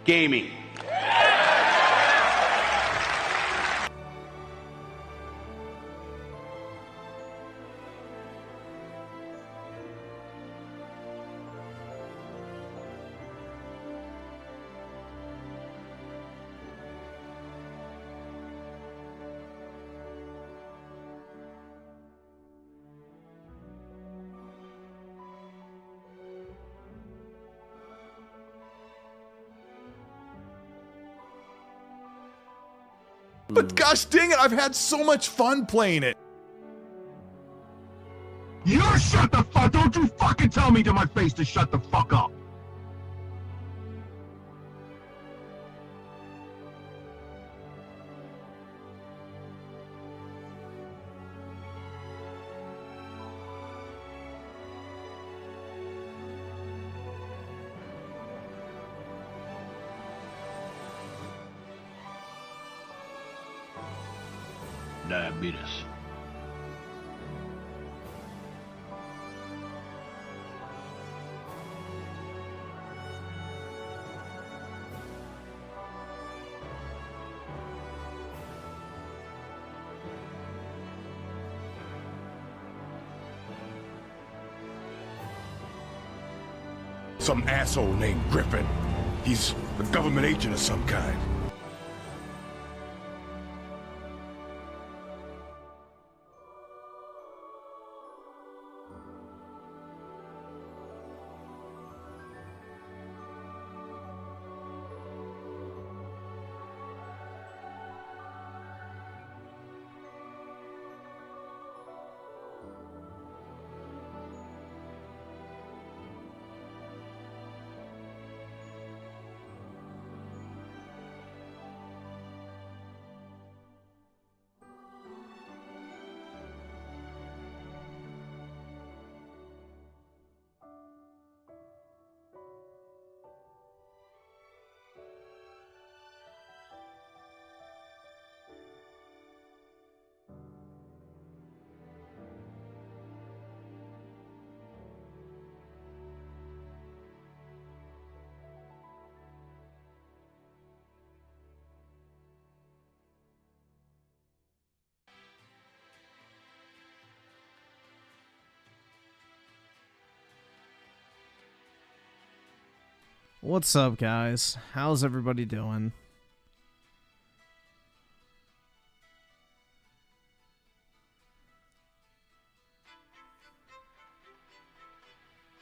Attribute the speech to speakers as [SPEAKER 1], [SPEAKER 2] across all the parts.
[SPEAKER 1] gaming.
[SPEAKER 2] But gosh dang it, I've had so much fun playing it.
[SPEAKER 3] You shut the fuck! Don't you fucking tell me to my face to shut the fuck up!
[SPEAKER 1] Diabetes.
[SPEAKER 2] Some asshole named Griffin. He's a government agent of some kind.
[SPEAKER 4] What's up, guys? How's everybody doing?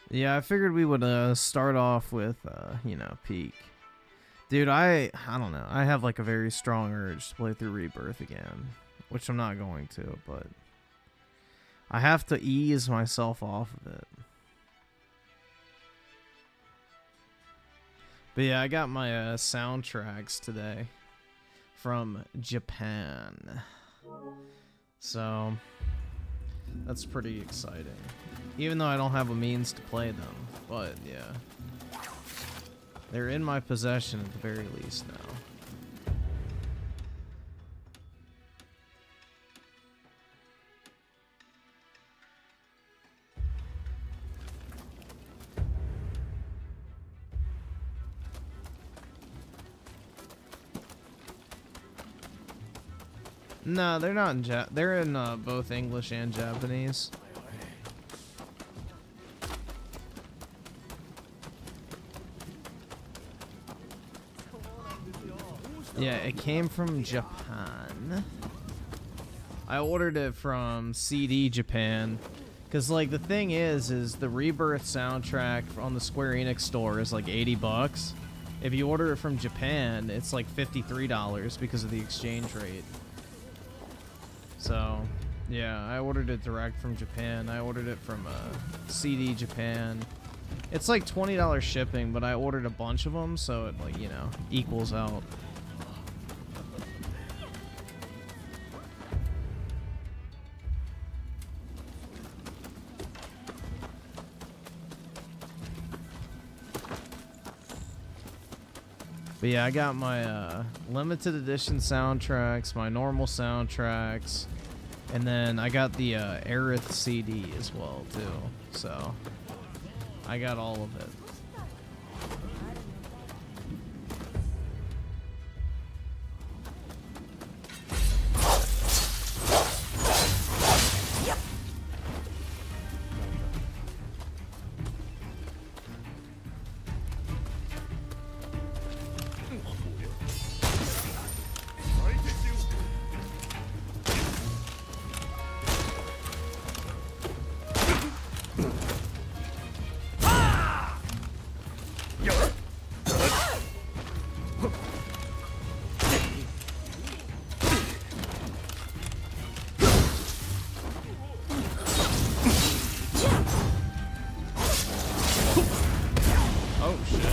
[SPEAKER 4] Yeah, I figured we would start off with, you know, Peak. Dude, I don't know. I have like a very strong urge to play through Rebirth again, which I'm not going to, but I have to ease myself off of it. But yeah, I got my soundtracks today from Japan. So that's pretty exciting. Even though I don't have a means to play them. But yeah. They're in my possession at the very least now. No, they're not in they're in both English and Japanese. Yeah, it came from Japan. I ordered it from CD Japan. Cause like the thing is the Rebirth soundtrack on the Square Enix store is like 80 bucks. If you order it from Japan, it's like $53 because of the exchange rate. So, yeah, I ordered it direct from Japan. I ordered it from CD Japan. It's like $20 shipping, but I ordered a bunch of them, so it, like, you know, equals out. But yeah, I got my limited edition soundtracks, my normal soundtracks, and then I got the Aerith CD as well too. So I got all of it. Oh shit.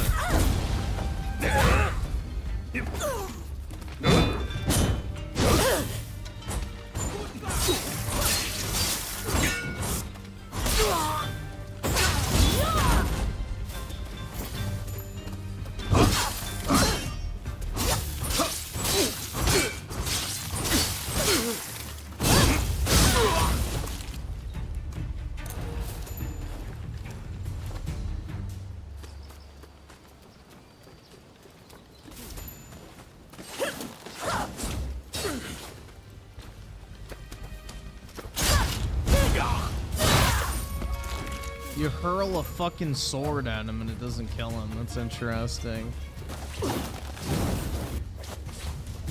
[SPEAKER 4] You hurl a fucking sword at him and it doesn't kill him. That's interesting.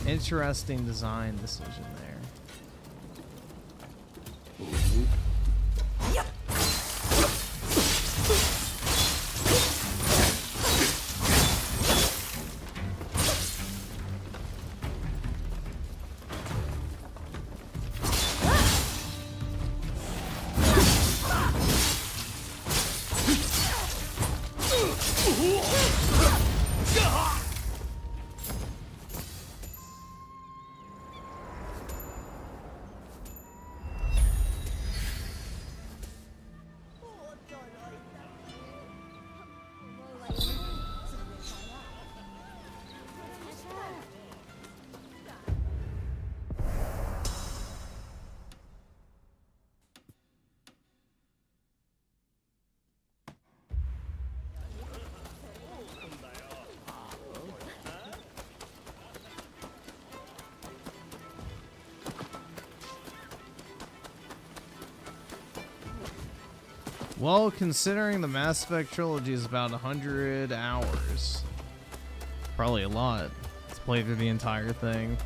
[SPEAKER 4] Interesting design decision there. Well, considering the Mass Effect trilogy is about 100 hours, probably a lot to play through the entire thing.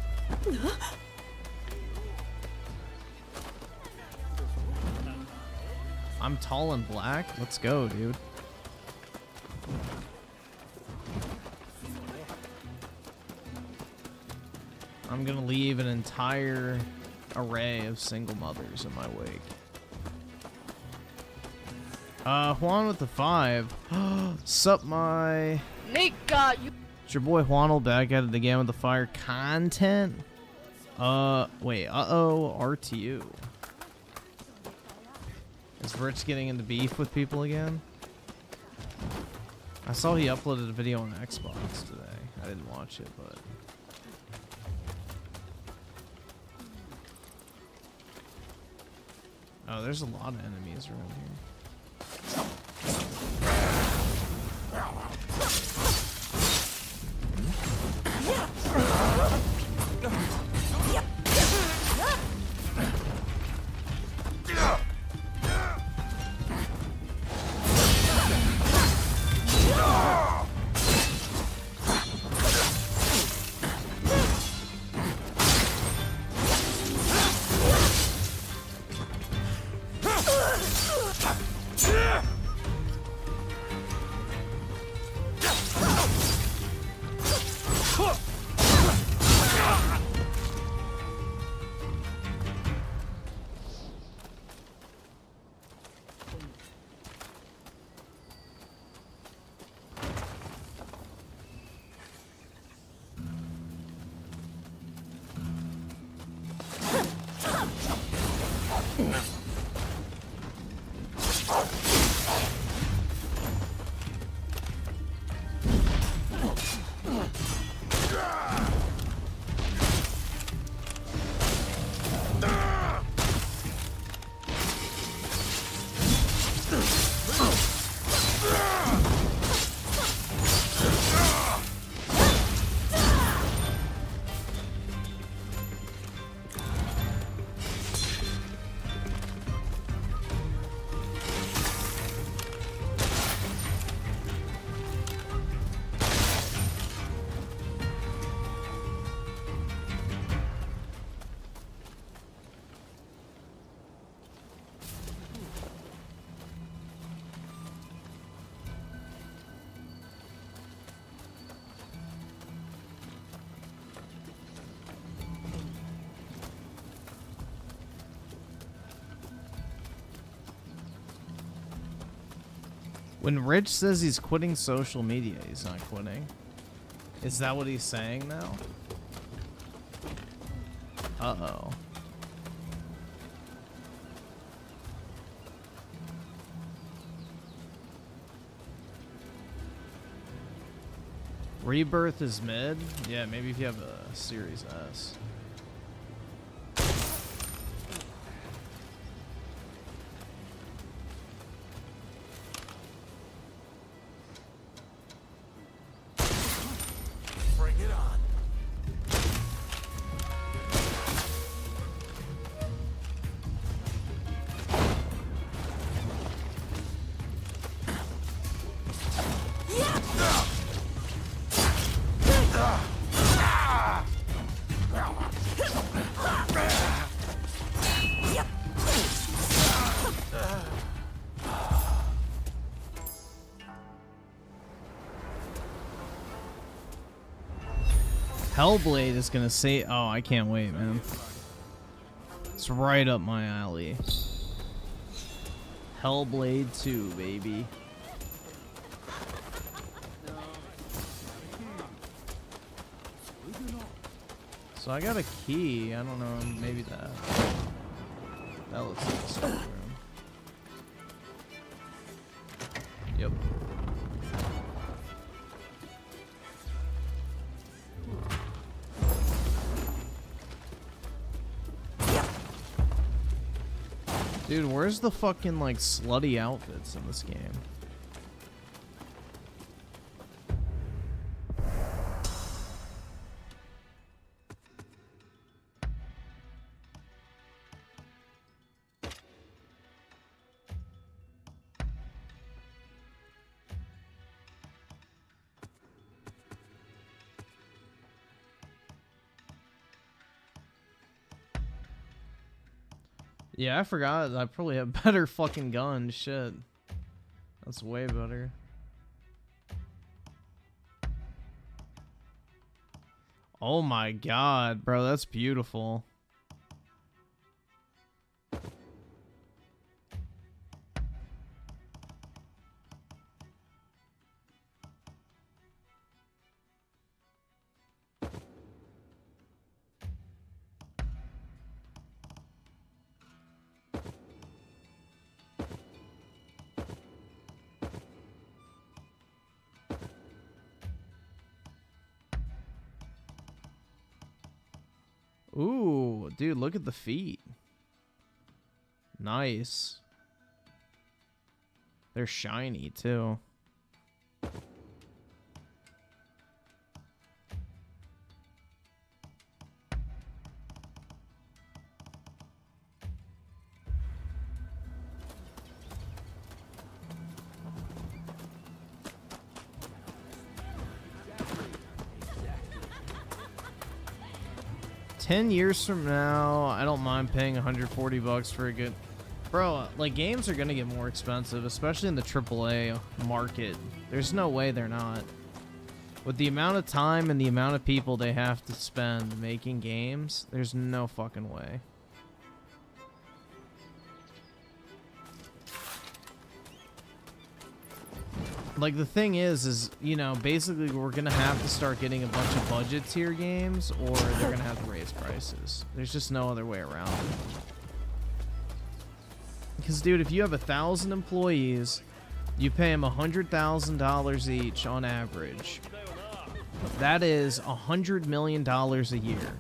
[SPEAKER 4] I'm tall and black? Let's go, dude. I'm gonna leave an entire array of single mothers in my wake. Juan with the 5. Sup, my...
[SPEAKER 5] Nigga, you...
[SPEAKER 4] It's your boy Juanel back at it again with the fire content. Wait, RTU. Is Rich getting into beef with people again? I saw he uploaded a video on Xbox today. I didn't watch it, but... Oh, there's a lot of enemies around here. When Rich says he's quitting social media, he's not quitting. Is that what he's saying now? Uh-oh. Rebirth is mid? Yeah, maybe if you have a Series S.
[SPEAKER 2] Bring it on.
[SPEAKER 4] Hellblade is gonna say, oh, I can't wait, man. It's right up my alley. Hellblade 2, baby. So I got a key. I don't know, maybe that. That looks like a storeroom. Yep. Dude, where's the fucking, like, slutty outfits in this game? Yeah, I forgot. I probably have better fucking guns. Shit. That's way better. Oh my god, bro. That's beautiful. Ooh, dude, look at the feet. Nice. They're shiny, too. $10 from now, I don't mind paying 140 bucks for a good... Bro, like, games are gonna get more expensive, especially in the AAA market. There's no way they're not. With the amount of time and the amount of people they have to spend making games, there's no fucking way. Like, the thing is, you know, basically we're gonna have to start getting a bunch of budget tier games, or they're gonna have to raise prices. There's just no other way around it. Because, dude, if you have 1,000 employees, you pay them $100,000 each on average. That is $100 million a year.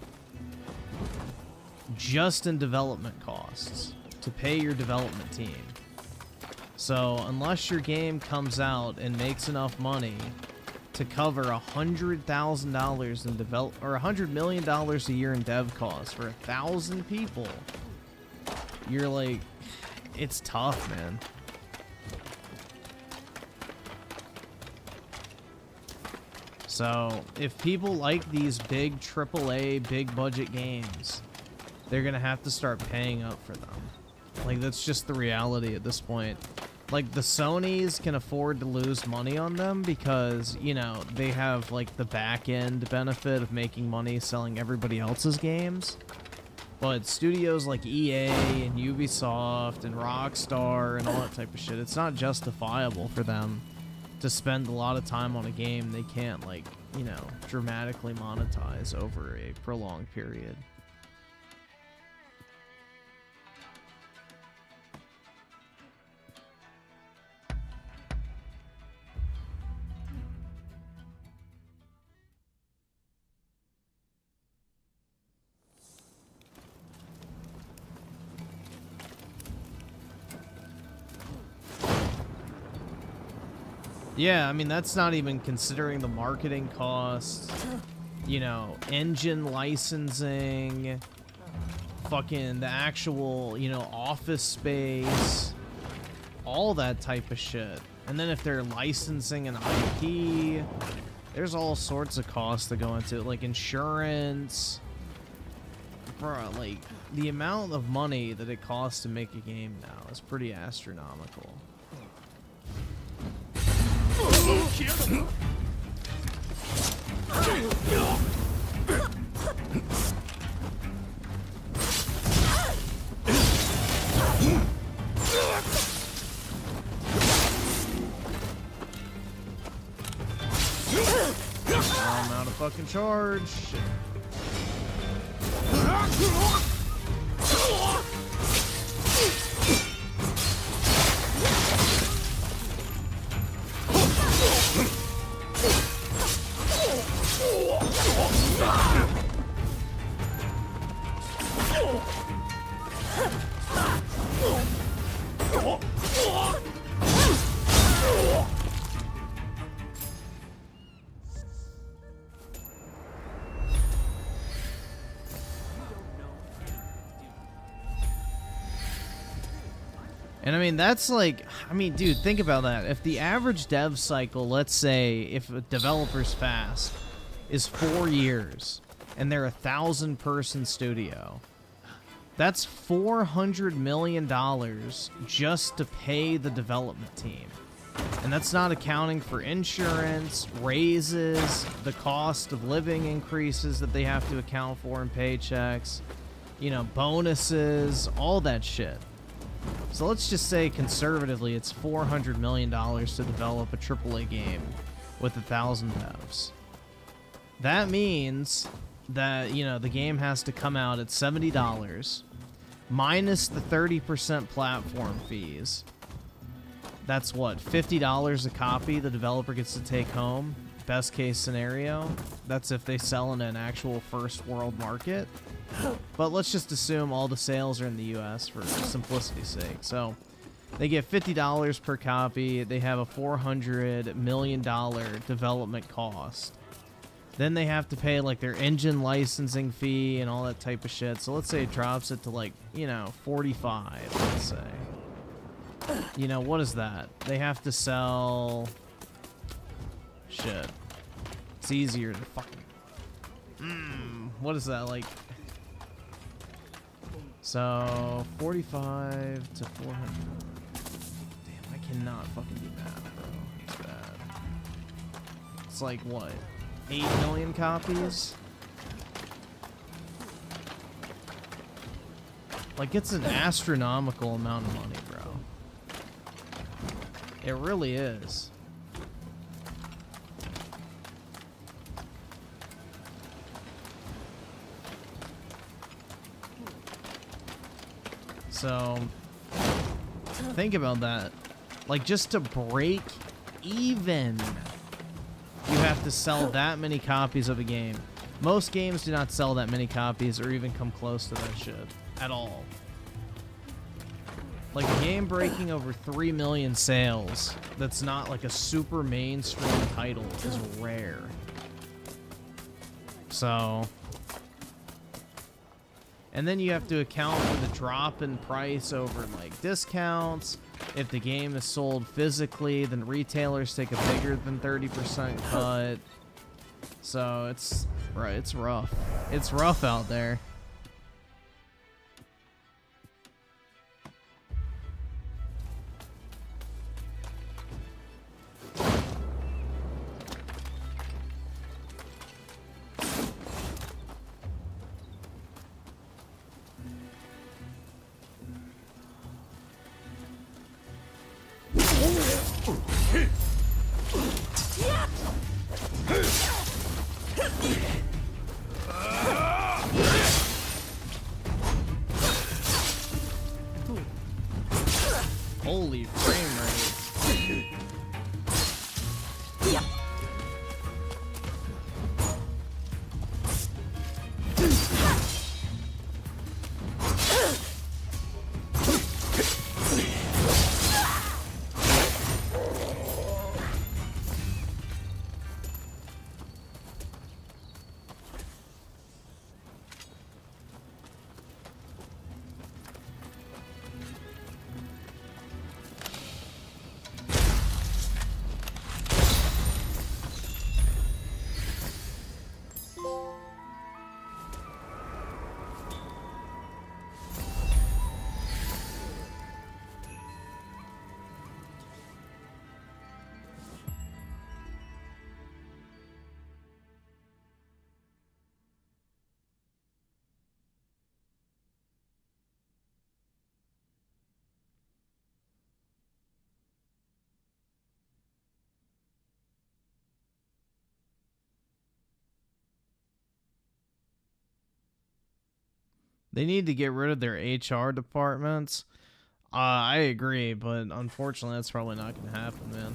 [SPEAKER 4] Just in development costs to pay your development team. So, unless your game comes out and makes enough money to cover $100,000 in or $100 million a year in dev costs for 1,000 people, you're like, it's tough, man. So, if people like these big AAA, big budget games, they're gonna have to start paying up for them. Like, that's just the reality at this point. Like, the Sonys can afford to lose money on them because, you know, they have, like, the back-end benefit of making money selling everybody else's games. But studios like EA and Ubisoft and Rockstar and all that type of shit, it's not justifiable for them to spend a lot of time on a game they can't, like, you know, dramatically monetize over a prolonged period. Yeah, I mean, that's not even considering the marketing costs, you know, engine licensing, fucking the actual, you know, office space, all that type of shit. And then if they're licensing an IP, there's all sorts of costs that go into it, like insurance. Bro, like, the amount of money that it costs to make a game now is pretty astronomical. I'm out of fucking charge. Shit. And I mean, that's like, I mean, dude, think about that. If the average dev cycle, let's say, if a developer's fast, is 4 years, and they're a 1,000-person studio, that's $400 million just to pay the development team. And that's not accounting for insurance, raises, the cost of living increases that they have to account for in paychecks, you know, bonuses, all that shit. So let's just say conservatively it's $400 million to develop a AAA game with 1,000 devs. That means that, you know, the game has to come out at $70 minus the 30% platform fees. That's what, $50 a copy the developer gets to take home? Best case scenario. That's if they sell in an actual first world market. But let's just assume all the sales are in the US for simplicity's sake. So they get $50 per copy. They have a $400 million development cost. Then they have to pay like their engine licensing fee and all that type of shit. So let's say it drops it to like, you know, 45, let's say. You know, what is that? They have to sell... Shit. It's easier to fucking... what is that, like... So, 45 to 400. Damn, I cannot fucking do math, bro. It's bad. It's like, what? 8 million copies? Like, it's an astronomical amount of money, bro. It really is. So, think about that. Like, just to break even, you have to sell that many copies of a game. Most games do not sell that many copies or even come close to that shit at all. Like, a game breaking over 3 million sales that's not like a super mainstream title is rare. So... And then you have to account for the drop in price over, like, discounts. If the game is sold physically, then retailers take a bigger than 30% cut. So it's, right, it's rough. It's rough out there. Holy frame rate. They need to get rid of their HR departments. I agree, but unfortunately that's probably not going to happen, man.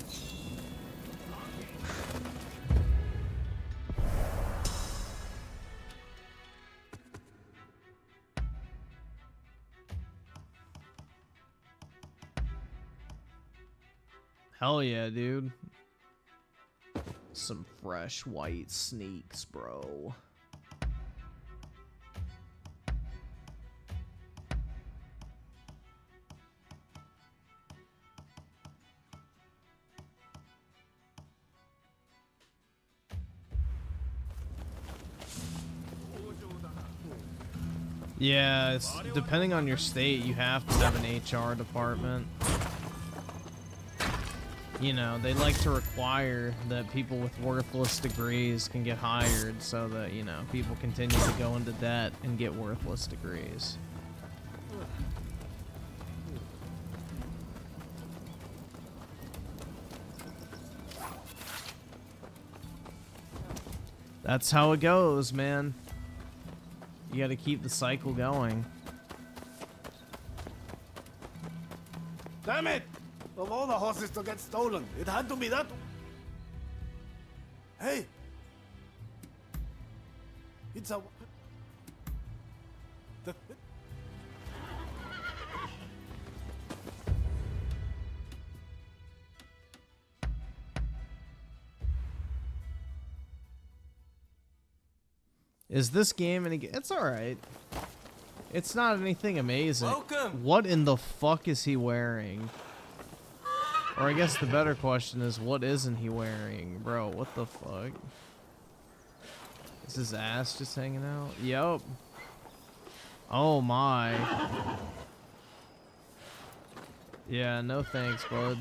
[SPEAKER 4] Hell yeah, dude. Some fresh white sneaks, bro. Yeah, it's depending on your state, you have to have an HR department. You know, they like to require that people with worthless degrees can get hired so that, you know, people continue to go into debt and get worthless degrees. That's how it goes, man. You gotta keep the cycle going.
[SPEAKER 5] Damn it! Of all the horses to get stolen, it had to be that. Hey! It's a...
[SPEAKER 4] Is this game any? It's all right. It's not anything amazing.
[SPEAKER 5] Welcome.
[SPEAKER 4] What in the fuck is he wearing? Or I guess the better question is, what isn't he wearing, bro? What the fuck? Is his ass just hanging out? Yup. Oh my. Yeah, no thanks, bud.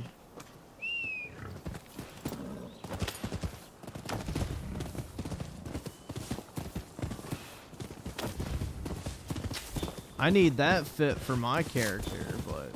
[SPEAKER 4] I need that fit for my character, but...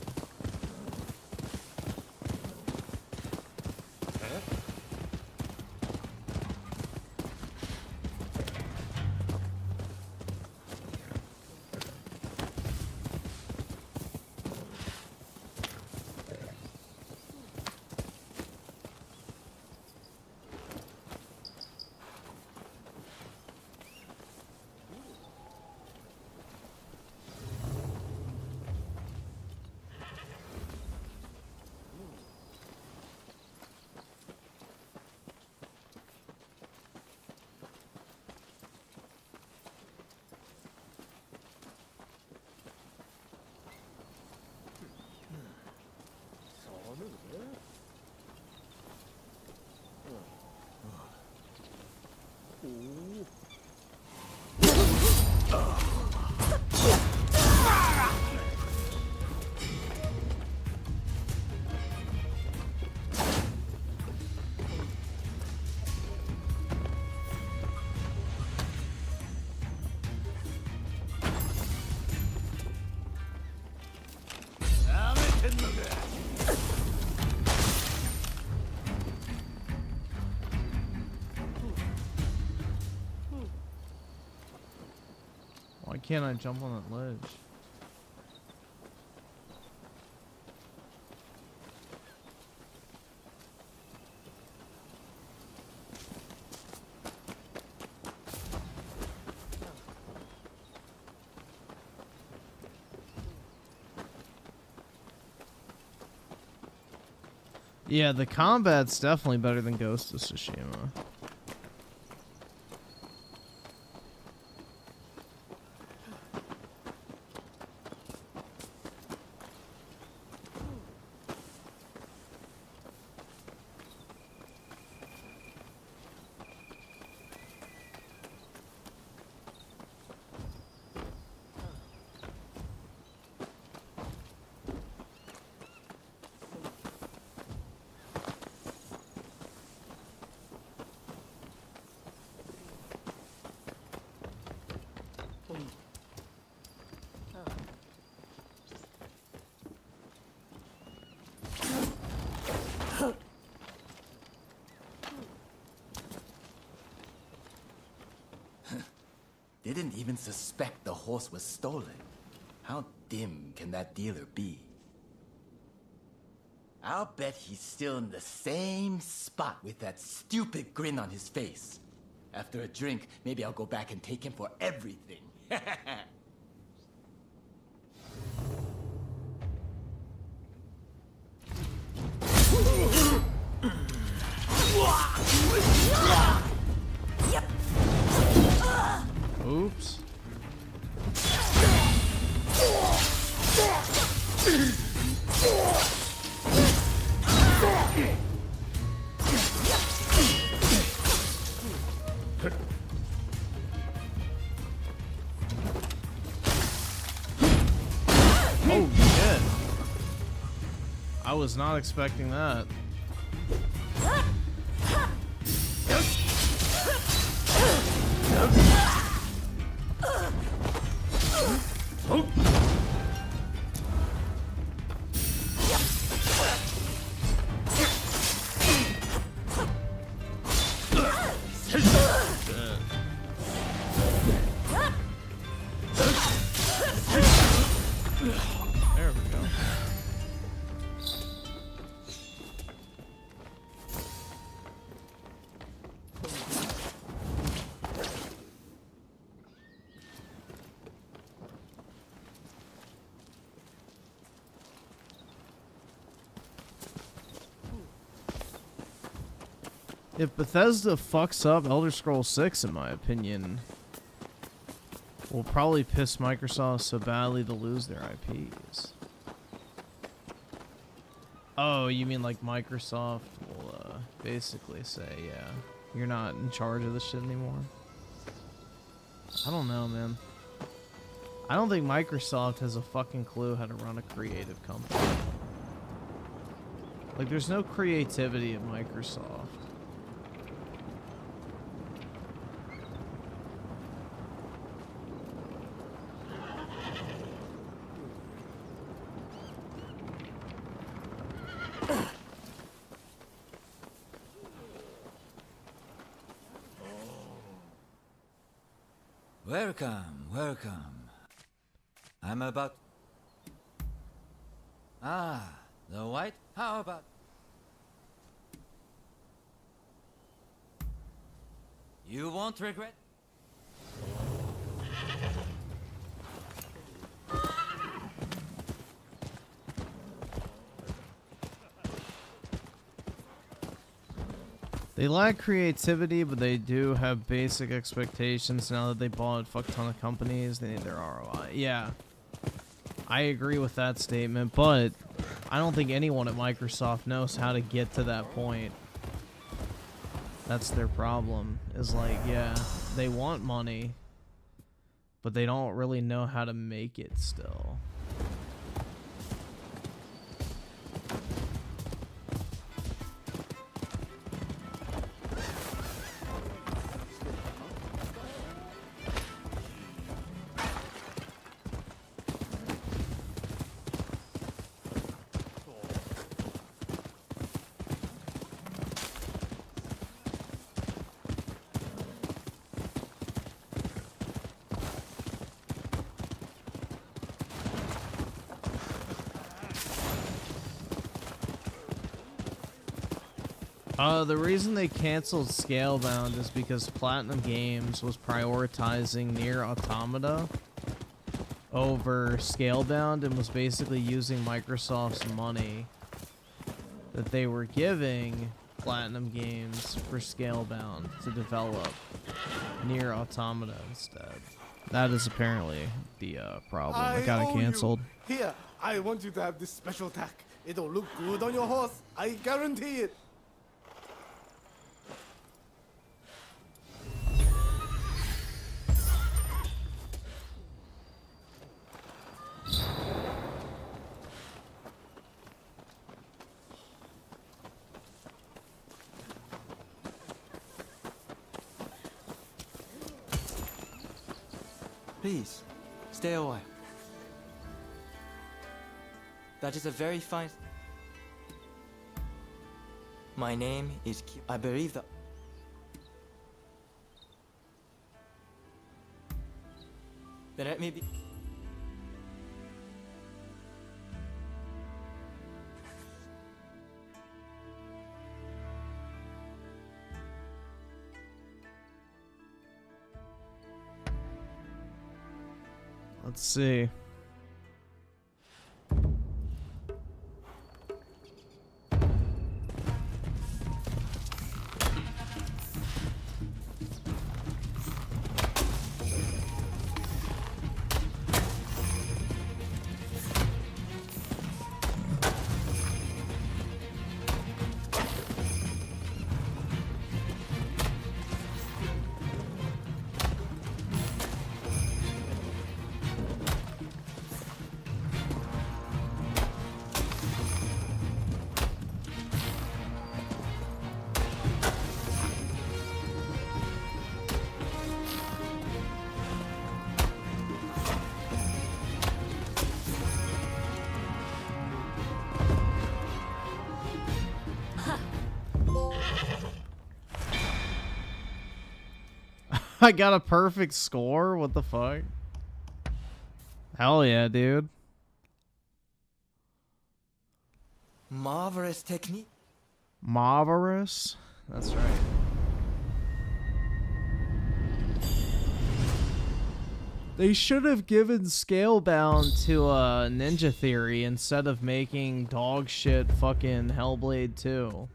[SPEAKER 4] can't I jump on that ledge? Yeah, the combat's definitely better than Ghost of Tsushima.
[SPEAKER 6] Didn't even suspect the horse was stolen. How dim can that dealer be? I'll bet he's still in the same spot with that stupid grin on his face. After a drink, maybe I'll go back and take him for everything.
[SPEAKER 4] Oops. Oh shit. I was not expecting that. There we go. If Bethesda fucks up Elder Scrolls 6, in my opinion, will probably piss Microsoft so badly to lose their IPs. Oh, you mean like Microsoft will basically say, yeah, you're not in charge of this shit anymore? I don't know, man. I don't think Microsoft has a fucking clue how to run a creative company. Like, there's no creativity at Microsoft.
[SPEAKER 6] Welcome, welcome. I'm about... Ah, the white? How about... You won't regret...
[SPEAKER 4] They lack creativity, but they do have basic expectations now that they bought a fuck ton of companies. They need their ROI. Yeah, I agree with that statement, but I don't think anyone at Microsoft knows how to get to that point. That's their problem, is like, yeah, they want money, but they don't really know how to make it still. The reason they canceled Scalebound is because Platinum Games was prioritizing Nier Automata over Scalebound and was basically using Microsoft's money that they were giving Platinum Games for Scalebound to develop Nier Automata instead. That is apparently the problem. It got it canceled.
[SPEAKER 5] Here, I want you to have this special tack. It'll look good on your horse. I guarantee it.
[SPEAKER 7] Please, stay a while. That is a very fine... My name is I believe that... Then let me be...
[SPEAKER 4] Let's see. I got a perfect score? What the fuck? Hell yeah, dude.
[SPEAKER 7] Marvelous technique.
[SPEAKER 4] Marvelous? That's right. They should have given Scalebound to Ninja Theory instead of making dog shit fucking Hellblade 2.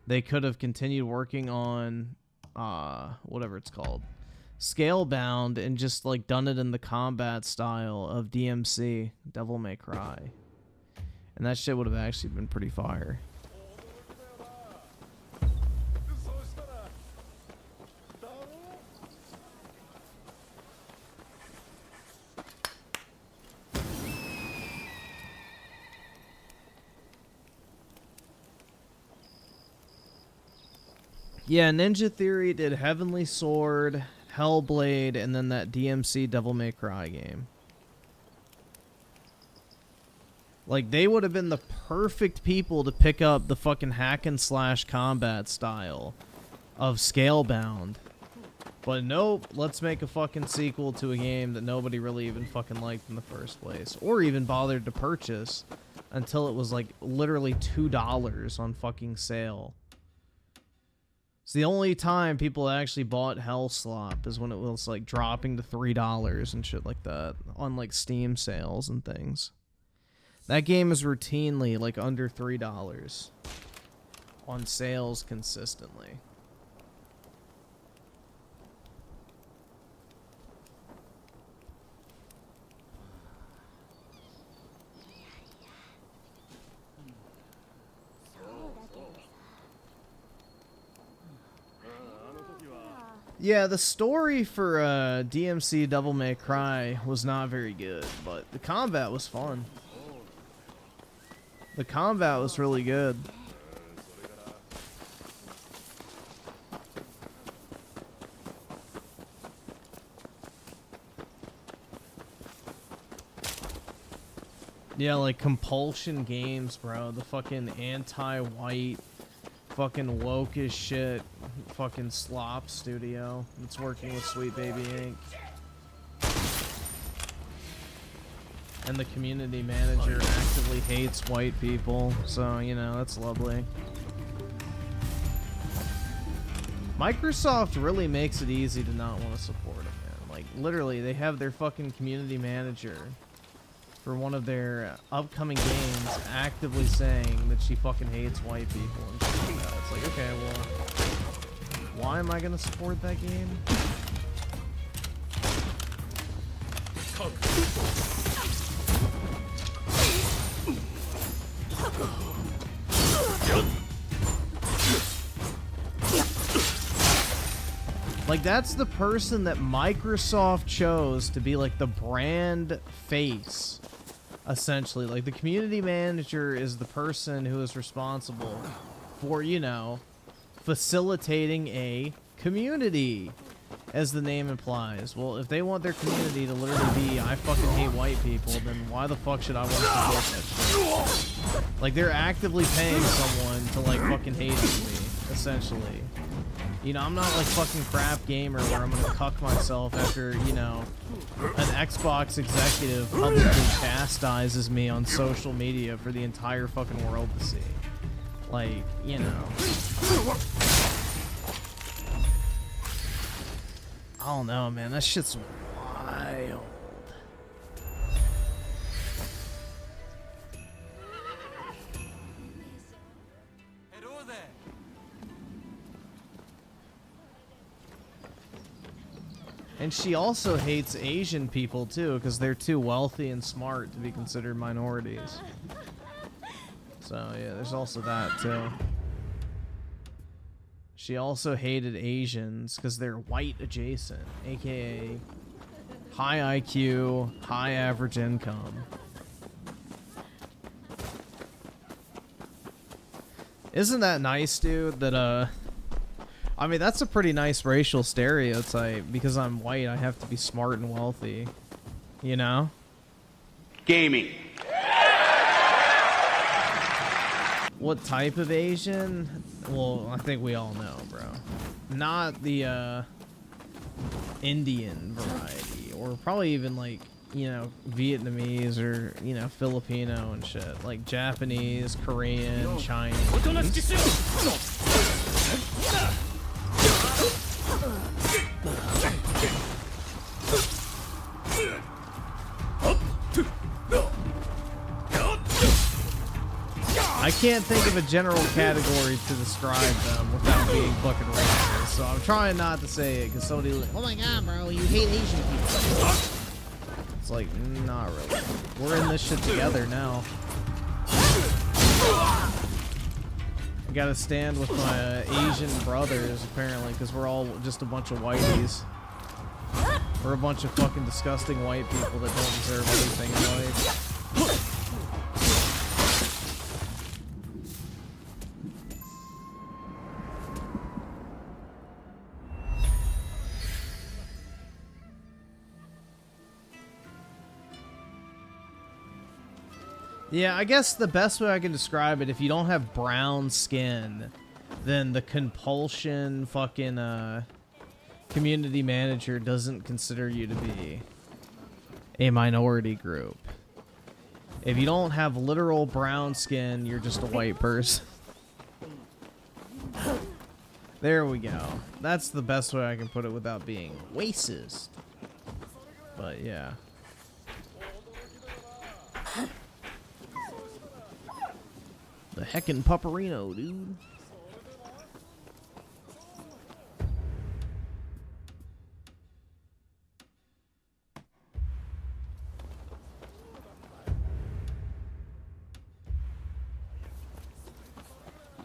[SPEAKER 4] They could have continued working on whatever it's called, Scalebound, and just like done it in the combat style of DMC, Devil May Cry. And that shit would have actually been pretty fire. Yeah, Ninja Theory did Heavenly Sword, Hellblade, and then that DMC Devil May Cry game. Like, they would have been the perfect people to pick up the fucking hack and slash combat style of Scalebound. But nope, let's make a fucking sequel to a game that nobody really even fucking liked in the first place. Or even bothered to purchase until it was like literally $2 on fucking sale. It's the only time people actually bought Hellslop is when it was like dropping to $3 and shit like that on like Steam sales and things. That game is routinely like under $3 on sales consistently. Yeah, the story for DMC Devil May Cry was not very good, but the combat was fun. The combat was really good. Yeah, like Compulsion Games, bro. The fucking anti-white, fucking woke as shit, fucking slop studio that's working with Sweet Baby Inc. And the community manager actively hates white people, so, you know, that's lovely. Microsoft really makes it easy to not want to support them, man. Like, literally, they have their fucking community manager for one of their upcoming games actively saying that she fucking hates white people and shit like that. It's like, okay, well, why am I gonna support that game? Like, that's the person that Microsoft chose to be, like, the brand face, essentially. Like, the community manager is the person who is responsible for, you know, facilitating a community, as the name implies. Well, if they want their community to literally be, I fucking hate white people, then why the fuck should I want to support that shit? Like, they're actively paying someone to, like, fucking hate me, essentially. You know, I'm not like fucking crap gamer where I'm gonna cuck myself after, you know, an Xbox executive publicly chastises me on social media for the entire fucking world to see. Like, you know. I don't know, man. That shit's wild.
[SPEAKER 7] Hello there.
[SPEAKER 4] And she also hates Asian people too, because they're too wealthy and smart to be considered minorities. So yeah, there's also that too. She also hated Asians because they're white adjacent, aka high IQ, high average income. Isn't that nice, dude? That I mean, that's a pretty nice racial stereotype. Because I'm white, I have to be smart and wealthy. You know?
[SPEAKER 1] Gaming.
[SPEAKER 4] What type of Asian? Well, I think we all know, bro. Not the, Indian variety. Or probably even, like, you know, Vietnamese or, you know, Filipino and shit. Like Japanese, Korean, Chinese. I can't think of a general category to describe them without being fucking racist, so I'm trying not to say it, because somebody like, oh my god, bro, you hate Asian people. It's like, not really. We're in this shit together now. I gotta stand with my Asian brothers, apparently, because we're all just a bunch of whiteys. We're a bunch of fucking disgusting white people that don't deserve anything in life. Yeah, I guess the best way I can describe it, if you don't have brown skin, then the compulsion fucking community manager doesn't consider you to be a minority group. If you don't have literal brown skin, you're just a white person. There we go. That's the best way I can put it without being racist. But yeah. The heckin' pupperino, dude.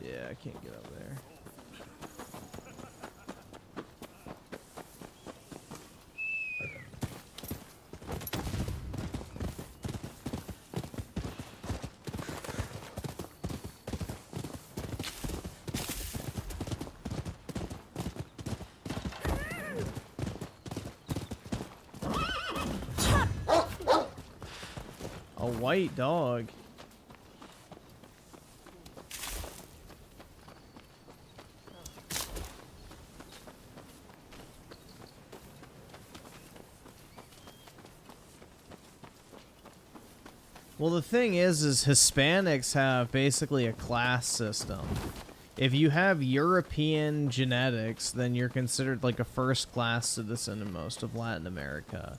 [SPEAKER 4] Yeah, I can't get up there. A white dog. Well, the thing is Hispanics have basically a class system. If you have European genetics, then you're considered like a first-class citizen in most of Latin America.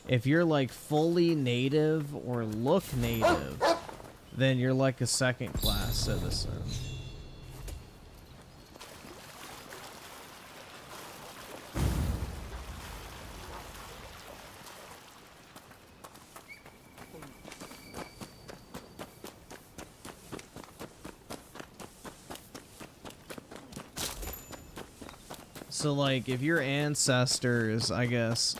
[SPEAKER 4] If you're like fully native or look native, then you're like a second-class citizen. So, like, if your ancestors, I guess,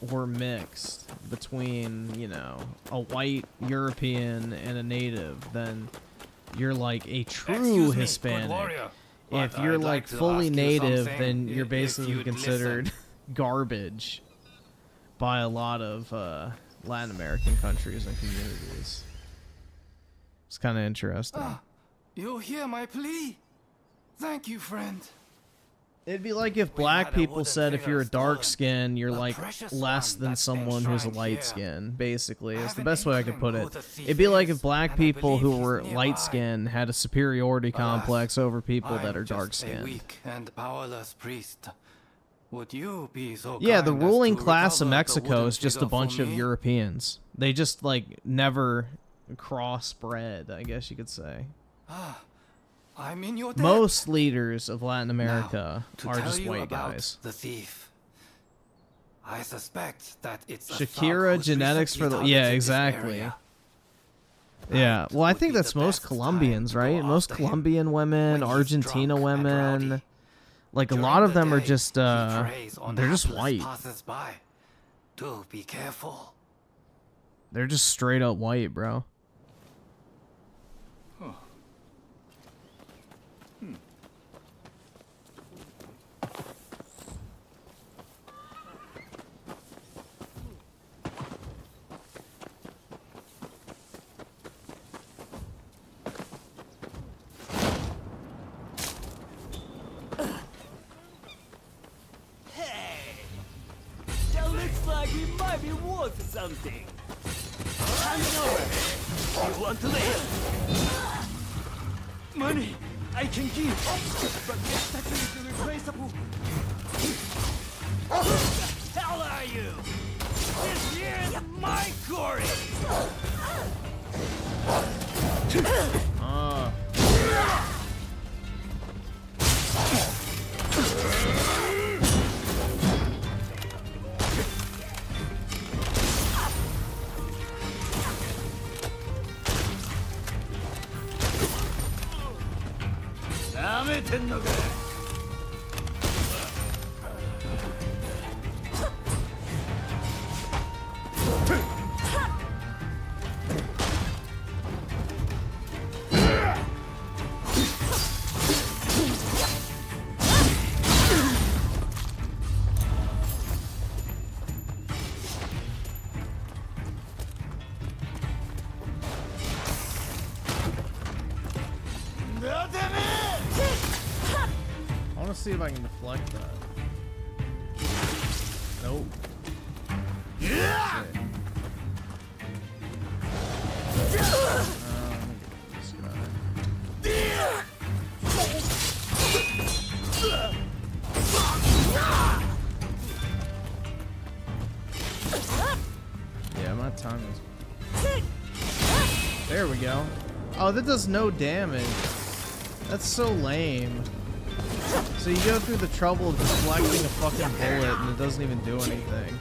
[SPEAKER 4] were mixed between, you know, a white European and a native, then you're, like, a true Hispanic. If you're, like, fully native, then you're basically considered garbage by a lot of Latin American countries and communities. It's kind of interesting.
[SPEAKER 7] You hear my plea? Thank you, friend.
[SPEAKER 4] It'd be like if black people said if you're a dark skin, you're like less than someone who's a light skin, basically. It's the best way I could put it. It'd be like if black people who were light skinned had a superiority complex over people that are dark skinned. Yeah, the ruling class of Mexico is just a bunch of Europeans. They just like never crossbred, I guess you could say.
[SPEAKER 7] I'm in your debt.
[SPEAKER 4] Most leaders of Latin America
[SPEAKER 7] Now,
[SPEAKER 4] are
[SPEAKER 7] to
[SPEAKER 4] just
[SPEAKER 7] tell you
[SPEAKER 4] white
[SPEAKER 7] about
[SPEAKER 4] guys.
[SPEAKER 7] The thief. I suspect that it's
[SPEAKER 4] Shakira genetics for the exactly. Yeah, well, I think that's most Colombians, right? Most Colombian women, Argentina women, like a lot of them are just they're just white.
[SPEAKER 7] Do be careful.
[SPEAKER 4] They're just straight up white, bro.
[SPEAKER 8] Like we might be worth something. Hand it over. You want to live? Money I can give, but this statue is irreplaceable. What the hell are you? This here is my quarry. See if I can deflect that. Nope. Yeah, my time is. There we go. Oh, that does no damage. That's so lame. So you go through the trouble of deflecting a fucking bullet and it doesn't even do anything.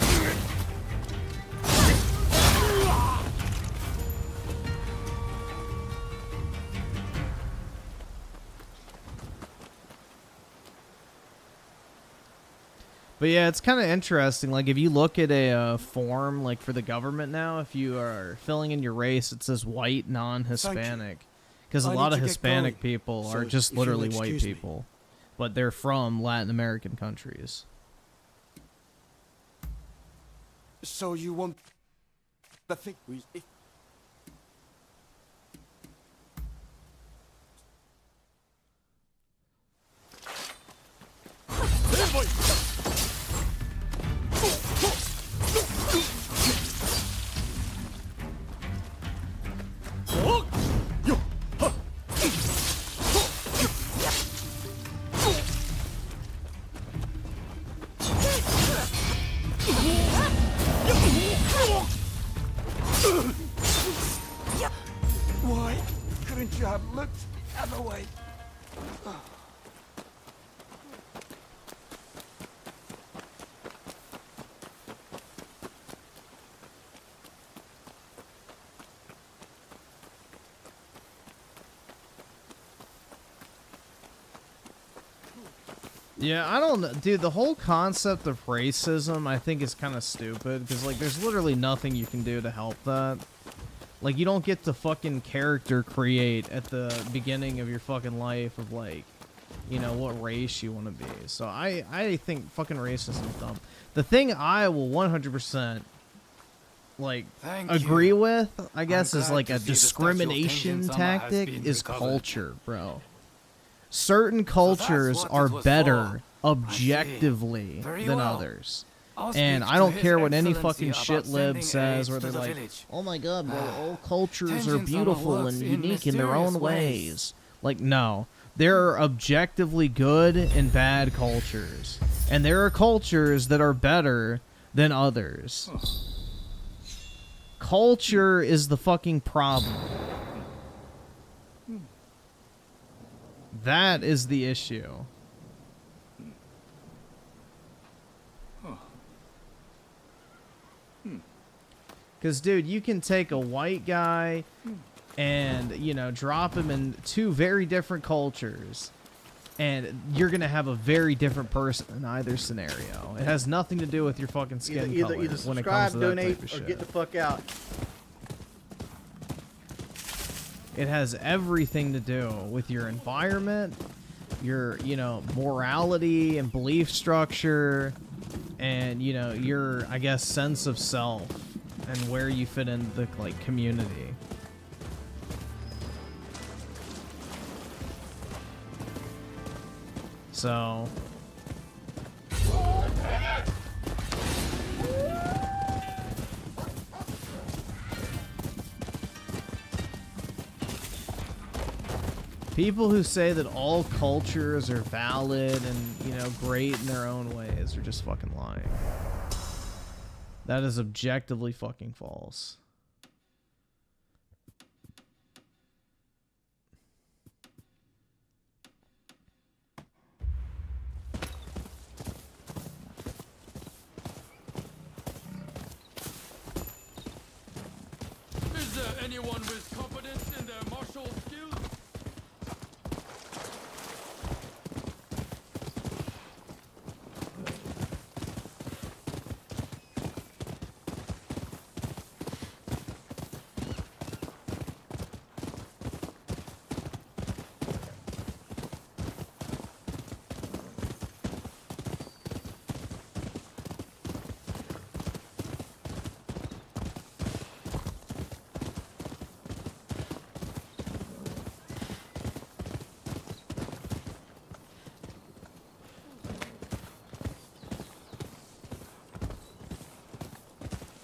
[SPEAKER 8] But yeah, it's kind of interesting. Like if you look at a form like for the government now, if you are filling in your race, it says white non-Hispanic. Because a lot of Hispanic people are just literally white people. But they're from Latin American countries.
[SPEAKER 5] So you want the thing?
[SPEAKER 4] Yeah, I don't know. Dude, the whole concept of racism, I think, is kind of stupid. Because, like, there's literally nothing you can do to help that. Like, you don't get to fucking character create at the beginning of your fucking life of, like, you know, what race you want to be. So I think fucking racism is dumb. The thing I will 100%, like, agree with, I guess, is, like, a discrimination tactic is culture, bro. Certain cultures are better objectively than others. And I don't care what any fucking shitlib says, where they're like, oh my god, bro, all cultures are beautiful and unique in their own ways. Like, no. There are objectively good and bad cultures. And there are cultures that are better than others. Culture is the fucking problem. That is the issue. Because, dude, you can take a white guy and, you know, drop him in two very different cultures, and you're going to have a very different person in either scenario. It has nothing to do with your fucking skin color
[SPEAKER 9] Either
[SPEAKER 4] when it comes
[SPEAKER 9] subscribe,
[SPEAKER 4] to that
[SPEAKER 9] donate,
[SPEAKER 4] type of
[SPEAKER 9] or
[SPEAKER 4] shit.
[SPEAKER 9] get the fuck out.
[SPEAKER 4] It has everything to do with your environment, your, you know, morality and belief structure, and, you know, your, I guess, sense of self and where you fit in the, like, community. So... people who say that all cultures are valid and, you know, great in their own ways are just fucking lying. That is objectively fucking false.
[SPEAKER 10] Is there anyone with competence in their martial skills?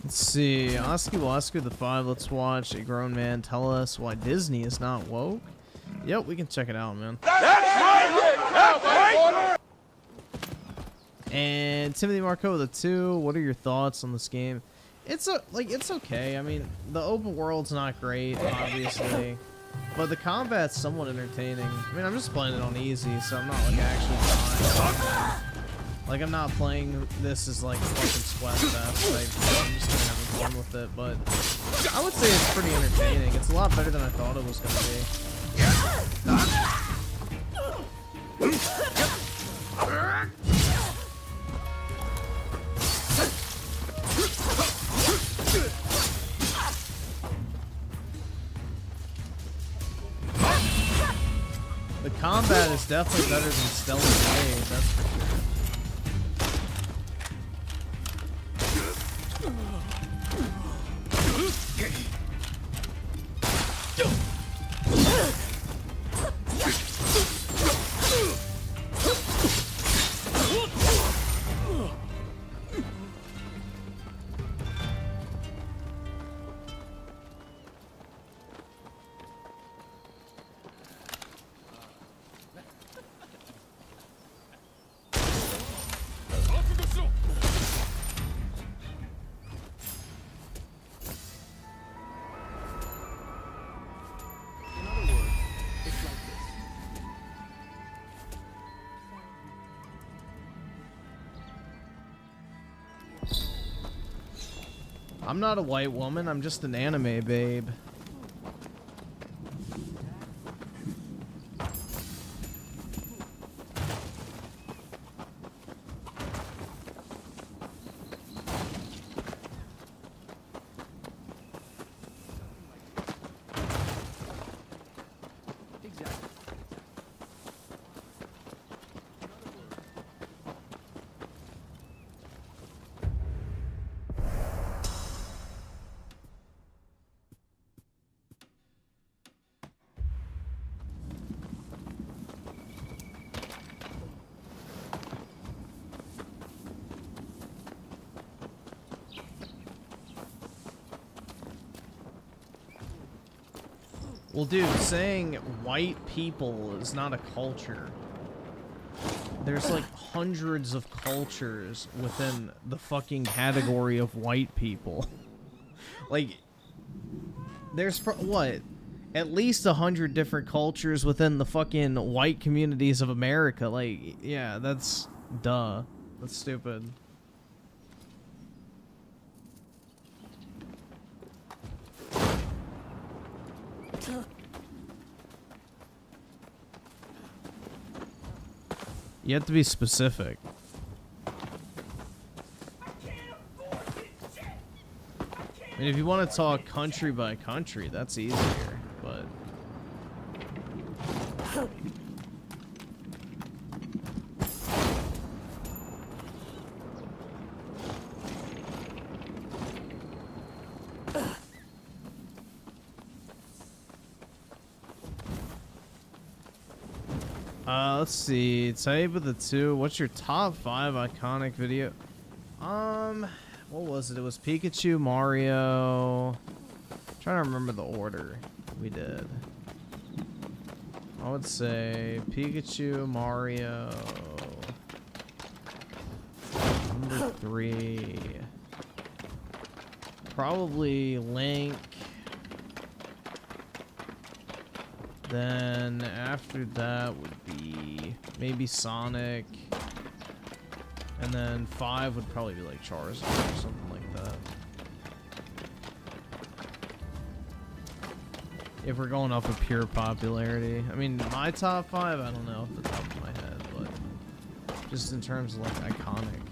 [SPEAKER 4] Let's see. Oscar the 5, let's watch a grown man tell us why Disney is not woke. Yep, we can check it out, man.
[SPEAKER 1] That's right!
[SPEAKER 4] And Timothy Marco the 2, what are your thoughts on this game? It's okay. I mean, the open world's not great, obviously, but the combat's somewhat entertaining. I mean, I'm just playing it on easy, so I'm not like actually trying. Like, I'm not playing this as like a fucking sweat fest. Like, I'm just kind of having fun with it, but I would say it's pretty entertaining. It's a lot better than I thought it was gonna be. The combat is definitely better than Stellar Blade, that's for sure. I'm not a white woman, I'm just an anime babe. Well, dude, saying white people is not a culture. There's like hundreds of cultures within the fucking category of white people. Like, there's what? At least 100 different cultures within the fucking white communities of America. Like, yeah, that's duh. That's stupid. You have to be specific. I mean, if you want to talk country by country, that's easier, but... let's see. Type of the two. What's your top 5 iconic video? What was it? It was Pikachu, Mario. I'm trying to remember the order we did. I would say Pikachu, Mario. Number 3. Probably Link. Then after that would be maybe Sonic. And then 5 would probably be like Charizard or something like that. If we're going off of pure popularity. I mean, my top 5, I don't know off the top of my head, but just in terms of like iconic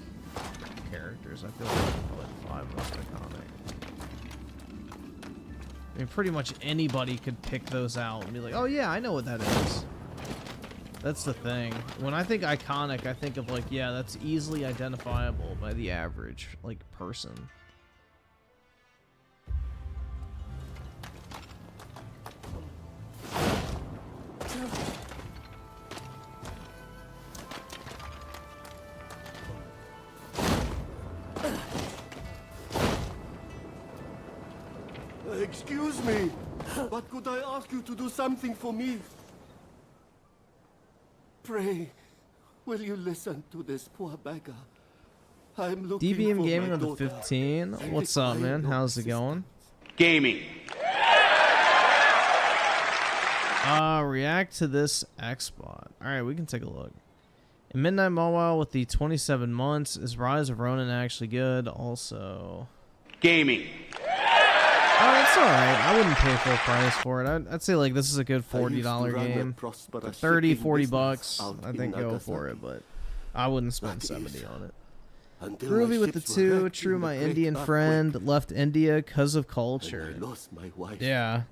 [SPEAKER 4] characters, I feel like 5 most iconic. I mean, pretty much anybody could pick those out and be like, oh yeah, I know what that is. That's the thing. When I think iconic, I think of like, yeah, that's easily identifiable by the average, like, person.
[SPEAKER 9] Excuse me, but could I ask you to do something for me? Pray, will you listen to this poor beggar? I'm looking
[SPEAKER 4] DBM
[SPEAKER 9] for
[SPEAKER 4] Gaming
[SPEAKER 9] my
[SPEAKER 4] with the
[SPEAKER 9] daughter.
[SPEAKER 4] 15. What's up, man? How's it going?
[SPEAKER 1] Gaming.
[SPEAKER 4] React to this Xbot. Alright, we can take a look. In Midnight Mobile with the 27 months, is Rise of Rōnin actually good? Also...
[SPEAKER 1] Gaming.
[SPEAKER 4] Oh, that's alright. I wouldn't pay full price for it. I'd say, like, this is a good $40 game. For 30, 40 bucks, I think go for it, but I wouldn't spend 70 on it. Groovy with the 2. True, my Indian friend left India because of culture. Yeah.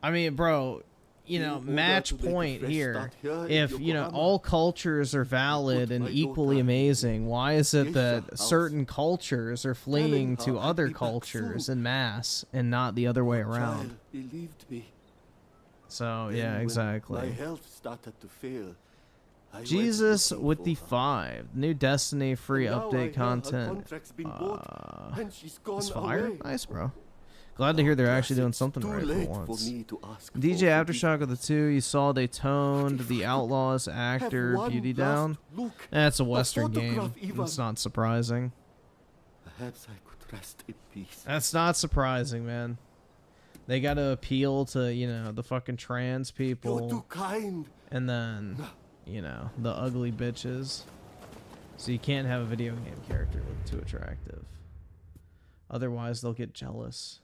[SPEAKER 4] I mean, bro, you know, match point here. If, you know, all cultures are valid and equally amazing, why is it that certain cultures are fleeing to other cultures en masse and not the other way around? So, yeah, exactly. Jesus with the 5. New Destiny free update content. It's fire? Nice, bro. Glad to hear they're actually doing something right for once. DJ Aftershock of the 2, you saw they toned the Outlaws actor beauty down. That's a Western game. It's not surprising. That's not surprising, man. They gotta appeal to, you know, the fucking trans people. And then, you know, the ugly bitches. So you can't have a video game character look too attractive. Otherwise, they'll get jealous.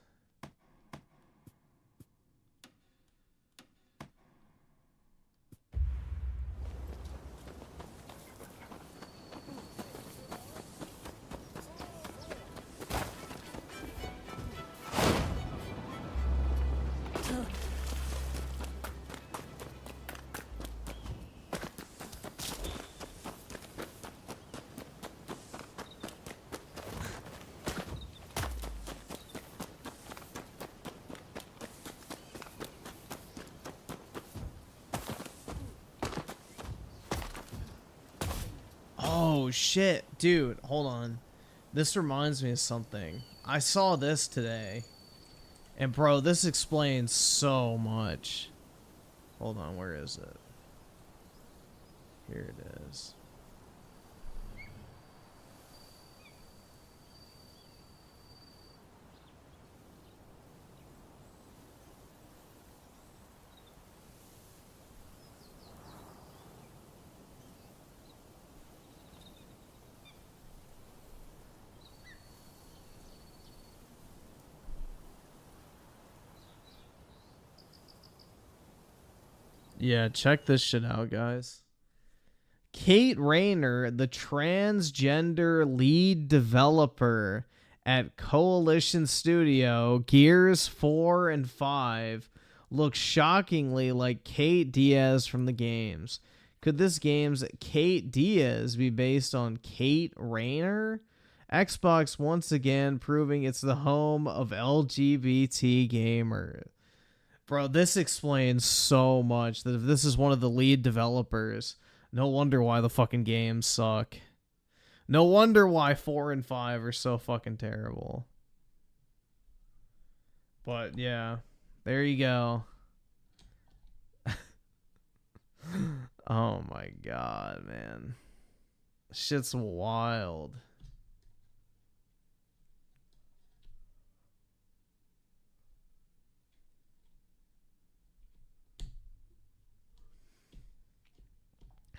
[SPEAKER 4] Oh shit, dude, hold on. This reminds me of something. I saw this today. And bro, this explains so much. Hold on, where is it? Here it is. Yeah, check this shit out, guys. Kate Rayner, the transgender lead developer at Coalition Studio, Gears 4 and 5, looks shockingly like Kate Diaz from the games. Could this game's Kate Diaz be based on Kate Rayner? Xbox once again proving it's the home of LGBT gamers. Bro, this explains so much. That if this is one of the lead developers, no wonder why the fucking games suck. No wonder why 4 and 5 are so fucking terrible. But yeah, there you go. Oh my god, man. Shit's wild.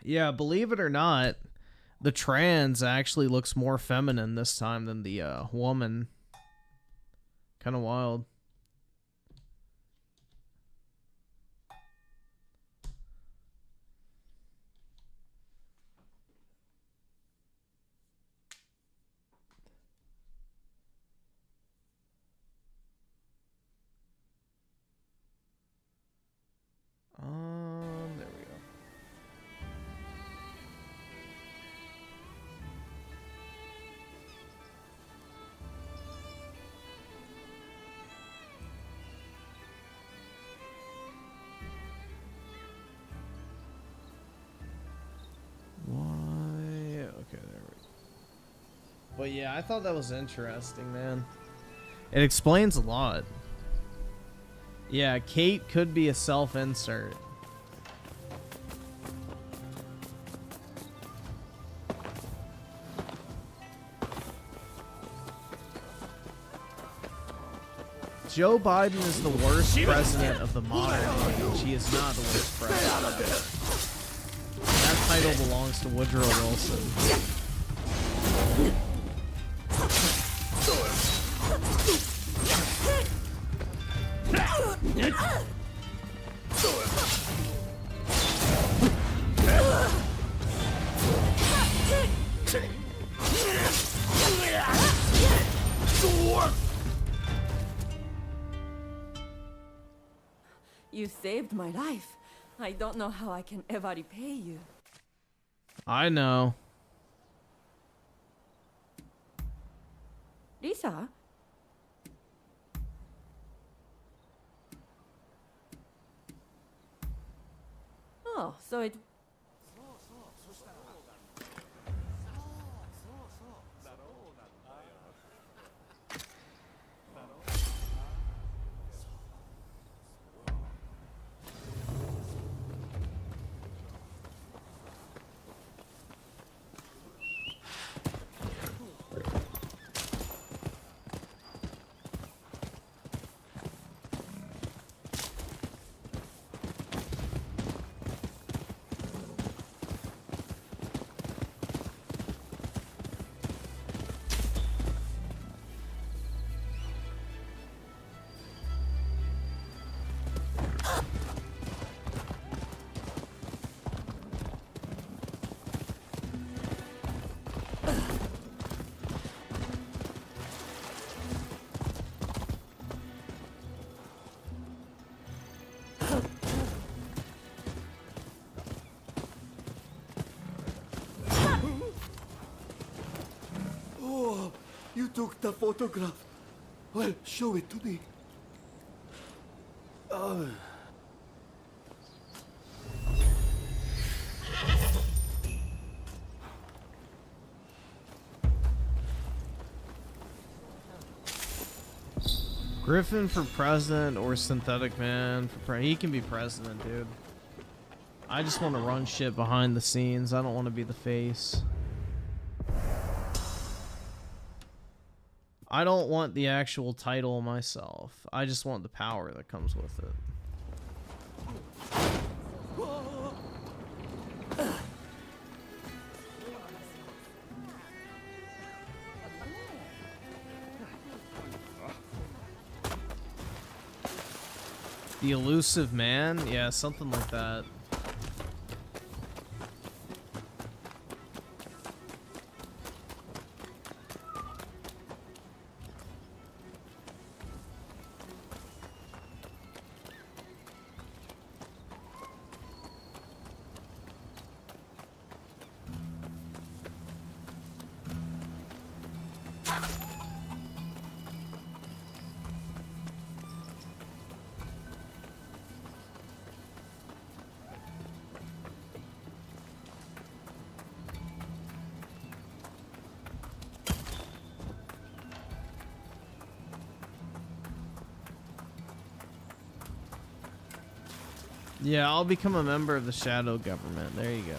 [SPEAKER 4] Yeah, believe it or not, the trans actually looks more feminine this time than the woman. Kind of wild. There we go. Why? Okay, there we go. But yeah, I thought that was interesting, man. It explains a lot. Yeah, Kate could be a self-insert. Joe Biden is the worst president of the modern age. He is not the worst president. That title belongs to Woodrow Wilson.
[SPEAKER 11] You saved my life. I don't know how I can ever repay you.
[SPEAKER 4] I know.
[SPEAKER 11] Lisa? Oh, so it...
[SPEAKER 9] took the photograph? Well, show it to me.
[SPEAKER 8] Griffin for president or Synthetic Man for he can be president, dude. I just want to run shit behind the scenes. I don't want to be the face. I don't want the actual title myself. I just want the power that comes with it. The elusive man? Yeah, something like that. Yeah, I'll become a member of the shadow government. There you go.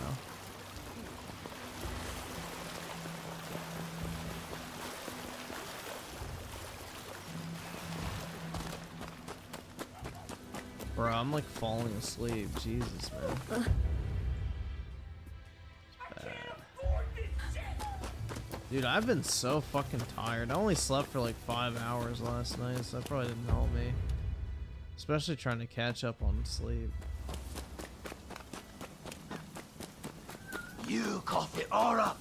[SPEAKER 8] Bro, I'm like falling asleep. Jesus, man. Dude, I've been so fucking tired. I only slept for like 5 hours last night, so that probably didn't help me. Especially trying to catch up on sleep.
[SPEAKER 6] You coffee aura.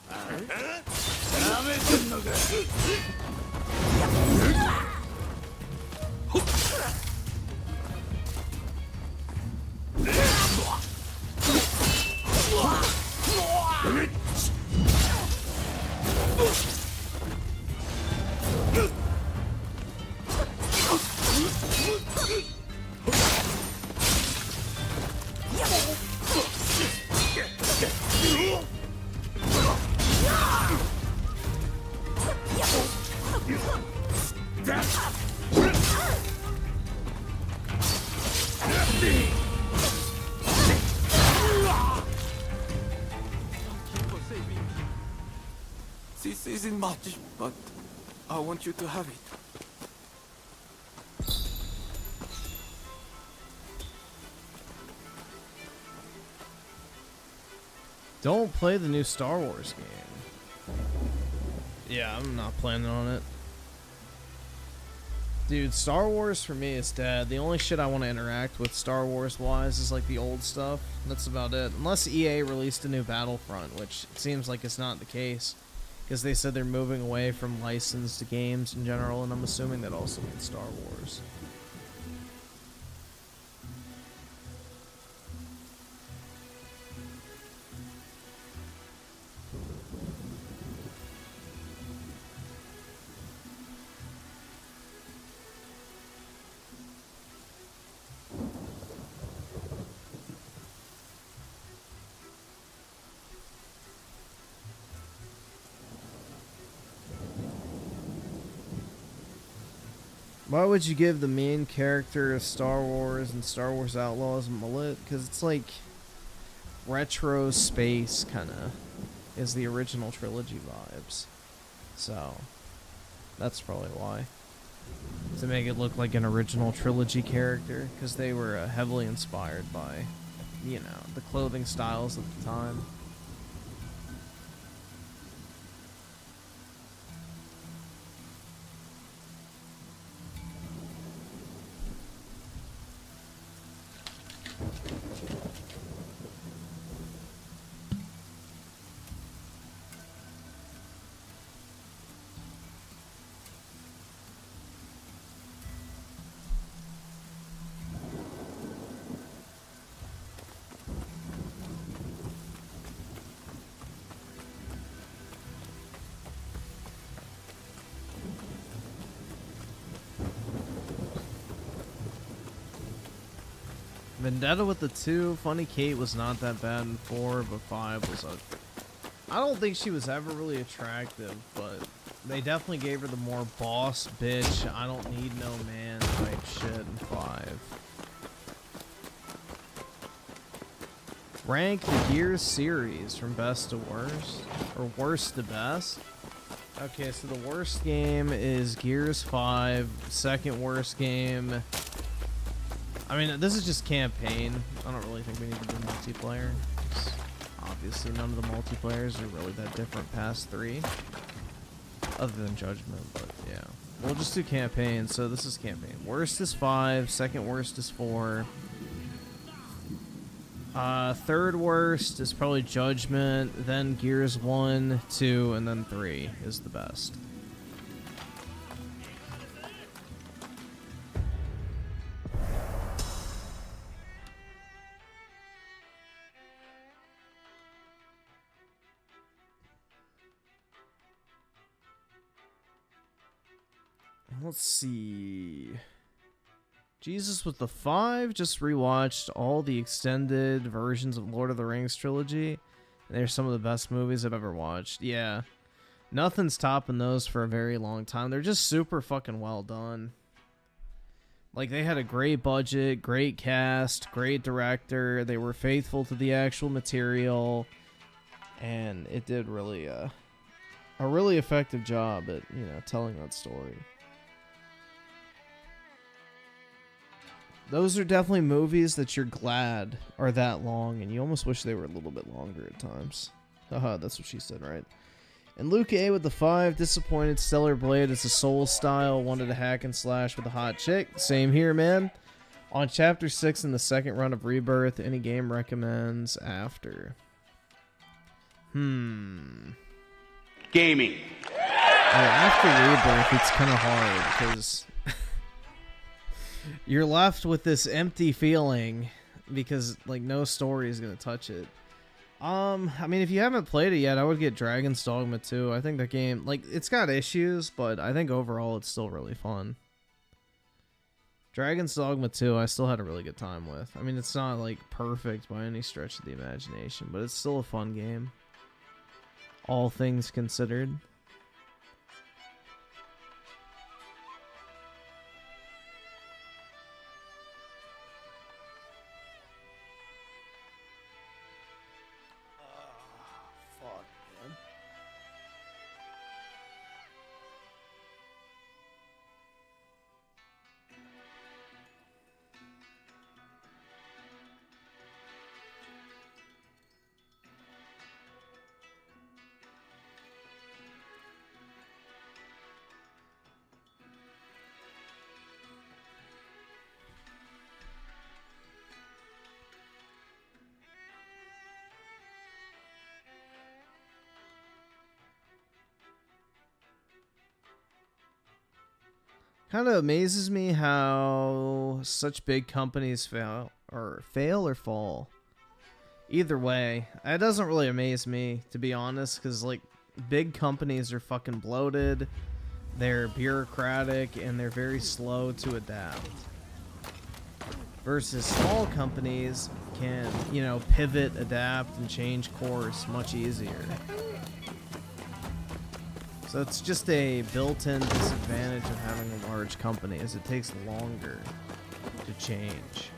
[SPEAKER 7] This isn't much, but I want you to have it.
[SPEAKER 8] Don't play the new Star Wars game. Yeah, I'm not planning on it. Dude, Star Wars for me is dead. The only shit I want to interact with Star Wars wise is like the old stuff. That's about it. Unless EA released a new Battlefront, which it seems like it's not the case. Because they said they're moving away from licensed games in general, and I'm assuming that also means Star Wars. Why would you give the main character of Star Wars and Star Wars Outlaws a mullet? Because it's like retro space, kind of, is the original trilogy vibes. So, that's probably why. To make it look like an original trilogy character, because they were heavily inspired by, you know, the clothing styles at the time.
[SPEAKER 4] Vendetta with the 2. Funny Kate was not that bad in 4, but 5 was a... I don't think she was ever really attractive, but they definitely gave her the more boss bitch, I don't need no man type shit in 5. Rank the Gears series from best to worst, or worst to best. Okay, so the worst game is Gears 5. Second worst game... I mean, this is just campaign. I don't really think we need to do multiplayer. Obviously, none of the multiplayers are really that different past 3. Other than Judgment, but yeah. We'll just do campaign, so this is campaign. Worst is 5, second worst is 4. Third worst is probably Judgment, then Gears 1, 2, and then 3 is the best. Let's see. Jesus with the 5. Just rewatched all the extended versions of Lord of the Rings trilogy. And they're some of the best movies I've ever watched. Yeah. Nothing's topping those for a very long time. They're just super fucking well done. Like, they had a great budget, great cast, great director. They were faithful to the actual material. And it did really, a really effective job at, you know, telling that story. Those are definitely movies that you're glad are that long, and you almost wish they were a little bit longer at times. Haha, that's what she said, right? And Luke A with the 5, disappointed. Stellar Blade is a soul style, wanted to hack and slash with a hot chick. Same here, man. On chapter 6 in the second run of Rebirth, any game recommends after.
[SPEAKER 1] Gaming.
[SPEAKER 4] After Rebirth, it's kind of hard, because... you're left with this empty feeling because like no story is gonna touch it. I mean, if you haven't played it yet, I would get Dragon's Dogma 2. I think the game, like, it's got issues, but I think overall it's still really fun. Dragon's Dogma 2, I still had a really good time with. I mean, it's not like perfect by any stretch of the imagination, but it's still a fun game. All things considered. Kind of amazes me how such big companies fail or fall. Either way, it doesn't really amaze me, to be honest, because like big companies are fucking bloated, they're bureaucratic, and they're very slow to adapt. Versus small companies can, you know, pivot, adapt, and change course much easier. So it's just a built-in disadvantage of having a large company, as it takes longer to change.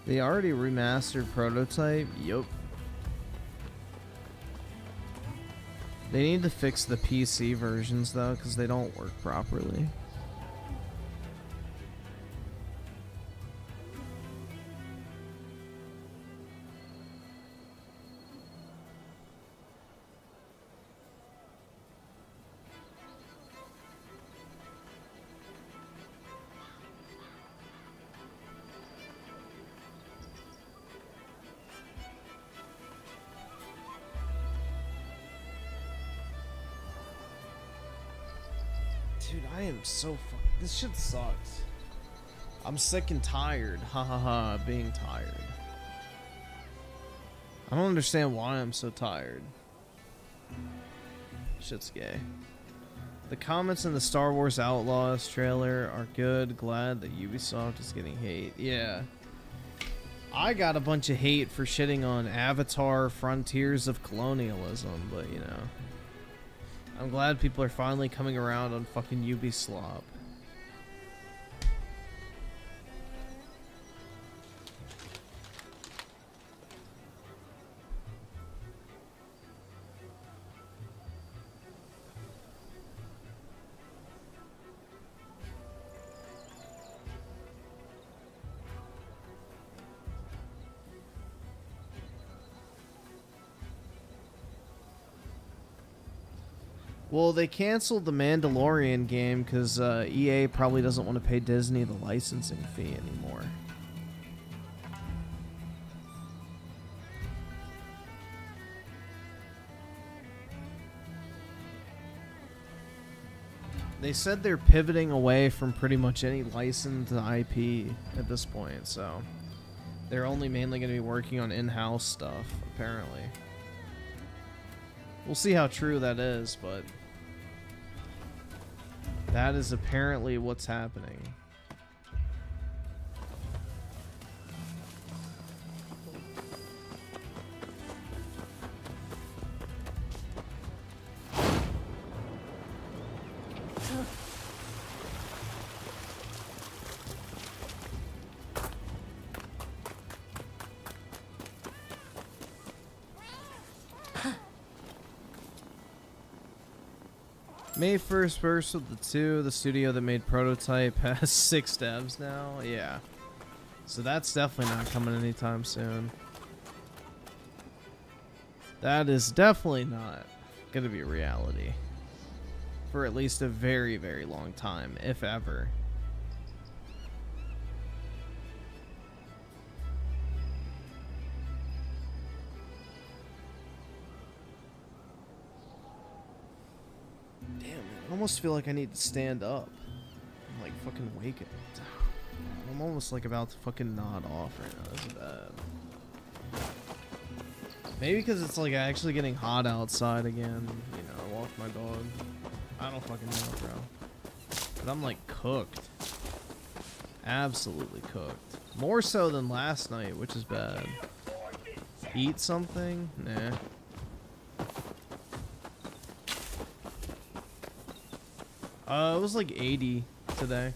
[SPEAKER 4] They already remastered Prototype? Yup. They need to fix the PC versions though, because they don't work properly. Dude, I am so this shit sucks. I'm sick and tired. Ha ha ha, being tired. I don't understand why I'm so tired. Shit's gay. The comments in the Star Wars Outlaws trailer are good. Glad that Ubisoft is getting hate. Yeah. I got a bunch of hate for shitting on Avatar Frontiers of Colonialism, but you know. I'm glad people are finally coming around on fucking Ubisoft. Well, they canceled the Mandalorian game because EA probably doesn't want to pay Disney the licensing fee anymore. They said they're pivoting away from pretty much any licensed IP at this point, so they're only mainly going to be working on in-house stuff, apparently. We'll see how true that is, but that is apparently what's happening. May 1st verse of the 2, the studio that made Prototype has 6 devs now. Yeah. So that's definitely not coming anytime soon. That is definitely not going to be a reality. For at least a very, very long time, if ever. I almost feel like I need to stand up. I'm like fucking waking. I'm almost like about to fucking nod off right now. This is bad. Maybe because it's like actually getting hot outside again. You know, I walk my dog. I don't fucking know, bro. But I'm like cooked. Absolutely cooked. More so than last night, which is bad. Eat something? Nah. It was like 80 today.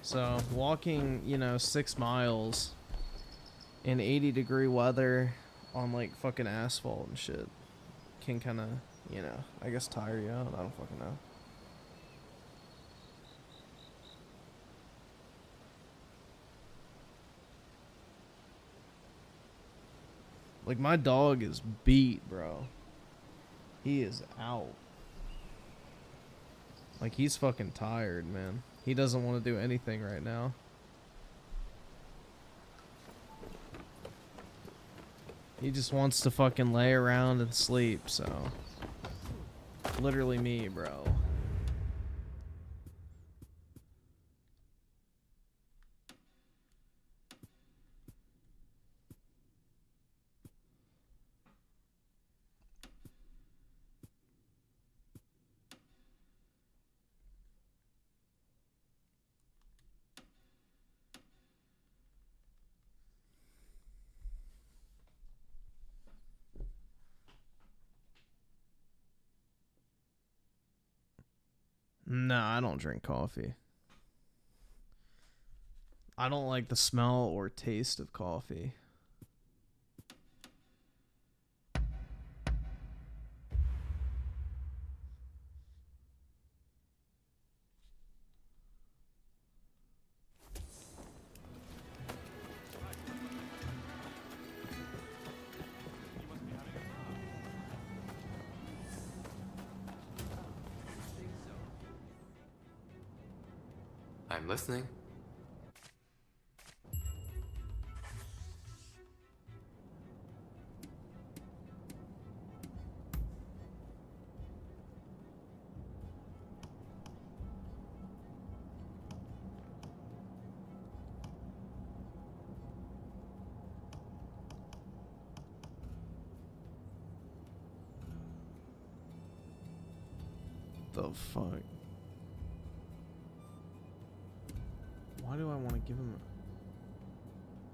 [SPEAKER 4] So, walking, you know, 6 miles in 80-degree weather on like fucking asphalt and shit can kind of, you know, I guess tire you out. I don't fucking know. Like, my dog is beat, bro. He is out. Like, he's fucking tired, man. He doesn't want to do anything right now. He just wants to fucking lay around and sleep, so. Literally me, bro. No, I don't drink coffee. I don't like the smell or taste of coffee.
[SPEAKER 12] I'm listening.
[SPEAKER 8] the fuck? Why do I want to give him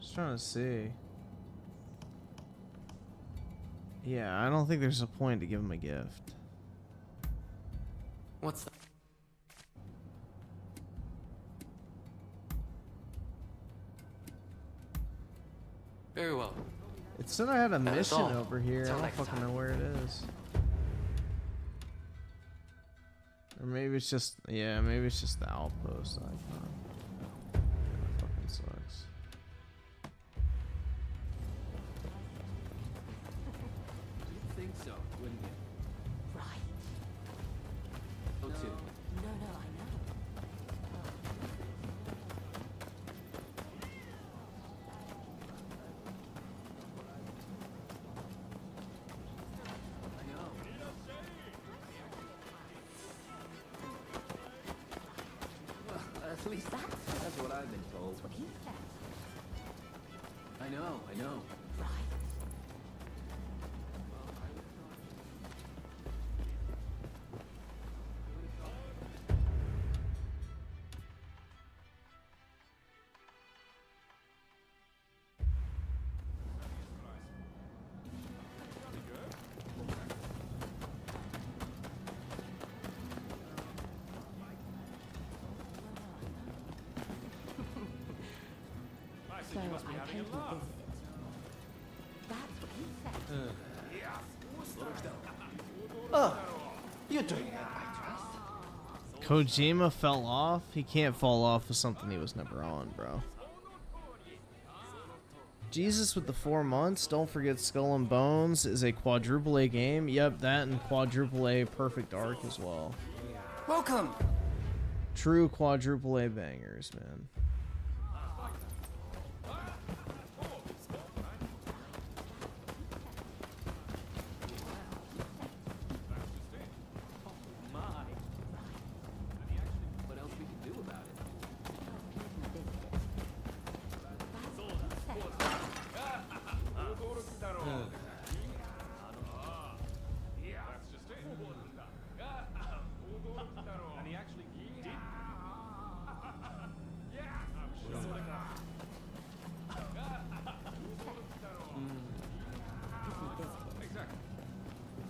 [SPEAKER 8] just trying to see. Yeah, I don't think there's a point to give him a gift.
[SPEAKER 12] What's that? Very well.
[SPEAKER 8] It said I had a
[SPEAKER 12] That is
[SPEAKER 8] mission
[SPEAKER 12] all.
[SPEAKER 8] over here.
[SPEAKER 12] Till
[SPEAKER 8] I don't
[SPEAKER 12] next
[SPEAKER 8] fucking
[SPEAKER 12] time.
[SPEAKER 8] know where it is. Or maybe it's just, yeah, maybe it's just the outpost icon. That fucking sucks.
[SPEAKER 13] You'd think so, wouldn't you?
[SPEAKER 11] Right.
[SPEAKER 13] Oh, too.
[SPEAKER 11] No, I know.
[SPEAKER 13] At least that's what I've been told.
[SPEAKER 11] What he said.
[SPEAKER 13] I know.
[SPEAKER 11] Right. So I take you visit. That's what he said.
[SPEAKER 9] Oh, you're doing it, I trust.
[SPEAKER 8] Kojima fell off? He can't fall off of something he was never on, bro. Jesus with the 4 months. Don't forget Skull and Bones is a quadruple A game. Yep, that and quadruple A Perfect Arc as well.
[SPEAKER 13] Welcome.
[SPEAKER 8] True quadruple A bangers, man.
[SPEAKER 13] What else we can do about it?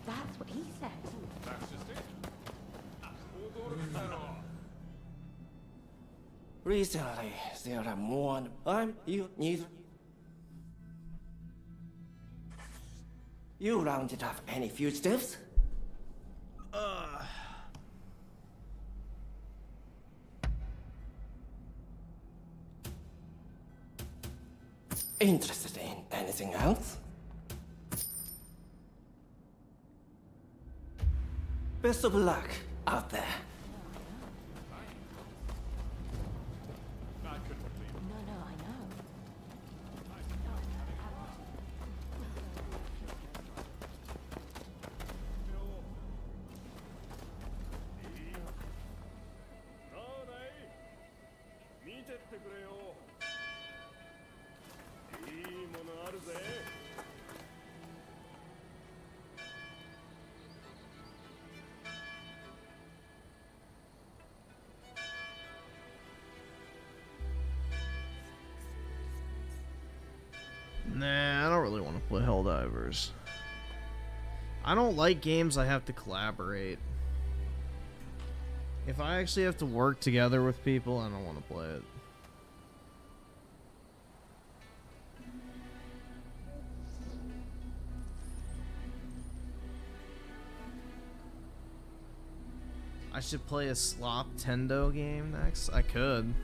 [SPEAKER 11] That's what he said.
[SPEAKER 9] Recently, there are more. You need. You rounded up any fugitives? Interested in anything else? Best of luck out there.
[SPEAKER 11] No, I know.
[SPEAKER 8] Nah, I don't really want to play Helldivers. I don't like games I have to collaborate. If I actually have to work together with people, I don't want to play it. I should play a Slop Tendo game next. I could.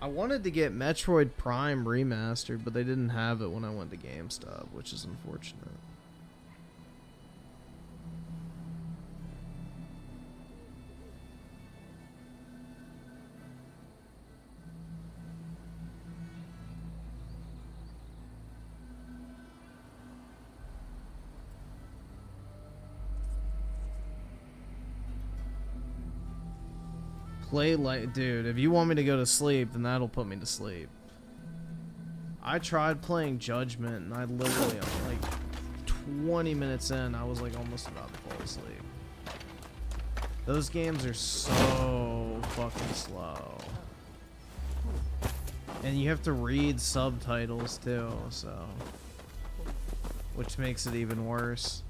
[SPEAKER 8] I wanted to get Metroid Prime remastered, but they didn't have it when I went to GameStop, which is unfortunate. Play like, dude, if you want me to go to sleep, then that'll put me to sleep. I tried playing Judgment, and I literally, like,
[SPEAKER 4] 20 minutes in, I was like almost about to fall asleep. Those games are so fucking slow. And you have to read subtitles too, so... which makes it even worse.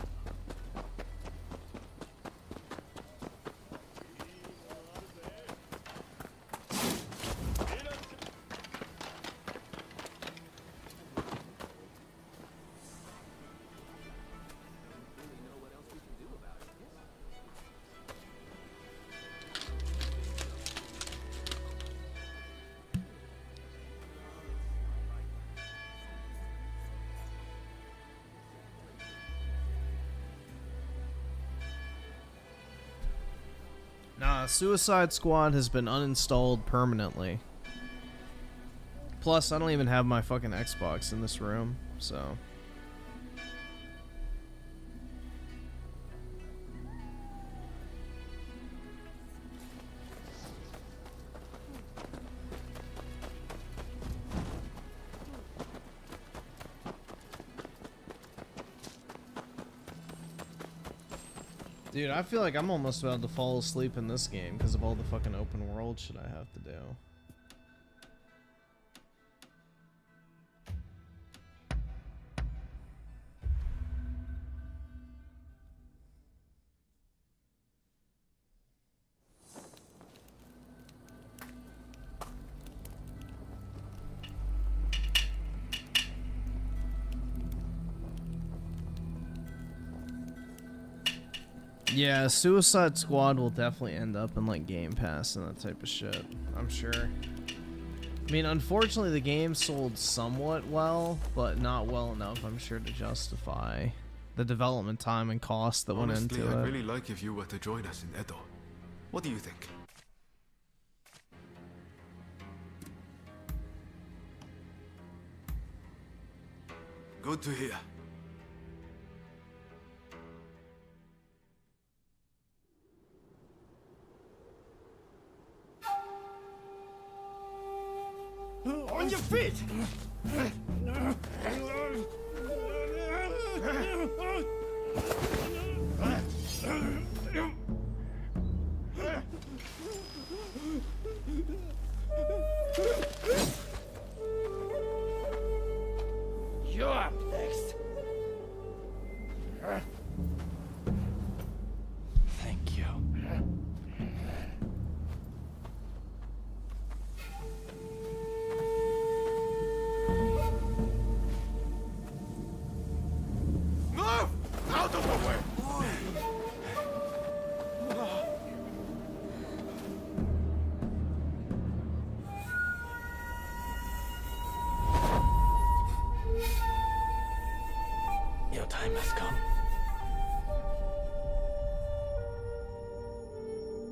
[SPEAKER 4] Nah, Suicide Squad has been uninstalled permanently. Plus, I don't even have my fucking Xbox in this room, so... Dude, I feel like I'm almost about to fall asleep in this game because of all the fucking open world shit I have to do. Yeah, Suicide Squad will definitely end up in like Game Pass and that type of shit, I'm sure. I mean, unfortunately the game sold somewhat well, but not well enough, I'm sure, to justify the development time and cost that went into it.
[SPEAKER 14] I'd really like if you were to join us in Edo. What do you think? Good to hear.
[SPEAKER 5] On your feet! You're up next. Thank you.
[SPEAKER 2] Move! Out of the way!
[SPEAKER 6] Your time has come.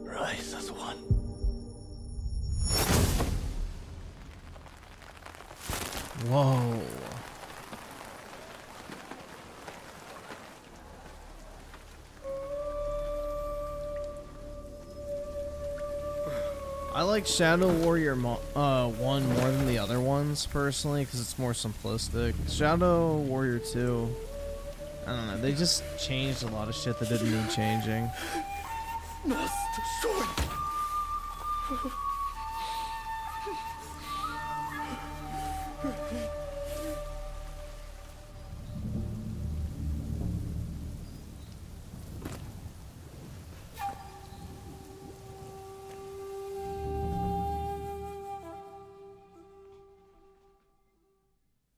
[SPEAKER 6] Rise as one.
[SPEAKER 4] Whoa. I like Shadow Warrior 1 more than the other ones, personally, because it's more simplistic. Shadow Warrior 2, I don't know, they just changed a lot of shit that didn't need changing.
[SPEAKER 9] Master Sword.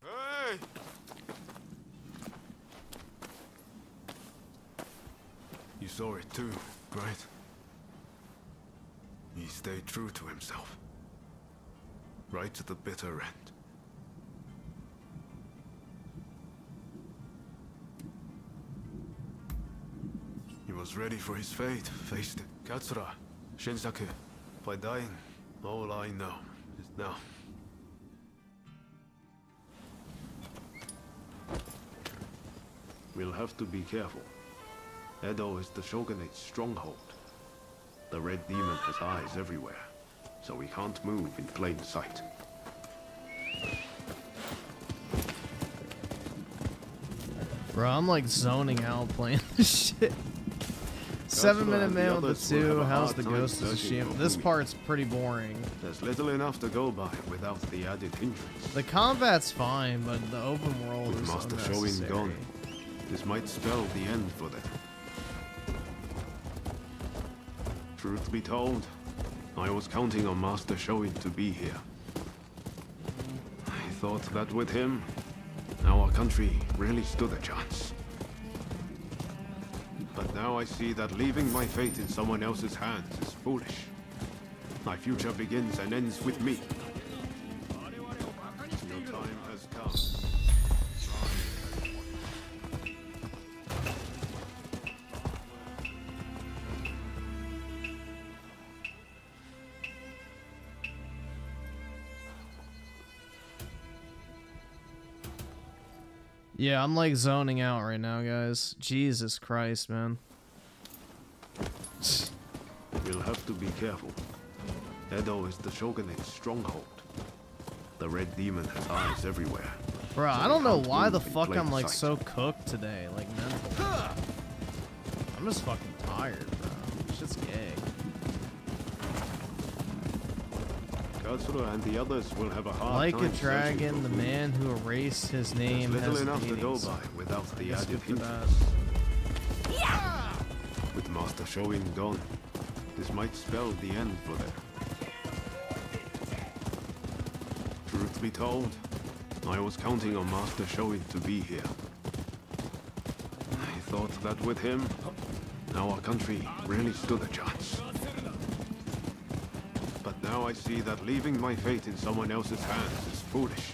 [SPEAKER 14] Hey! You saw it too, right? He stayed true to himself. Right to the bitter end. He was ready for his fate, faced it. Katsura, Shinsaku, by dying, all I know is now.
[SPEAKER 15] We'll have to be careful. Edo is the Shogunate's stronghold. The Red Demon has eyes everywhere, so we can't move in plain sight.
[SPEAKER 4] Bro, I'm like zoning out playing this shit. 7-minute man with the 2. How's the Ghost of Tsushima? This part's pretty boring.
[SPEAKER 15] There's little enough to go by without the added hindrance.
[SPEAKER 4] The combat's fine, but the open world
[SPEAKER 15] With
[SPEAKER 4] is
[SPEAKER 15] Master
[SPEAKER 4] unnecessary.
[SPEAKER 15] Shoin gone, this might spell the end for them. Truth be told, I was counting on Master Shoin to be here. I thought that with him, our country really stood a chance. But now I see that leaving my fate in someone else's hands is foolish. My future begins and ends with me. Your time has come.
[SPEAKER 4] Yeah, I'm like zoning out right now, guys. Jesus Christ, man.
[SPEAKER 15] We'll have to be careful. Edo is the Shogunate's stronghold. The Red Demon has eyes everywhere.
[SPEAKER 4] Bro,
[SPEAKER 15] so
[SPEAKER 4] I don't know
[SPEAKER 15] can't
[SPEAKER 4] why
[SPEAKER 15] move
[SPEAKER 4] the
[SPEAKER 15] in
[SPEAKER 4] fuck
[SPEAKER 15] plain
[SPEAKER 4] I'm like
[SPEAKER 15] sight.
[SPEAKER 4] so cooked today, like mentally. I'm just fucking tired, bro. Shit's gay.
[SPEAKER 15] Katsura and the others will have a hard
[SPEAKER 4] Like
[SPEAKER 15] time
[SPEAKER 4] a dragon,
[SPEAKER 15] searching
[SPEAKER 4] the
[SPEAKER 15] for
[SPEAKER 4] man who erased his name
[SPEAKER 15] There's little
[SPEAKER 4] has
[SPEAKER 15] enough to go
[SPEAKER 4] meanings.
[SPEAKER 15] by without the
[SPEAKER 4] Guess
[SPEAKER 15] added
[SPEAKER 4] good for that.
[SPEAKER 15] hindrance. With Master Shoin gone, this might spell the end for them. Truth be told, I was counting on Master Shoin to be here. I thought that with him, our country really stood a chance. But now I see that leaving my fate in someone else's hands is foolish.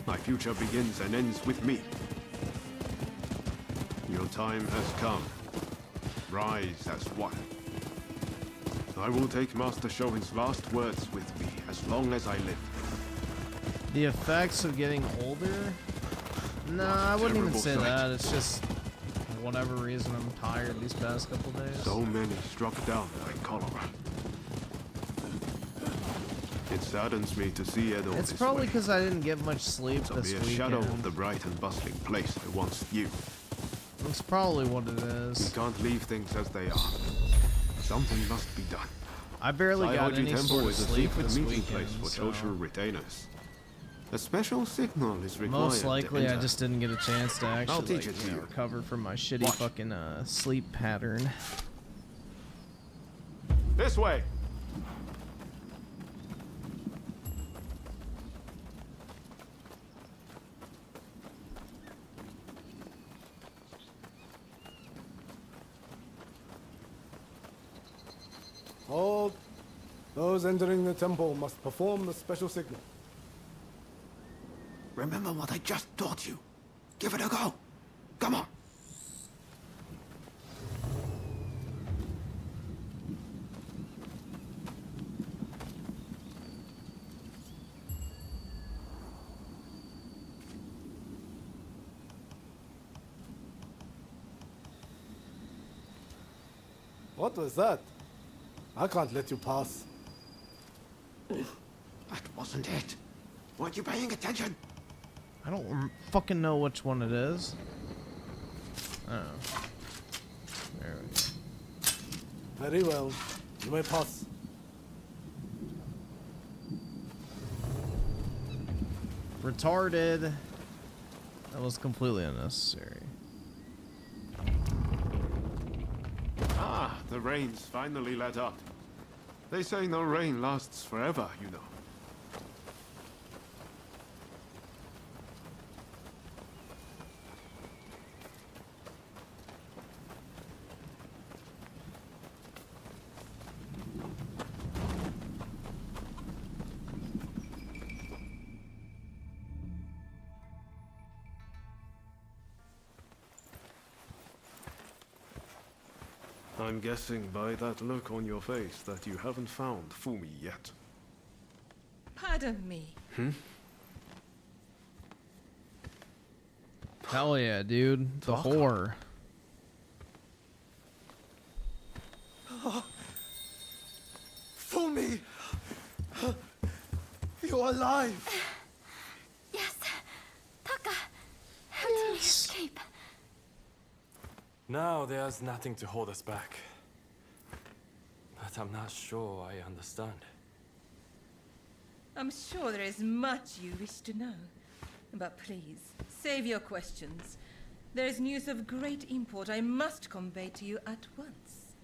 [SPEAKER 15] My future begins and ends with me. Your time has come. Rise as one. I will take Master Shoin's last words with me as long as I live.
[SPEAKER 4] The effects of getting older? Nah, I wouldn't even
[SPEAKER 15] terrible
[SPEAKER 4] say
[SPEAKER 15] sight.
[SPEAKER 4] that. It's just whatever reason I'm tired these past couple days.
[SPEAKER 15] So many struck down by cholera. It saddens me to see Edo
[SPEAKER 4] It's
[SPEAKER 15] this
[SPEAKER 4] probably
[SPEAKER 15] way.
[SPEAKER 4] because I didn't get much sleep
[SPEAKER 15] To
[SPEAKER 4] this
[SPEAKER 15] be a
[SPEAKER 4] weekend.
[SPEAKER 15] shadow of the bright and bustling place I once knew.
[SPEAKER 4] That's probably what it
[SPEAKER 15] We
[SPEAKER 4] is.
[SPEAKER 15] can't leave things as they are. Something must be done.
[SPEAKER 4] I barely got
[SPEAKER 15] Saioji
[SPEAKER 4] any
[SPEAKER 15] Temple
[SPEAKER 4] sort of
[SPEAKER 15] is a
[SPEAKER 4] sleep
[SPEAKER 15] secret
[SPEAKER 4] this
[SPEAKER 15] meeting
[SPEAKER 4] weekend,
[SPEAKER 15] place for
[SPEAKER 4] so
[SPEAKER 15] Choshu retainers. A special signal is required.
[SPEAKER 4] most likely
[SPEAKER 15] to
[SPEAKER 4] I
[SPEAKER 15] enter.
[SPEAKER 4] just didn't get a chance to actually
[SPEAKER 15] teach
[SPEAKER 4] like,
[SPEAKER 15] it to you.
[SPEAKER 4] recover from my shitty
[SPEAKER 15] Watch.
[SPEAKER 4] fucking sleep pattern.
[SPEAKER 15] This way.
[SPEAKER 5] Hold. Those entering the temple must perform the special signal.
[SPEAKER 9] Remember what I just taught you. Give it a go. Come on.
[SPEAKER 5] What was that? I can't let you pass.
[SPEAKER 9] That wasn't it. Weren't you paying attention?
[SPEAKER 4] I don't fucking know which one it is. Oh. There we go.
[SPEAKER 5] Very well. You may pass.
[SPEAKER 4] Retarded. That was completely unnecessary.
[SPEAKER 15] Ah, the rain's finally let up. They say no rain lasts forever, you know. I'm guessing by that look on your face that you haven't found Fumi yet.
[SPEAKER 16] Pardon me.
[SPEAKER 4] Hell yeah, dude. The whore.
[SPEAKER 9] Fumi! You're alive!
[SPEAKER 16] Yes. Taka helped me escape.
[SPEAKER 17] Now there's nothing to hold us back. But I'm not sure I understand.
[SPEAKER 16] I'm sure there is much you wish to know. But please, save your questions. There is news of great import I must convey to you at once.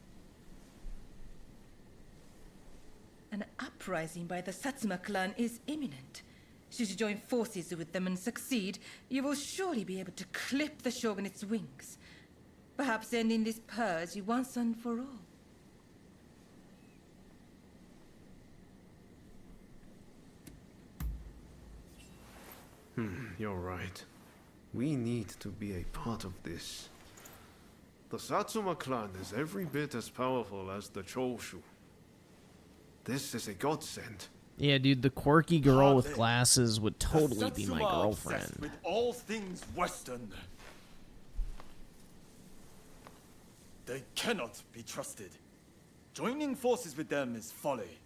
[SPEAKER 16] An uprising by the Satsuma clan is imminent. Should you join forces with them and succeed, you will surely be able to clip the shogunate's wings. Perhaps ending this purge once and for all.
[SPEAKER 15] You're right. We need to be a part of this. The Satsuma clan is every bit as powerful as the Choshu. This is a godsend.
[SPEAKER 8] Yeah, dude, the quirky girl with glasses would totally be my girlfriend.
[SPEAKER 18] With all things Western. They cannot be trusted. Joining forces with them is folly.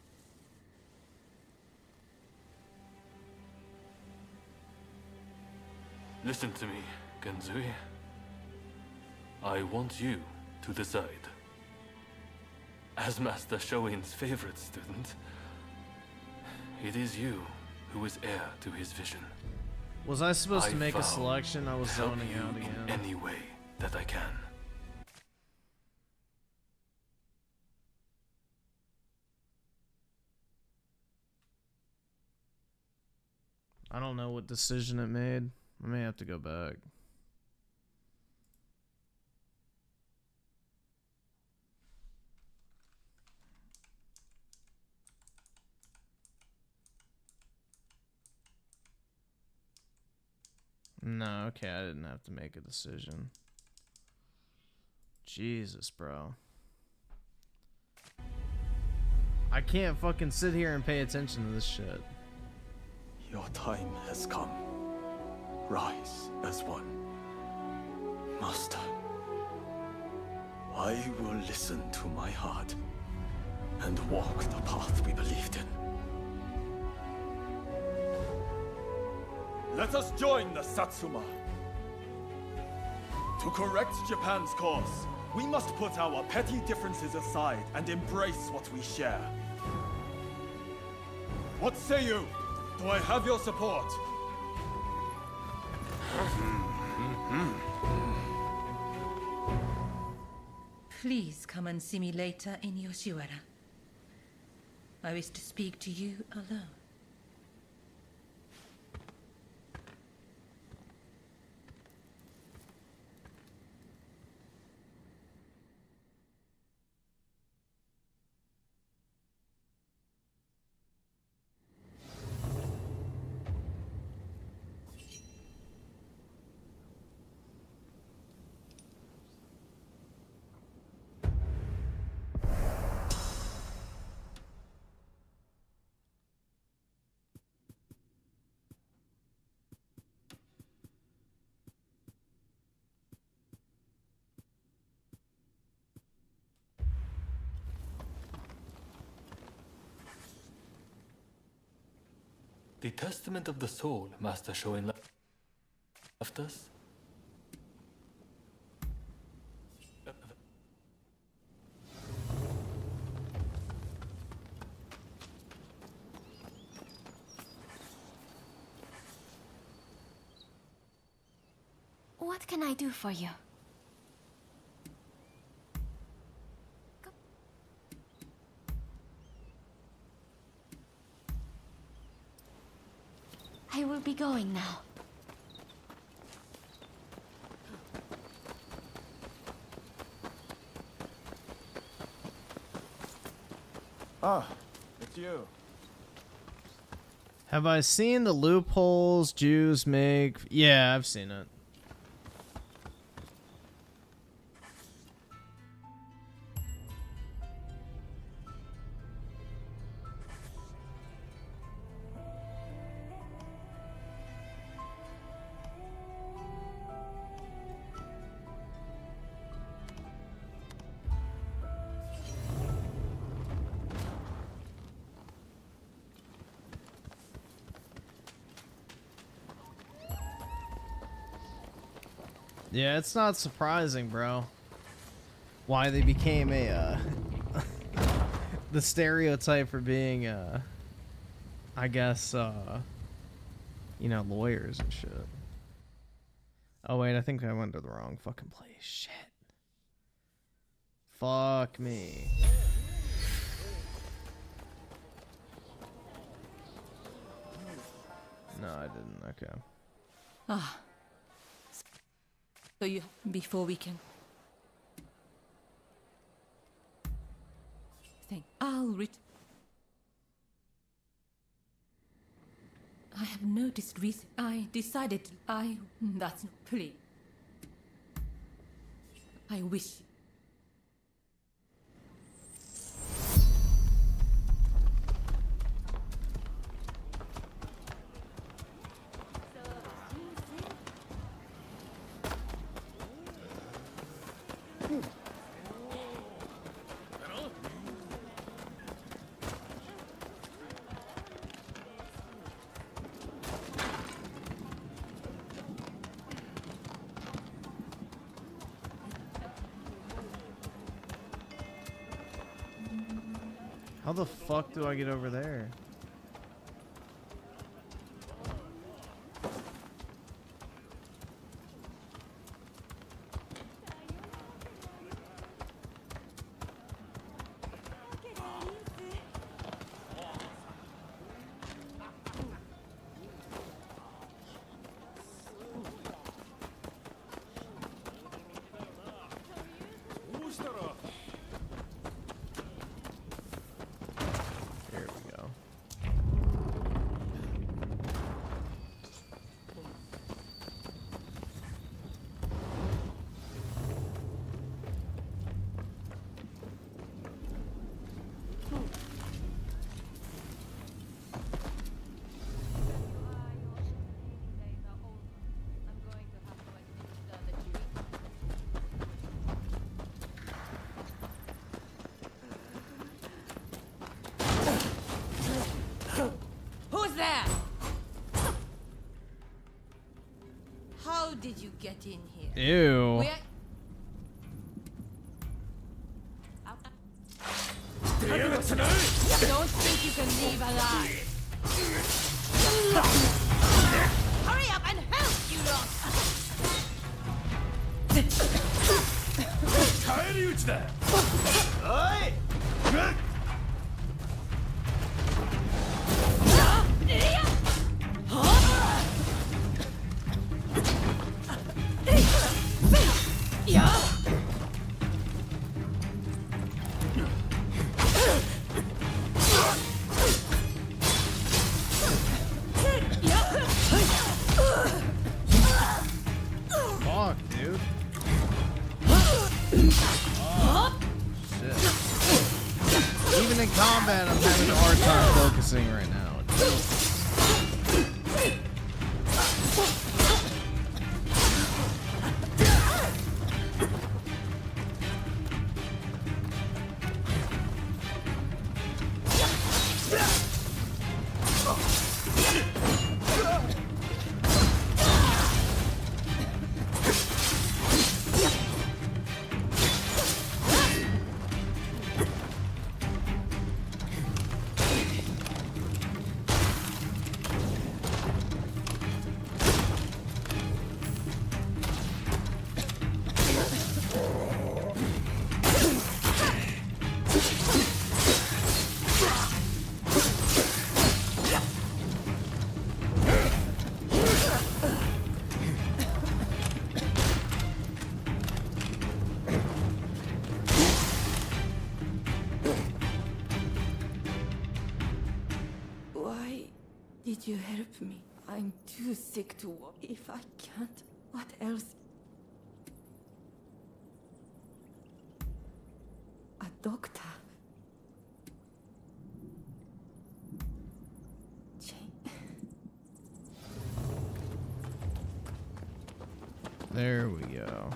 [SPEAKER 10] Listen to me, Genzui. I want you to decide. As Master Shoin's favorite student, it is you who is heir to his vision.
[SPEAKER 8] Was I supposed to make a
[SPEAKER 10] vow
[SPEAKER 8] selection? I was
[SPEAKER 10] to help
[SPEAKER 8] zoning
[SPEAKER 10] you
[SPEAKER 8] out again.
[SPEAKER 10] in any way that I can.
[SPEAKER 8] I don't know what decision it made. I may have to go back. No, okay, I didn't have to make a decision. Jesus, bro. I can't fucking sit here and pay attention to this shit.
[SPEAKER 18] Your time has come. Rise as one. Master, I will listen to my heart and walk the path we believed in. Let us join the Satsuma. To correct Japan's course, we must put our petty differences aside and embrace what we share. What say you? Do I have your support?
[SPEAKER 16] Please come and see me later in Yoshiwara. I wish to speak to you alone.
[SPEAKER 10] The testament of the soul Master Shoin left us?
[SPEAKER 19] What can I do for you? I will be going now.
[SPEAKER 18] Ah, it's you.
[SPEAKER 8] Have I seen the loopholes Jews make? Yeah, I've seen it. Yeah, it's not surprising, bro.
[SPEAKER 4] why they became a the stereotype for being I guess you know, lawyers and shit. Oh wait, I think I went to the wrong fucking place. Shit. Fuck me. No, I didn't. Okay.
[SPEAKER 16] Ah. So you, before we can... I'll read... I have noticed reason. I decided that's not please. I wish...
[SPEAKER 4] How the fuck do I get over there? There we go.
[SPEAKER 16] Who's there? How did you get in here?
[SPEAKER 4] Ew.
[SPEAKER 16] Where... Don't think you can leave alive. Hurry up and help, you lot!
[SPEAKER 18] 返り討ちだ。おい。
[SPEAKER 4] Fuck, dude. Shit. Even in combat, I'm having a hard time focusing right now.
[SPEAKER 11] Why did you help me? I'm too sick to walk. If I can't, what else? A doctor.
[SPEAKER 4] There we go.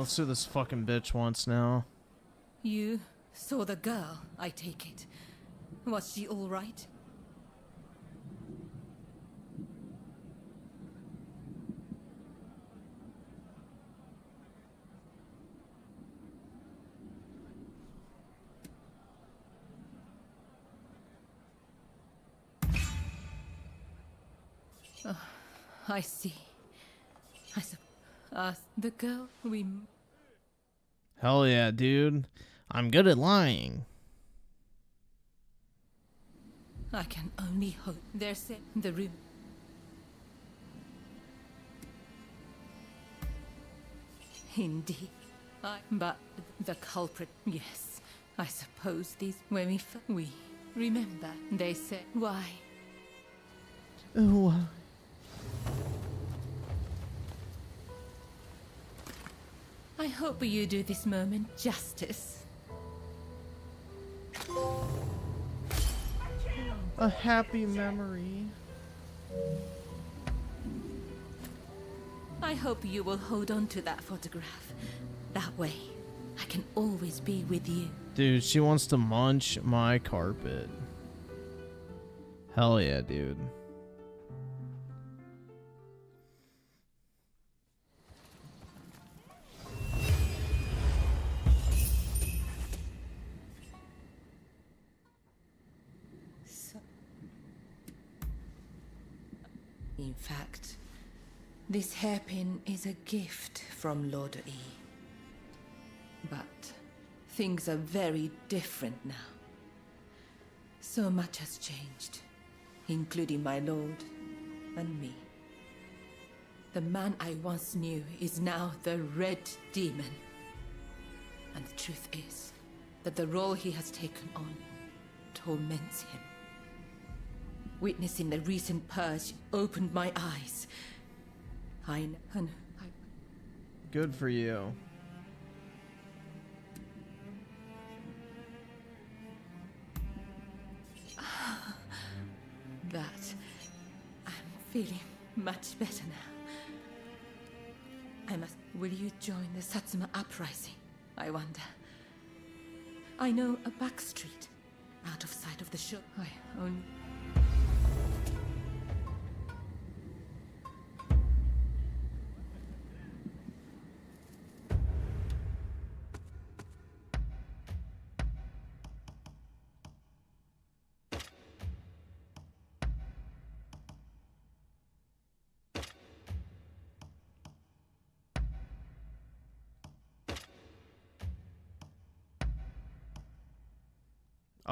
[SPEAKER 4] let's do this fucking bitch once now.
[SPEAKER 16] You saw the girl, I take it. Was she all right? Oh, I see. The girl we...
[SPEAKER 4] Hell yeah, dude. I'm good at lying.
[SPEAKER 16] I can only hope there's the room. Indeed. But the culprit, yes. I suppose these... When we remember, they said, why?
[SPEAKER 4] Oh.
[SPEAKER 16] I hope you do this moment justice.
[SPEAKER 4] A happy memory.
[SPEAKER 16] I hope you will hold on to that photograph. That way, I can always be with you.
[SPEAKER 4] Dude, she wants to munch my carpet. Hell yeah, dude.
[SPEAKER 16] In fact, this hairpin is a gift from Lord E. But things are very different now. So much has changed, including my lord and me. The man I once knew is now the Red Demon. And the truth is that the role he has taken on torments him. Witnessing the recent purge opened my eyes.
[SPEAKER 4] Good for you.
[SPEAKER 16] That I'm feeling much better now. Will you join the Satsuma uprising? I wonder. I know a back street, out of sight of the shore. I only...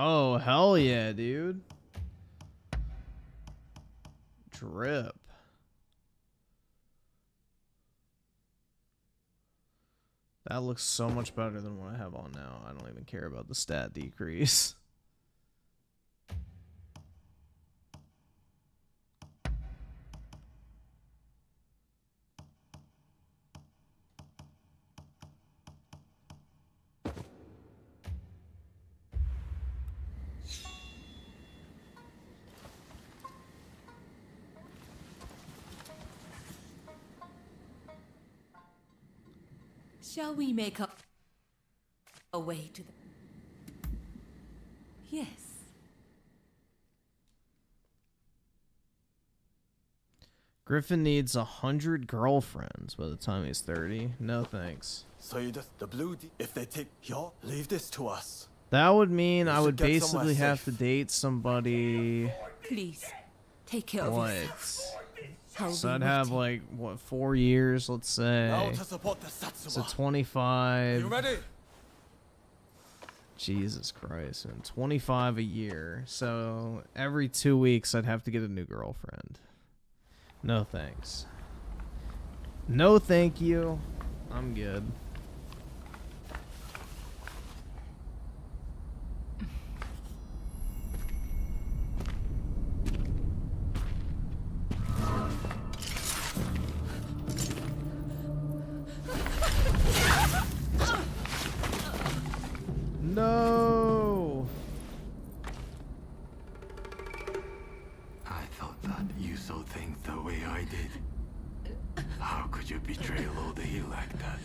[SPEAKER 4] Oh, hell yeah, dude. Drip. That looks so much better than what I have on now. I don't even care about the stat decrease.
[SPEAKER 16] Shall we make up a way to the... Yes.
[SPEAKER 4] Griffin needs 100 girlfriends by the time he's 30. No thanks.
[SPEAKER 18] So you just the blue if they take your leave this to us.
[SPEAKER 4] That would mean I would
[SPEAKER 18] get
[SPEAKER 4] basically
[SPEAKER 18] somewhere
[SPEAKER 4] have to date somebody.
[SPEAKER 16] Please, take care of yourself.
[SPEAKER 4] So I'd have like what 4 years, let's say.
[SPEAKER 18] Now to support the Satsuma.
[SPEAKER 4] So 25.
[SPEAKER 18] You ready?
[SPEAKER 4] Jesus Christ, man. 25 a year. So every 2 weeks I'd have to get a new girlfriend. No thanks. No thank you. I'm good. No.
[SPEAKER 20] I thought that you saw things the way I did. How could you betray Lord E like that?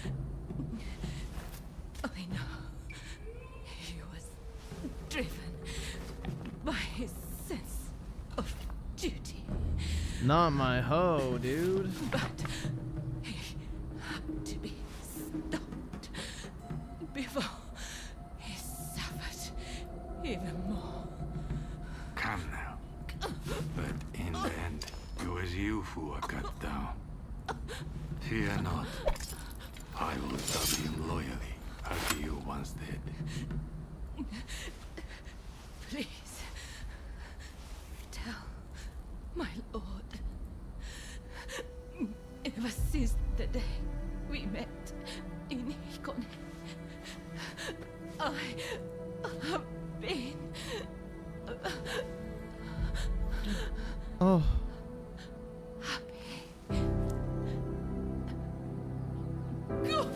[SPEAKER 4] Not my hoe, dude.
[SPEAKER 16] But he had to be stopped before he suffered even more.
[SPEAKER 20] Come now. But in the end, it was you who were cut down. Fear not. I will serve him loyally, as you once did.
[SPEAKER 16] Please, tell my lord. Ever since the day we met in Hikone, I have been...
[SPEAKER 4] Oh.
[SPEAKER 16] Go.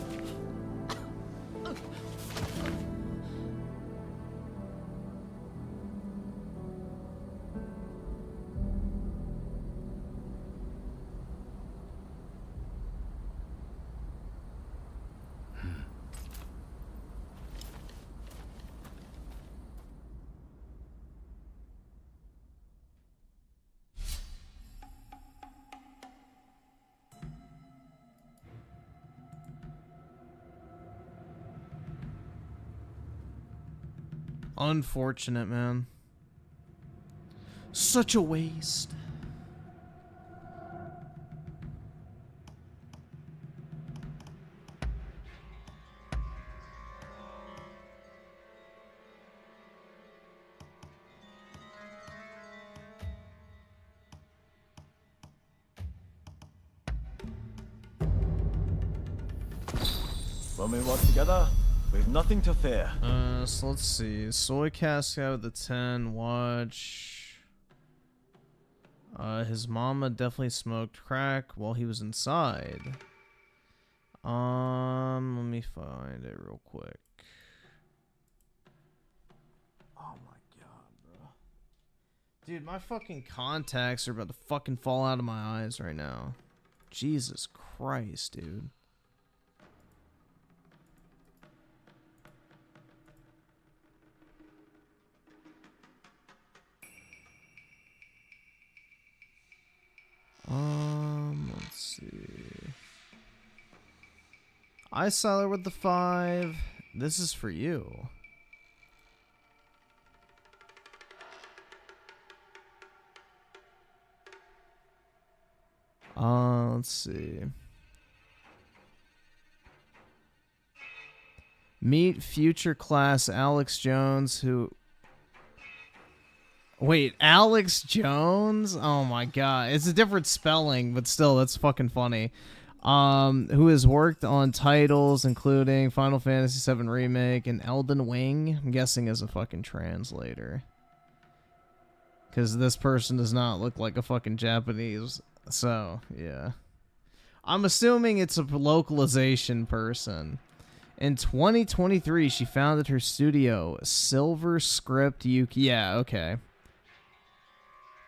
[SPEAKER 4] Unfortunate, man. Such a waste.
[SPEAKER 18] When we work together, we've nothing to fear.
[SPEAKER 4] So let's see. Soy cast out the 10. Watch. His mama definitely smoked crack while he was inside. Let me find it real quick. Oh my god, bro. Dude, my fucking contacts are about to fucking fall out of my eyes right now. Jesus Christ, dude. Let's see. Iceseller with the 5. This is for you. Let's see. Meet future class Alex Jones, who... Wait, Alex Jones? Oh my god. It's a different spelling, but still, that's fucking funny. Who has worked on titles including Final Fantasy VII Remake and Elden Ring. I'm guessing as a fucking translator. Because this person does not look like a fucking Japanese. So, yeah. I'm assuming it's a localization person. In 2023, she founded her studio, Silver Script UK. Yeah, okay.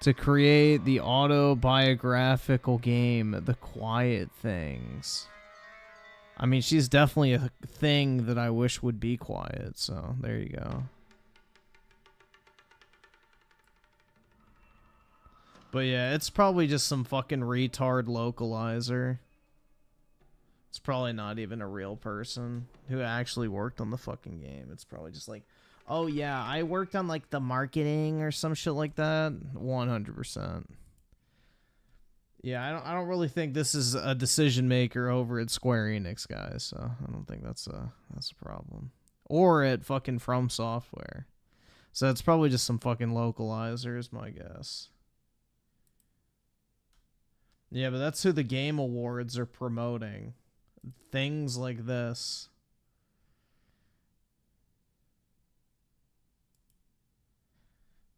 [SPEAKER 4] To create the autobiographical game, The Quiet Things. I mean, she's definitely a thing that I wish would be quiet, so there you go. But yeah, it's probably just some fucking retard localizer. It's probably not even a real person who actually worked on the fucking game. It's probably just like, oh yeah, I worked on like the marketing or some shit like that. 100%. Yeah, I don't really think this is a decision maker over at Square Enix, guys. So I don't think that's a problem. Or at fucking From Software. So it's probably just some fucking localizer is my guess. Yeah, but that's who the Game Awards are promoting. Things like this.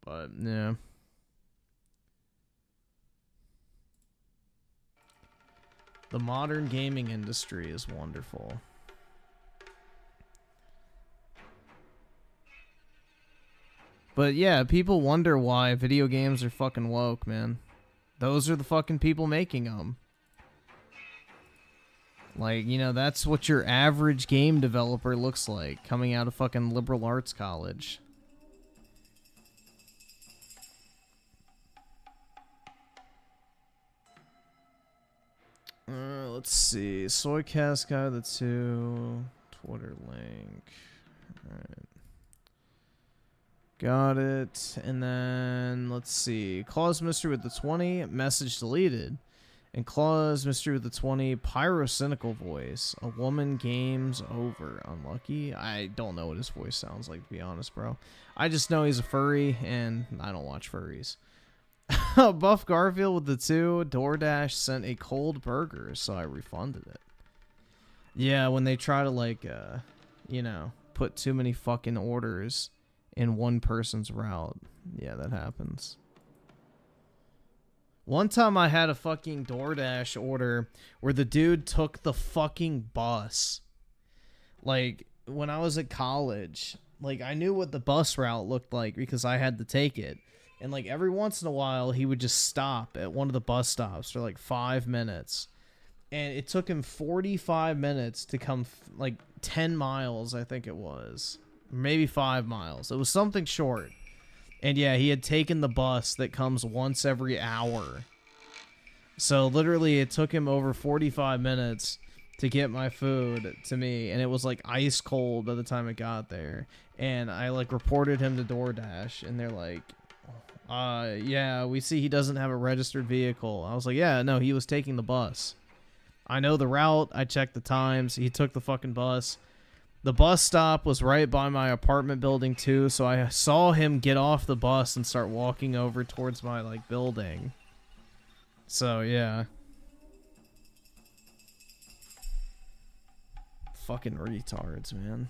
[SPEAKER 4] But, yeah. The modern gaming industry is wonderful. But yeah, people wonder why video games are fucking woke, man. Those are the fucking people making them. Like, you know, that's what your average game developer looks like coming out of fucking liberal arts college. Let's see. Soycast guy the 2. Twitter link. Alright. Got it. And then, let's see. Claus Mystery with the 20. Message deleted. And Claus Mystery with the 20. Pyrocynical voice. A woman games over. Unlucky. I don't know what his voice sounds like, to be honest, bro. I just know he's a furry, and I don't watch furries. Buff Garfield with the 2. DoorDash sent a cold burger, so I refunded it. Yeah, when they try to, like, you know, put too many fucking orders in one person's route. Yeah, that happens. One time I had a fucking DoorDash order where the dude took the fucking bus. Like, when I was at college, like, I knew what the bus route looked like because I had to take it. And, like, every once in a while, he would just stop at one of the bus stops for, like, 5 minutes. And it took him 45 minutes to come, like, 10 miles, I think it was. Maybe 5 miles. It was something short. And, yeah, he had taken the bus that comes once every hour. So, literally, it took him over 45 minutes to get my food to me. And it was, like, ice cold by the time it got there. And I, like, reported him to DoorDash. And they're like... yeah, we see he doesn't have a registered vehicle. I was like, yeah, no, he was taking the bus. I know the route. I checked the times. He took the fucking bus. The bus stop was right by my apartment building, too, so I saw him get off the bus and start walking over towards my, like, building. So, yeah. Fucking retards, man.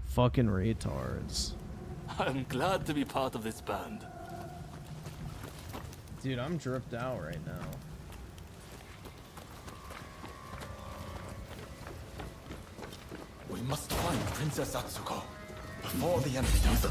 [SPEAKER 4] Fucking retards.
[SPEAKER 10] I'm glad to be part of this band.
[SPEAKER 4] Dude, I'm dripped out right now.
[SPEAKER 6] We must find Princess Atsuko before the enemy does.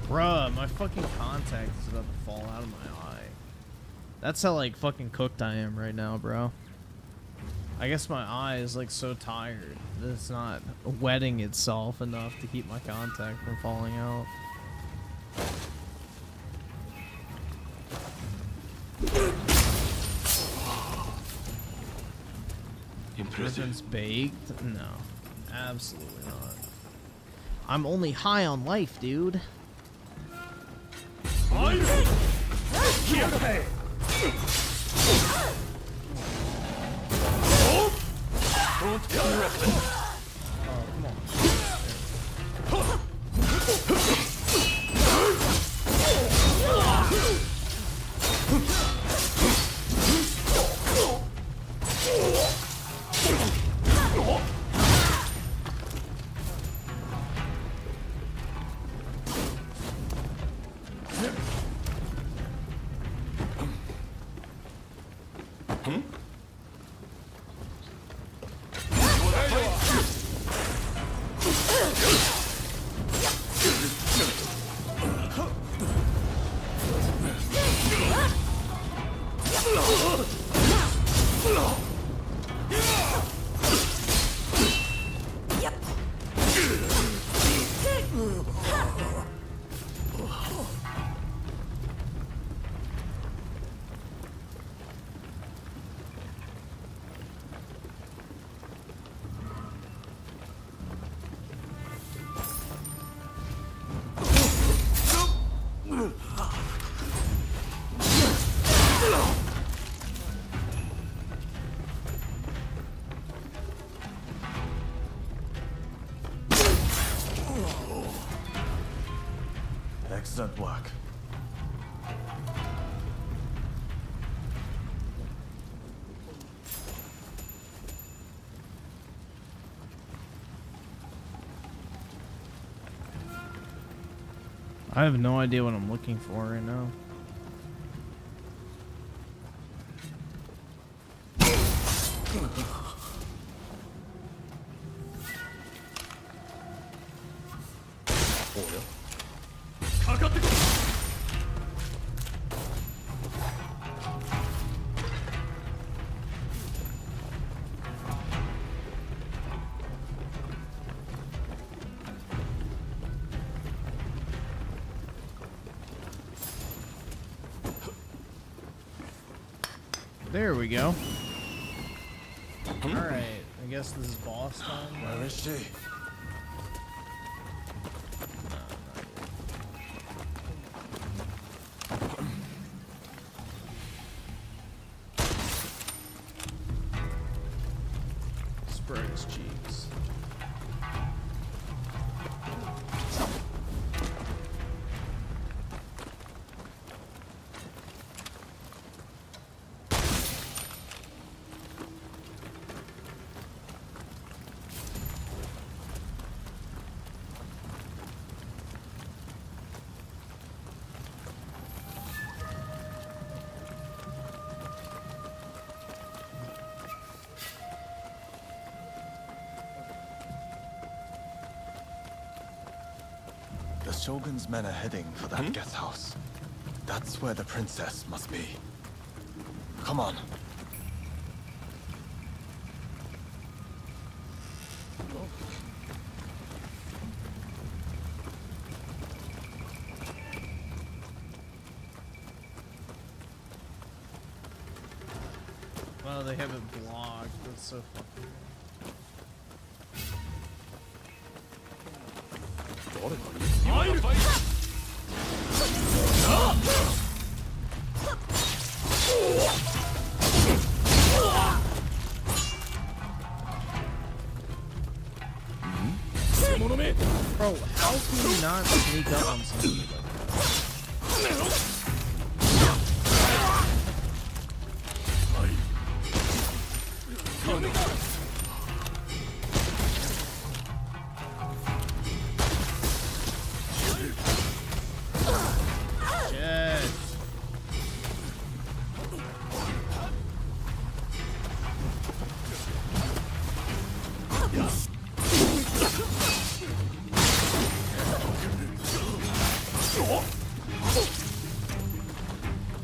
[SPEAKER 4] Bruh, my fucking contact is about to fall out of my eye. That's how, like, fucking cooked I am right now, bro. I guess my eye is, like, so tired that it's not wetting itself enough to keep my contact from falling out. Griffin's baked? No. Absolutely not. I'm only high on life, dude.
[SPEAKER 10] Don't come reckless.
[SPEAKER 4] Oh, come on.
[SPEAKER 18] Excellent work.
[SPEAKER 4] I have no idea what I'm looking for right now. There we go. Alright, I guess this is boss time.
[SPEAKER 18] Where is she?
[SPEAKER 4] Spray his cheeks.
[SPEAKER 18] The Shogun's men are heading for that guest house. That's where the princess must be. Come on.
[SPEAKER 4] Wow, they have it blocked. That's so fucking. Bro, how can you not sneak up on somebody like that?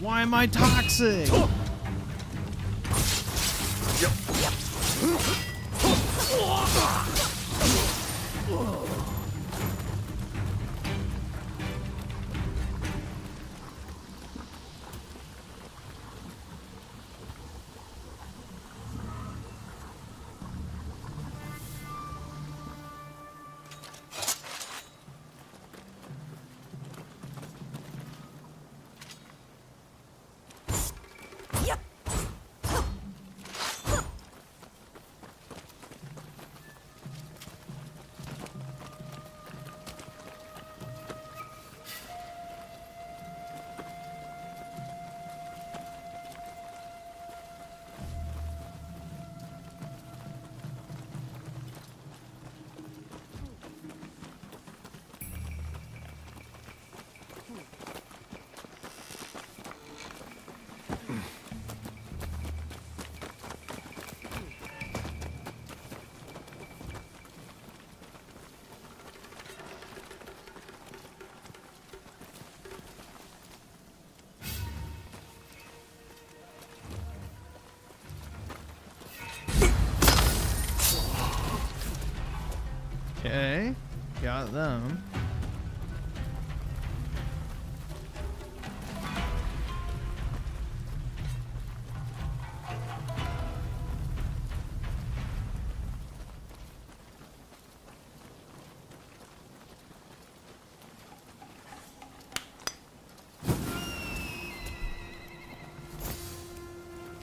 [SPEAKER 4] Why am I toxic? Okay, got them.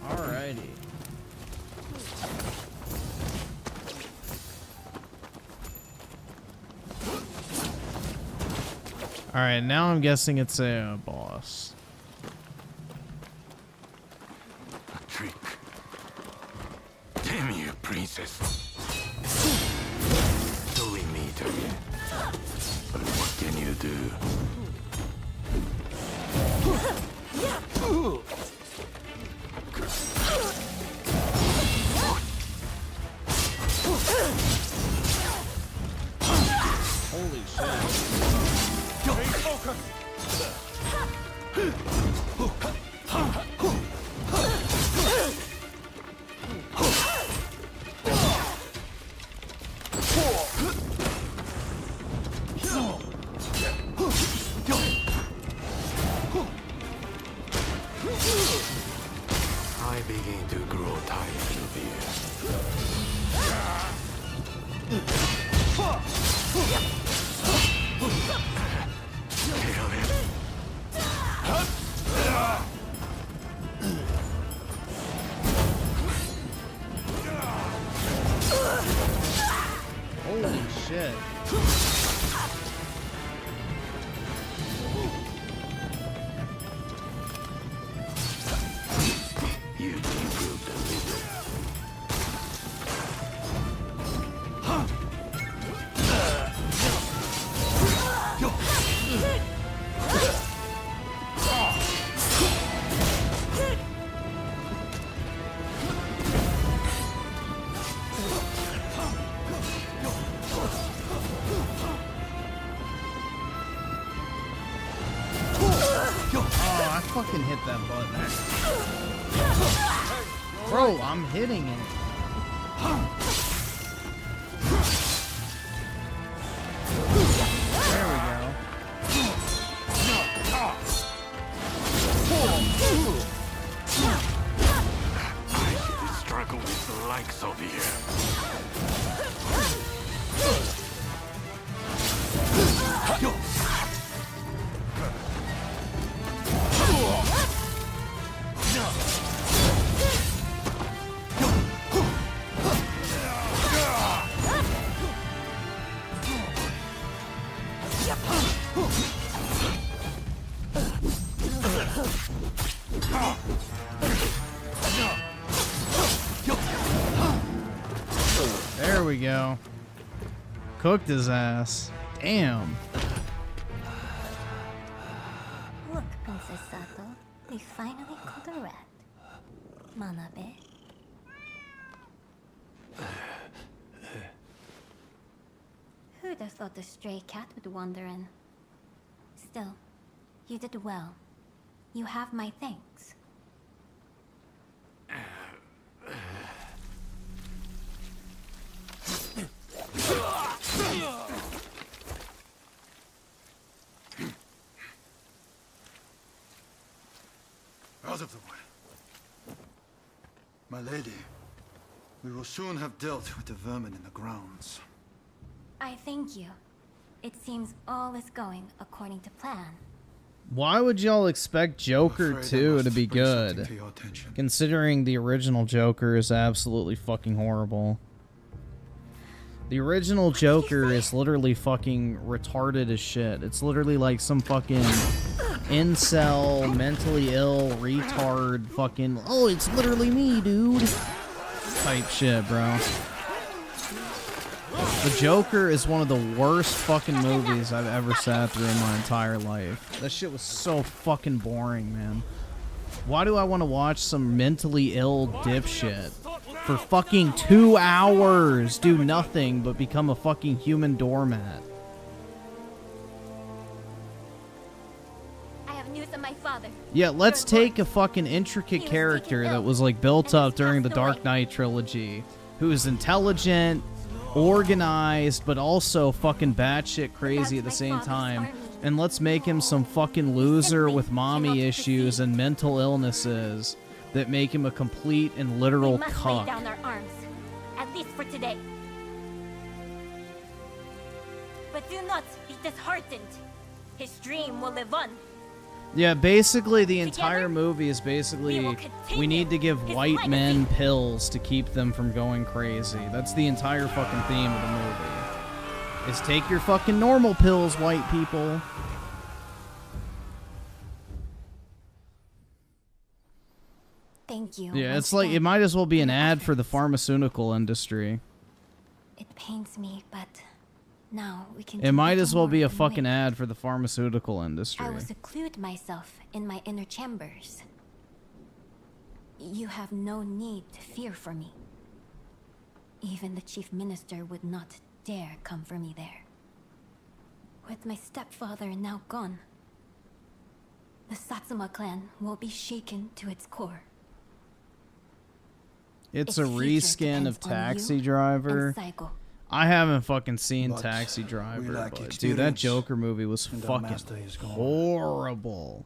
[SPEAKER 4] Alrighty.
[SPEAKER 8] Alright, now I'm guessing it's a boss.
[SPEAKER 20] A trick. Damn you, princess. Silly meter. But what can you do?
[SPEAKER 8] Holy shit.
[SPEAKER 20] I begin to grow tired of you. Kill him.
[SPEAKER 8] Holy shit.
[SPEAKER 20] You improved a little.
[SPEAKER 8] Oh, I fucking hit that button. Bro, I'm hitting it. There we go.
[SPEAKER 20] I should struggle with the likes of you.
[SPEAKER 8] There we go. Cooked his ass. Damn.
[SPEAKER 19] Look, Princess Sato, they finally caught a rat. Manabe. Who'd have thought a stray cat would wander in? Still, you did well. You have my thanks.
[SPEAKER 14] Out of the way. My lady, we will soon have dealt with the vermin in the grounds.
[SPEAKER 19] I thank you. It seems all is going according to plan.
[SPEAKER 8] Why would y'all expect Joker 2 to be good? Considering the original Joker is absolutely fucking horrible. The original Joker is literally fucking retarded as shit. It's literally like some fucking incel, mentally ill, retard fucking, oh, it's literally me, dude, type shit, bro. The Joker is one of the worst fucking movies I've ever sat through in my entire life. That shit was so fucking boring, man. Why do I want to watch some mentally ill dipshit for fucking 2 hours do nothing but become a fucking human doormat?
[SPEAKER 19] I have news of my father.
[SPEAKER 8] Yeah, let's take a fucking intricate character that was like built up during the Dark Knight trilogy, who is intelligent, organized, but also fucking batshit crazy at the same time, and let's make him some fucking loser with mommy issues and mental illnesses that make him a complete and literal
[SPEAKER 19] We must lay
[SPEAKER 8] cuck.
[SPEAKER 19] down our arms, at least for today. But do not be disheartened. His dream will live on.
[SPEAKER 8] Yeah, basically the entire movie is basically we need to give white men pills to keep them from going crazy. That's the entire fucking theme of the movie. Is take your fucking normal pills, white people.
[SPEAKER 19] Thank you.
[SPEAKER 8] Yeah,
[SPEAKER 19] once
[SPEAKER 8] it's like, it
[SPEAKER 19] again.
[SPEAKER 8] might as well be an ad for the pharmaceutical industry.
[SPEAKER 19] It pains me, but now we can.
[SPEAKER 8] It
[SPEAKER 19] do
[SPEAKER 8] might
[SPEAKER 19] little
[SPEAKER 8] as well be
[SPEAKER 19] more
[SPEAKER 8] a
[SPEAKER 19] than
[SPEAKER 8] fucking
[SPEAKER 19] wait.
[SPEAKER 8] ad for the pharmaceutical industry.
[SPEAKER 19] I will seclude myself in my inner chambers. You have no need to fear for me. Even the chief minister would not dare come for me there. With my stepfather now gone, the Satsuma clan will be shaken to its core.
[SPEAKER 8] It's
[SPEAKER 19] Its
[SPEAKER 8] a
[SPEAKER 19] future
[SPEAKER 8] reskin of
[SPEAKER 19] depends on you
[SPEAKER 8] Taxi
[SPEAKER 19] and
[SPEAKER 8] Driver.
[SPEAKER 19] Saigo.
[SPEAKER 8] I haven't fucking seen
[SPEAKER 21] But
[SPEAKER 8] Taxi
[SPEAKER 21] we
[SPEAKER 8] Driver,
[SPEAKER 21] lack
[SPEAKER 8] but dude, that
[SPEAKER 21] experience,
[SPEAKER 8] Joker movie was
[SPEAKER 21] and our
[SPEAKER 8] fucking
[SPEAKER 21] master is gone.
[SPEAKER 8] horrible.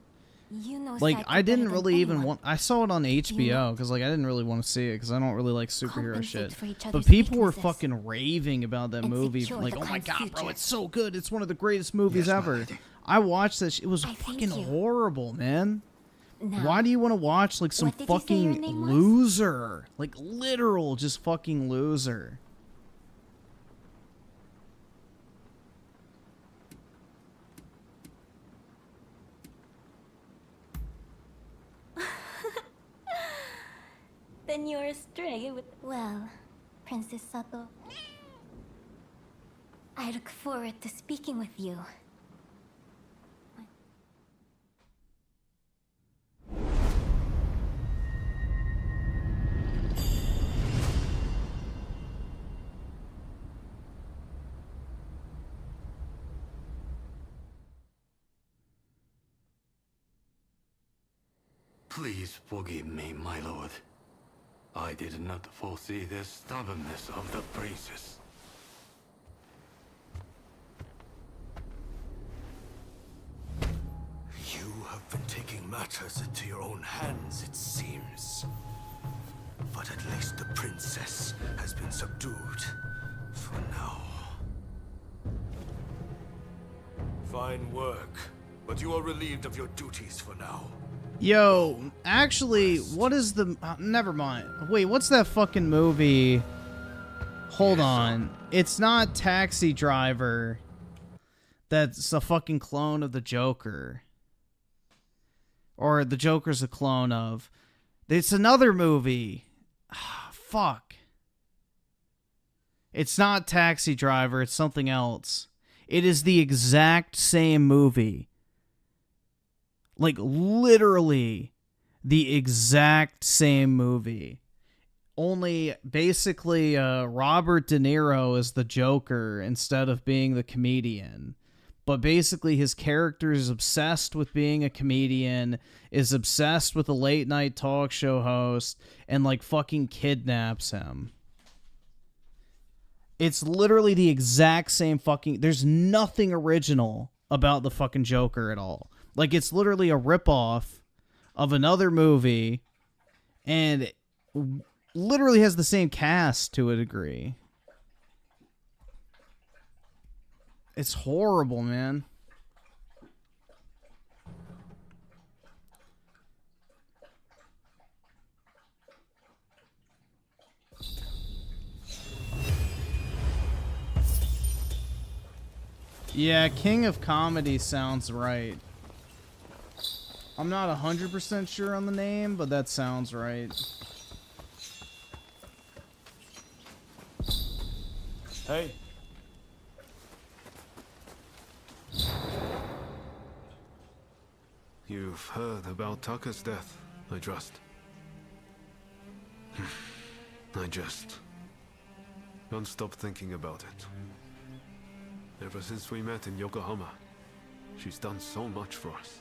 [SPEAKER 19] You know
[SPEAKER 8] Like,
[SPEAKER 19] Saigo
[SPEAKER 8] I didn't
[SPEAKER 19] better than
[SPEAKER 8] really even
[SPEAKER 19] anyone.
[SPEAKER 8] want. I saw it on HBO
[SPEAKER 19] know-
[SPEAKER 8] because, like, I didn't really want to see it because I don't really like superhero
[SPEAKER 19] Compensate
[SPEAKER 8] shit.
[SPEAKER 19] for each
[SPEAKER 8] But
[SPEAKER 19] other's
[SPEAKER 8] people were
[SPEAKER 19] weaknesses
[SPEAKER 8] fucking raving about that
[SPEAKER 19] and
[SPEAKER 8] movie.
[SPEAKER 19] secure
[SPEAKER 8] Like,
[SPEAKER 19] the
[SPEAKER 8] oh my
[SPEAKER 19] clan's
[SPEAKER 8] god, bro,
[SPEAKER 19] future.
[SPEAKER 8] it's so good. It's one of the greatest movies
[SPEAKER 21] Yes, my
[SPEAKER 8] ever.
[SPEAKER 21] lady.
[SPEAKER 8] I watched that. It was
[SPEAKER 19] I thank
[SPEAKER 8] fucking
[SPEAKER 19] you.
[SPEAKER 8] horrible, man.
[SPEAKER 19] Now,
[SPEAKER 8] Why do you want to watch like some
[SPEAKER 19] what did you say your
[SPEAKER 8] fucking
[SPEAKER 19] name was?
[SPEAKER 8] loser? Like literal just fucking loser.
[SPEAKER 19] Then you're astray with... Well, Princess Sato, I look forward to speaking with you.
[SPEAKER 20] Please forgive me, my lord. I did not foresee the stubbornness of the princess.
[SPEAKER 22] You have been taking matters into your own hands, it seems. But at least the princess has been subdued. For now. Fine work. But you are relieved of your duties for now.
[SPEAKER 8] Yo, actually, what is the... never mind. Wait, what's that fucking movie? Hold on. It's not Taxi Driver. That's a fucking clone of the Joker. Or the Joker's a clone of. It's another movie. Fuck. It's not Taxi Driver. It's something else. It is the exact same movie. Like, literally the exact same movie. Only, basically, Robert De Niro is the Joker instead of being the comedian. But basically, his character is obsessed with being a comedian, is obsessed with a late-night talk show host, and, like, fucking kidnaps him. It's literally the exact same fucking... There's nothing original about the fucking Joker at all. Like, it's literally a ripoff of another movie, and it literally has the same cast to a degree. It's horrible, man. Yeah, King of Comedy sounds right. I'm not 100% sure on the name, but that sounds right.
[SPEAKER 22] Hey.
[SPEAKER 14] You've heard about Tucker's death, I trust. I just can't stop thinking about it. Ever since we met in Yokohama, she's done so much for us.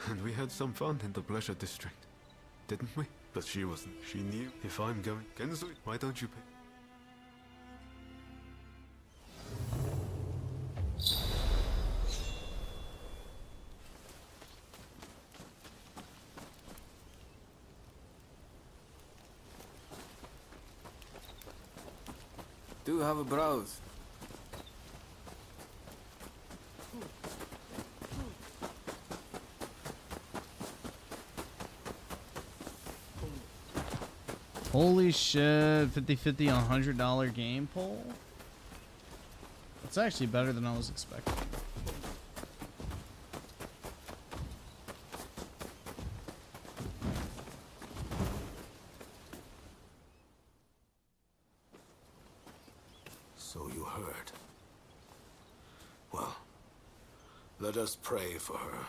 [SPEAKER 14] And we had some fun in the pleasure district, didn't we? But she wasn't. She knew if I'm going. Kenzui, why don't you pick?
[SPEAKER 7] Do have a browse.
[SPEAKER 8] Holy shit, 50-50 on $100 game poll? It's actually better than I was expecting.
[SPEAKER 22] heard. Well, let us pray for her.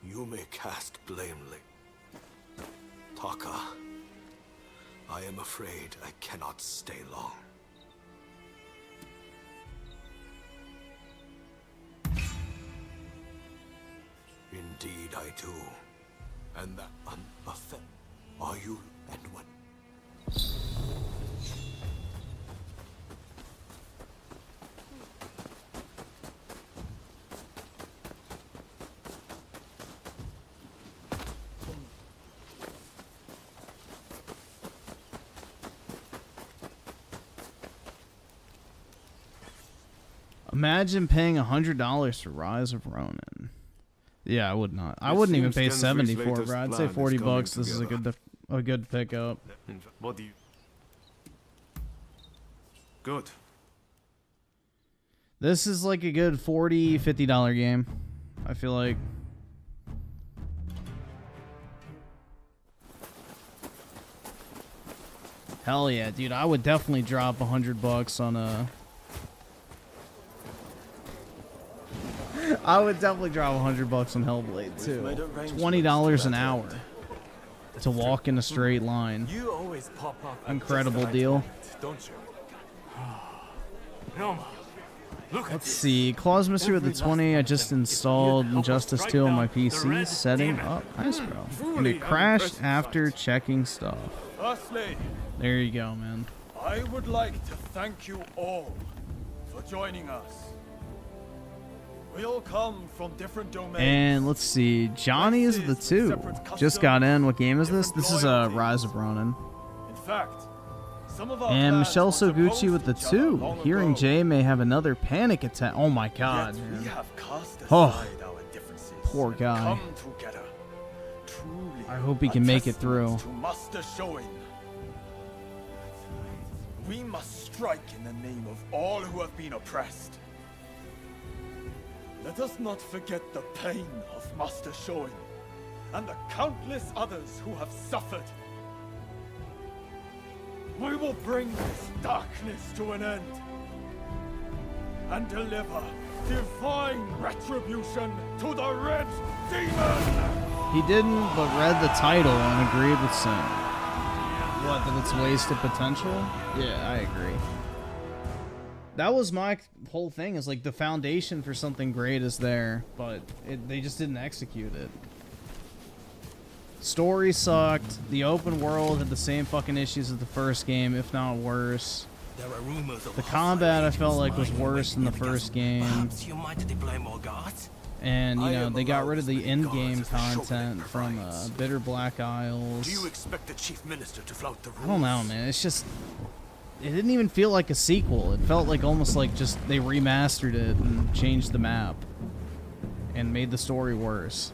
[SPEAKER 22] You may cast blamely. Taka, I am afraid I cannot stay long. Indeed I do. And that are you and what?
[SPEAKER 8] Imagine paying $100 for Rise of Rōnin. Yeah, I would not. I wouldn't even pay 70 for it, bro. I'd say 40 bucks. This is a good pickup.
[SPEAKER 14] What do you? Good.
[SPEAKER 8] This is like a good $40, $50 game. I feel like. Hell yeah, dude! I would definitely drop $100 on a. I would definitely drop $100 on Hellblade too. $20 an hour to walk in a straight line.
[SPEAKER 17] You always pop up.
[SPEAKER 8] Incredible deal.
[SPEAKER 17] Don't you? No.
[SPEAKER 8] Let's see. Claws Mystery with the 20. I just installed Injustice 2 on my PC. Setting up. Nice, bro. And it crashed after checking stuff.
[SPEAKER 22] Firstly,
[SPEAKER 8] there you go, man.
[SPEAKER 22] I would like to thank you all for joining us. We all come from different domains.
[SPEAKER 8] And let's see. Johnny is the 2. Just got in. What game is this? This is Rise of Rōnin.
[SPEAKER 22] In fact, some of our
[SPEAKER 8] and Michelle Soguchi with the 2. Hearing Jay may have another panic attack. Oh my god, man. Oh, poor guy. I hope he can make it through.
[SPEAKER 22] We must strike in the name of all who have been oppressed. Let us not forget the pain of Master Shoin and the countless others who have suffered. We will bring this darkness to an end and deliver divine retribution to the Red Demon!
[SPEAKER 8] He didn't, but read the title and agreed with Sin. What, that it's wasted potential? Yeah, I agree. That was my whole thing, is like the foundation for something great is there, but they just didn't execute it. Story sucked. The open world had the same fucking issues as the first game, if not worse.
[SPEAKER 22] There are rumors of
[SPEAKER 8] the combat I felt like was worse than the first game.
[SPEAKER 22] You might deploy more guards?
[SPEAKER 8] And, you know, they got rid of the in-game content from Bitter Black Isles.
[SPEAKER 22] Do you expect the chief minister to flout the rules?
[SPEAKER 8] I don't know, man. It's just... It didn't even feel like a sequel. It felt like almost like just they remastered it and changed the map. And made the story worse.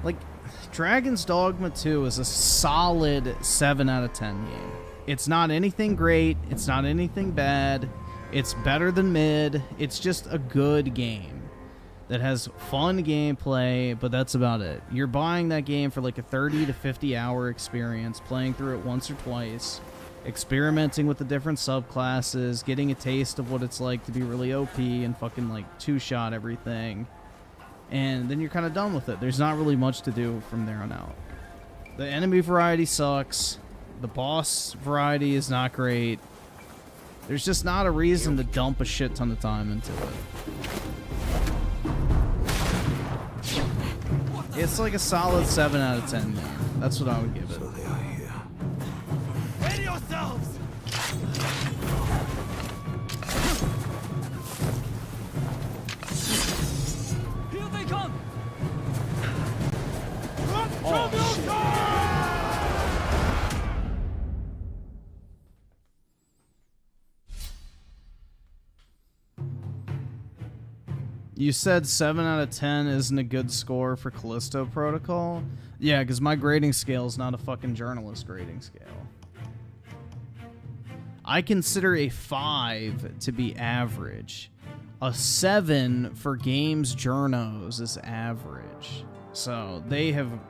[SPEAKER 8] Like, Dragon's Dogma 2 is a solid 7 out of 10 game. It's not anything great. It's not anything bad. It's better than mid. It's just a good game that has fun gameplay, but that's about it. You're buying that game for like a 30 to 50 hour experience, playing through it once or twice, experimenting with the different subclasses, getting a taste of what it's like to be really OP and fucking like two-shot everything. And then you're kind of done with it. There's not really much to do from there on out. The enemy variety sucks. The boss variety is not great. There's just not a reason to dump a shit ton of time into it. It's like a solid 7 out of 10 game. That's what I would give it.
[SPEAKER 22] So they are here. Ready yourselves!
[SPEAKER 3] Here they come!
[SPEAKER 22] Oh, shit.
[SPEAKER 8] You said 7 out of 10 isn't a good score for Callisto Protocol? Yeah, because my grading scale is not a fucking journalist grading scale. I consider a 5 to be average. A 7 for games journos is average. So they have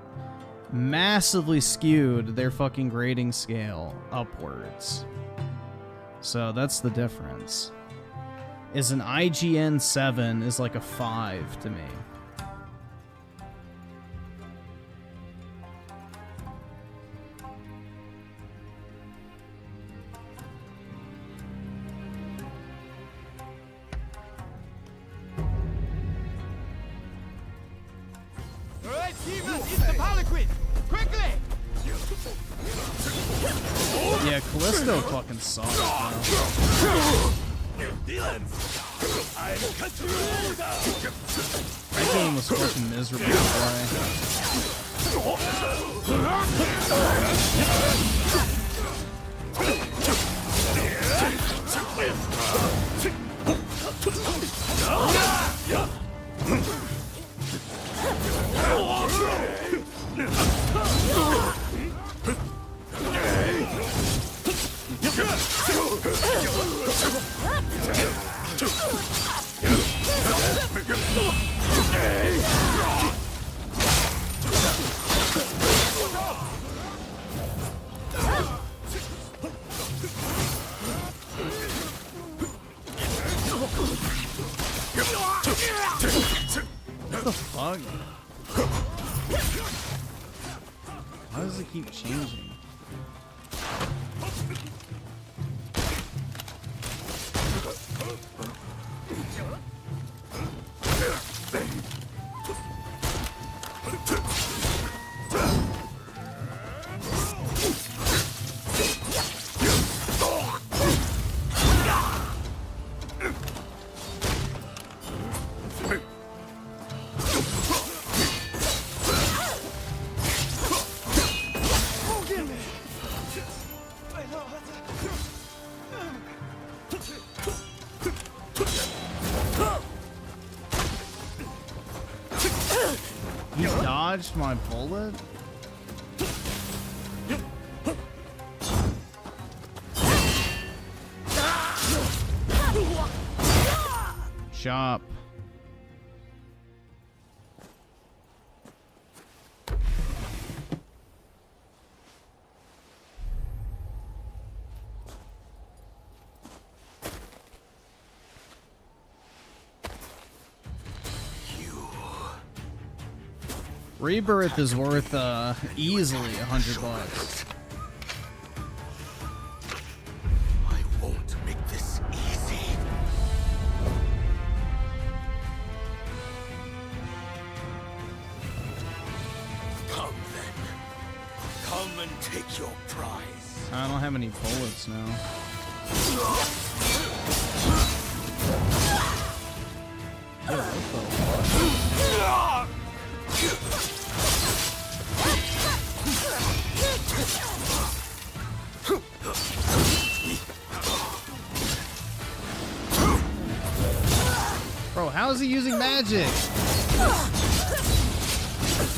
[SPEAKER 8] massively skewed their fucking grading scale upwards. So that's the difference. Is an IGN 7 is like a 5 to me.
[SPEAKER 22] Alright, Steven, eat the Harlequin! Quickly!
[SPEAKER 8] Yeah, Callisto fucking sucks, bro. That game was fucking miserable to play. What the fuck? Why does it keep changing? He dodged my bullet? Chop. Rebirth is worth easily $100.
[SPEAKER 22] I won't make this easy. Come then. Come and take your prize.
[SPEAKER 8] I don't have any bullets now. Yeah, what the fuck? Bro, how is he using magic?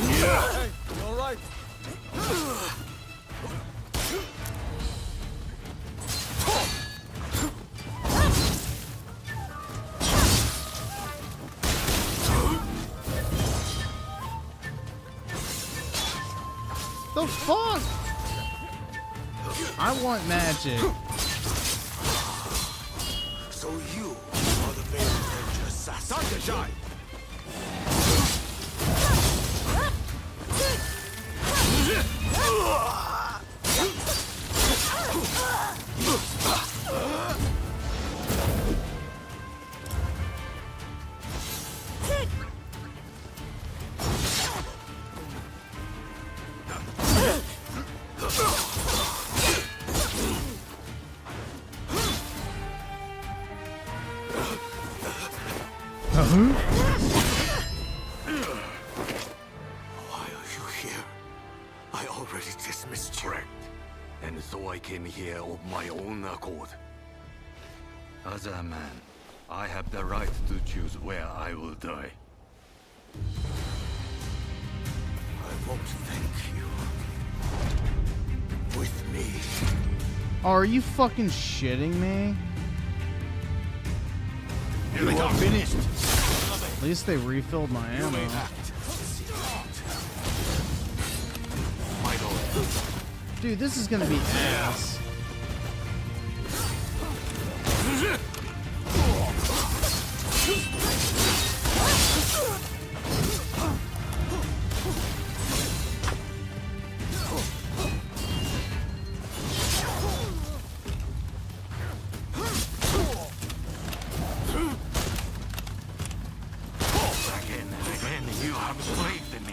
[SPEAKER 22] Hey, you all right?
[SPEAKER 8] The fuck? I want magic.
[SPEAKER 22] So you are the main adventure assassin. Time to shine. Why are you here? I already dismissed you.
[SPEAKER 20] Correct. And so I came here of my own accord. As a man, I have the right to choose where I will die.
[SPEAKER 18] I won't thank you. With me.
[SPEAKER 8] Oh, are you fucking shitting me?
[SPEAKER 18] You are finished.
[SPEAKER 8] At least they refilled my ammo. Dude, this is gonna be ass.
[SPEAKER 20] You have believed in me.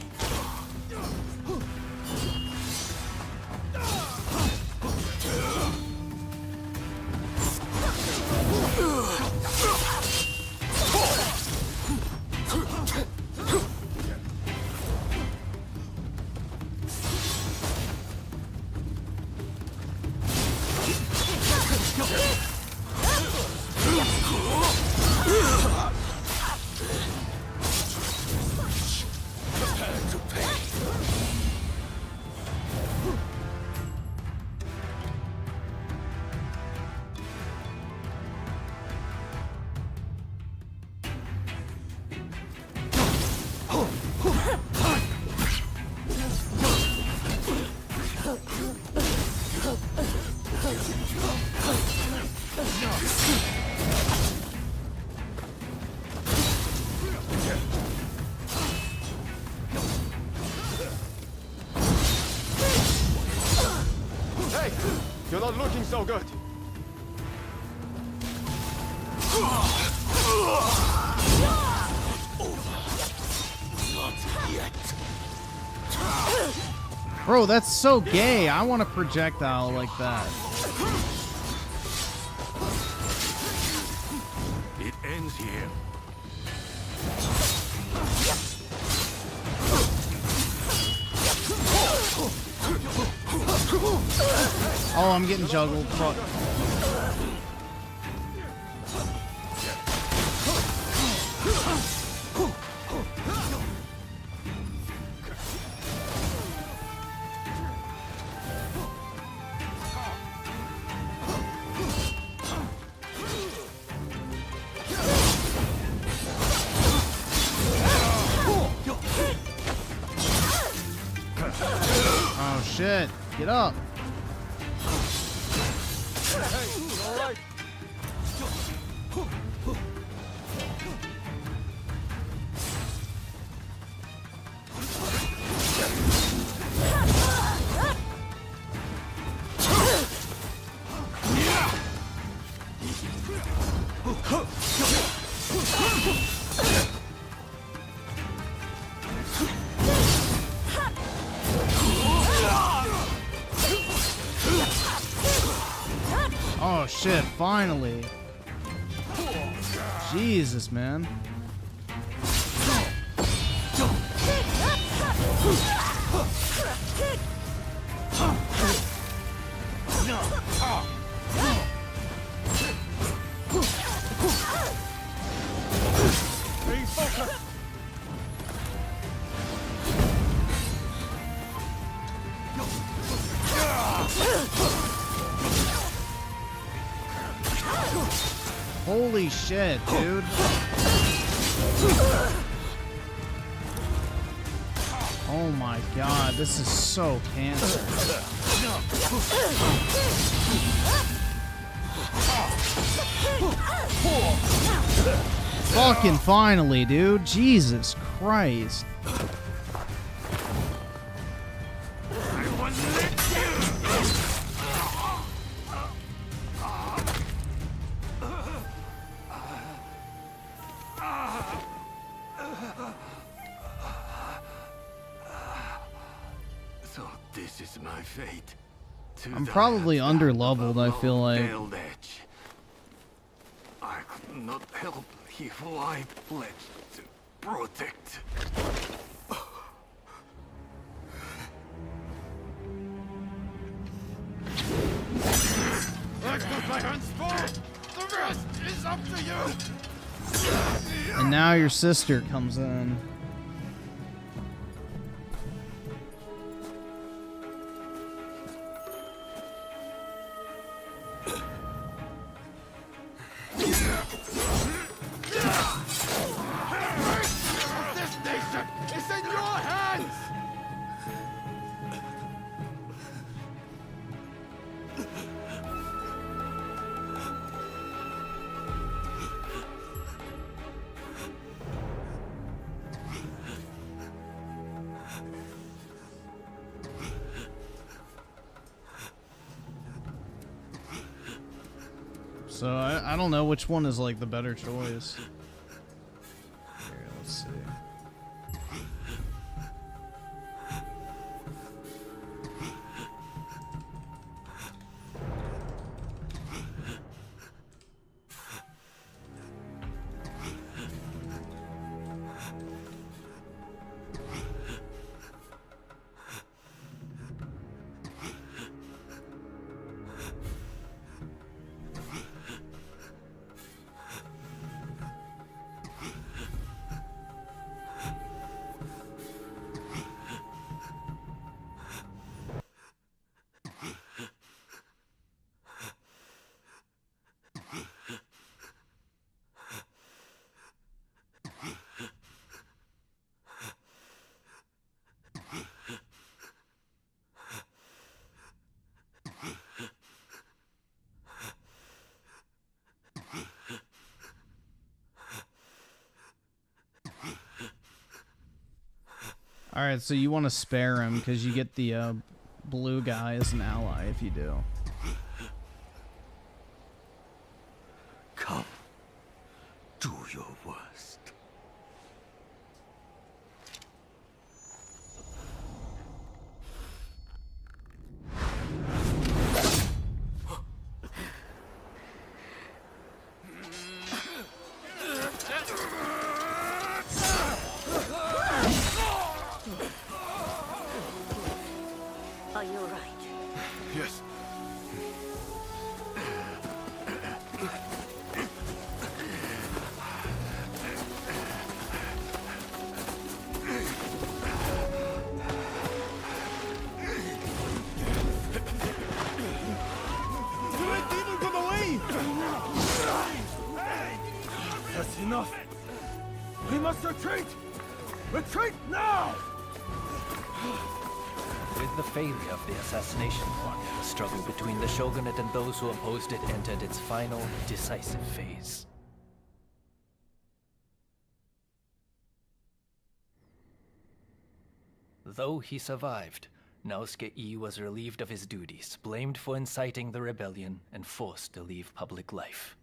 [SPEAKER 17] Hey, you're not looking so good.
[SPEAKER 18] Not yet.
[SPEAKER 8] Bro, that's so gay. I want a projectile like that.
[SPEAKER 20] It ends here.
[SPEAKER 8] Oh, I'm getting juggled. Fuck. Oh shit. Get up. Oh shit, finally. Jesus, man. Holy shit, dude. Oh my god, this is so cancer. Fucking finally, dude. Jesus Christ.
[SPEAKER 20] So this is my fate.
[SPEAKER 8] I'm probably under-leveled, I feel like.
[SPEAKER 20] Edge. I could not help who I pledged to protect.
[SPEAKER 17] I've got my hands full. The rest
[SPEAKER 5] is up to you!
[SPEAKER 8] And now your sister comes in.
[SPEAKER 5] This nation is in your hands!
[SPEAKER 8] So I don't know which one is like the better choice. Here, let's see. Alright, so you want to spare him because you get the blue guy as an ally if you do.
[SPEAKER 20] Come. Do your worst.
[SPEAKER 1] Are you alright?
[SPEAKER 5] Yes.
[SPEAKER 22] You ain't even gonna leave! That's enough! We must retreat! Retreat now!
[SPEAKER 21] With the failure of the assassination plot, the struggle between the shogunate and those who opposed it entered its final, decisive phase. Though he survived, Naosuke-I was relieved of his duties, blamed for inciting the rebellion, and forced to leave public life.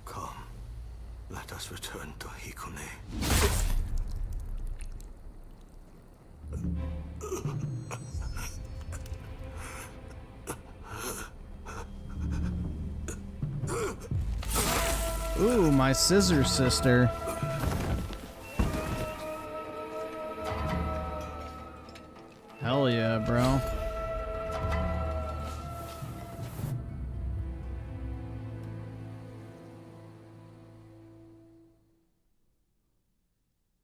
[SPEAKER 20] Come. Let us return to Hikone.
[SPEAKER 8] Ooh, my scissor sister. Hell yeah, bro.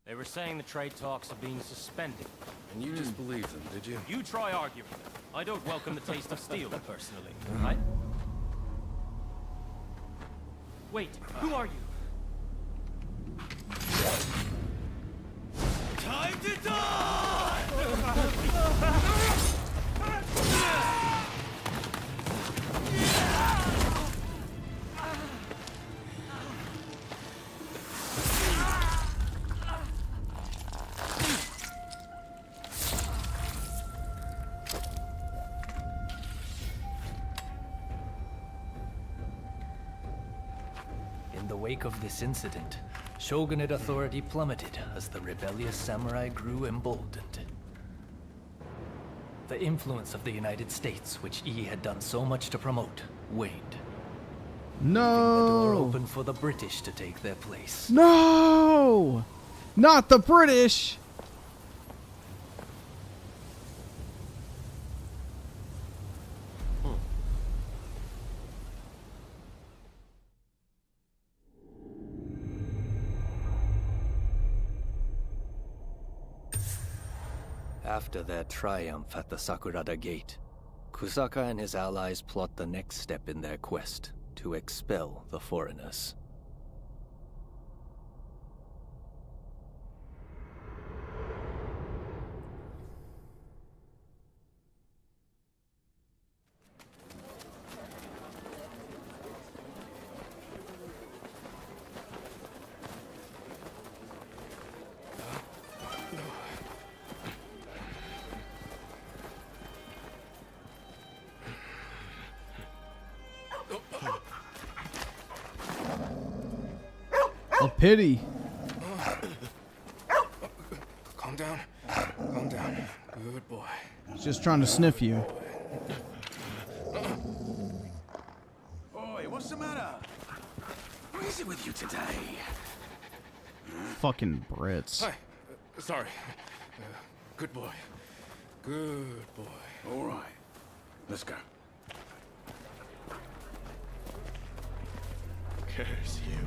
[SPEAKER 23] They were saying the trade talks are being suspended.
[SPEAKER 14] And you just believed them, did you?
[SPEAKER 23] You try arguing. I don't welcome the taste of steel, personally. Right? Wait, who are you?
[SPEAKER 5] Time to die!
[SPEAKER 21] In the wake of this incident, shogunate authority plummeted as the rebellious samurai grew emboldened. The influence of the United States, which E had done so much to promote, waned.
[SPEAKER 8] No!
[SPEAKER 21] Leaving the door open for the British to take their place.
[SPEAKER 8] No! No! Not the British!
[SPEAKER 21] After their triumph at the Sakurada Gate, Kusaka and his allies plot the next step in their quest to expel the foreigners.
[SPEAKER 8] A pity.
[SPEAKER 7] Calm down. Calm down. Good boy.
[SPEAKER 8] He's just trying to sniff you.
[SPEAKER 22] Oi, what's the matter? What is it with you today?
[SPEAKER 8] Fucking Brits.
[SPEAKER 7] Hi. Sorry. Good boy. Good boy.
[SPEAKER 22] All right. Let's go.
[SPEAKER 9] Curse you.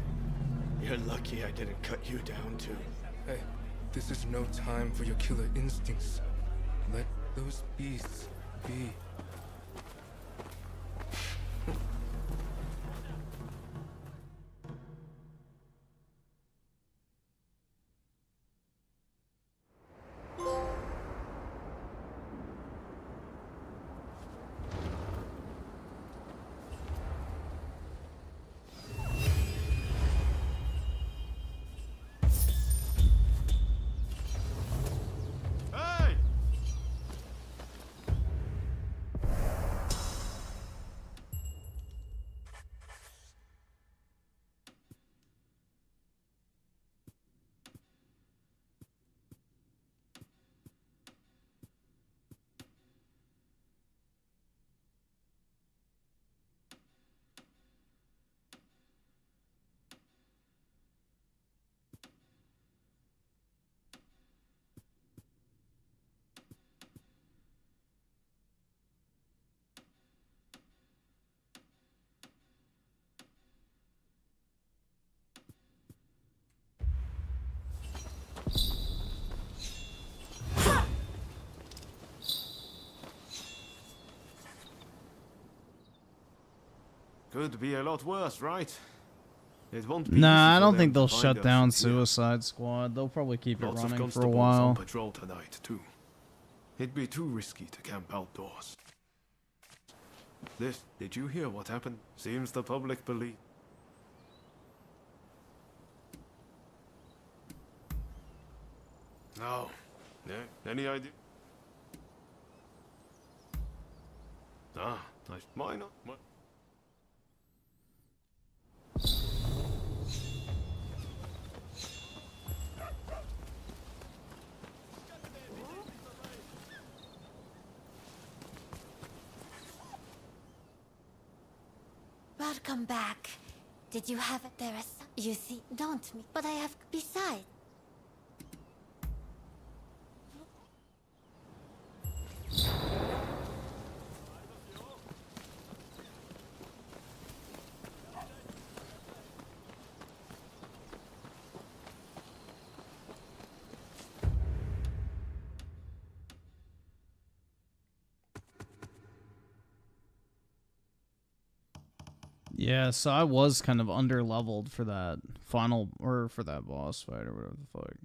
[SPEAKER 9] You're lucky I didn't cut you down too.
[SPEAKER 7] Hey, this is no time for your killer instincts. Let those beasts be.
[SPEAKER 15] Could be a lot worse, right? It won't be
[SPEAKER 8] Nah, I
[SPEAKER 15] easy for
[SPEAKER 8] don't
[SPEAKER 15] them
[SPEAKER 8] think
[SPEAKER 15] to
[SPEAKER 8] they'll
[SPEAKER 15] find
[SPEAKER 8] shut
[SPEAKER 15] us
[SPEAKER 8] down
[SPEAKER 15] here.
[SPEAKER 8] Suicide Squad. They'll probably keep it
[SPEAKER 15] Lots of
[SPEAKER 8] running for a
[SPEAKER 15] constables
[SPEAKER 8] while.
[SPEAKER 15] on patrol tonight too. It'd be too risky to camp outdoors. Did you hear what happened? Seems the public believe. No. Yeah, any idea? Ah, nice. Why not? What?
[SPEAKER 19] Welcome back. Did you have it there? You see, don't me. But I have besides.
[SPEAKER 8] Yeah, so I was kind of under-leveled for that final, or for that boss fight, or whatever the fuck.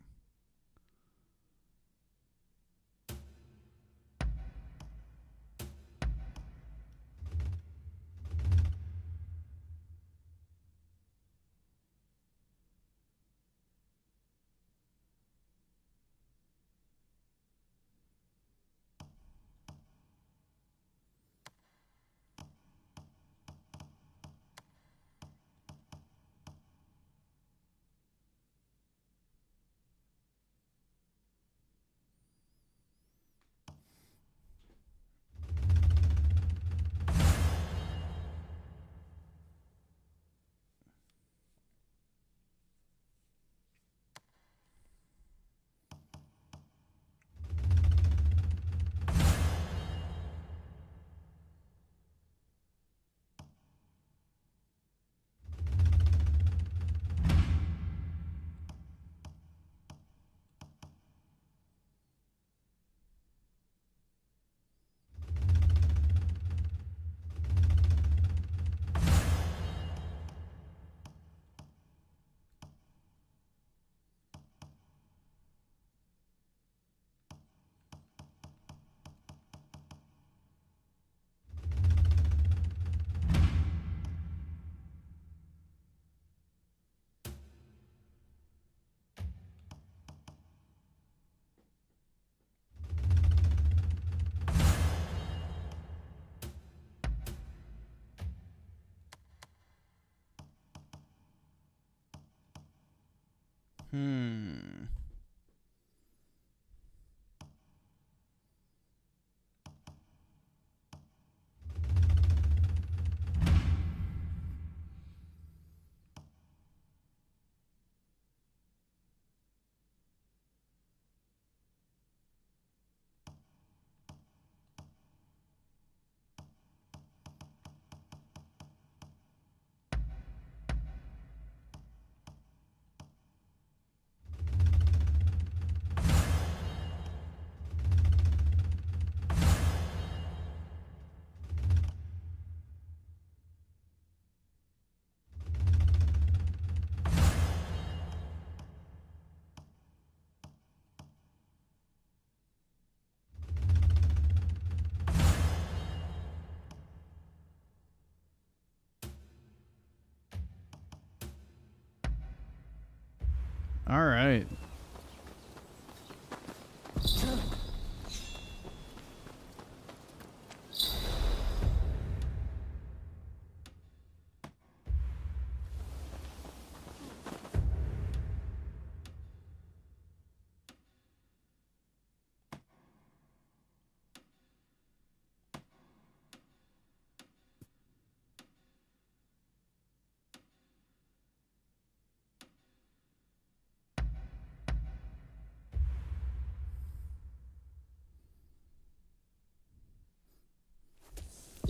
[SPEAKER 4] All right.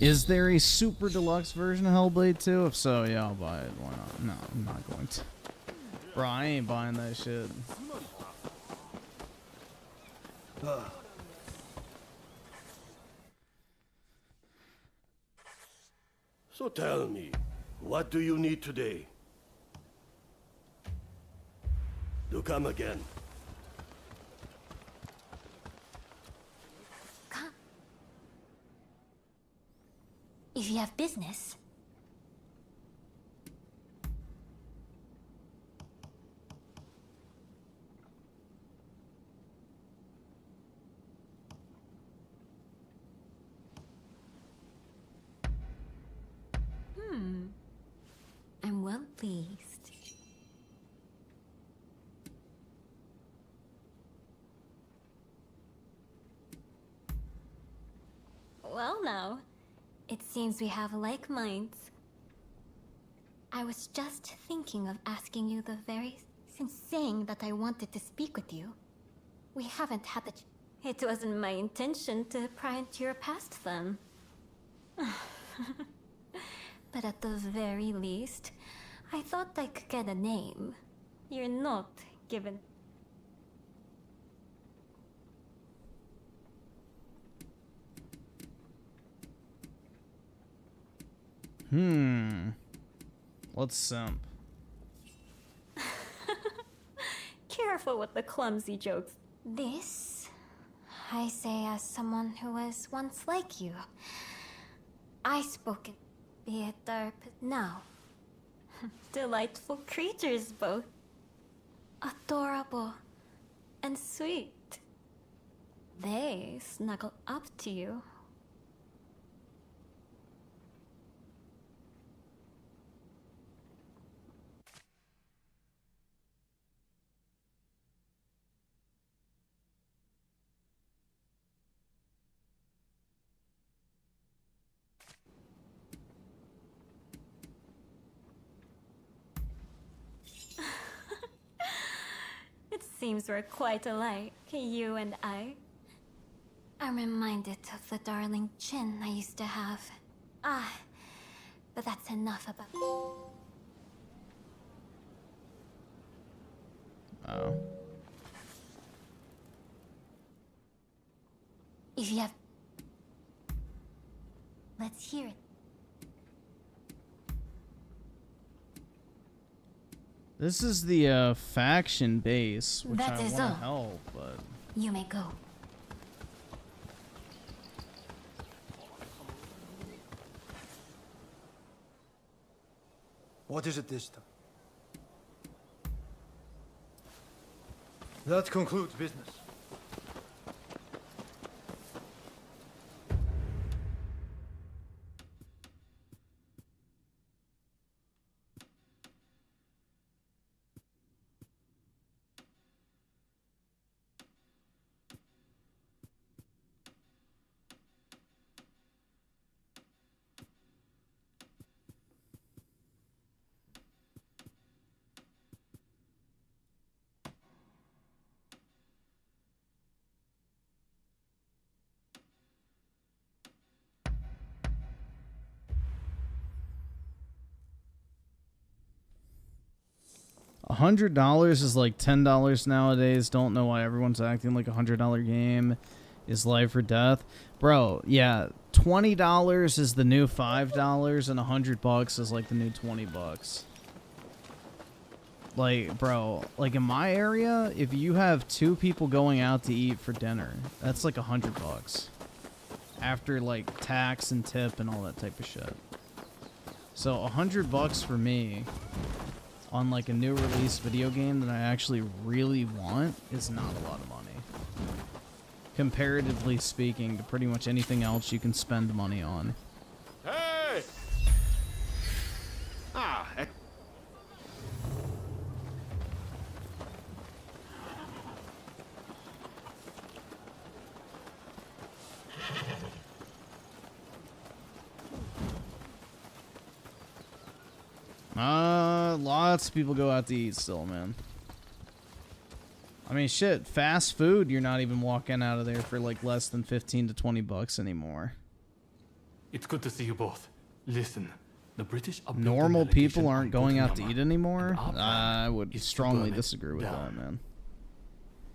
[SPEAKER 4] Is there a super deluxe version of Hellblade 2? If so, yeah, I'll buy it. Why not? No, I'm not going to. Bro, I ain't buying that shit.
[SPEAKER 5] So tell me, what do you need today? Do come again.
[SPEAKER 19] If you have business. I'm well pleased. Well now. It seems we have like minds. I was just thinking of asking you the very... Since saying that I wanted to speak with you, we haven't had the... It wasn't my intention to pry into your past then. But at the very least, I thought I could get a name. You're not given...
[SPEAKER 4] Let's simp.
[SPEAKER 19] Careful with the clumsy jokes. This, I say as someone who was once like you. I spoke it, be it dark now. Delightful creatures both. Adorable and sweet. They snuggle up to you. Seems we're quite alike, you and I. I'm reminded of the darling chin I used to have. But that's enough about...
[SPEAKER 4] Oh.
[SPEAKER 19] If you have... Let's hear it.
[SPEAKER 4] This is the faction base, which
[SPEAKER 19] That
[SPEAKER 4] I
[SPEAKER 19] is
[SPEAKER 4] want to
[SPEAKER 19] all.
[SPEAKER 4] help, but...
[SPEAKER 19] You may go.
[SPEAKER 2] What is it this time? That concludes business.
[SPEAKER 4] $100 is like $10 nowadays. Don't know why everyone's acting like $100 game is life or death. Bro, yeah, $20 is the new $5 and $100 is like the new $20. Like, bro, like in my area, if you have 2 people going out to eat for dinner, that's like $100 after like tax and tip and all that type of shit. So $100 for me on like a new release video game that I actually really want is not a lot of money, comparatively speaking to pretty much anything else you can spend money on.
[SPEAKER 15] Hey! Ah,
[SPEAKER 4] Lots of people go out to eat still, man. I mean, shit, fast food, you're not even walking out of there for like less than 15 to 20 bucks anymore.
[SPEAKER 10] It's good to see you both. Listen, the British are
[SPEAKER 4] Normal people aren't going out to
[SPEAKER 10] Tokuyama,
[SPEAKER 4] eat anymore?
[SPEAKER 10] and our plan
[SPEAKER 4] I would
[SPEAKER 10] is to
[SPEAKER 4] strongly
[SPEAKER 10] burn it
[SPEAKER 4] disagree with
[SPEAKER 10] down.
[SPEAKER 4] that, man.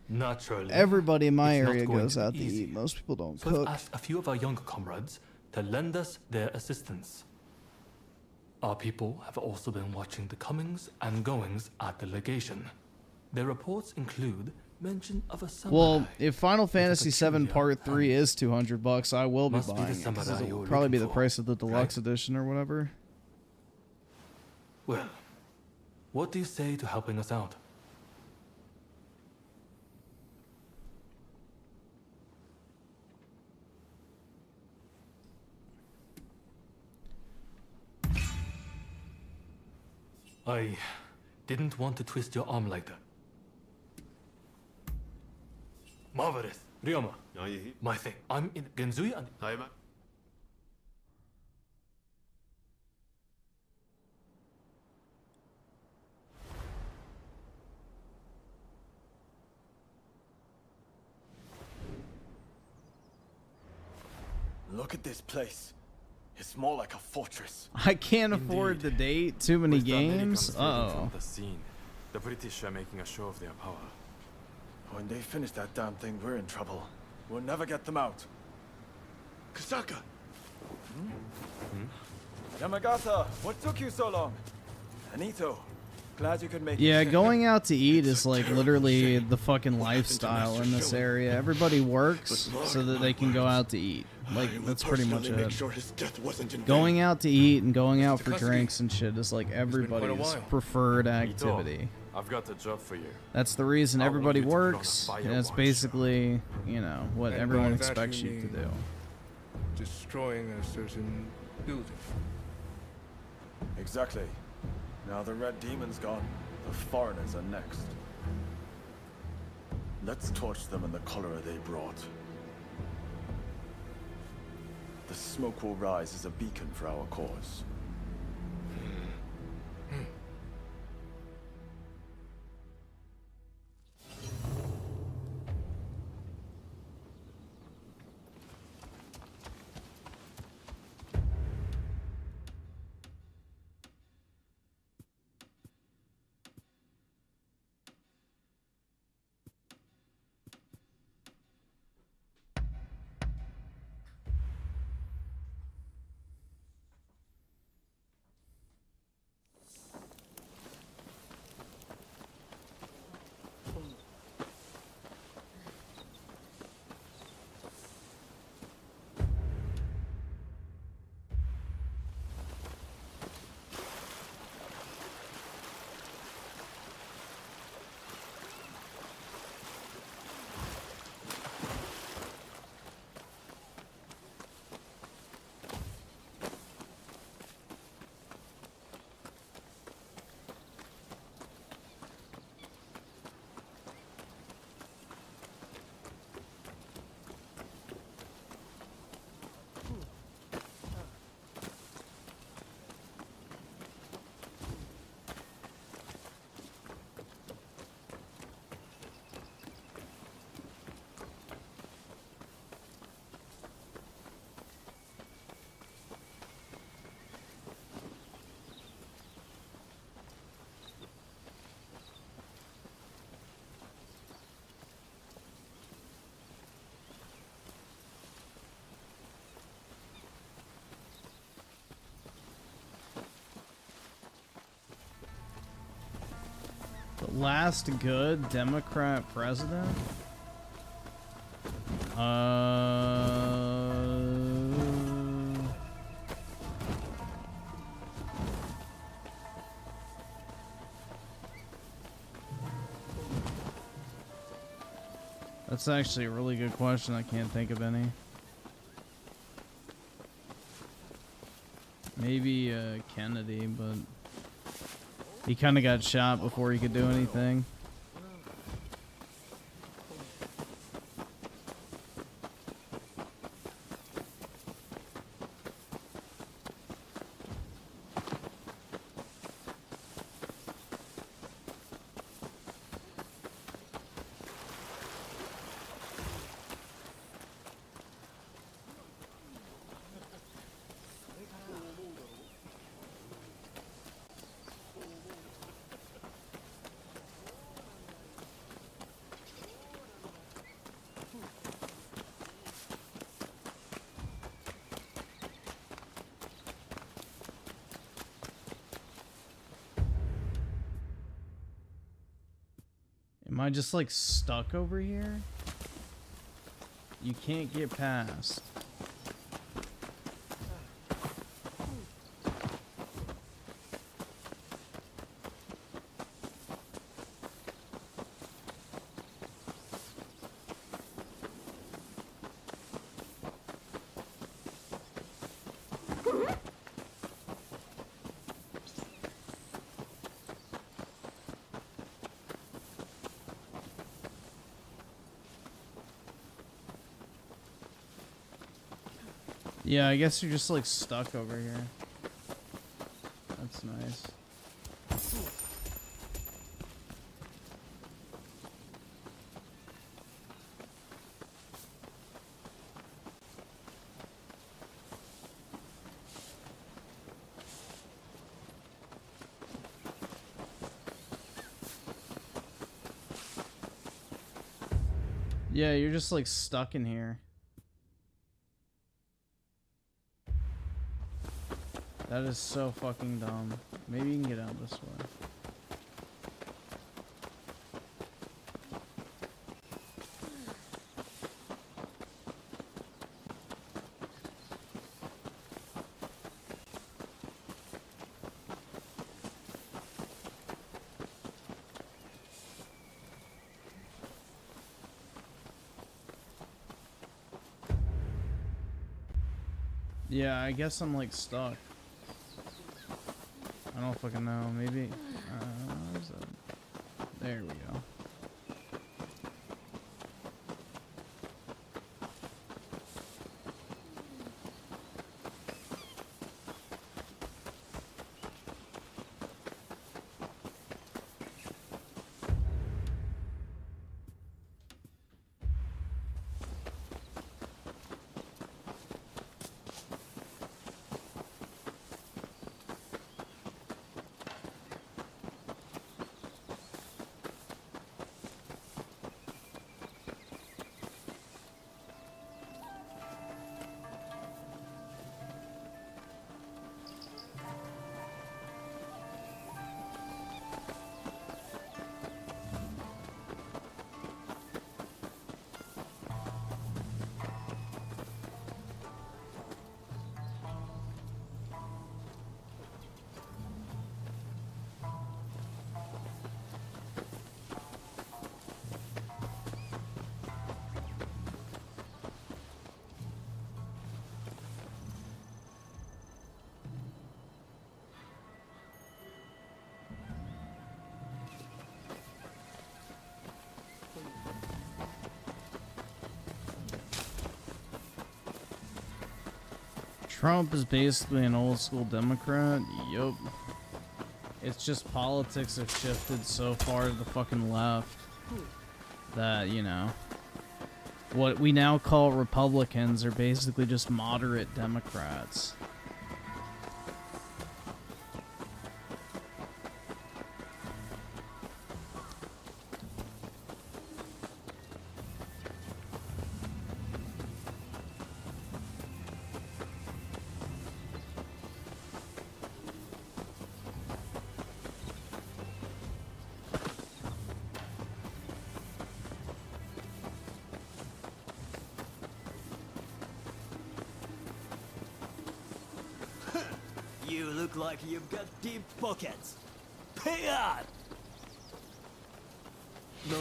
[SPEAKER 10] Naturally,
[SPEAKER 4] Everybody in my
[SPEAKER 10] it's not
[SPEAKER 4] area
[SPEAKER 10] going
[SPEAKER 4] goes
[SPEAKER 10] to be
[SPEAKER 4] out to
[SPEAKER 10] easy.
[SPEAKER 4] eat. Most people don't
[SPEAKER 10] So
[SPEAKER 4] cook.
[SPEAKER 10] I've asked a few of our younger comrades to lend us their assistance. Our people have also been watching the comings and goings at the legation. Their reports include mention of a samurai.
[SPEAKER 4] Well, if Final Fantasy VII Part 3 is $200, I will be
[SPEAKER 10] Must be the
[SPEAKER 4] buying it. 'Cause
[SPEAKER 10] samurai
[SPEAKER 4] it'll
[SPEAKER 10] you're
[SPEAKER 4] probably be
[SPEAKER 10] looking
[SPEAKER 4] the
[SPEAKER 10] for,
[SPEAKER 4] price of the deluxe edition or whatever.
[SPEAKER 10] Well, what do you say to helping us out? I didn't want to twist your arm like that. Marvelous. Ryoma. My thing. I'm in Genzui and...
[SPEAKER 18] Look at this place. It's more like a fortress.
[SPEAKER 4] I can't afford the date. Too many
[SPEAKER 17] With the
[SPEAKER 4] games.
[SPEAKER 17] Americans fading
[SPEAKER 4] Uh-oh.
[SPEAKER 17] from the scene, the British are making a show of their power.
[SPEAKER 18] When they finish that damn thing, we're in trouble. We'll never get them out. Kusaka!
[SPEAKER 22] Yamagata, what took you so long?
[SPEAKER 18] Anito,
[SPEAKER 22] glad you could make
[SPEAKER 4] Yeah,
[SPEAKER 22] it.
[SPEAKER 4] going out to eat is like literally the fucking lifestyle in this area. Everybody works so that they can go out to eat. Like, that's pretty much it. Going out to eat and going out for drinks and shit is like everybody's preferred activity.
[SPEAKER 17] I've got a job for you.
[SPEAKER 4] That's the reason
[SPEAKER 17] I want
[SPEAKER 4] everybody
[SPEAKER 17] you to put on a
[SPEAKER 4] works,
[SPEAKER 17] fire
[SPEAKER 4] and it's
[SPEAKER 17] watch.
[SPEAKER 4] basically, you know, what
[SPEAKER 7] And
[SPEAKER 4] everyone
[SPEAKER 7] by that
[SPEAKER 4] expects
[SPEAKER 7] you
[SPEAKER 4] you to
[SPEAKER 7] mean-
[SPEAKER 4] do.
[SPEAKER 7] Destroying a certain building.
[SPEAKER 18] Exactly. Now the Red Demon's gone, the foreigners are next. Let's torch them in the cholera they brought. The smoke will rise as a beacon for our cause.
[SPEAKER 4] Last good Democrat president? That's actually a really good question. I can't think of any. Maybe Kennedy, but he kind of got shot before he could do anything. Am I just like stuck over here? You can't get past. Yeah, I guess you're just like stuck over here. That's nice. Yeah, you're just like stuck in here. That is so fucking dumb. Maybe you can get out this way. Yeah, I guess I'm like stuck. I don't fucking know. Maybe. Where's that? There we go. Trump is basically an old school Democrat. Yup. It's just politics have shifted so far to the fucking left that, you know, what we now call Republicans are basically just moderate Democrats.
[SPEAKER 22] look like you've got deep pockets. Pay up! No.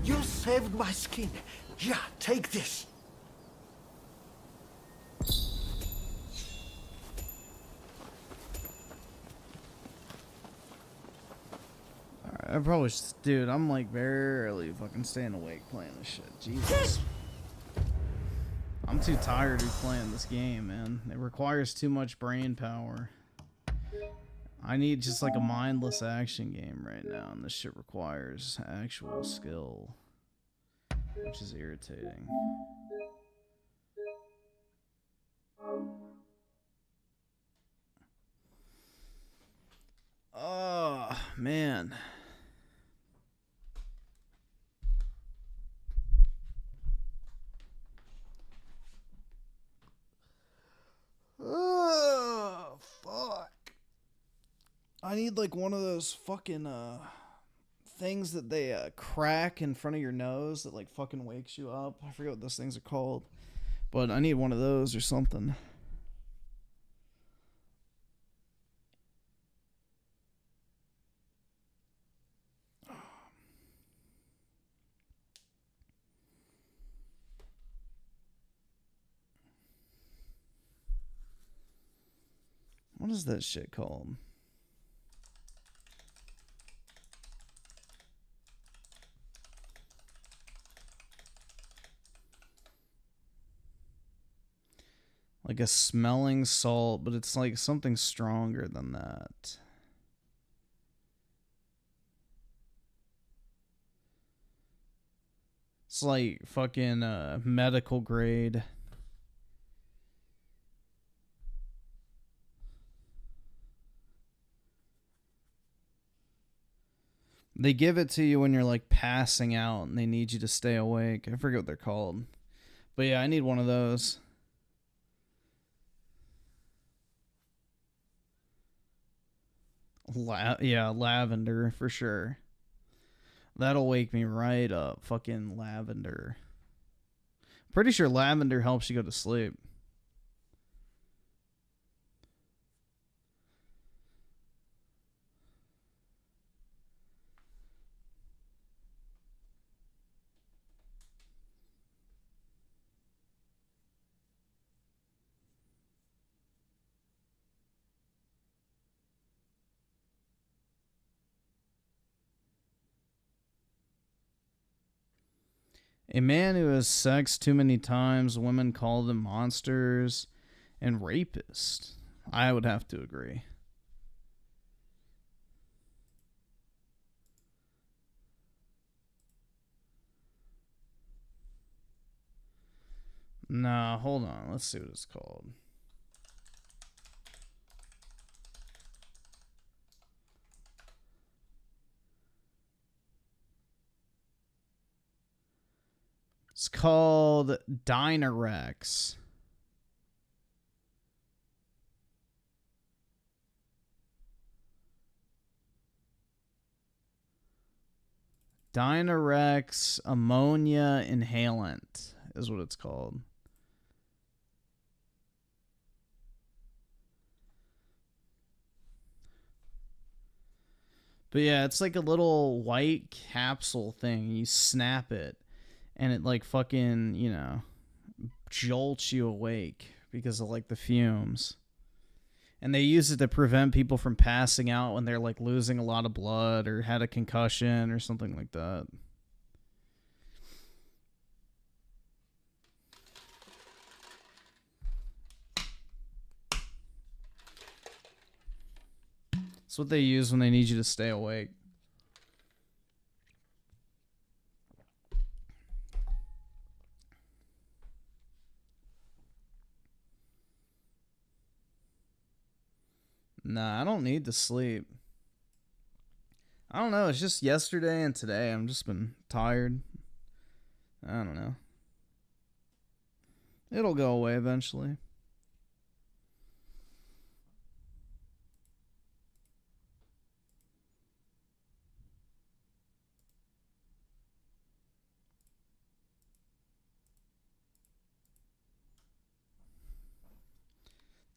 [SPEAKER 9] You saved my skin. Yeah, take this.
[SPEAKER 8] I probably dude, I'm like barely fucking staying awake playing this shit. Jesus. I'm too tired to be playing this game, man. It requires too much brain power. I need just like a mindless action game right now, and this shit requires actual skill, which is irritating. Oh, man. Oh, fuck. I need like one of those fucking things that they crack in front of your nose that like fucking wakes you up. I forget what those things are called, but I need one of those or something. What is that shit called? Like a smelling salt, but it's like something stronger than that. It's like fucking medical grade. They give it to you when you're like passing out and they need you to stay awake. I forget what they're called. But yeah, I need one of those. Yeah, lavender for sure. That'll wake me right up. Fucking lavender. Pretty sure lavender helps you go to sleep. A man who has sex too many times, women call them monsters and rapists. I would have to agree. Nah, hold on. Let's see what it's called. It's called Dynarex. Dynarex ammonia inhalant.
[SPEAKER 4] is what it's called. But yeah, it's like a little white capsule thing. You snap it, and it like fucking, you know, jolts you awake because of like the fumes. And they use it to prevent people from passing out when they're like losing a lot of blood or had a concussion or something like that. It's what they use when they need you to stay awake. Nah, I don't need to sleep. I don't know. It's just yesterday and today. I've just been tired. I don't know. It'll go away eventually.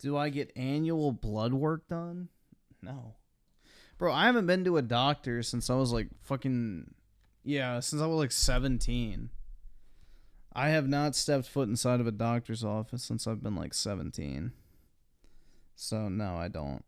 [SPEAKER 4] Do I get annual blood work done? No. Bro, I haven't been to a doctor since I was like fucking... Yeah, since I was like 17. I have not stepped foot inside of a doctor's office since I've been like 17. So, no, I don't.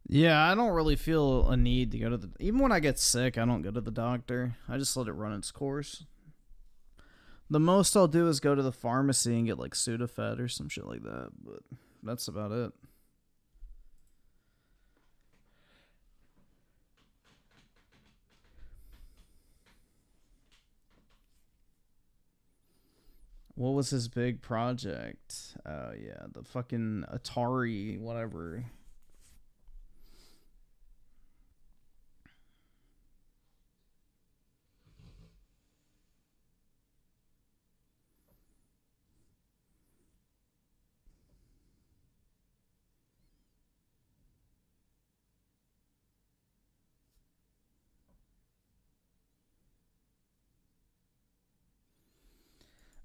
[SPEAKER 4] Yeah, I don't really feel a need to go to the... Even when I get sick, I don't go to the doctor. I just let it run its course. The most I'll do is go to the pharmacy and get like Sudafed or some shit like that, but that's about it. What was his big project? Oh yeah, the fucking Atari whatever.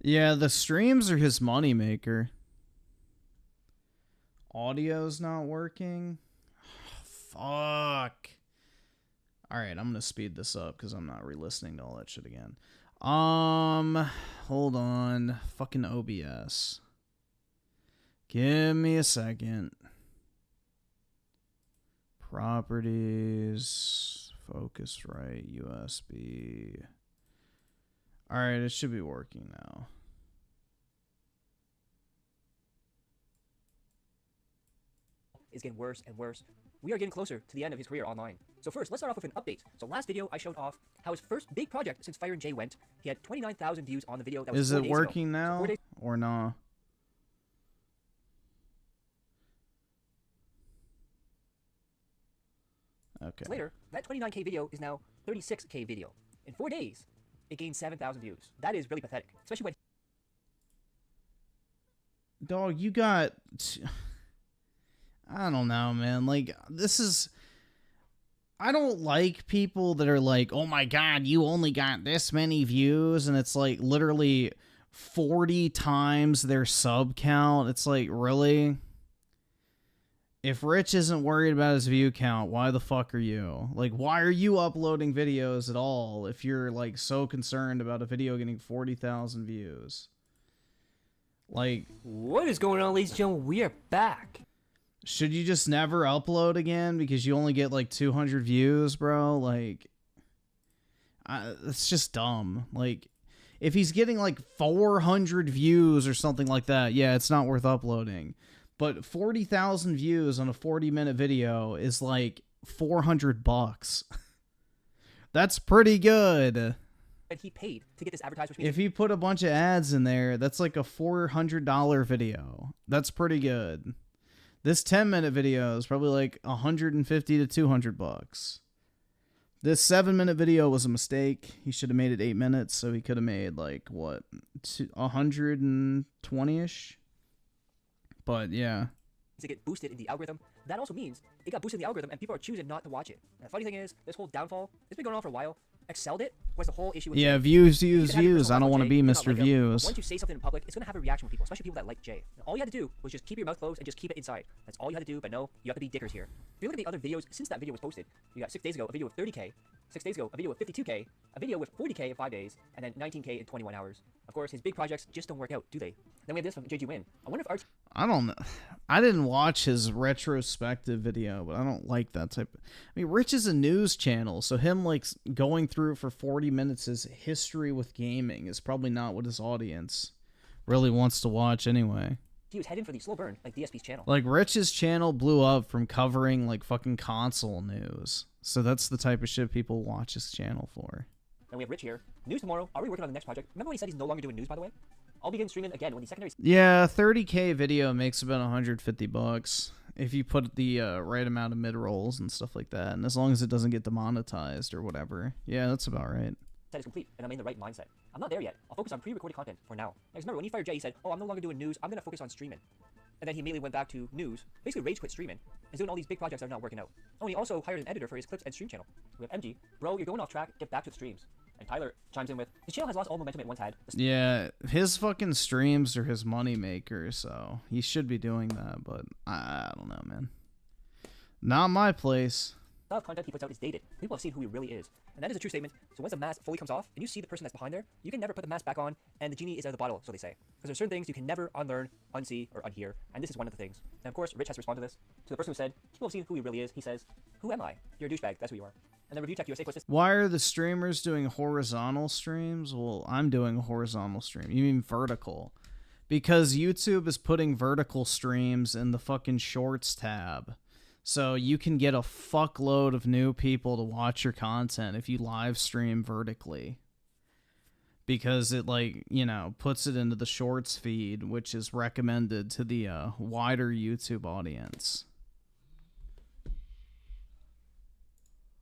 [SPEAKER 4] Yeah, the streams are his moneymaker. Audio's not working. Fuck. Alright, I'm gonna speed this up because I'm not re-listening to all that shit again. Hold on. Fucking OBS. Give me a second. Properties. Focusrite. USB. Alright, it should be working now.
[SPEAKER 2] Is getting worse and worse. We are getting closer to the end of his career online. So first, let's start off with an update. So last video, I showed off how his first big project since Fire and J went. He had 29,000 views on the video. That was
[SPEAKER 4] Is
[SPEAKER 2] 4
[SPEAKER 4] it
[SPEAKER 2] days
[SPEAKER 4] working
[SPEAKER 2] ago.
[SPEAKER 4] now
[SPEAKER 2] So
[SPEAKER 4] or not? Okay.
[SPEAKER 2] later, that 29K video is now 36K video. In 4 days, it gained 7,000 views. That is really pathetic, especially when...
[SPEAKER 4] Dog, you got... I don't know, man. Like, this is... I don't like people that are like, oh my god, you only got this many views, and it's like literally 40 times their sub count. It's like, really? If Rich isn't worried about his view count, why the fuck are you? Like, why are you uploading videos at all if you're, like, so concerned about a video getting 40,000 views? Like...
[SPEAKER 2] What is going on, ladies and gentlemen? We are back.
[SPEAKER 8] Should you just never upload again because you only get like 200 views, bro? Like, it's just dumb. Like, if he's getting like 400 views or something like that, yeah, it's not worth uploading. But 40,000 views on a 40-minute video is like $400. That's pretty good.
[SPEAKER 2] He paid to get this advertised.
[SPEAKER 8] If he put a bunch of ads in there, that's like a $400 video. That's pretty good. This 10-minute video is probably like $150 to $200. This 7-minute video was a mistake. He should have made it 8 minutes, so he could have made like what, 120-ish. But yeah.
[SPEAKER 2] To get boosted in the algorithm, that also means it got boosted in the algorithm, and people are choosing not to watch it. And the funny thing is, this whole downfall, it's been going on for a while. Excelled it was the whole issue with
[SPEAKER 8] yeah,
[SPEAKER 2] Jay.
[SPEAKER 8] views. I don't want to be Mr. Views.
[SPEAKER 2] Once you say something in public, it's going to have a reaction with people, especially people that like Jay. And all you had to do was just keep your mouth closed and just keep it inside. That's all you had to do, but no, you have to be dickers here. If you look at the other videos since that video was posted, you got 6 days ago a video with 30K, 6 days ago a video with 52K, a video with 40K in 5 days, and then 19K in 21 hours. Of course, his big projects just don't work out, do they? Then we have this from JG Win. I wonder if Arch...
[SPEAKER 8] I don't know. I didn't watch his retrospective video, but I don't like that type of... I mean, Rich is a news channel, so him, like, going through for 40 minutes his history with gaming is probably not what his audience really wants to watch anyway.
[SPEAKER 2] He was heading for the slow burn, like DSP's channel.
[SPEAKER 8] Like, Rich's channel blew up from covering, like, fucking console news. So that's the type of shit people watch his channel for.
[SPEAKER 2] And we have Rich here. News tomorrow. Are we working on the next project? Remember when he said he's no longer doing news, by the way? I'll begin streaming again when the secondary...
[SPEAKER 8] Yeah, 30K video makes about $150 if you put the right amount of mid-rolls and stuff like that. And as long as it doesn't get demonetized or whatever. Yeah, that's about right.
[SPEAKER 2] Set is complete, and I'm in the right mindset. I'm not there yet. I'll focus on pre-recorded content for now. Because remember, when he fired Jay, he said, oh, I'm no longer doing news. I'm going to focus on streaming. And then he immediately went back to news, basically rage quit streaming, and doing all these big projects that are not working out. Oh, and he also hired an editor for his clips and stream channel. We have MG. Bro, you're going off track. Get back to the streams. And Tyler chimes in with, his channel has lost all momentum it once had.
[SPEAKER 8] Yeah, his fucking streams are his moneymaker, so he should be doing that, but I don't know, man. Not my place.
[SPEAKER 2] The style of content he puts out is dated. People have seen who he really is. And that is a true statement. So once the mask fully comes off, and you see the person that's behind there, you can never put the mask back on, and the genie is out of the bottle, so they say. Because there's certain things you can never unlearn, unsee, or unhear, and this is one of the things. And of course, Rich has to respond to this. To the person who said, people have seen who he really is, he says, who am I? You're a douchebag, that's who you are. And then Review Tech USA puts this.
[SPEAKER 8] Why are the streamers doing horizontal streams? Well, I'm doing a horizontal stream. You mean vertical. Because YouTube is putting vertical streams in the fucking shorts tab. So you can get a fuckload of new people to watch your content if you live stream vertically. Because it, like, you know, puts it into the shorts feed, which is recommended to the wider YouTube audience.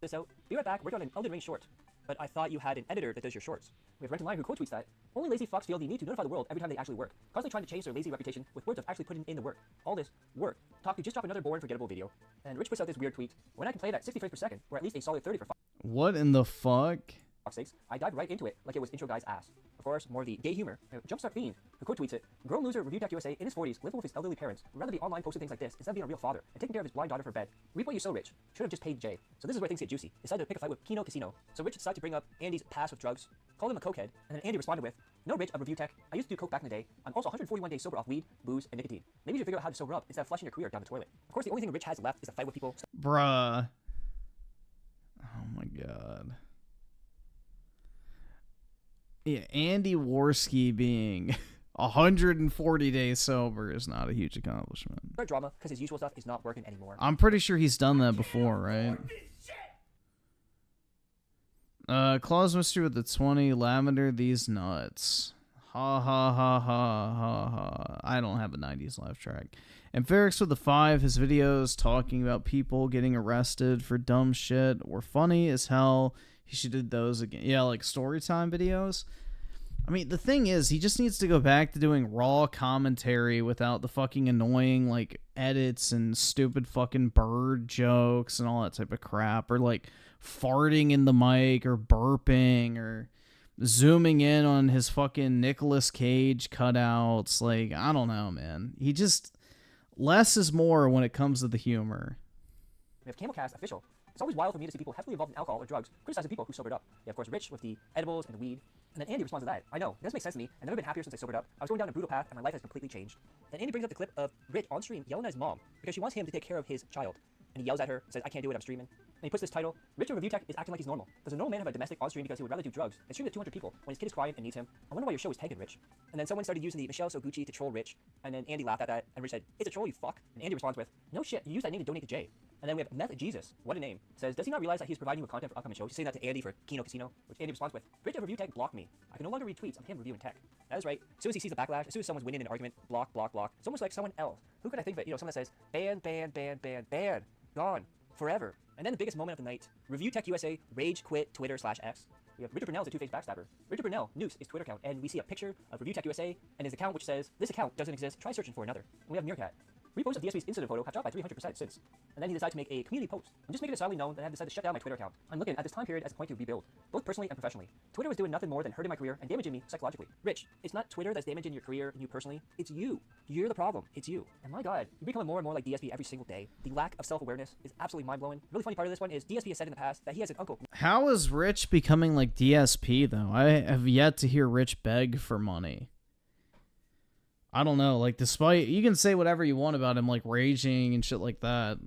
[SPEAKER 2] This out. Be right back. Working on an Elden Ring short. But I thought you had an editor that does your shorts. We have Renton Line who quote tweets that only lazy fucks feel the need to notify the world every time they actually work, constantly trying to change their lazy reputation with words of actually putting in the work. All this work. Talk to just drop another boring, forgettable video. And Rich puts out this weird tweet. When I can play it at 60 frames per second, or at least a solid 30 for
[SPEAKER 8] what in the fuck?
[SPEAKER 2] fuck's sakes, I dived right into it like it was intro guy's ass. Of course, more of the gay humor. Jumpstart Fiend, who quote tweets it, grown loser Review Tech USA in his 40s, living with his elderly parents, would rather be online posting things like this instead of being a real father and taking care of his blind daughter for bed. Reap what you're so rich. Should have just paid Jay. So this is where things get juicy. Decided to pick a fight with Kino Casino. So Rich decided to bring up Andy's past with drugs, called him a cokehead, and then Andy responded with, no, Rich, of Review Tech, I used to do coke back in the day. I'm also 141 days sober off weed, booze, and nicotine. Maybe you should figure out how to sober up instead of flushing your career down the toilet. Of course, the only thing Rich has left is a fight with people.
[SPEAKER 8] Bruh. Oh my god. Yeah, Andy Worski being 140 days sober is not a huge accomplishment.
[SPEAKER 2] Drama, because his usual stuff is not working anymore.
[SPEAKER 8] I'm pretty sure he's done that before, right? Claus Mystery with the 20, Lavender, these nuts. Ha ha ha ha ha ha. I don't have a 90s laugh track. And Ferrix with the 5, his videos talking about people getting arrested for dumb shit were funny as hell. He should do those again. Yeah, like story time videos. I mean, the thing is, he just needs to go back to doing raw commentary without the fucking annoying, like, edits and stupid fucking bird jokes and all that type of crap. Or, like, farting in the mic or burping or zooming in on his fucking Nicolas Cage cutouts. Like, I don't know, man. He just... Less is more when it comes to the humor.
[SPEAKER 2] We have Camelcast official. It's always wild for me to see people heavily involved in alcohol or drugs criticizing people who sobered up. Yeah, of course, Rich with the edibles and the weed. And then Andy responds to that. I know, it doesn't make sense to me. I've never been happier since I sobered up. I was going down a brutal path and my life has completely changed. Then Andy brings up the clip of Rich on stream yelling at his mom because she wants him to take care of his child. And he yells at her and says, I can't do it, I'm streaming. And he puts this title, Rich Review Tech is acting like he's normal. Does a normal man have a domestic on stream because he would rather do drugs and stream to 200 people when his kid is crying and needs him? I wonder why your show is tagged Rich. And then someone started using the Michelle Soguchi to troll Rich. And then Andy laughed at that and Rich said, it's a troll, you fuck. And Andy responds with, no shit, you used that name to donate to Jay. And then we have Meth Jesus, what a name, says, does he not realize that he's providing you with content for upcoming shows? He's saying that to Andy for Kino Casino, which Andy responds with, Rich Review Tech blocked me. I can no longer read tweets of him reviewing tech. That is right. As soon as he sees the backlash, as soon as someone's winning an argument, block, block, block. It's almost like someone else. Who could I think of it? You know, someone that says, ban, ban, ban, ban, ban, gone, forever. And then the biggest moment of the night, Review Tech USA, rage quit Twitter/X. We have Richard Brunel's a two-faced backstabber. Richard Brunel nukes his Twitter account, and we see a picture of Review Tech USA and his account which says, this account doesn't exist, try searching for another. And we have Meerkat. Reposts of DSP's incident photo have dropped by 300% since. And then he decided to make a community post. I'm just making it silently known that I have decided to shut down my Twitter account. I'm looking at this time period as a point to rebuild, both personally and professionally. Twitter was doing nothing more than hurting my career and damaging me psychologically. Rich, it's not Twitter that's damaging your career and you personally, it's you. You're the problem, it's you. And my god, you're becoming more and more like DSP every single day. The lack of self-awareness is absolutely mind-blowing. Really funny part of this one is DSP has said in the past that he has an uncle.
[SPEAKER 4] How is Rich becoming like DSP though? I have yet to hear Rich beg for money. I don't know, like, despite, you can say whatever you want about him, like, raging and shit like that,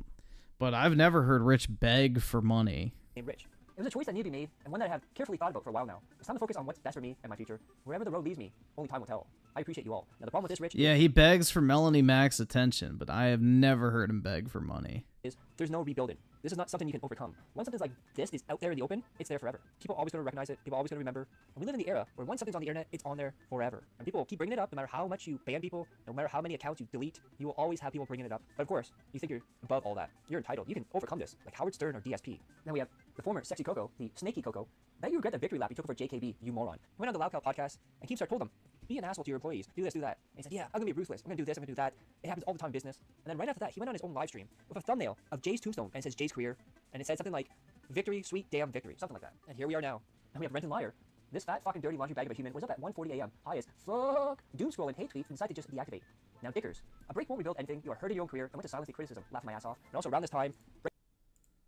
[SPEAKER 4] but I've never heard Rich beg for money.
[SPEAKER 2] Named Rich. It was a choice that needed to be made, and one that I have carefully thought about for a while now. It's time to focus on what's best for me and my future. Wherever the road leads me, only time will tell. I appreciate you all. Now, the problem with this, Rich...
[SPEAKER 4] Yeah, he begs for Melanie Mac's attention, but I have never heard him beg for money.
[SPEAKER 2] ...is there's no rebuilding. This is not something you can overcome. Once something's like this is out there in the open, it's there forever. People are always going to recognize it. People are always going to remember. And we live in the era where once something's on the internet, it's on there forever. And people will keep bringing it up no matter how much you ban people, no matter how many accounts you delete, you will always have people bringing it up. But of course, you think you're above all that. You're entitled. You can overcome this, like Howard Stern or DSP. Then we have the former Sexy Coco, the Snaky Coco. Bet you regret the victory lap you took for JKB, you moron. He went on the Lolcow podcast, and Keemstar told him, be an asshole to your employees, do this, do that. And he said, yeah, I'm gonna be ruthless, I'm gonna do this, I'm gonna do that. It happens all the time in business. And then right after that, he went on his own live stream with a thumbnail of Jay's tombstone, and it says Jay's career, and it said something like, victory, sweet damn victory, something like that. And here we are now. And we have Renton Liar. This fat fucking dirty laundry bag of a human was up at 1:40 a.m. high as fuck, doom scrolling hate tweets and decided to just deactivate. Now Dickers, a break won't rebuild anything, you are hurting your own career, and went to silence the criticism, laugh my ass off. And also around this time,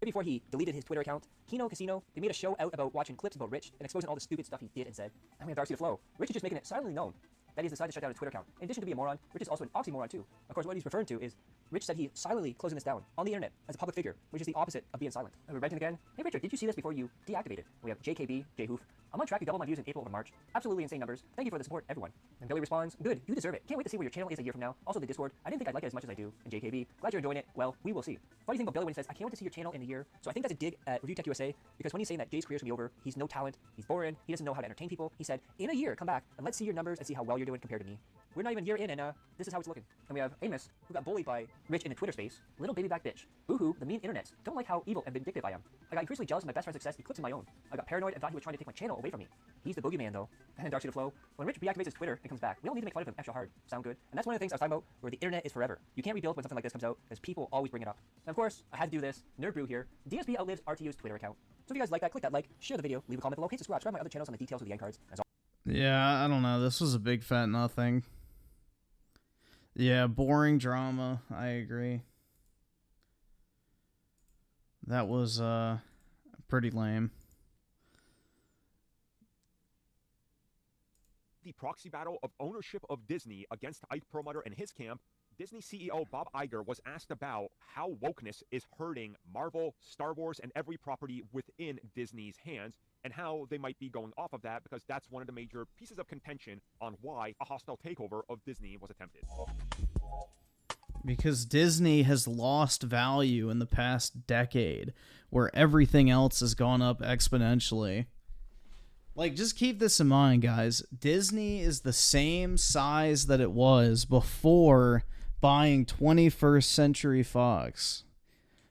[SPEAKER 2] before he deleted his Twitter account, Kino Casino, they made a show out about watching clips about Rich and exposing all the stupid stuff he did and said. And we have Darcy the Flow. Rich is just making it silently known that he's decided to shut down his Twitter account. In addition to being a moron, Rich is also an oxymoron too. Of course, what he's referring to is Rich said he's silently closing this down on the internet as a public figure, which is the opposite of being silent. And we're renting again. Hey Richard, did you see this before you deactivated? We have JKB, Jhoof. I'm on track to double my views in April over March. Absolutely insane numbers. Thank you for the support, everyone. And Billy responds, good, you deserve it. Can't wait to see where your channel is a year from now. Also the Discord. I didn't think I'd like it as much as I do. And JKB, glad you're enjoying it. Well, we will see. Funny thing about Billy when he says, I can't wait to see your channel in a year. So I think that's a dig at Review Tech USA, because when he's saying that Jay's career's gonna be over, he's no talent, he's boring, he doesn't know how to entertain people. He said, in a year, come back and let's see your numbers and see how well you're doing compared to me. We're not even a year in, and this is how it's looking. And we have Amos, who got bullied by Rich in the Twitter space. Little baby back bitch. Boohoo, the mean internets. Don't like how evil and vindictive I am. I got increasingly jealous of my best friend's success eclipsing my own. I got paranoid and thought he was trying to take my channel away from me. He's the boogeyman, though. And Darcy the Flow. When Rich reactivates his Twitter and comes back, we don't need to make fun of him extra hard. Sound good? And that's one of the things I was talking about, where the internet is forever. You can't rebuild when something like this comes out, because people always bring it up. And of course, I had to do this. Nerd Brew here. DSP outlives RTU's Twitter account. So if you guys like that, click that like, share the video, leave a comment below, hit subscribe my other channels on the details of the end cards.
[SPEAKER 4] Yeah, I don't know. This was a big fat nothing. Yeah, boring drama. I agree. That was pretty lame.
[SPEAKER 11] The proxy battle of ownership of Disney against Ike Perlmutter and his camp, Disney CEO Bob Iger was asked about how wokeness is hurting Marvel, Star Wars, and every property within Disney's hands, and how they might be going off of that, because that's one of the major pieces of contention on why a hostile takeover of Disney was attempted.
[SPEAKER 4] Because Disney has lost value in the past decade, where everything else has gone up exponentially. Like, just keep this in mind, guys. Disney is the same size that it was before buying 21st Century Fox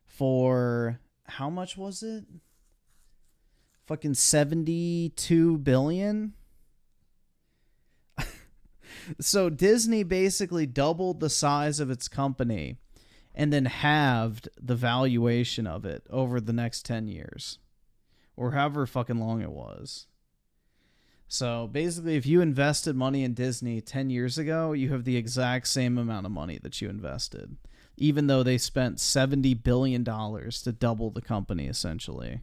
[SPEAKER 4] for, how much was it? Fucking 72 billion? So Disney basically doubled the size of its company and then halved the valuation of it over the next 10 years. Or however fucking long it was. So basically, if you invested money in Disney 10 years ago, you have the exact same amount of money that you invested. Even though they spent $70 billion to double the company, essentially.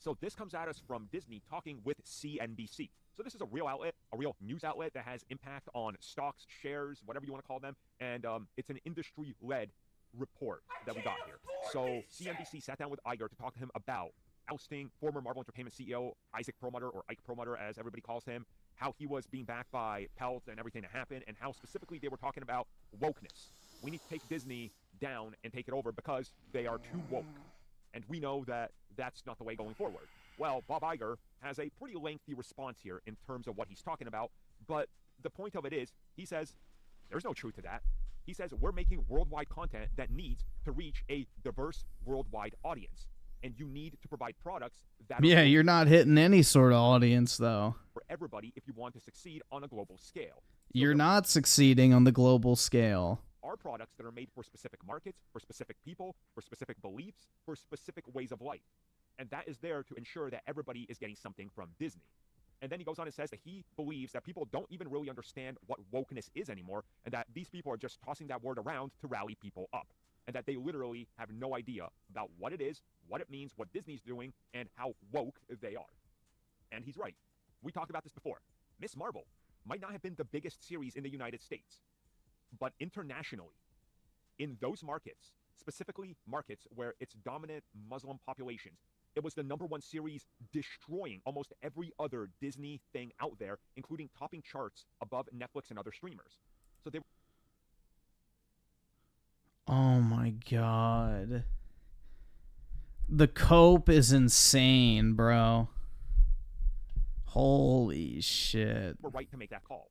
[SPEAKER 11] So this comes at us from Disney talking with CNBC. So this is a real outlet, a real news outlet that has impact on stocks, shares, whatever you want to call them, and it's an industry-led report that we got here. So CNBC sat down with Iger to talk to him about ousting former Marvel Entertainment CEO Isaac Perlmutter, or Ike Perlmutter as everybody calls him, how he was being backed by Pelt and everything that happened, and how specifically they were talking about wokeness. We need to take Disney down and take it over because they are too woke. And we know that that's not the way going forward. Well, Bob Iger has a pretty lengthy response here in terms of what he's talking about, but the point of it is, he says, there's no truth to that. He says, we're making worldwide content that needs to reach a diverse worldwide audience. And you need to provide products that
[SPEAKER 8] Yeah, you're not hitting any sort of audience, though.
[SPEAKER 11] for everybody if you want to succeed on a global scale.
[SPEAKER 8] You're not succeeding on the global scale.
[SPEAKER 11] Are products that are made for specific markets, for specific people, for specific beliefs, for specific ways of life. And that is there to ensure that everybody is getting something from Disney. And then he goes on and says that he believes that people don't even really understand what wokeness is anymore, and that these people are just tossing that word around to rally people up. And that they literally have no idea about what it is, what it means, what Disney's doing, and how woke they are. And he's right. We talked about this before. Miss Marvel might not have been the biggest series in the United States, but internationally, in those markets, specifically markets where it's dominant Muslim populations, it was the #1 series, destroying almost every other Disney thing out there, including topping charts above Netflix and other streamers. So they
[SPEAKER 8] Oh my god. The cope is insane, bro. Holy shit.
[SPEAKER 11] were right to make that call.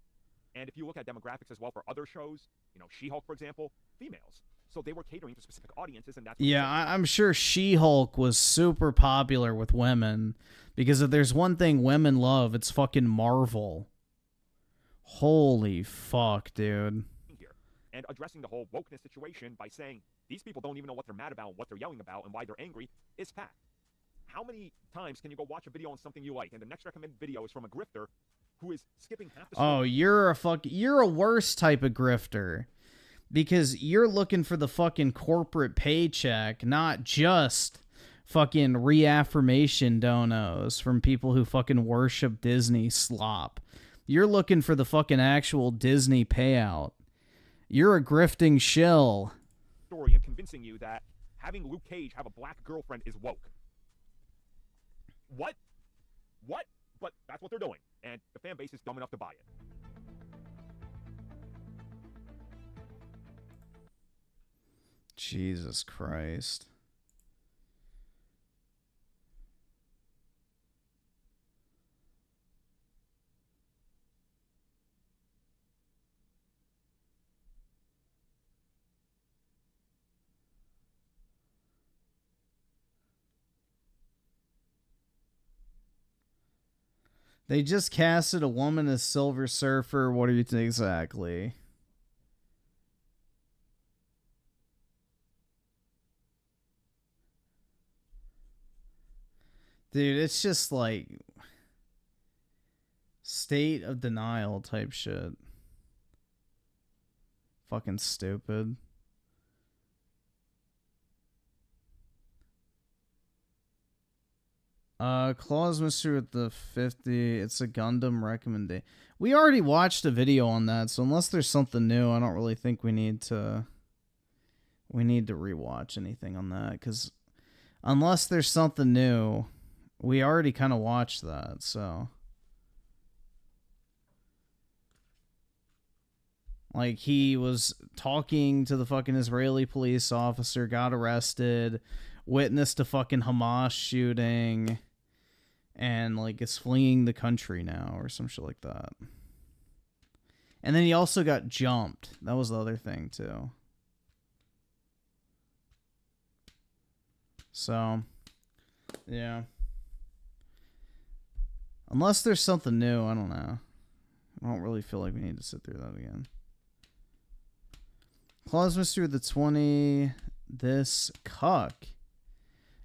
[SPEAKER 11] And if you look at demographics as well for other shows, you know, She-Hulk, for example, females. So they were catering to specific audiences, and that's what
[SPEAKER 8] Yeah, I'm sure She-Hulk was super popular with women, because if there's one thing women love, it's fucking Marvel. Holy fuck, dude.
[SPEAKER 11] here. And addressing the whole wokeness situation by saying these people don't even know what they're mad about, what they're yelling about, and why they're angry is fact. How many times can you go watch a video on something you like, and the next recommended video is from a grifter who is skipping half the
[SPEAKER 8] Oh, you're a worse type of grifter. Because you're looking for the fucking corporate paycheck, not just fucking reaffirmation donos from people who fucking worship Disney slop. You're looking for the fucking actual Disney payout. You're a grifting shill.
[SPEAKER 11] story and convincing you that having Luke Cage have a black girlfriend is woke. What? What? But that's what they're doing, and the fan base is dumb enough to buy it.
[SPEAKER 8] Jesus Christ. They just casted a woman as Silver Surfer. What are you exactly? Dude, it's just like state of denial type shit. Fucking stupid. Claus Mystery with the 50. It's a Gundam recommendation. We already watched a video on that, so unless there's something new, I don't really think we need to rewatch anything on that, because unless there's something new, we already kind of watched that, so. Like, he was talking to the fucking Israeli police officer, got arrested, witnessed a fucking Hamas shooting, and, like, is fleeing the country now, or some shit like that. And then he also got jumped. That was the other thing, too. So, yeah. Unless there's something new, I don't know. I don't really feel like we need to sit through that again. Claus Mystery the 20. This cuck.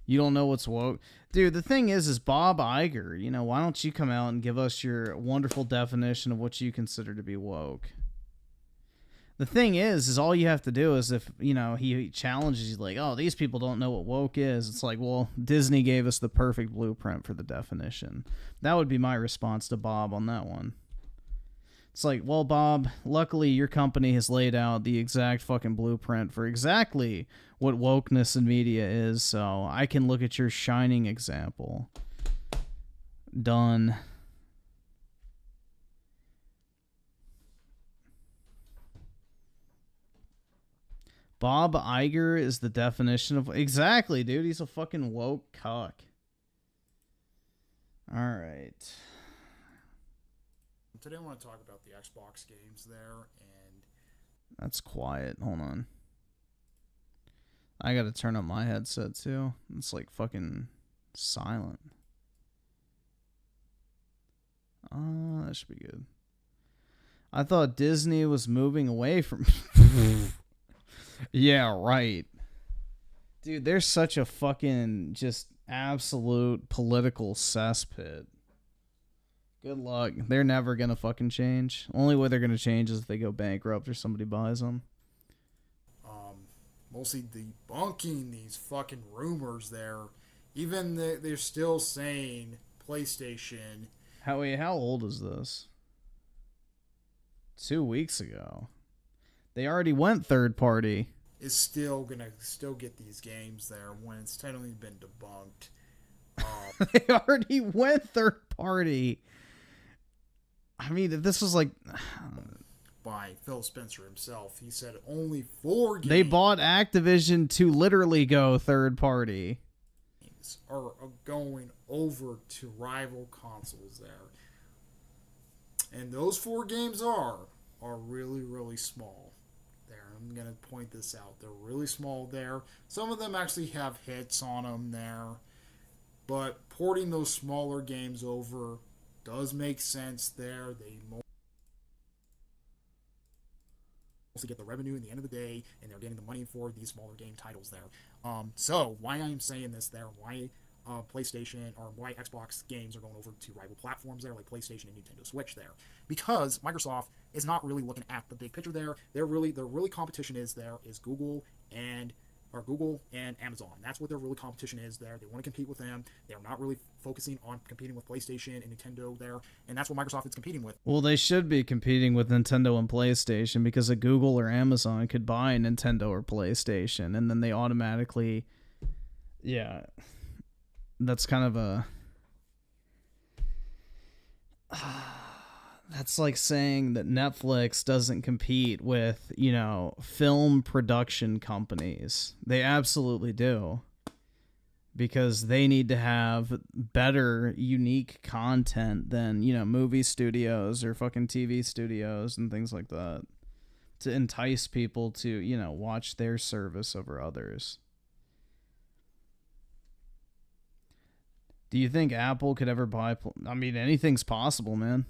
[SPEAKER 8] You don't know what's woke. Dude, the thing is Bob Iger, you know, why don't you come out and give us your wonderful definition of what you consider to be woke? The thing is all you have to do is if, you know, he challenges you like, oh, these people don't know what woke is. It's like, well, Disney gave us the perfect blueprint for the definition. That would be my response to Bob on that one. It's like, well, Bob, luckily your company has laid out the exact fucking blueprint for exactly what wokeness in media is, so I can look at your shining example. Done. Bob Iger is the definition of... Exactly, dude. He's a fucking woke cuck. Alright.
[SPEAKER 12] Today I want to talk about the Xbox games there, and...
[SPEAKER 8] That's quiet. Hold on. I gotta turn up my headset, too. It's like fucking silent. That should be good. I thought Disney was moving away from... Yeah, right. Dude, they're such a fucking just absolute political cesspit. Good luck. They're never gonna fucking change. Only way they're gonna change is if they go bankrupt or somebody buys them.
[SPEAKER 12] Mostly debunking these fucking rumors there. Even they're still saying PlayStation.
[SPEAKER 8] How old is this? 2 weeks ago. They already went third party.
[SPEAKER 12] Is still gonna get these games there when it's technically been debunked.
[SPEAKER 8] They already went third party. I mean, if this was like
[SPEAKER 12] by Phil Spencer himself, he said only 4 games.
[SPEAKER 8] They bought Activision to literally go third party.
[SPEAKER 12] Are going over to rival consoles there, and those 4 games are really, really small. I'm going to point this out. They're really small there. Some of them actually have hits on them there. But porting those smaller games over does make sense there. They mostly get the revenue in the end of the day, and they're getting the money for these smaller game titles there. So why I'm saying this there, why PlayStation or why Xbox games are going over to rival platforms there, like PlayStation and Nintendo Switch there, because Microsoft is not really looking at the big picture there. Their really competition is Google and Amazon. That's what their really competition is there. They want to compete with them. They're not really focusing on competing with PlayStation and Nintendo there, and that's what Microsoft is competing with.
[SPEAKER 8] Well, they should be competing with Nintendo and PlayStation because a Google or Amazon could buy Nintendo or PlayStation, and then they automatically, yeah. That's kind of a... That's like saying that Netflix doesn't compete with, you know, film production companies. They absolutely do. Because they need to have better, unique content than, you know, movie studios or fucking TV studios and things like that. To entice people to, you know, watch their service over others. Do you think Apple could ever buy... I mean, anything's possible, man.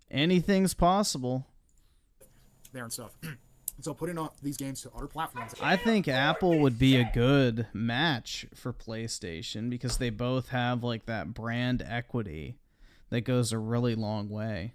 [SPEAKER 8] Anything's possible.
[SPEAKER 12] There and stuff. So putting on these games to other platforms...
[SPEAKER 8] I think Apple would be a good match for PlayStation because they both have, like, that brand equity that goes a really long way.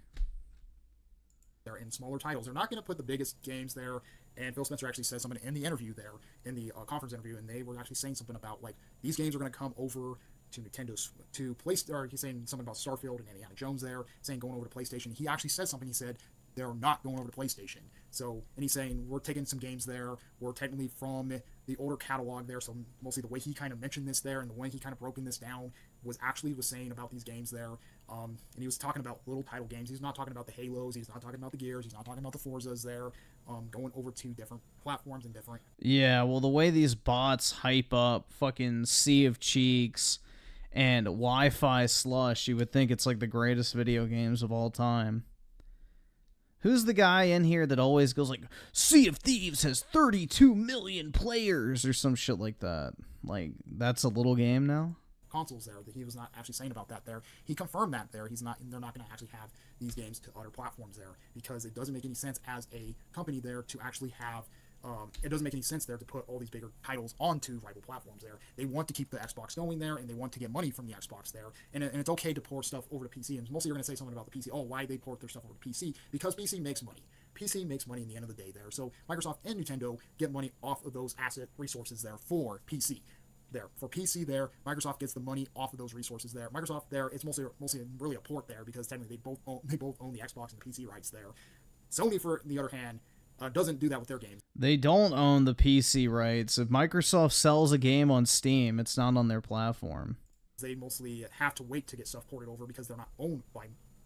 [SPEAKER 12] They're in smaller titles. They're not going to put the biggest games there. And Phil Spencer actually said something in the interview there, in the conference interview, and they were actually saying something about, like, these games are going to come over to Nintendo, to PlayStation, or he's saying something about Starfield and Indiana Jones there, saying going over to PlayStation. He actually said something, he said, they're not going over to PlayStation. So, and he's saying, we're taking some games there, we're technically from the older catalog there, so mostly the way he kind of mentioned this there, and the way he kind of broken this down, was saying about these games there, and he was talking about little title games. He's not talking about the Halos, he's not talking about the Gears, he's not talking about the Forzas there, going over to different platforms and different...
[SPEAKER 8] Yeah, well, the way these bots hype up fucking Sea of Cheeks and Wi-Fi Slush, you would think it's like the greatest video games of all time. Who's the guy in here that always goes like, Sea of Thieves has 32 million players or some shit like that? Like, that's a little game now?
[SPEAKER 12] Consoles there, that he was not actually saying about that there. He confirmed that there. They're not going to actually have these games to other platforms there because it doesn't make any sense as a company there to actually have it doesn't make any sense there to put all these bigger titles onto rival platforms there. They want to keep the Xbox going there, and they want to get money from the Xbox there. And it's okay to port stuff over to PC. And mostly you're going to say something about the PC. Oh, why they port their stuff over to PC? Because PC makes money. PC makes money in the end of the day there. So Microsoft and Nintendo get money off of those asset resources there for PC. There for PC there, Microsoft gets the money off of those resources there. Microsoft there, it's mostly really a port there because technically they both own the Xbox and the PC rights there. Sony, for the other hand, doesn't do that with their games.
[SPEAKER 8] They don't own the PC rights. If Microsoft sells a game on Steam, it's not on their platform.
[SPEAKER 12] They mostly have to wait to get stuff ported over because they don't own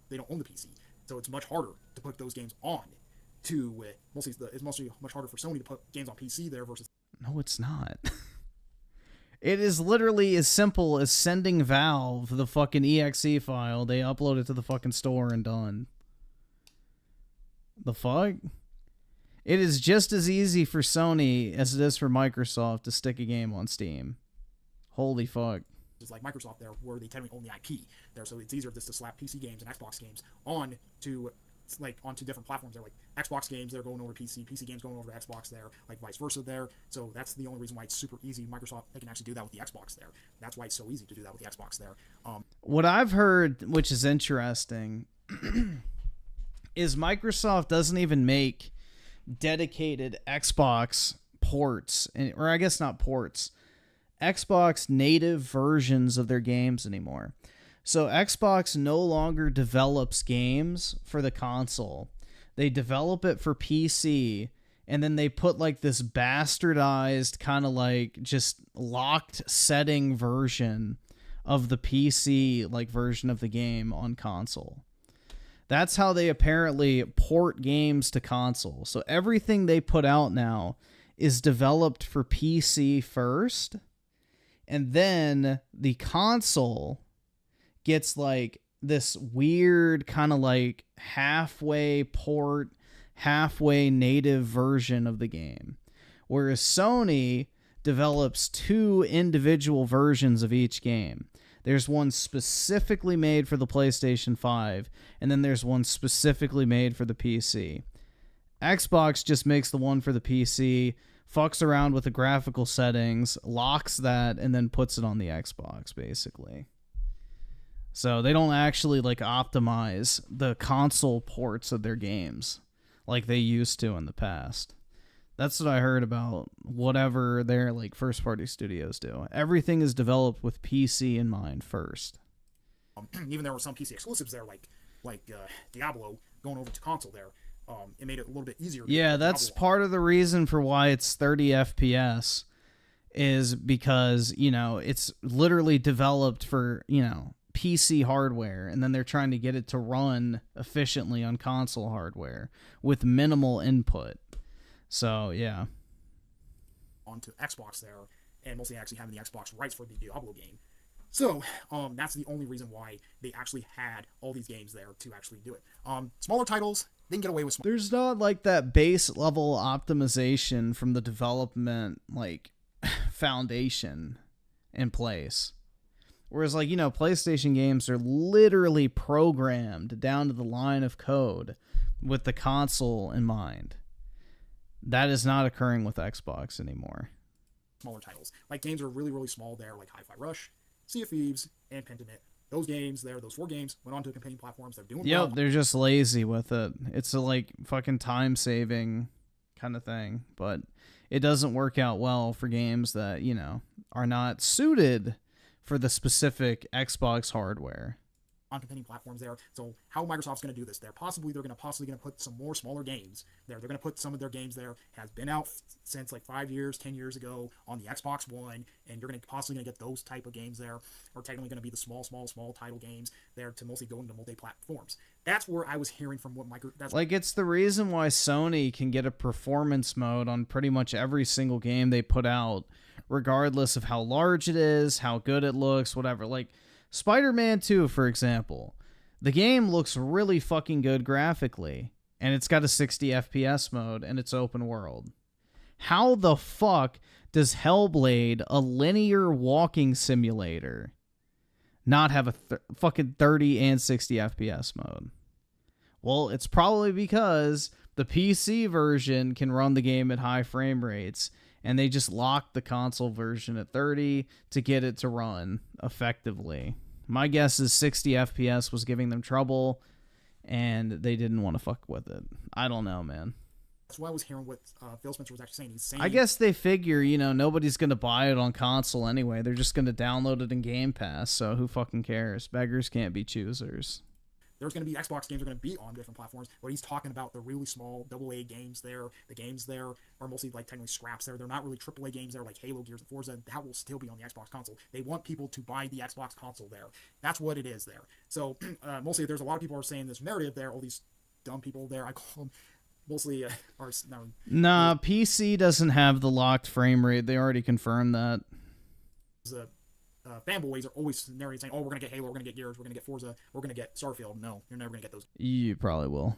[SPEAKER 12] the PC. So it's much harder to put those games on. It's mostly much harder for Sony to put games on PC there versus.
[SPEAKER 8] No, it's not. It is literally as simple as sending Valve the fucking exe file. They upload it to the fucking store and done. The fuck? It is just as easy for Sony as it is for Microsoft to stick a game on Steam. Holy fuck.
[SPEAKER 12] It's like Microsoft there, where they technically own the IP there, so it's easier just to slap PC games and Xbox games onto different platforms there, like Xbox games they're going over PC games going over to Xbox there, like vice versa there. So that's the only reason why it's super easy. Microsoft, they can actually do that with the Xbox there. That's why it's so easy to do that with the Xbox there.
[SPEAKER 8] What I've heard, which is interesting, is Microsoft doesn't even make dedicated Xbox ports, or I guess not ports, Xbox native versions of their games anymore. So Xbox no longer develops games for the console. They develop it for PC, and then they put like this bastardized kind of like just locked setting version of the PC like version of the game on console. That's how they apparently port games to console. So everything they put out now is developed for PC first, and then the console gets like this weird kind of like halfway port, halfway native version of the game. Whereas Sony develops two individual versions of each game. There's one specifically made for the PlayStation 5, and then there's one specifically made for the PC. Xbox just makes the one for the PC, fucks around with the graphical settings, locks that, and then puts it on the Xbox, basically. So they don't actually like optimize the console ports of their games like they used to in the past. That's what I heard about whatever their like first party studios do. Everything is developed with PC in mind first.
[SPEAKER 12] Even there were some PC exclusives there, like Diablo going over to console there. It made it a little bit easier.
[SPEAKER 8] Yeah, that's part of the reason for why it's 30 FPS is because, you know, it's literally developed for, you know, PC hardware, and then they're trying to get it to run efficiently on console hardware with minimal input. So, yeah.
[SPEAKER 12] Onto Xbox there, and mostly actually having the Xbox rights for the Diablo game. So, that's the only reason why they actually had all these games there to actually do it. Smaller titles, they can get away with small.
[SPEAKER 8] There's not like that base level optimization from the development, like, foundation in place. Whereas, like, you know, PlayStation games are literally programmed down to the line of code with the console in mind. That is not occurring with Xbox anymore.
[SPEAKER 12] Smaller titles. Like, games are really, really small there, like Hi-Fi Rush, Sea of Thieves, and Pentiment. Those games there, those 4 games, went on to competing platforms. They're doing well.
[SPEAKER 8] Yep, they're just lazy with it. It's a, like, fucking time-saving kind of thing. But it doesn't work out well for games that, you know, are not suited for the specific Xbox hardware.
[SPEAKER 12] On competing platforms there. So how Microsoft's going to do this? They're possibly going to put some more smaller games there. They're going to put some of their games there has been out since like 5 years, 10 years ago on the Xbox One, and you're going to possibly get those type of games there, or technically going to be the small title games there to mostly go into multi-platforms. That's where I was hearing from what Microsoft.
[SPEAKER 8] Like, it's the reason why Sony can get a performance mode on pretty much every single game they put out, regardless of how large it is, how good it looks, whatever. Like, Spider-Man 2, for example. The game looks really fucking good graphically, and it's got a 60 FPS mode, and it's open world. How the fuck does Hellblade, a linear walking simulator, not have a fucking 30 and 60 FPS mode? Well, it's probably because The PC version can run the game at high frame rates, and they just locked the console version at 30 to get it to run effectively. My guess is 60 FPS was giving them trouble, and they didn't want to fuck with it. I don't know, man.
[SPEAKER 12] That's why I was hearing what Phil Spencer was actually saying. He's saying,
[SPEAKER 8] I guess they figure, you know, nobody's going to buy it on console anyway. They're just going to download it in Game Pass, so who fucking cares? Beggars can't be choosers.
[SPEAKER 12] There's going to be Xbox games that are going to be on different platforms, but he's talking about the really small AA games there. The games there are mostly like technically scraps there. They're not really AAA games there like Halo, Gears, and Forza. That will still be on the Xbox console. They want people to buy the Xbox console there. That's what it is there. So mostly there's a lot of people are saying this narrative there, all these dumb people there, I call them, mostly are...
[SPEAKER 8] Nah, PC doesn't have the locked frame rate. They already confirmed that.
[SPEAKER 12] Fanboys are always narrating saying, oh, we're going to get Halo, we're going to get Gears, we're going to get Forza, we're going to get Starfield. No, you're never going to get those
[SPEAKER 8] You probably will.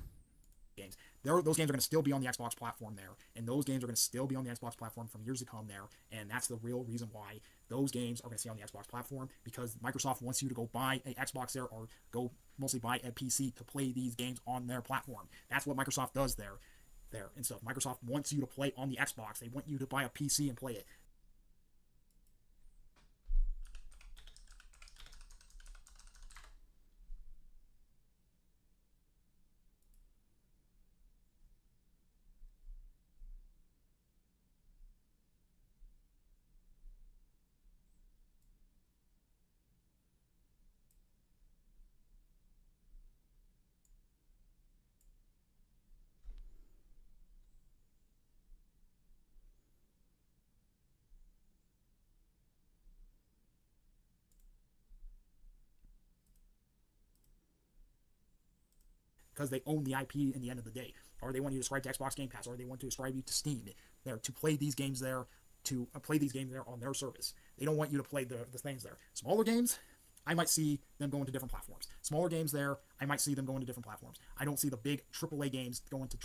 [SPEAKER 12] games. Those games are going to still be on the Xbox platform there, and those games are going to still be on the Xbox platform from years to come there, and that's the real reason why those games are going to stay on the Xbox platform, because Microsoft wants you to go buy an Xbox there or go mostly buy a PC to play these games on their platform. That's what Microsoft does there and stuff. Microsoft wants you to play on the Xbox. They want you to buy a PC and play it. Because they own the IP in the end of the day. Or they want you to subscribe to Xbox Game Pass, or they want to subscribe you to Steam there to play these games there, on their service. They don't want you to play the things there. Smaller games, I might see them going to different platforms. Smaller games there, I might see them going to different platforms. I don't see the big AAA games going to...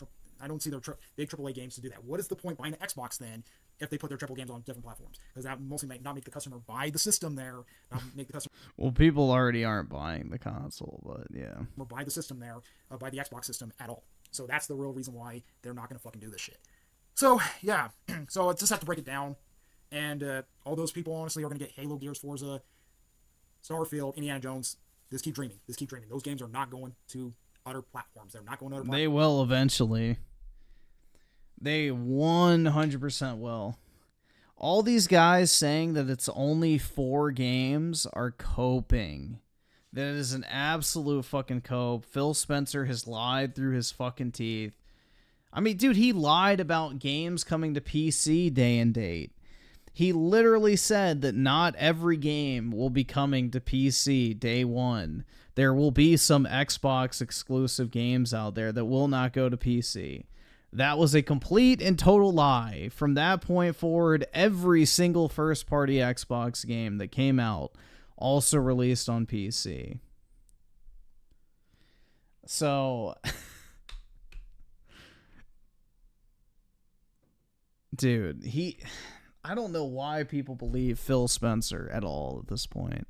[SPEAKER 12] I don't see their big AAA games to do that. What is the point buying an Xbox then if they put their AAA games on different platforms? Because that mostly might not make the customer buy the system there, not make the customer...
[SPEAKER 8] Well, people already aren't buying the console, but yeah.
[SPEAKER 12] Or buy the system there, buy the Xbox system at all. So that's the real reason why they're not going to fucking do this shit. So, yeah. So I just have to break it down. And all those people, honestly, are going to get Halo, Gears, Forza, Starfield, Indiana Jones. Just keep dreaming. Just keep dreaming. Those games are not going to other platforms. They're not going to other platforms.
[SPEAKER 8] They will eventually. They 100% will. All these guys saying that it's only 4 games are coping. That is an absolute fucking cope. Phil Spencer has lied through his fucking teeth. I mean, dude, he lied about games coming to PC day and date. He literally said that not every game will be coming to PC day one. There will be some Xbox exclusive games out there that will not go to PC. That was a complete and total lie. From that point forward, every single first-party Xbox game that came out also released on PC. So, dude, I don't know why people believe Phil Spencer at all at this point.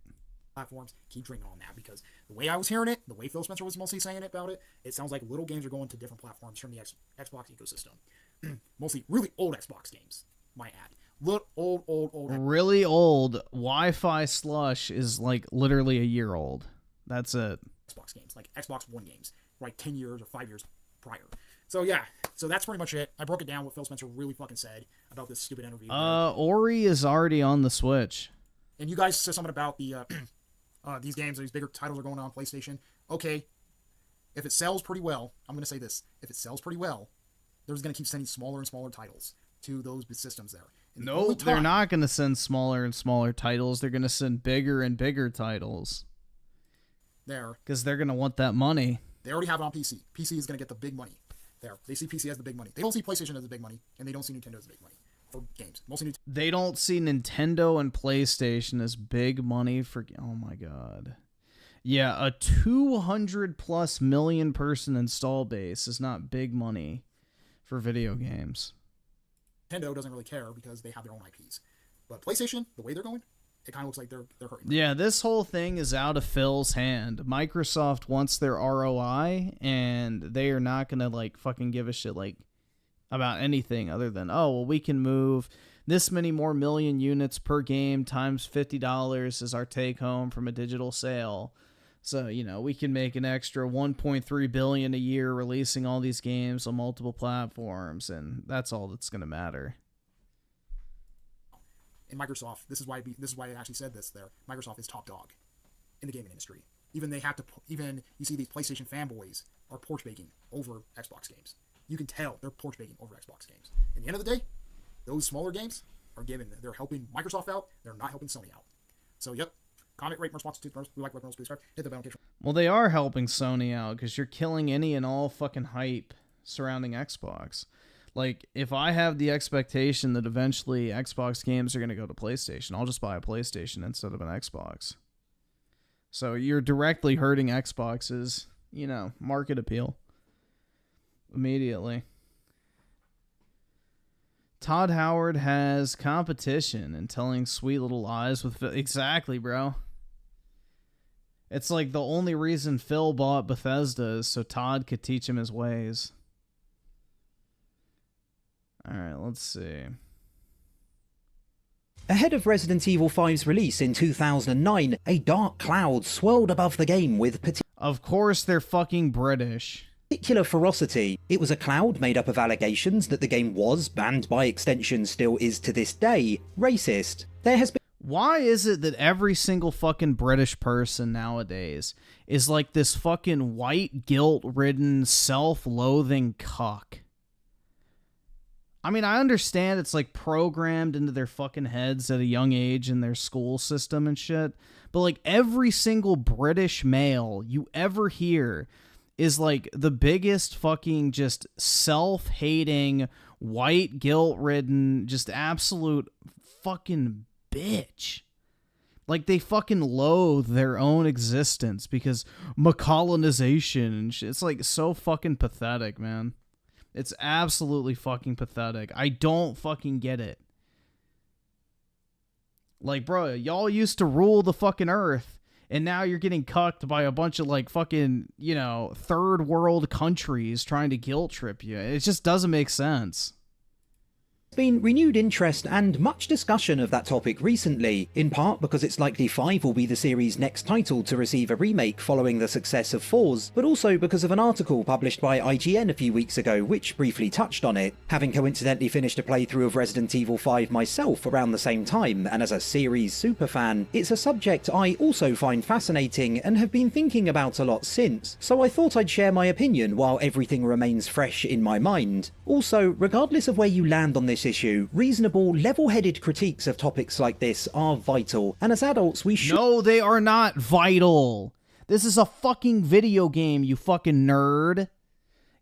[SPEAKER 12] Platforms, keep dreaming on that, because the way I was hearing it, the way Phil Spencer was mostly saying it about it, it sounds like little games are going to different platforms from the Xbox ecosystem. Mostly really old Xbox games, might add. Old.
[SPEAKER 8] Really old. Wi-Fi Slush is like literally a year old. That's it.
[SPEAKER 12] Xbox games, like Xbox One games, like 10 years or 5 years prior. So yeah, so that's pretty much it. I broke it down what Phil Spencer really fucking said about this stupid interview.
[SPEAKER 8] Ori is already on the Switch.
[SPEAKER 12] And you guys said something about the these games, these bigger titles are going on PlayStation. Okay, if it sells pretty well, I'm going to say this. If it sells pretty well, they're just going to keep sending smaller and smaller titles to those systems there.
[SPEAKER 8] No, they're not going to send smaller and smaller titles. They're going to send bigger and bigger titles.
[SPEAKER 12] There.
[SPEAKER 8] Because they're going to want that money.
[SPEAKER 12] They already have it on PC. PC is going to get the big money. There. They see PC as the big money. They don't see PlayStation as the big money, and they don't see Nintendo as the big money for games.
[SPEAKER 8] They don't see Nintendo and PlayStation as big money for... Oh my god. Yeah, a 200+ million person install base is not big money for video games.
[SPEAKER 12] Nintendo doesn't really care because they have their own IPs. But PlayStation, the way they're going, it kind of looks like they're hurting.
[SPEAKER 8] Yeah, this whole thing is out of Phil's hand. Microsoft wants their ROI, and they are not gonna like fucking give a shit like about anything other than, oh well, we can move this many more million units per game times $50 is our take home from a digital sale. So, you know, we can make an extra 1.3 billion a year releasing all these games on multiple platforms, and that's all that's going to matter.
[SPEAKER 12] In Microsoft, this is why I actually said this there. Microsoft is top dog in the gaming industry. Even you see these PlayStation fanboys are porch baking over Xbox games. You can tell they're porch baking over Xbox games. At the end of the day, those smaller games they're helping Microsoft out. They're not helping Sony out. So, yep. Comment, rate, response to we like please subscribe. Hit the bell notification.
[SPEAKER 8] Well, they are helping Sony out because you're killing any and all fucking hype surrounding Xbox. Like, if I have the expectation that eventually Xbox games are going to go to PlayStation, I'll just buy a PlayStation instead of an Xbox. So you're directly hurting Xbox's, you know, market appeal immediately. Todd Howard has competition and telling sweet little lies with Phil. Exactly, bro. It's like the only reason Phil bought Bethesda is so Todd could teach him his ways. Alright, let's see.
[SPEAKER 6] Ahead of Resident Evil 5's release in 2009, a dark cloud swirled above the game with
[SPEAKER 8] Of course they're fucking British.
[SPEAKER 6] Particular ferocity. It was a cloud made up of allegations that the game was, and by extension still is to this day, racist. There has been...
[SPEAKER 8] Why is it that every single fucking British person nowadays is like this fucking white, guilt-ridden, self-loathing cuck? I mean, I understand it's like programmed into their fucking heads at a young age in their school system and shit, but like every single British male you ever hear is like the biggest fucking just self-hating, white, guilt-ridden, just absolute fucking bitch. Like they fucking loathe their own existence because colonization and shit. It's like so fucking pathetic, man. It's absolutely fucking pathetic. I don't fucking get it. Like, bro, y'all used to rule the fucking earth, and now you're getting cucked by a bunch of, like, fucking, you know, third world countries trying to guilt trip you. It just doesn't make sense.
[SPEAKER 6] Been renewed interest and much discussion of that topic recently, in part because it's likely 5 will be the series' next title to receive a remake following the success of 4's, but also because of an article published by IGN a few weeks ago which briefly touched on it. Having coincidentally finished a playthrough of Resident Evil 5 myself around the same time, and as a series superfan, it's a subject I also find fascinating and have been thinking about a lot since, so I thought I'd share my opinion while everything remains fresh in my mind. Also, regardless of where you land on this issue, reasonable, level-headed critiques of topics like this are vital, and as adults we should—
[SPEAKER 8] No, they are not vital. This is a fucking video game, you fucking nerd.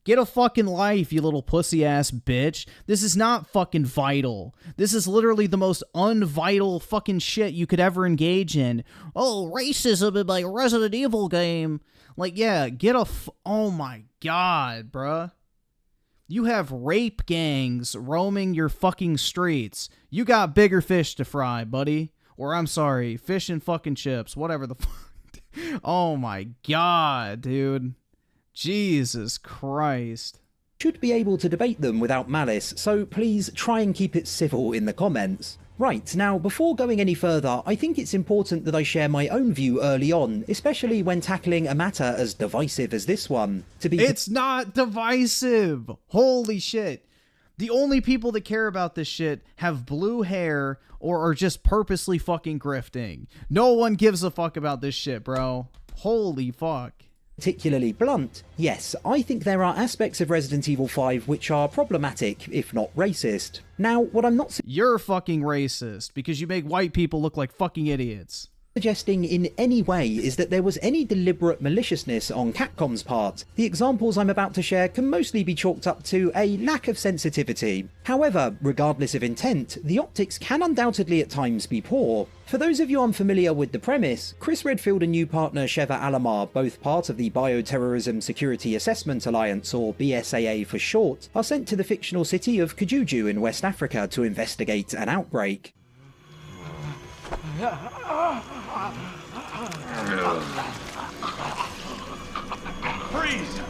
[SPEAKER 8] Get a fucking life, you little pussy-ass bitch. This is not fucking vital. This is literally the most unvital fucking shit you could ever engage in. Oh, racism in my Resident Evil game. Like, yeah, get a oh my god, bruh. You have rape gangs roaming your fucking streets. You got bigger fish to fry, buddy. Or I'm sorry, fish and fucking chips. Whatever the fuck. Oh my god, dude. Jesus Christ.
[SPEAKER 6] Should be able to debate them without malice, so please try and keep it civil in the comments. Right, now before going any further, I think it's important that I share my own view early on, especially when tackling a matter as divisive as this one.
[SPEAKER 8] It's not divisive! Holy shit. The only people that care about this shit have blue hair or are just purposely fucking grifting. No one gives a fuck about this shit, bro. Holy fuck.
[SPEAKER 6] Particularly blunt, yes, I think there are aspects of Resident Evil 5 which are problematic, if not racist. Now, what I'm not—
[SPEAKER 8] You're fucking racist, because you make white people look like fucking idiots.
[SPEAKER 6] Suggesting in any way is that there was any deliberate maliciousness on Capcom's part. The examples I'm about to share can mostly be chalked up to a lack of sensitivity. However, regardless of intent, the optics can undoubtedly at times be poor. For those of you unfamiliar with the premise, Chris Redfield and new partner Sheva Alomar, both part of the Bioterrorism Security Assessment Alliance, or BSAA for short, are sent to the fictional city of Kajuju in West Africa to investigate an outbreak.
[SPEAKER 22] Freeze!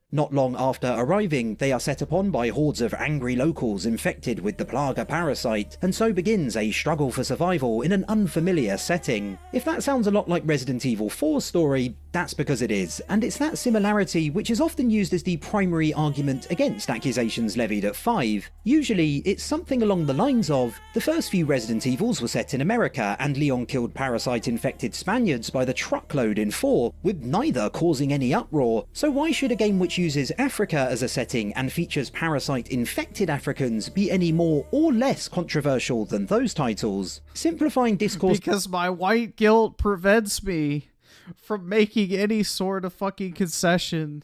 [SPEAKER 6] Not long after arriving, they are set upon by hordes of angry locals infected with the Plaga parasite, and so begins a struggle for survival in an unfamiliar setting. If that sounds a lot like Resident Evil 4's story, that's because it is, and it's that similarity which is often used as the primary argument against accusations levied at 5. Usually, it's something along the lines of, the first few Resident Evils were set in America, and Leon killed parasite-infected Spaniards by the truckload in 4, with neither causing any uproar, so why should a game which uses Africa as a setting and features parasite-infected Africans be any more or less controversial than those titles? Simplifying discourse—
[SPEAKER 8] Because my white guilt prevents me from making any sort of fucking concession.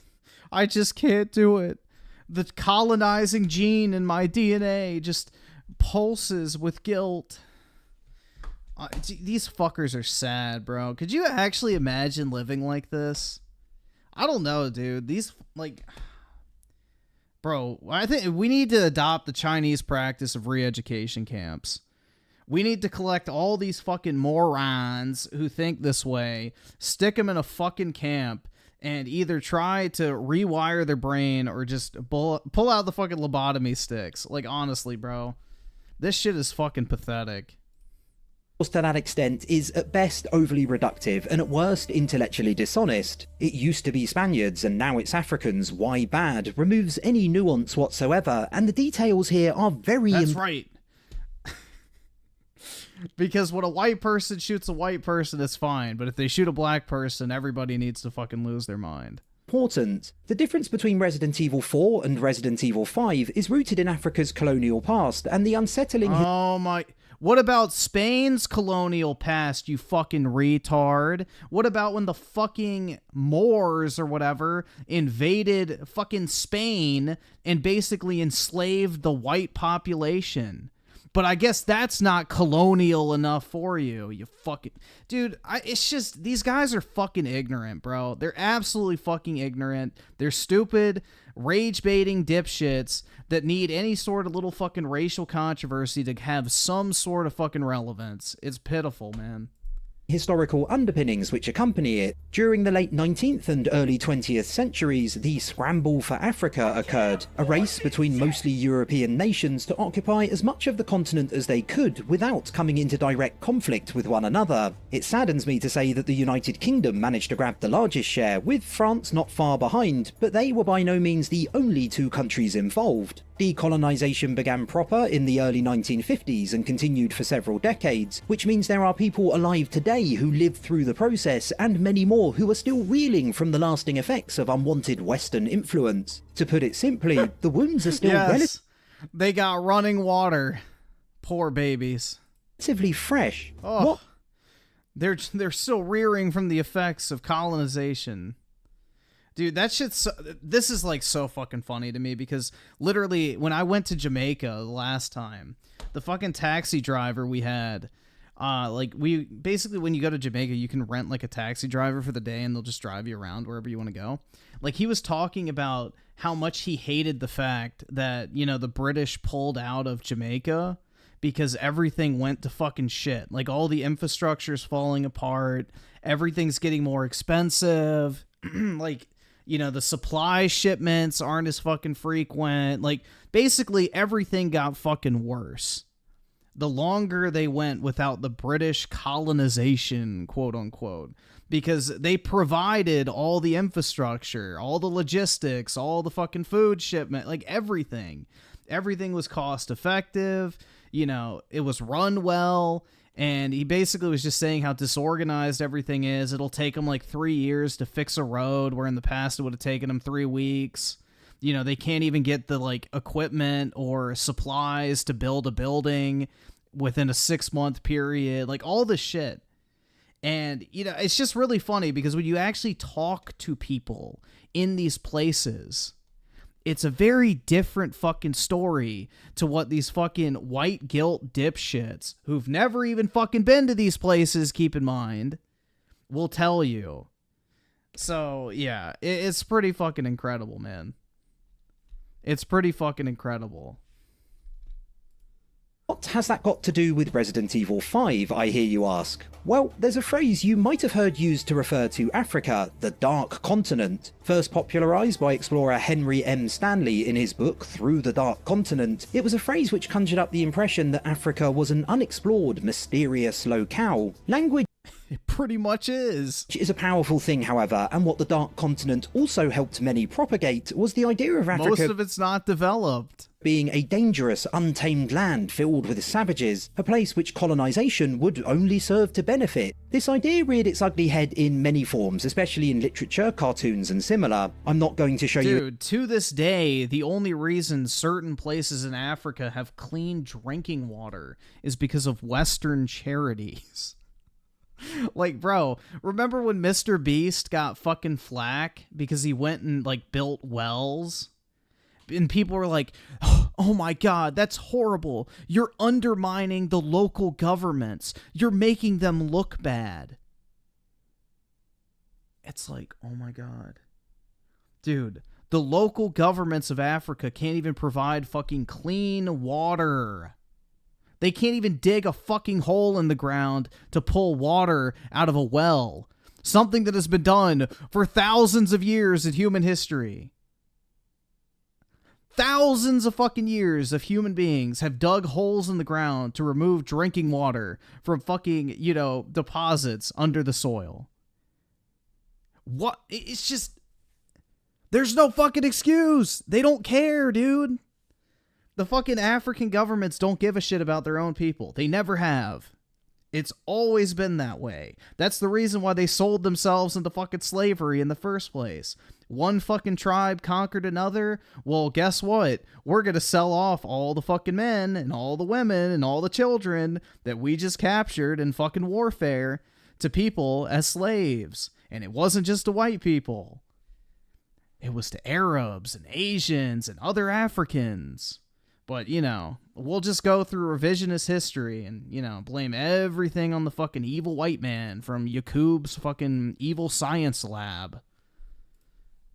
[SPEAKER 8] I just can't do it. The colonizing gene in my DNA just pulses with guilt. These fuckers are sad, bro. Could you actually imagine living like this? I don't know, dude. These, like... Bro, I think we need to adopt the Chinese practice of re-education camps. We need to collect all these fucking morons who think this way, stick them in a fucking camp, and either try to rewire their brain or just pull out the fucking lobotomy sticks. Like, honestly, bro. This shit is fucking pathetic.
[SPEAKER 6] To that extent is at best overly reductive and at worst intellectually dishonest. It used to be Spaniards and now it's Africans, why bad? Removes any nuance whatsoever, and the details here are very—
[SPEAKER 8] That's right. Because when a white person shoots a white person, it's fine, but if they shoot a black person, everybody needs to fucking lose their mind.
[SPEAKER 6] Important. The difference between Resident Evil 4 and Resident Evil 5 is rooted in Africa's colonial past and the unsettling—
[SPEAKER 8] Oh my— What about Spain's colonial past, you fucking retard? What about when the fucking Moors or whatever invaded fucking Spain and basically enslaved the white population? But I guess that's not colonial enough for you, you fucking... Dude, it's just... These guys are fucking ignorant, bro. They're absolutely fucking ignorant. They're stupid, rage-baiting dipshits that need any sort of little fucking racial controversy to have some sort of fucking relevance. It's pitiful, man.
[SPEAKER 6] Historical underpinnings which accompany it. During the late 19th and early 20th centuries, the Scramble for Africa occurred, a race between mostly European nations to occupy as much of the continent as they could without coming into direct conflict with one another. It saddens me to say that the United Kingdom managed to grab the largest share, with France not far behind, but they were by no means the only two countries involved. Decolonization began proper in the early 1950s and continued for several decades, which means there are people alive today who lived through the process, and many more who are still reeling from the lasting effects of unwanted Western influence. To put it simply, the wounds are still
[SPEAKER 8] they got running water. Poor babies.
[SPEAKER 6] Relatively fresh.
[SPEAKER 8] Oh,
[SPEAKER 6] what?
[SPEAKER 8] They're still rearing from the effects of colonization. Dude, that shit's this is like so fucking funny to me because literally when I went to Jamaica the last time, the fucking taxi driver we had, we basically, when you go to Jamaica, you can rent like a taxi driver for the day and they'll just drive you around wherever you want to go. Like, he was talking about how much he hated the fact that, you know, the British pulled out of Jamaica because everything went to fucking shit. Like, all the infrastructure's falling apart, everything's getting more expensive, like, you know, the supply shipments aren't as fucking frequent. Like, basically everything got fucking worse the longer they went without the British colonization, quote unquote, because they provided all the infrastructure, all the logistics, all the fucking food shipment, like everything. Everything was cost effective. You know, it was run well. And he basically was just saying how disorganized everything is. It'll take them like 3 years to fix a road, where in the past it would have taken them 3 weeks. You know, they can't even get the like equipment or supplies to build a building within a 6-month period, like all this shit. And, you know, it's just really funny because when you actually talk to people in these places, it's a very different fucking story to what these fucking white guilt dipshits who've never even fucking been to these places, keep in mind, will tell you. So, yeah, it's pretty fucking incredible, man. It's pretty fucking incredible.
[SPEAKER 6] What has that got to do with Resident Evil 5, I hear you ask? Well, there's a phrase you might have heard used to refer to Africa, the Dark Continent. First popularised by explorer Henry M. Stanley in his book Through the Dark Continent, it was a phrase which conjured up the impression that Africa was an unexplored, mysterious locale. Language
[SPEAKER 8] It pretty much is.
[SPEAKER 6] Is a powerful thing, however, and what the Dark Continent also helped many propagate was the idea of Africa...
[SPEAKER 8] Most of it's not developed.
[SPEAKER 6] ...being a dangerous, untamed land filled with savages, a place which colonisation would only serve to benefit. This idea reared its ugly head in many forms, especially in literature, cartoons and similar. I'm not going to show you...
[SPEAKER 8] Dude, to this day, the only reason certain places in Africa have clean drinking water is because of Western charities. Like, bro, remember when Mr. Beast got fucking flack because he went and, like, built wells? And people were like, oh my god, that's horrible. You're undermining the local governments. You're making them look bad. It's like, oh my god. Dude, the local governments of Africa can't even provide fucking clean water. They can't even dig a fucking hole in the ground to pull water out of a well. Something that has been done for thousands of years in human history. Thousands of fucking years of human beings have dug holes in the ground to remove drinking water from fucking, you know, deposits under the soil. What? It's just... There's no fucking excuse. They don't care, dude. The fucking African governments don't give a shit about their own people. They never have. It's always been that way. That's the reason why they sold themselves into fucking slavery in the first place. One fucking tribe conquered another. Well, guess what? We're gonna sell off all the fucking men and all the women and all the children that we just captured in fucking warfare to people as slaves. And it wasn't just to white people. It was to Arabs and Asians and other Africans. But, you know, we'll just go through revisionist history and, you know, blame everything on the fucking evil white man from Yakub's fucking evil science lab.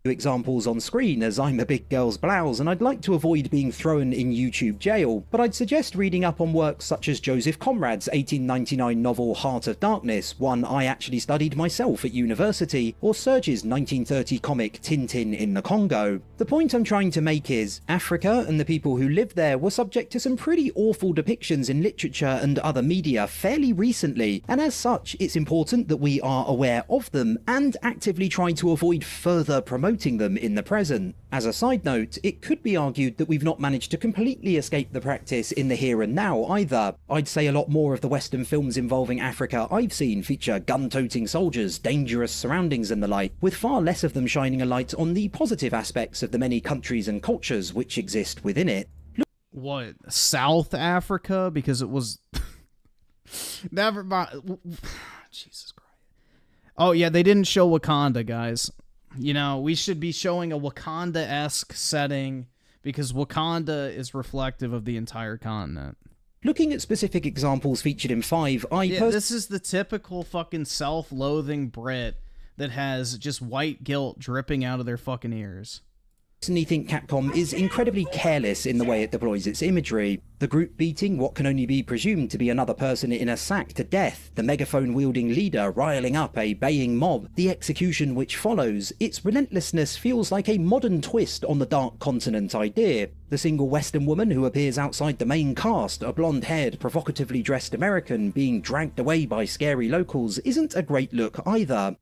[SPEAKER 6] Examples on screen, as I'm a big girl's blouse and I'd like to avoid being thrown in YouTube jail, but I'd suggest reading up on works such as Joseph Conrad's 1899 novel Heart of Darkness, one I actually studied myself at university, or Serge's 1930 comic Tintin in the Congo. The point I'm trying to make is, Africa and the people who live there were subject to some pretty awful depictions in literature and other media fairly recently, and as such it's important that we are aware of them and actively try to avoid further promoting them in the present. As a side note, it could be argued that we've not managed to completely escape the practice in the here and now either. I'd say a lot more of the Western films involving Africa I've seen feature gun-toting soldiers, dangerous surroundings and the like, with far less of them shining a light on the positive aspects of the many countries and cultures which exist within it.
[SPEAKER 8] What? South Africa? Because it was... Never mind. Jesus Christ. Oh yeah, they didn't show Wakanda, guys. You know, we should be showing a Wakanda-esque setting because Wakanda is reflective of the entire continent.
[SPEAKER 6] Looking at specific examples featured in 5,
[SPEAKER 8] this is the typical fucking self-loathing Brit that has just white guilt dripping out of their fucking ears.
[SPEAKER 6] I personally think Capcom is incredibly careless in the way it deploys its imagery. The group beating what can only be presumed to be another person in a sack to death, the megaphone-wielding leader riling up a baying mob, the execution which follows, its relentlessness feels like a modern twist on the Dark Continent idea. The single Western woman who appears outside the main cast, a blonde-haired, provocatively dressed American being dragged away by scary locals, isn't a great look either.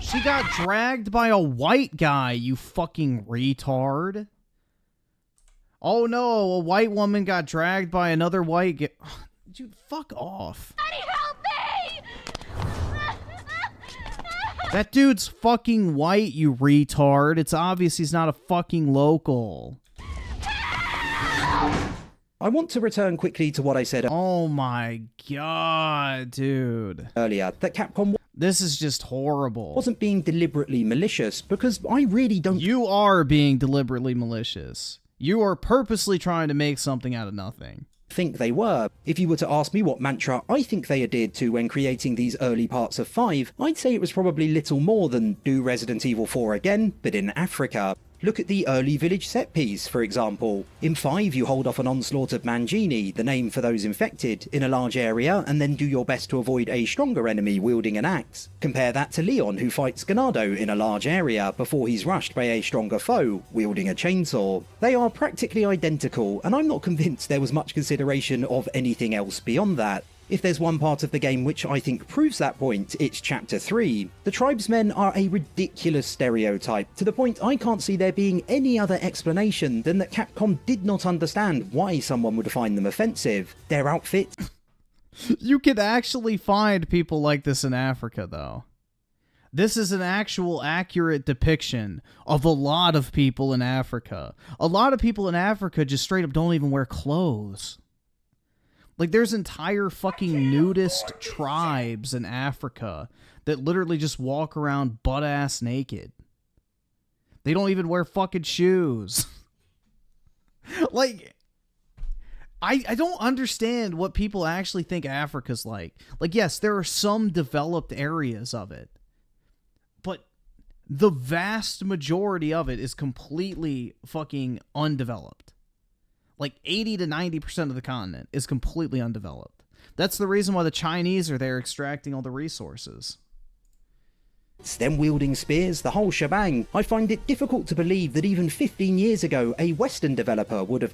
[SPEAKER 8] She got dragged by a white guy, you fucking retard. Oh no, a white woman got dragged by another white guy. Dude, fuck off. That dude's fucking white, you retard. It's obvious he's not a fucking local.
[SPEAKER 6] I want to return quickly to what I said
[SPEAKER 8] oh my god, dude.
[SPEAKER 6] Earlier, that Capcom...
[SPEAKER 8] This is just horrible.
[SPEAKER 6] Wasn't being deliberately malicious, because I really don't...
[SPEAKER 8] You are being deliberately malicious. You are purposely trying to make something out of nothing.
[SPEAKER 6] think they were. If you were to ask me what mantra I think they adhered to when creating these early parts of 5, I'd say it was probably little more than do Resident Evil 4 again, but in Africa. Look at the early village set piece, for example. In 5, you hold off an onslaught of Mangini, the name for those infected, in a large area, and then do your best to avoid a stronger enemy wielding an axe. Compare that to Leon, who fights Ganado in a large area before he's rushed by a stronger foe, wielding a chainsaw. They are practically identical, and I'm not convinced there was much consideration of anything else beyond that. If there's one part of the game which I think proves that point, it's Chapter 3. The tribesmen are a ridiculous stereotype, to the point I can't see there being any other explanation than that Capcom did not understand why someone would find them offensive. Their outfits...
[SPEAKER 8] You could actually find people like this in Africa, though. This is an actual accurate depiction of a lot of people in Africa. A lot of people in Africa just straight up don't even wear clothes. Like, there's entire fucking nudist tribes in Africa that literally just walk around butt-ass naked. They don't even wear fucking shoes. Like, I don't understand what people actually think Africa's like. Like, yes, there are some developed areas of it, but the vast majority of it is completely fucking undeveloped. Like 80 to 90% of the continent is completely undeveloped. That's the reason why the Chinese are there extracting all the resources.
[SPEAKER 6] Them wielding spears, the whole shebang. I find it difficult to believe that even 15 years ago a Western developer would have...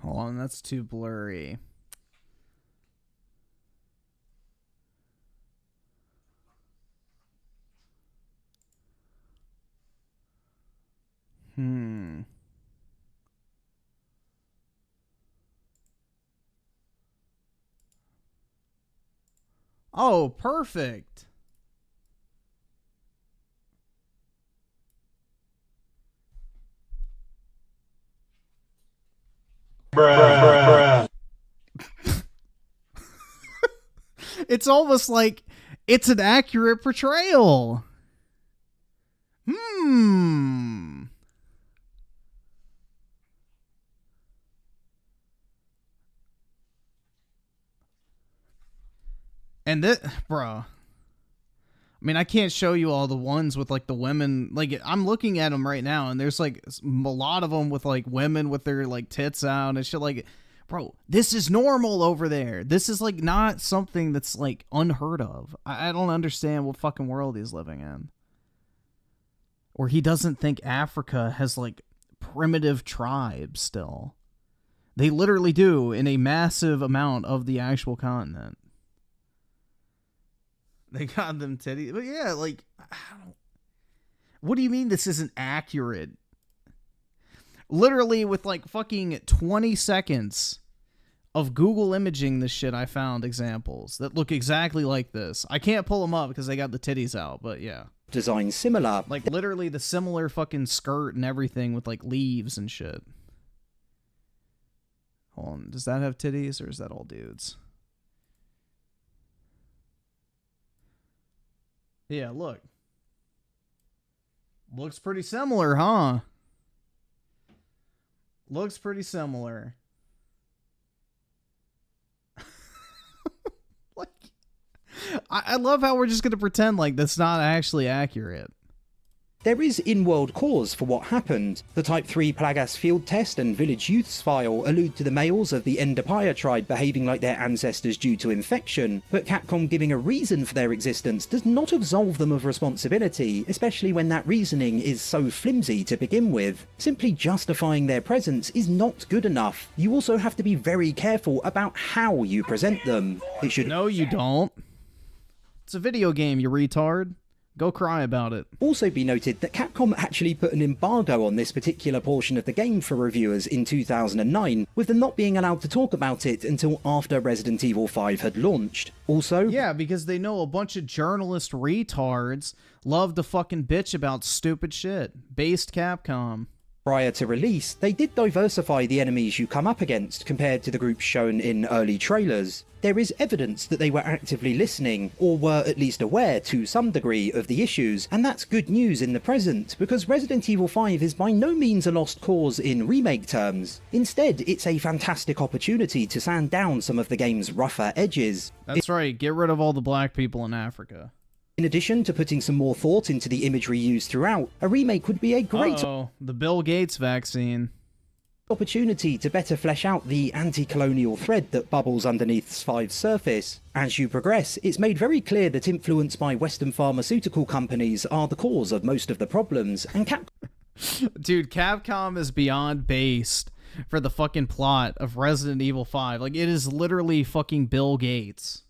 [SPEAKER 8] Hold on, that's too blurry. Oh, perfect.
[SPEAKER 22] Bruh.
[SPEAKER 8] It's almost like it's an accurate portrayal. And this, bro. I mean, I can't show you all the ones with like the women. Like, I'm looking at them right now, and there's like a lot of them with like women with their like tits out and shit. Like, bro, this is normal over there. This is like not something that's like unheard of. I don't understand what fucking world he's living in. Or he doesn't think Africa has like primitive tribes still. They literally do in a massive amount of the actual continent. They got them titties. But yeah, like, I don't... What do you mean this isn't accurate? Literally with like fucking 20 seconds of Google imaging this shit, I found examples that look exactly like this. I can't pull them up because they got the titties out, but yeah.
[SPEAKER 6] Design similar.
[SPEAKER 8] Like literally the similar fucking skirt and everything with like leaves and shit. Hold on, does that have titties or is that all dudes? Yeah, look. Looks pretty similar, huh? Looks pretty similar. Like, I love how we're just going to pretend like that's not actually accurate.
[SPEAKER 6] There is in-world cause for what happened. The Type 3 Plagas field test and Village Youths file allude to the males of the Endapaya tribe behaving like their ancestors due to infection, but Capcom giving a reason for their existence does not absolve them of responsibility, especially when that reasoning is so flimsy to begin with. Simply justifying their presence is not good enough. You also have to be very careful about how you present them. It should...
[SPEAKER 8] No, you don't. It's a video game, you retard.
[SPEAKER 4] Go cry about it.
[SPEAKER 6] Also be noted that Capcom actually put an embargo on this particular portion of the game for reviewers in 2009, with them not being allowed to talk about it until after Resident Evil 5 had launched. Also...
[SPEAKER 4] Yeah, because they know a bunch of journalist retards love to fucking bitch about stupid shit. Based Capcom.
[SPEAKER 6] Prior to release, they did diversify the enemies you come up against compared to the groups shown in early trailers. There is evidence that they were actively listening, or were at least aware to some degree of the issues, and that's good news in the present, because Resident Evil 5 is by no means a lost cause in remake terms. Instead, it's a fantastic opportunity to sand down some of the game's rougher edges.
[SPEAKER 4] That's right, get rid of all the black people in Africa.
[SPEAKER 6] In addition to putting some more thought into the imagery used throughout, a remake would be a great
[SPEAKER 4] the Bill Gates vaccine.
[SPEAKER 6] Opportunity to better flesh out the anti-colonial thread that bubbles underneath 5's surface. As you progress, it's made very clear that influence by Western pharmaceutical companies are the cause of most of the problems, and
[SPEAKER 4] Dude, Capcom is beyond based for the fucking plot of Resident Evil 5. Like, it is literally fucking Bill Gates.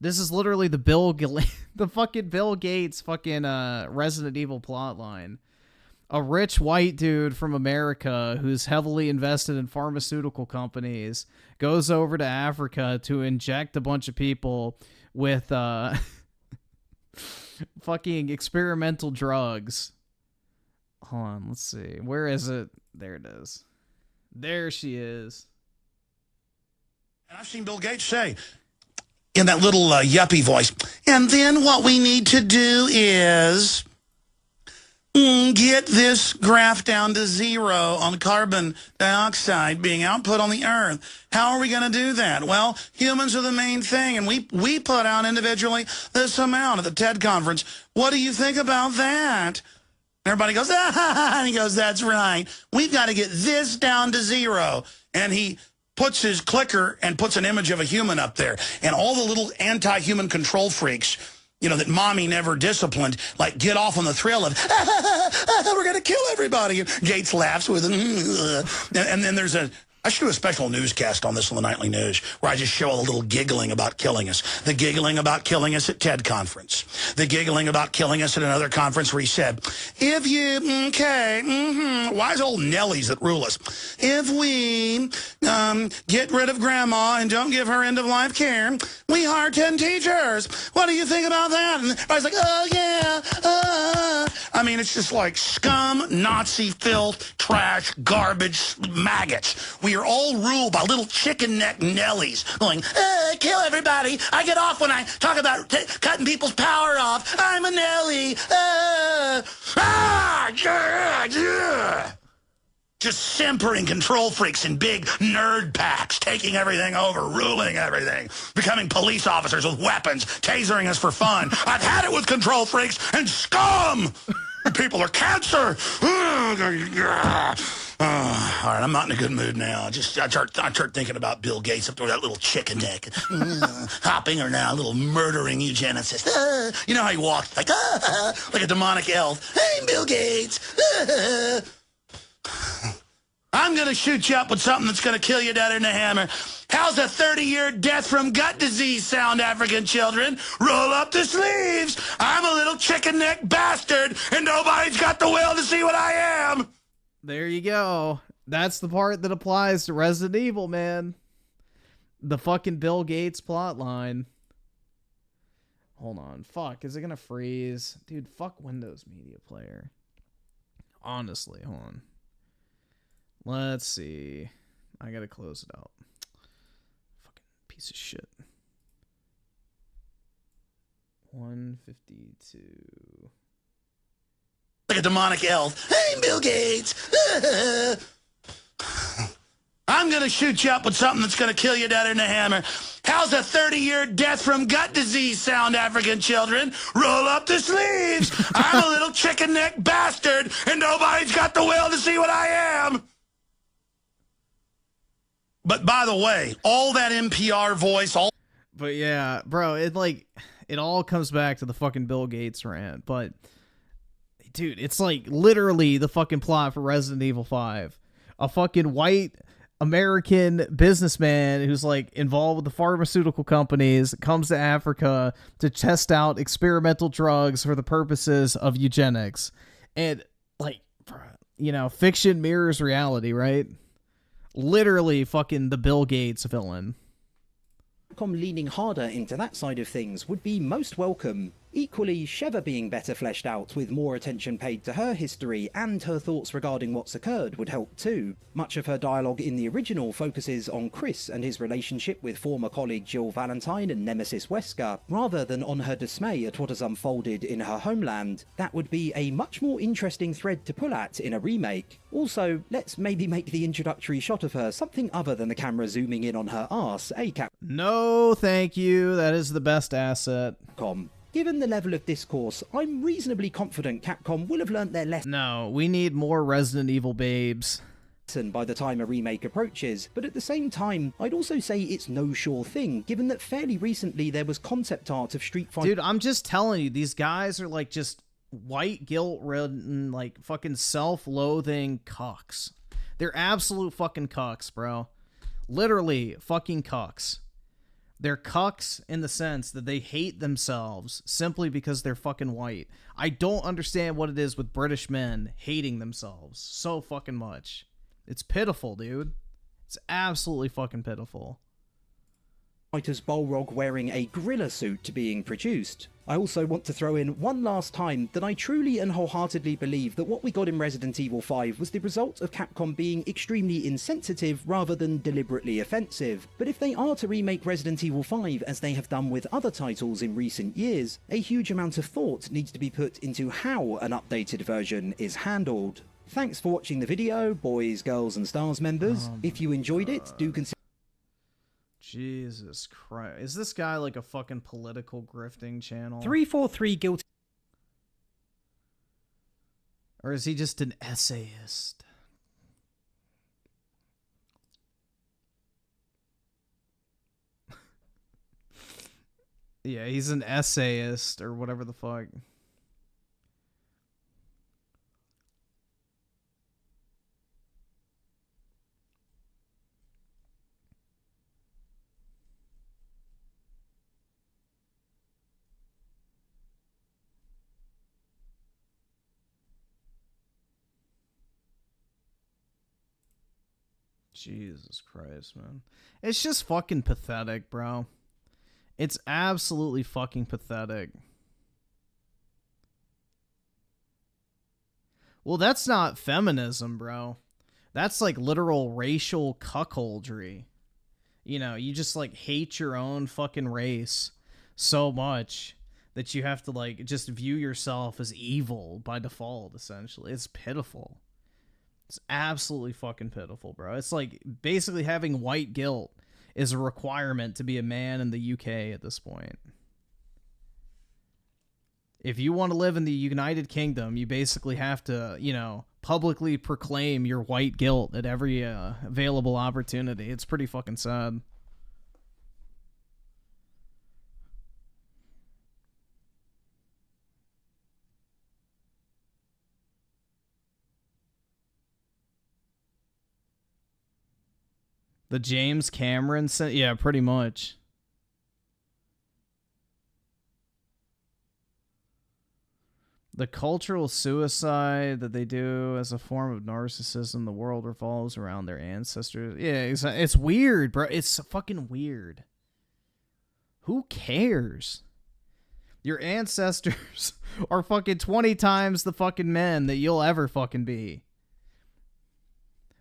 [SPEAKER 4] This is literally the fucking Bill Gates fucking Resident Evil plotline. A rich white dude from America who's heavily invested in pharmaceutical companies goes over to Africa to inject a bunch of people with fucking experimental drugs. Hold on, let's see. Where is it? There it is. There she is.
[SPEAKER 3] And I've seen Bill Gates say, in that little yuppie voice, and then what we need to do is get this graph down to 0 on carbon dioxide being output on the Earth. How are we going to do that? Well, humans are the main thing, and we put out individually this amount at the TED conference. What do you think about that? And everybody goes, ah, and he goes, that's right. We've got to get this down to 0. And he puts his clicker and puts an image of a human up there. And all the little anti-human control freaks, you know, that mommy never disciplined, like, get off on the thrill of, we're going to kill everybody. And Gates laughs with it. And then there's I should do a special newscast on this on the Nightly News where I just show a little giggling about killing us. The giggling about killing us at TED conference. The giggling about killing us at another conference where he said, if you, wise old Nellies that rule us. If we get rid of grandma and don't give her end-of-life care, we hire 10 teachers. What do you think about that? And everybody's like, oh, yeah. I mean, it's just like scum, Nazi filth, trash, garbage, maggots. We are all ruled by little chicken neck Nellies going, kill everybody. I get off when I talk about cutting people's power off. I'm a Nelly. Just simpering control freaks in big nerd packs, taking everything over, ruling everything, becoming police officers with weapons, tasering us for fun. I've had it with control freaks and scum. People are cancer. All right, I'm not in a good mood now. I start thinking about Bill Gates up there with that little chicken neck, hopping her now, a little murdering eugenicist. You know how he walked, like a demonic elf. Hey, Bill Gates. I'm going to shoot you up with something that's going to kill you down in the hammer. How's a 30-year death from gut disease sound, African children? Roll up the sleeves. I'm a little chicken neck bastard, and nobody's got the will to see what I am.
[SPEAKER 4] There you go. That's the part that applies to Resident Evil, man. The fucking Bill Gates plotline. Hold on. Fuck, is it gonna freeze? Dude, fuck Windows Media Player. Honestly, hold on. Let's see. I gotta close it out. Fucking piece of shit. 152.
[SPEAKER 3] Like a demonic elf. Hey, Bill Gates. I'm going to shoot you up with something that's going to kill you down in the hammer. How's a 30-year death from gut disease sound, African children? Roll up the sleeves. I'm a little chicken neck bastard, and nobody's got the will to see what I am. But by the way, all that NPR voice, all...
[SPEAKER 4] But yeah, bro, it all comes back to the fucking Bill Gates rant, but... Dude, it's like literally the fucking plot for Resident Evil 5. A fucking white
[SPEAKER 8] American businessman who's like involved with the pharmaceutical companies comes to Africa to test out experimental drugs for the purposes of eugenics. And like, you know, fiction mirrors reality, right? Literally fucking the Bill Gates villain.
[SPEAKER 6] Capcom leaning harder into that side of things would be most welcome. Equally, Sheva being better fleshed out with more attention paid to her history and her thoughts regarding what's occurred would help too. Much of her dialogue in the original focuses on Chris and his relationship with former colleague Jill Valentine and Nemesis Wesker, rather than on her dismay at what has unfolded in her homeland. That would be a much more interesting thread to pull at in a remake. Also, let's maybe make the introductory shot of her something other than the camera zooming in on her arse, Capcom?
[SPEAKER 8] No, thank you. That is the best asset.
[SPEAKER 6] Given the level of discourse, I'm reasonably confident Capcom will have learnt their lesson.
[SPEAKER 8] No, we need more Resident Evil babes
[SPEAKER 6] by the time a remake approaches, but at the same time, I'd also say it's no sure thing, given that fairly recently there was concept art of Street Fighter.
[SPEAKER 8] Dude, I'm just telling you, these guys are like just white guilt-ridden, like fucking self-loathing cucks. They're absolute fucking cucks, bro. Literally fucking cucks. They're cucks in the sense that they hate themselves simply because they're fucking white. I don't understand what it is with British men hating themselves so fucking much. It's pitiful, dude. It's absolutely fucking pitiful.
[SPEAKER 6] Fighters Balrog wearing a gorilla suit being produced. I also want to throw in one last time that I truly and wholeheartedly believe that what we got in Resident Evil 5 was the result of Capcom being extremely insensitive rather than deliberately offensive. But if they are to remake Resident Evil 5 as they have done with other titles in recent years, a huge amount of thought needs to be put into how an updated version is handled. Thanks for watching the video, boys, girls and stars members. If you enjoyed it, do consider...
[SPEAKER 8] Jesus Christ. Is this guy like a fucking political grifting channel?
[SPEAKER 6] 343 guilty.
[SPEAKER 8] Or is he just an essayist? Yeah, he's an essayist or whatever the fuck. Jesus Christ, man. It's just fucking pathetic, bro. It's absolutely fucking pathetic. Well, that's not feminism, bro. That's like literal racial cuckoldry. You know, you just like hate your own fucking race so much that you have to like just view yourself as evil by default, essentially. It's pitiful. It's absolutely fucking pitiful, bro. It's like basically having white guilt is a requirement to be a man in the UK at this point. If you want to live in the United Kingdom, you basically have to, you know, publicly proclaim your white guilt at every available opportunity. It's pretty fucking sad. The James Cameron sent, yeah, pretty much. The cultural suicide that they do as a form of narcissism, the world revolves around their ancestors. Yeah, it's weird, bro. It's fucking weird. Who cares? Your ancestors are fucking 20 times the fucking men that you'll ever fucking be.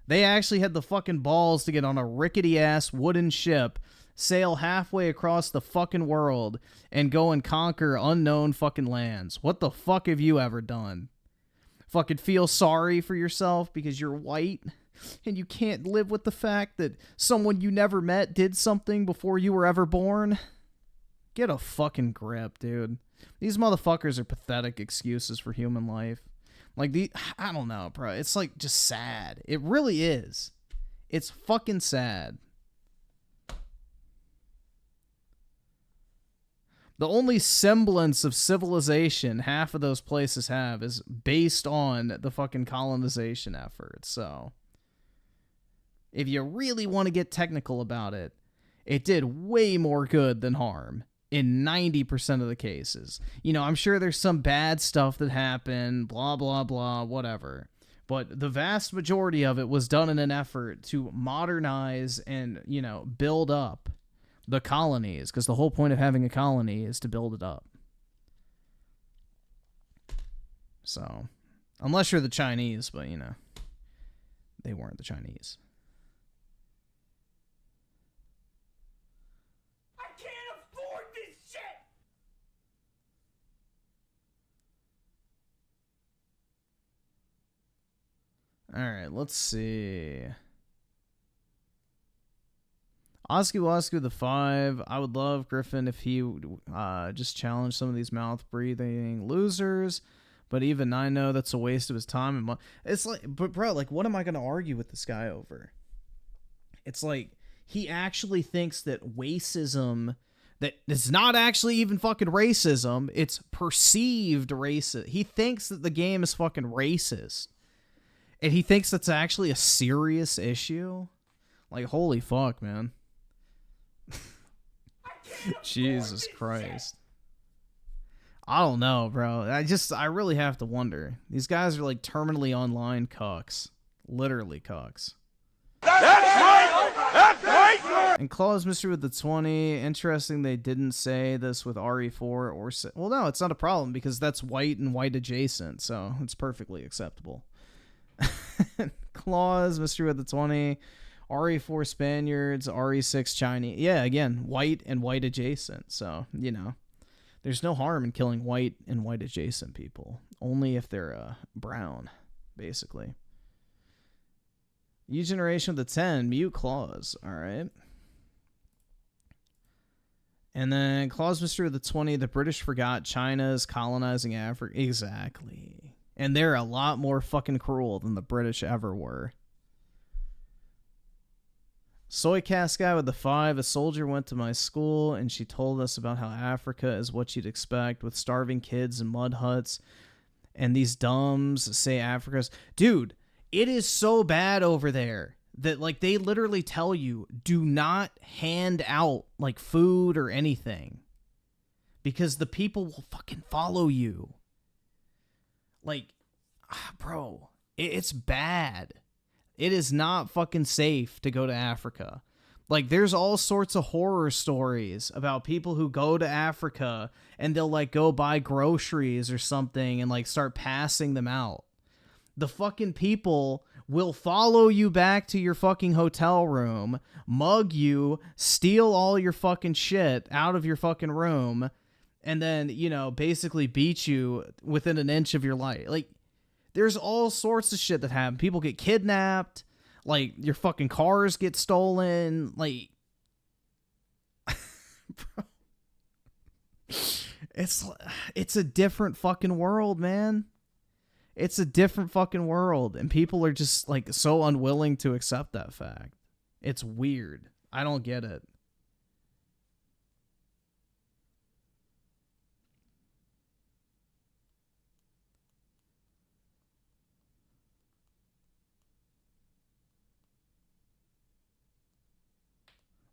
[SPEAKER 8] They actually had the fucking balls to get on a rickety-ass wooden ship, sail halfway across the fucking world, and go and conquer unknown fucking lands. What the fuck have you ever done? Fucking feel sorry for yourself because you're white and you can't live with the fact that someone you never met did something before you were ever born? Get a fucking grip, dude. These motherfuckers are pathetic excuses for human life. Like, I don't know, bro. It's like just sad. It really is. It's fucking sad. The only semblance of civilization half of those places have is based on the fucking colonization effort. So If you really want to get technical about it, it did way more good than harm in 90% of the cases. You know, I'm sure there's some bad stuff that happened, blah, blah, blah, whatever. But the vast majority of it was done in an effort to modernize and, you know, build up the colonies, because the whole point of having a colony is to build it up. So, unless you're the Chinese, but, you know, they weren't the Chinese.
[SPEAKER 22] I can't afford this shit!
[SPEAKER 8] Alright, let's see. Oscu the 5. I would love Griffin if he just challenged some of these mouth-breathing losers. But even I know that's a waste of his time and money. It's like, but bro, like, what am I going to argue with this guy over? It's like, he actually thinks that racism, that it's not actually even fucking racism, it's perceived racism. He thinks that the game is fucking racist. And he thinks that's actually a serious issue. Like, holy fuck, man. Jesus Christ. I don't know, bro. I really have to wonder. These guys are like terminally online cucks. Literally cucks.
[SPEAKER 22] That's right! That's right!
[SPEAKER 8] And Claws Mystery with the 20. Interesting they didn't say this with RE4 or... Well, no, it's not a problem because that's white and white adjacent, so it's perfectly acceptable. Claws Mystery with the 20. RE4 Spaniards, RE6 Chinese. Yeah, again, white and white adjacent, so, you know. There's no harm in killing white and white adjacent people. Only if they're brown, basically. U Generation with the 10. Mute Claws. Alright. And then Claws Mystery with the 20. The British forgot China's colonizing Africa. Exactly. And they're a lot more fucking cruel than the British ever were. Soycast guy with the 5. A soldier went to my school and she told us about how Africa is what you'd expect with starving kids and mud huts. And these dumbs say Africa's... Dude, it is so bad over there that, like, they literally tell you, do not hand out, like, food or anything. Because the people will fucking follow you. Like, bro, it's bad. It is not fucking safe to go to Africa. Like, there's all sorts of horror stories about people who go to Africa and they'll, like, go buy groceries or something and, like, start passing them out. The fucking people will follow you back to your fucking hotel room, mug you, steal all your fucking shit out of your fucking room, and then, you know, basically beat you within an inch of your life. Like, there's all sorts of shit that happen. People get kidnapped. Like, your fucking cars get stolen. Like, bro. It's a different fucking world, man. It's a different fucking world. And people are just, like, so unwilling to accept that fact. It's weird. I don't get it.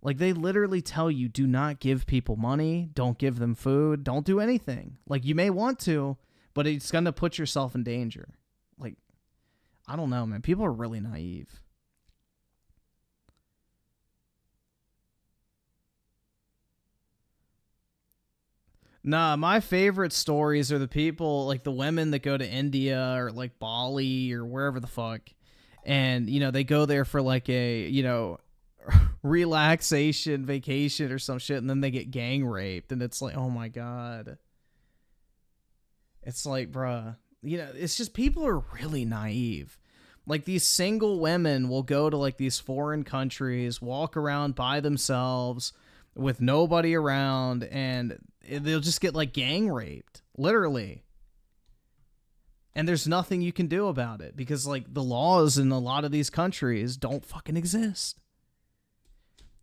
[SPEAKER 8] Like, they literally tell you, do not give people money, don't give them food, don't do anything. Like, you may want to, but it's going to put yourself in danger. Like, I don't know, man. People are really naive. Nah, my favorite stories are the people, like the women that go to India or like Bali or wherever the fuck. And, you know, they go there for like a, you know, relaxation vacation or some shit, and then they get gang raped, and it's like, oh my god. It's like, bruh, you know, it's just people are really naive. Like, these single women will go to like these foreign countries, walk around by themselves with nobody around, and they'll just get like gang raped, literally. And there's nothing you can do about it because, like, the laws in a lot of these countries don't fucking exist.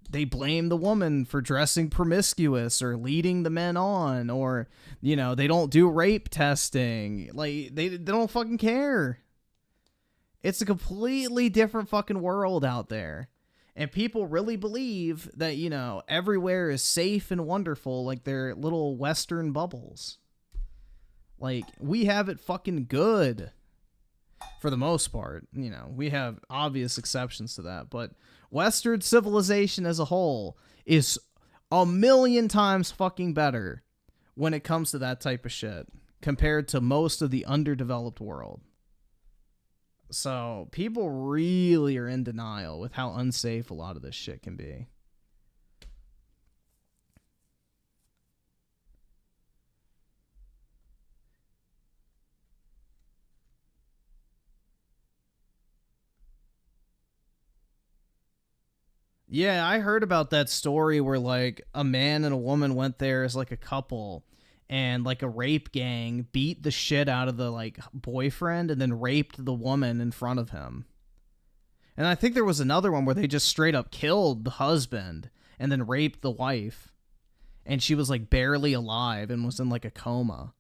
[SPEAKER 8] They blame the woman for dressing promiscuous or leading the men on, or, you know, they don't do rape testing. Like, they don't fucking care.
[SPEAKER 4] It's a completely different fucking world out there. And people really believe that, you know, everywhere is safe and wonderful, like they're little Western bubbles. Like, we have it fucking good. For the most part, you know, we have obvious exceptions to that, but Western civilization as a whole is a million times fucking better when it comes to that type of shit compared to most of the underdeveloped world. So people really are in denial with how unsafe a lot of this shit can be. Yeah, I heard about that story where, like, a man and a woman went there as, like, a couple, and, like, a rape gang beat the shit out of the, like, boyfriend and then raped the woman in front of him. And I think there was another one where they just straight up killed the husband and then raped the wife. And she was, like, barely alive and was in, like, a coma.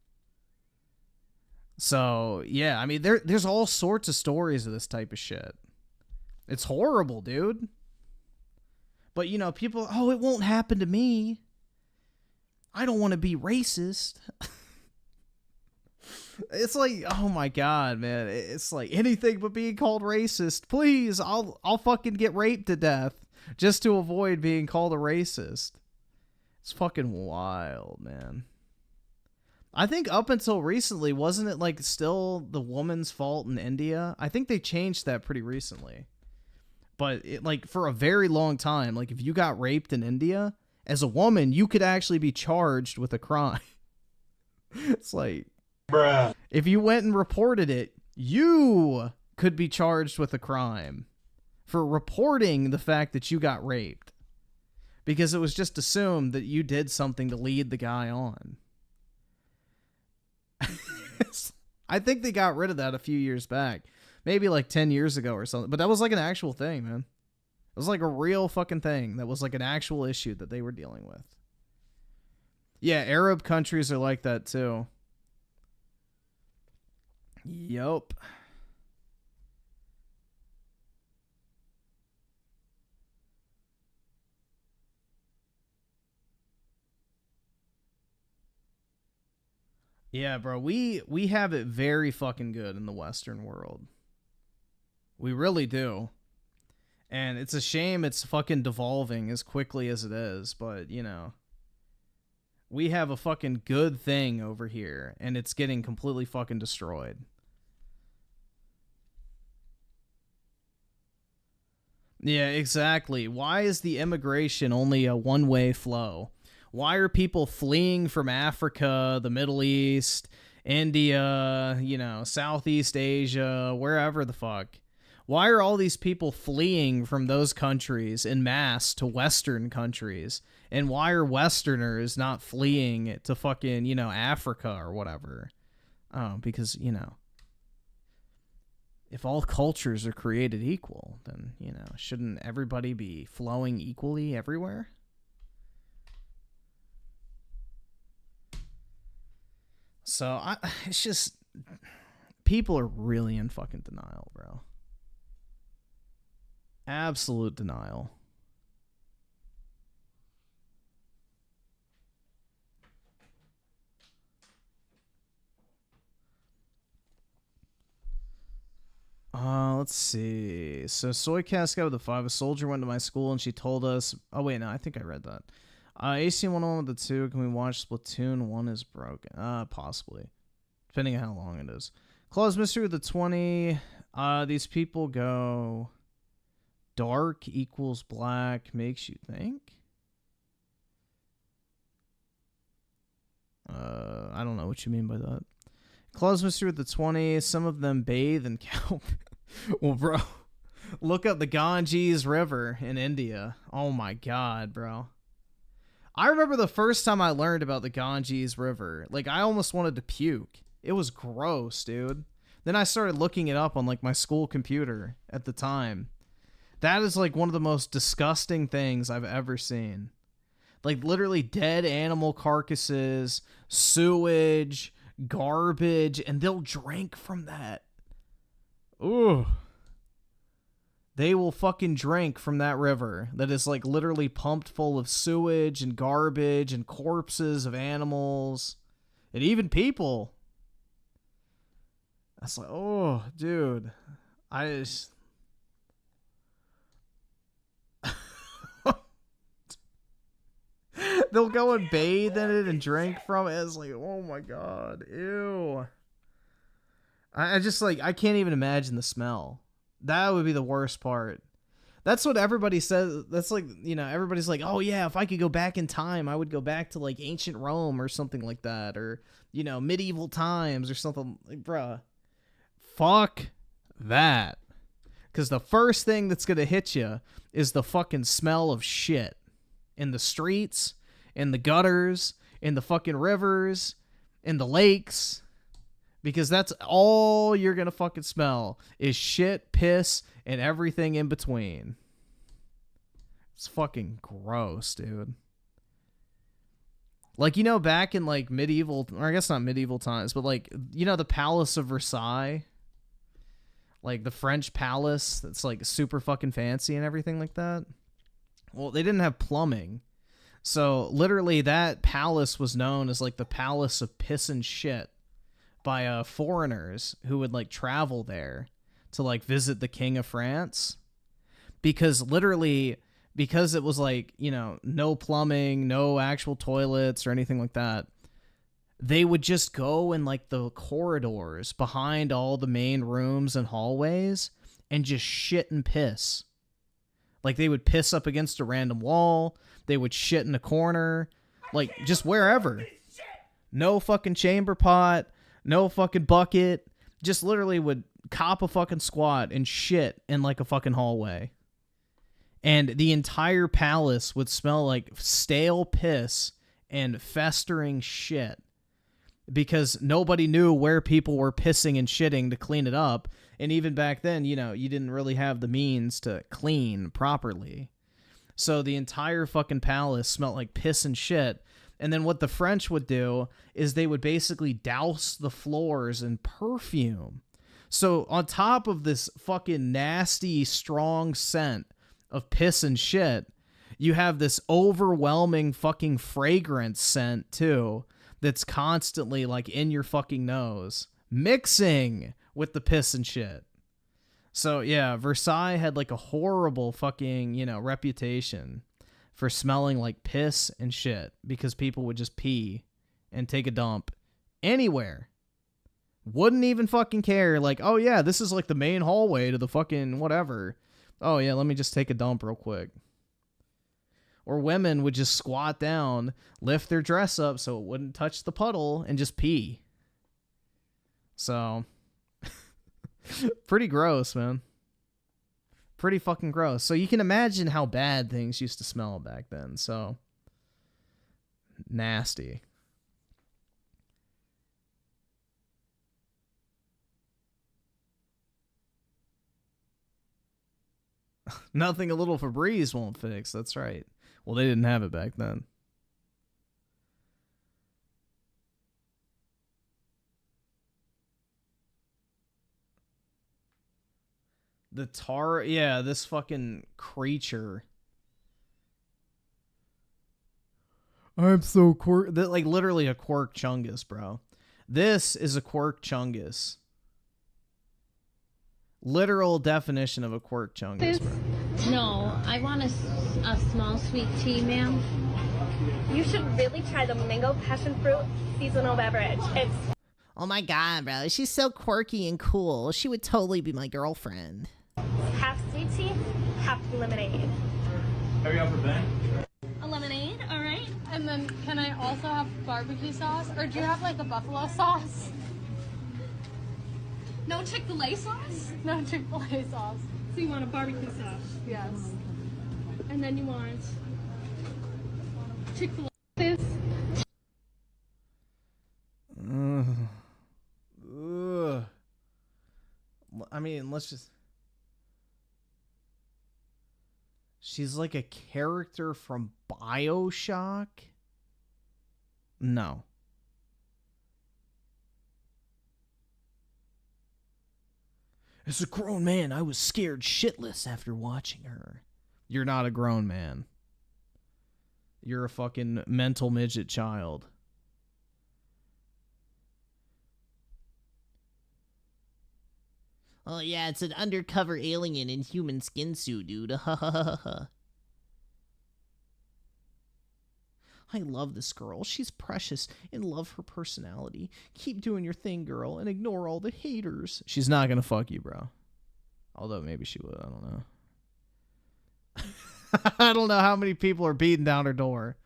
[SPEAKER 4] So, yeah, I mean, there's all sorts of stories of this type of shit. It's horrible, dude. But, you know, people, oh, it won't happen to me. I don't want to be racist. It's like, oh my God, man. It's like anything but being called racist. Please, I'll fucking get raped to death just to avoid being called a racist. It's fucking wild, man. I think up until recently, wasn't it like still the woman's fault in India? I think they changed that pretty recently. But it, like, for a very long time, like, if you got raped in India, as a woman, you could actually be charged with a crime. It's like, bruh. If you went and reported it, you could be charged with a crime for reporting the fact that you got raped. Because it was just assumed that you did something to lead the guy on. I think they got rid of that a few years back. Maybe like 10 years ago or something. But that was like an actual thing, man. It was like a real fucking thing. That was like an actual issue that they were dealing with. Yeah, Arab countries are like that too. Yup. Yeah, bro, we have it very fucking good in the Western world. We really do. And it's a shame it's fucking devolving as quickly as it is, but, you know, we have a fucking good thing over here, and it's getting completely fucking destroyed. Yeah, exactly. Why is the immigration only a one-way flow? Why are people fleeing from Africa, the Middle East, India, you know, Southeast Asia, wherever the fuck? Why are all these people fleeing from those countries en masse to Western countries? And why are Westerners not fleeing to fucking, you know, Africa or whatever? Oh, because, you know, if all cultures are created equal, then, you know, shouldn't everybody be flowing equally everywhere? So, it's just, people are really in fucking denial, bro. Absolute denial. Let's see. So, Soy Casca with a 5. A soldier went to my school and she told us... Oh, wait, no, I think I read that. AC 101 with the 2. Can we watch Splatoon? 1 is broken. Possibly. Depending on how long it is. Claus Mystery with the 20. These people go... Dark equals black makes you think? I don't know what you mean by that. Claus Mystery with the 20. Some of them bathe in kelp. Well, bro, look up the Ganges River in India. Oh my God, bro. I remember the first time I learned about the Ganges River. Like, I almost wanted to puke. It was gross, dude. Then I started looking it up on, like, my school computer at the time. That is, like, one of the most disgusting things I've ever seen. Like, literally dead animal carcasses, sewage, garbage, and they'll drink from that. Ooh. They will fucking drink from that river that is like literally pumped full of sewage and garbage and corpses of animals and even people. That's like, oh, dude. I just... They'll go and bathe in it and drink from it. It's like, oh my god, ew. I just like, I can't even imagine the smell. That would be the worst part. That's what everybody says. That's like, you know, everybody's like, oh yeah, if I could go back in time, I would go back to like ancient Rome or something like that. Or, you know, medieval times or something. Like, bruh, fuck that. Because the first thing that's going to hit you is the fucking smell of shit. In the streets, in the gutters, in the fucking rivers, in the lakes. Because that's all you're going to fucking smell is shit, piss, and everything in between. It's fucking gross, dude. Like, you know, back in like medieval, or I guess not medieval times, but like, you know, the Palace of Versailles? Like the French palace that's like super fucking fancy and everything like that. Well, they didn't have plumbing. So literally that palace was known as like the Palace of Piss and Shit by foreigners who would like travel there to like visit the King of France. Because literally, because it was like, you know, no plumbing, no actual toilets or anything like that, they would just go in like the corridors behind all the main rooms and hallways and just shit and piss. Like, they would piss up against a random wall. They would shit in a corner. Like, just wherever. No fucking chamber pot. No fucking bucket. Just literally would cop a fucking squat and shit in, like, a fucking hallway. And the entire palace would smell like stale piss and festering shit. Because nobody knew where people were pissing and shitting to clean it up. And even back then, you know, you didn't really have the means to clean properly. So the entire fucking palace smelled like piss and shit. And then what the French would do is they would basically douse the floors in perfume. So on top of this fucking nasty, strong scent of piss and shit, you have this overwhelming fucking fragrance scent too that's constantly like in your fucking nose, mixing with the piss and shit. So yeah, Versailles had like a horrible fucking, you know, reputation for smelling like piss and shit because people would just pee and take a dump anywhere. Wouldn't even fucking care. Like, oh yeah, this is like the main hallway to the fucking whatever. Oh yeah, let me just take a dump real quick. Or women would just squat down, lift their dress up so it wouldn't touch the puddle, and just pee. So, pretty gross, man. Pretty fucking gross. So you can imagine how bad things used to smell back then. So, nasty. Nothing a little Febreze won't fix. That's right. Well, they didn't have it back then. The tar, yeah, this fucking creature. I'm so quirk, like literally a quirk chungus, bro. This is a quirk chungus. Literal definition of a quirk chungus, bro.
[SPEAKER 1] No, I want a small sweet tea, ma'am.
[SPEAKER 13] You should really try the mango passion fruit seasonal beverage. It's...
[SPEAKER 16] Oh my god, bro. She's so quirky and cool. She would totally be my girlfriend.
[SPEAKER 13] half sweet tea, half lemonade.
[SPEAKER 24] Are you up for Ben?
[SPEAKER 1] A lemonade, all right. And then can I also have barbecue sauce? Or do you have like a buffalo sauce? No Chick-fil-A sauce? No Chick-fil-A sauce. So you want a barbecue sauce? Yes. And then you want Chick-fil-A.
[SPEAKER 4] I mean, let's just... She's like a character from BioShock? No.
[SPEAKER 8] As a grown man, I was scared shitless after watching her. You're not a grown man. You're a fucking mental midget child.
[SPEAKER 16] Oh yeah, it's an undercover alien in human skin suit, dude. Ha ha ha ha. I love this girl. She's precious and love her personality. Keep doing your thing, girl, and ignore all the haters.
[SPEAKER 8] She's not gonna fuck you, bro. Although maybe she would. I don't know. I don't know how many people are beating down her door.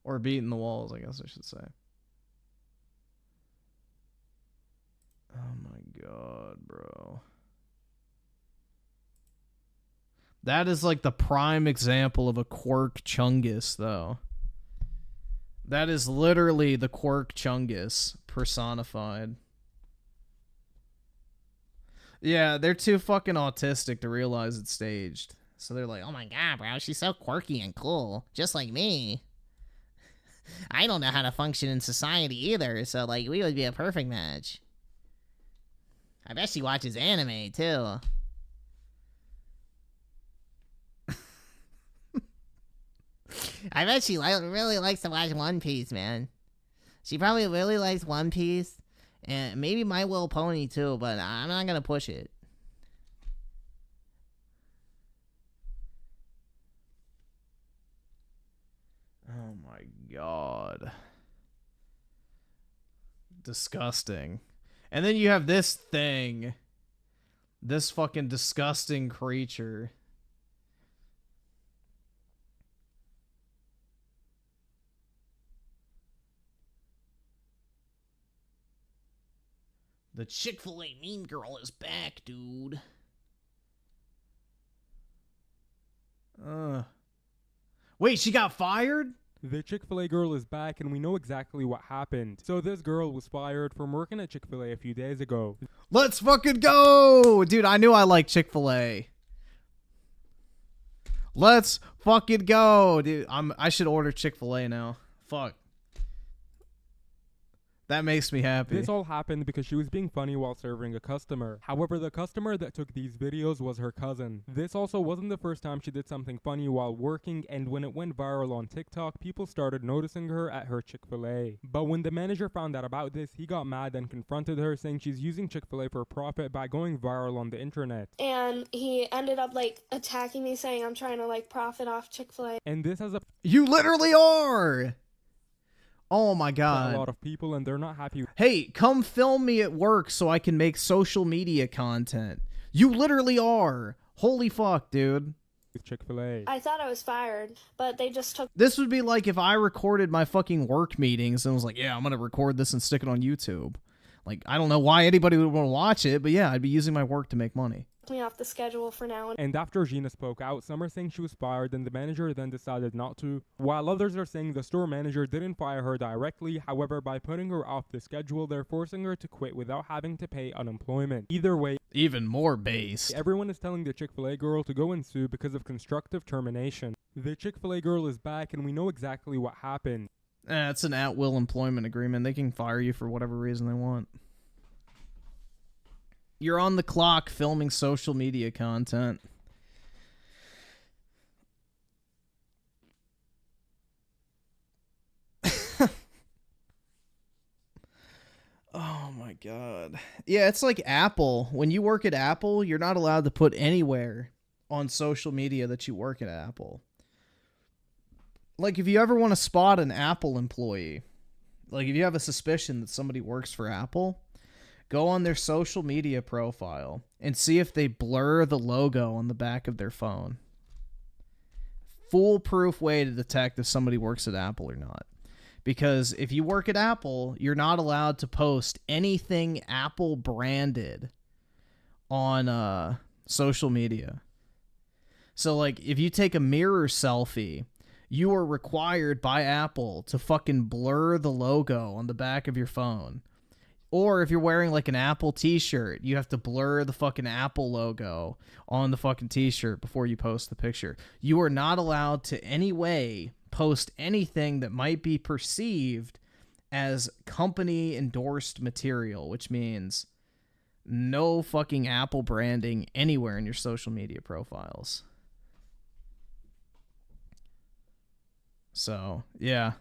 [SPEAKER 8] Or beating the walls, I guess I should say. Oh my god, bro. That is like the prime example of a quirk chungus, though. That is literally the quirk chungus personified. Yeah, they're too fucking autistic to realize it's staged. So they're like,
[SPEAKER 16] Oh my god, bro, she's so quirky and cool. Just like me. I don't know how to function in society either, so like we would be a perfect match. I bet she watches anime too. I bet she really likes to watch One Piece, man. She probably really likes One Piece, and maybe My Little Pony too, but I'm not gonna push it.
[SPEAKER 8] oh my god. Disgusting. And then you have this thing. This fucking disgusting creature.
[SPEAKER 16] The Chick-fil-A mean girl is back, dude.
[SPEAKER 8] Wait, she got fired?
[SPEAKER 14] The Chick-fil-A girl is back and we know exactly what happened. So this girl was fired from working at Chick-fil-A a few days ago.
[SPEAKER 8] Let's fucking go! Dude, I knew I liked Chick-fil-A. Let's fucking go! Dude, I should order Chick-fil-A now. Fuck. That makes me happy.
[SPEAKER 14] This all happened because she was being funny while serving a customer. However, the customer that took these videos was her cousin. This also wasn't the first time she did something funny while working, and when it went viral on TikTok, people started noticing her at her Chick-fil-A. But when the manager found out about this, he got mad and confronted her, saying she's using Chick-fil-A for profit by going viral on the internet.
[SPEAKER 1] And he ended up like attacking me, saying I'm trying to like profit off Chick-fil-A.
[SPEAKER 14] And this has a
[SPEAKER 8] You literally are! Oh my god.
[SPEAKER 14] A lot of people and they're not happy.
[SPEAKER 8] Hey, come film me at work so I can make social media content. You literally are. Holy fuck, dude.
[SPEAKER 14] With Chick-fil-A.
[SPEAKER 1] I thought I was fired, but they just took...
[SPEAKER 8] This would be like if I recorded my fucking work meetings and was like, yeah, I'm gonna record this and stick it on YouTube. Like, I don't know why anybody would want to watch it, but yeah, I'd be using my work to make money.
[SPEAKER 1] Me off the schedule for now.
[SPEAKER 14] And after Gina spoke out, some are saying she was fired and the manager then decided not to, while others are saying the store manager didn't fire her directly. However, by putting her off the schedule, they're forcing her to quit without having to pay unemployment. Either way,
[SPEAKER 8] even more base.
[SPEAKER 14] Everyone is telling the Chick-fil-A girl to go and sue because of constructive termination. The Chick-fil-A girl is back and we know exactly what happened.
[SPEAKER 8] It's an at-will employment agreement. They can fire you for whatever reason they want. You're on the clock filming social media content. Oh my god. Yeah, it's like Apple. When you work at Apple, you're not allowed to put anywhere on social media that you work at Apple. Like, if you ever want to spot an Apple employee, like if you have a suspicion that somebody works for Apple, go on their social media profile and see if they blur the logo on the back of their phone. Foolproof way to detect if somebody works at Apple or not. Because if you work at Apple, you're not allowed to post anything Apple branded on social media. So, like, if you take a mirror selfie, you are required by Apple to fucking blur the logo on the back of your phone. Or if you're wearing like an Apple t-shirt, you have to blur the fucking Apple logo on the fucking t-shirt before you post the picture. You are not allowed to any way post anything that might be perceived as company endorsed material, which means No fucking Apple branding anywhere in your social media profiles. So, yeah.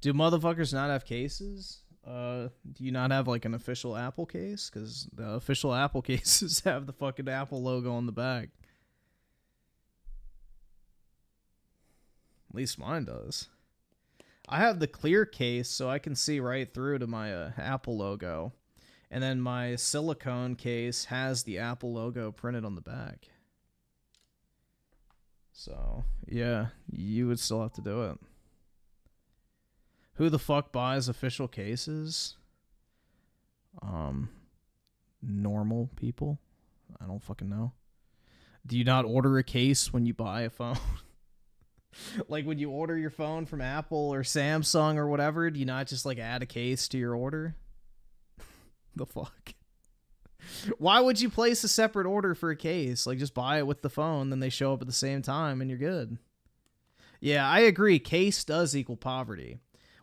[SPEAKER 8] Do motherfuckers not have cases? Do you not have like an official Apple case? Because the official Apple cases have the fucking Apple logo on the back. At least mine does. I have the clear case so I can see right through to my Apple logo. And then my silicone case has the Apple logo printed on the back. So, yeah, you would still have to do it. Who the fuck buys official cases? Normal people. I don't fucking know. Do you not order a case when you buy a phone? Like when you order your phone from Apple or Samsung or whatever, do you not just like add a case to your order? The fuck? Why would you place a separate order for a case? Like just buy it with the phone, then they show up at the same time and you're good. Yeah, I agree. Case does equal poverty.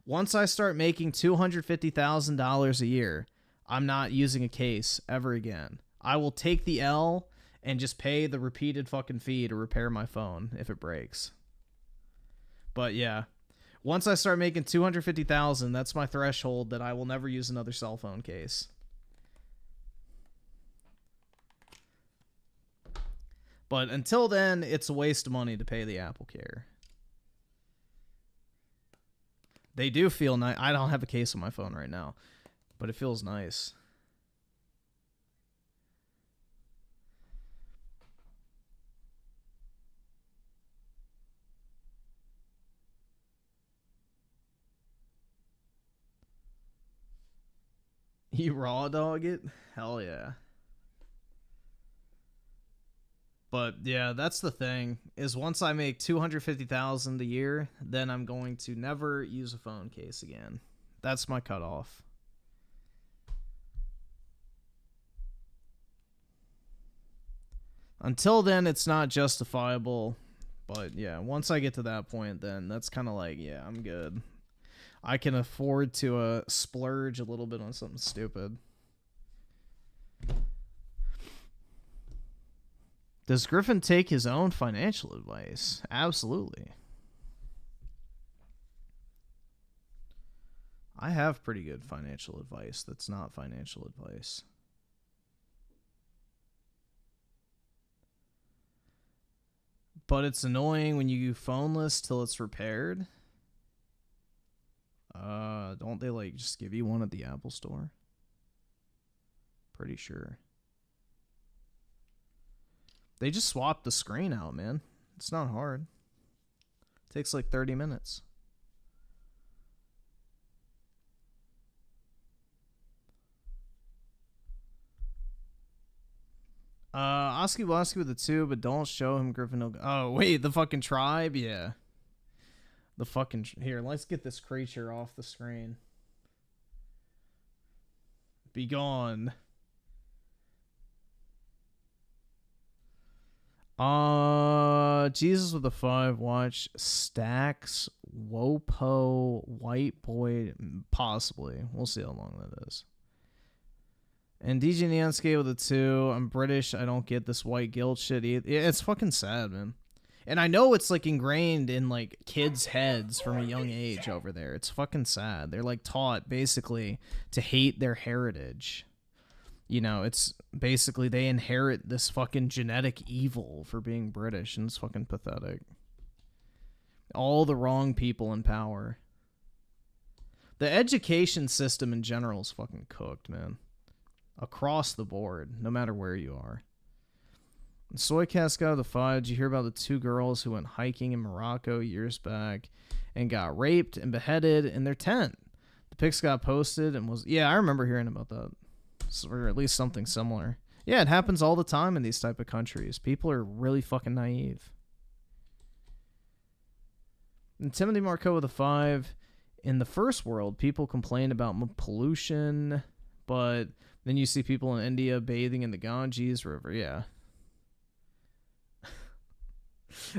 [SPEAKER 8] Once I start making $250,000 a year, I'm not using a case ever again. I will take the L and just pay the repeated fucking fee to repair my phone if it breaks. But yeah, once I start making $250,000, that's my threshold that I will never use another cell phone case. But until then, it's a waste of money to pay the Apple Care. They do feel nice. I don't have a case on my phone right now, but it feels nice. You raw dog it? Hell yeah. But yeah, that's the thing, is once I make $250,000 a year, then I'm going to never use a phone case again. That's my cutoff. Until then, it's not justifiable. But yeah, once I get to that point, then that's kind of like, yeah, I'm good. I can afford to splurge a little bit on something stupid. Does Griffin take his own financial advice? Absolutely. I have pretty good financial advice that's not financial advice. But it's annoying when you go phoneless till it's repaired. Don't they like just give you one at the Apple store? Pretty sure. They just swapped the screen out, man. It's not hard. It takes like 30 minutes. Oski Woski with the 2, but don't show him Griffin. Oh, wait, the fucking tribe? Yeah. The fucking... Here, let's get this creature off the screen. Be gone. Jesus with the 5, watch Stacks, Wopo, White Boy, possibly. We'll see how long that is. And DJ Neonskate with a 2, I'm British, I don't get this white guilt shit either. Yeah, it's fucking sad, man. And I know it's like ingrained in like kids' heads from a young age over there. It's fucking sad. They're like taught basically to hate their heritage. You know, it's basically they inherit this fucking genetic evil for being British, and it's fucking pathetic. All the wrong people in power. The education system in general is fucking cooked, man. Across the board, no matter where you are. Soycast got the 5. Did you hear about the 2 girls who went hiking in Morocco years back and got raped and beheaded in their tent? The pics got posted and was... Yeah, I remember hearing about that. Or at least something similar. Yeah, it happens all the time in these type of countries. People are really fucking naive. And Timothy Marco with a 5. In the first world, people complain about pollution, but then you see people in India bathing in the Ganges River. Yeah.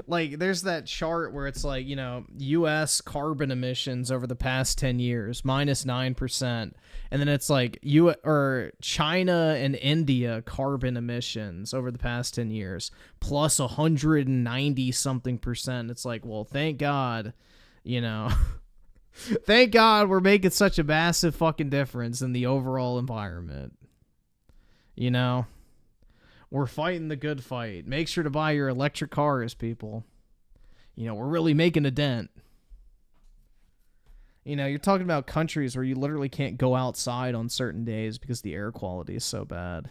[SPEAKER 8] Like, there's that chart where it's like, you know, U.S. carbon emissions over the past 10 years, minus 9%. And then it's like China and India carbon emissions over the past 10 years, plus 190 something percent. It's like, well, thank God, you know, thank God we're making such a massive fucking difference in the overall environment. You know? We're fighting the good fight. Make sure to buy your electric cars, people. You know, we're really making a dent. You know, you're talking about countries where you literally can't go outside on certain days because the air quality is so bad.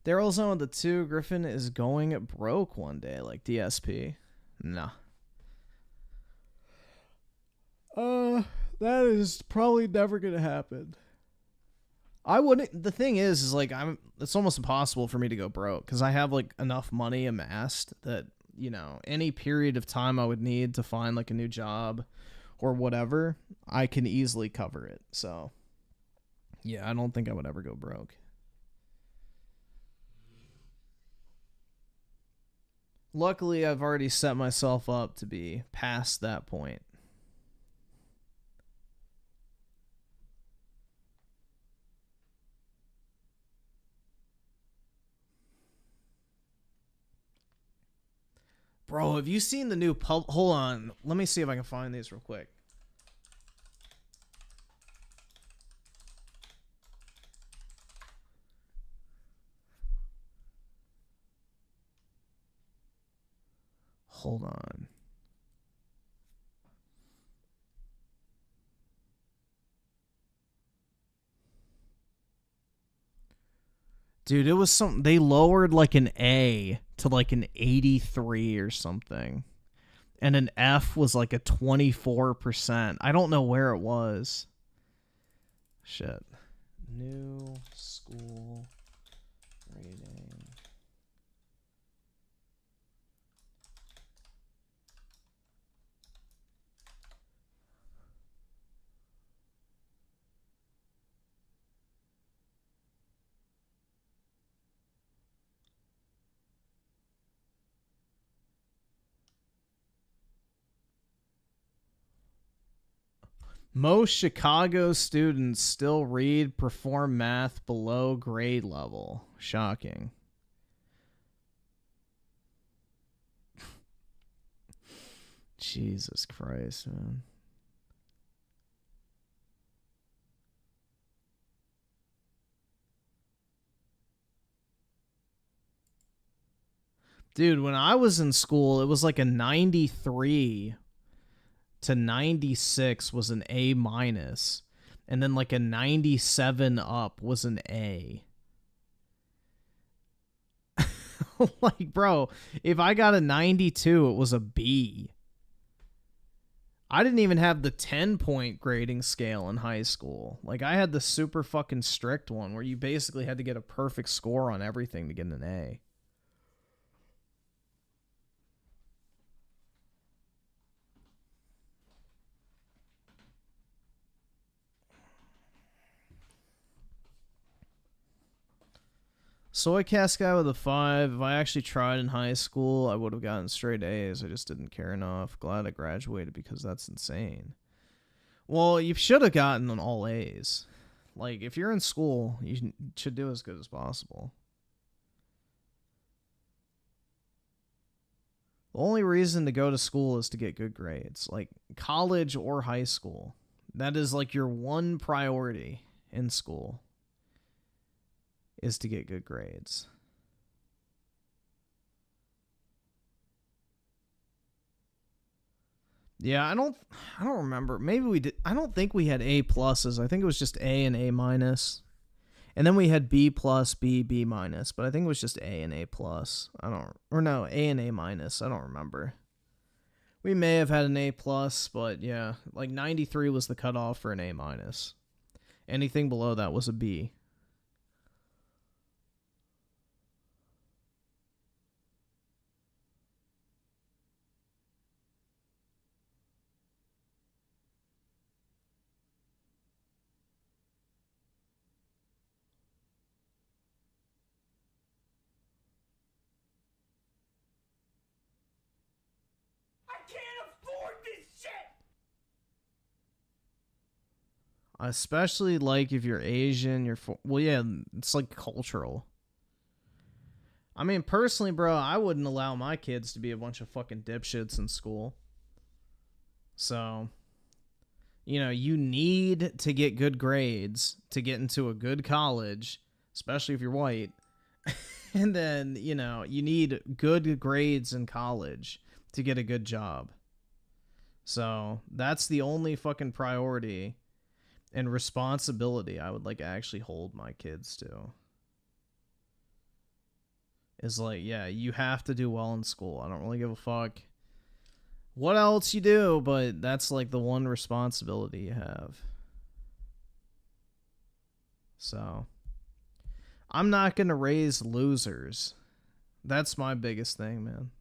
[SPEAKER 8] Daryl's on the 2. Griffin is going broke one day, like DSP. Nah. That is probably never going to happen. I wouldn't. The thing is like it's almost impossible for me to go broke because I have like enough money amassed that, you know, any period of time I would need to find like a new job or whatever, I can easily cover it. So yeah, I don't think I would ever go broke. Luckily, I've already set myself up to be past that point. Bro, have you seen the new Hold on. Let me see if I can find these real quick. Hold on. Dude, it was something. They lowered like an A to like an 83 or something. And an F was like a 24%. I don't know where it was. Shit. New school rating. Most Chicago students still perform math below grade level. Shocking. Jesus Christ, man. Dude, when I was in school, it was like a 93 to 96 was an A minus, and then like a 97 up was an A. Like, bro, if I got a 92, it was a B. I didn't even have the 10-point grading scale in high school. Like, I had the super fucking strict one where you basically had to get a perfect score on everything to get an A. Soy cast guy with a 5. If I actually tried in high school, I would have gotten straight A's. I just didn't care enough. Glad I graduated because that's insane. Well, you should have gotten an all A's. Like, if you're in school, you should do as good as possible. The only reason to go to school is to get good grades. Like, college or high school. That is like your one priority in school. Is to get good grades. Yeah, I don't remember. Maybe we did. I don't think we had A pluses. I think it was just A and A minus. And then we had B plus, B minus, but I think it was just A and A plus. A and A minus. I don't remember. We may have had an A plus, but yeah, like 93 was the cutoff for an A minus. Anything below that was a B. Especially like if you're Asian, well, yeah, it's like cultural. I mean, personally, bro, I wouldn't allow my kids to be a bunch of fucking dipshits in school. So, you know, you need to get good grades to get into a good college, especially if you're white. And then, you know, you need good grades in college to get a good job. So, that's the only fucking priority and responsibility I would like actually hold my kids to. Is like, yeah, you have to do well in school. I don't really give a fuck what else you do, but that's like the one responsibility you have. So, I'm not gonna raise losers. That's my biggest thing, man.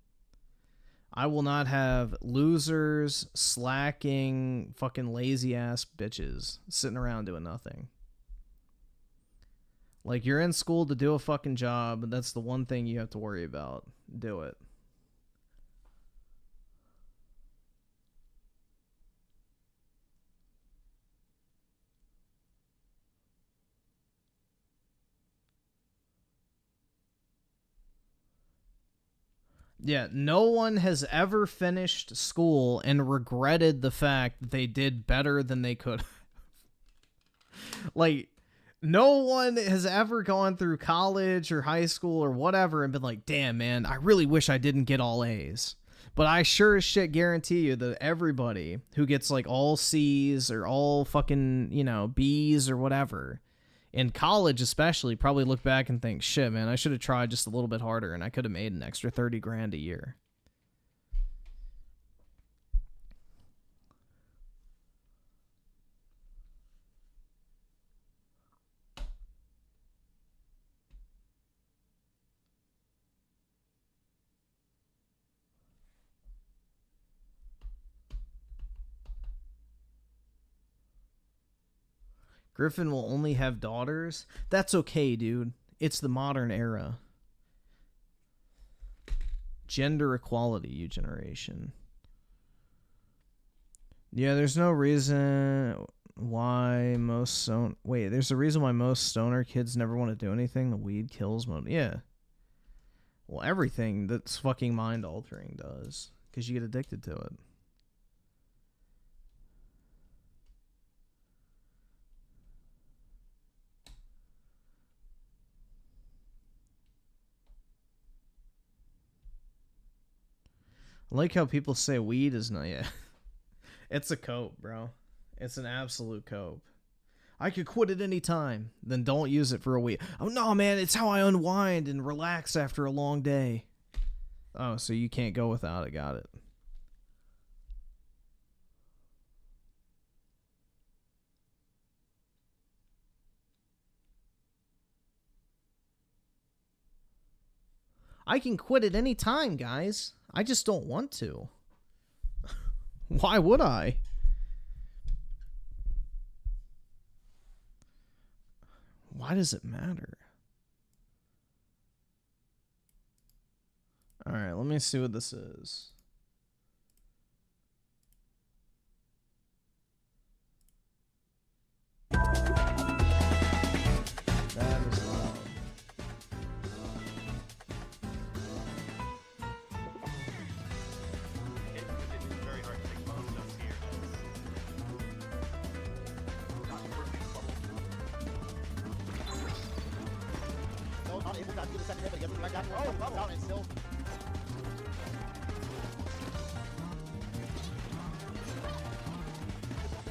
[SPEAKER 8] I will not have losers, slacking, fucking lazy ass bitches sitting around doing nothing. Like, you're in school to do a fucking job, and that's the one thing you have to worry about. Do it. Yeah, no one has ever finished school and regretted the fact that they did better than they could have. Like, no one has ever gone through college or high school or whatever and been like, damn, man, I really wish I didn't get all A's. But I sure as shit guarantee you that everybody who gets like all C's or all fucking, you know, B's or whatever, in college especially, probably look back and think, shit, man, I should have tried just a little bit harder and I could have made an extra 30 grand a year. Griffin will only have daughters? That's okay, dude. It's the modern era. Gender equality, you generation. Yeah, there's no reason why most there's a reason why most stoner kids never want to do anything. The weed kills most. Yeah. Well, everything that's fucking mind altering does, because you get addicted to it. I like how people say weed is not yet. It's a cope, bro. It's an absolute cope. I could quit at any time. Then don't use it for a week. Oh no, man, it's how I unwind and relax after a long day. Oh, so you can't go without it. Got it. I can quit at any time, guys. I just don't want to. Why would I? Why does it matter? Alright, let me see what this is. That is loud.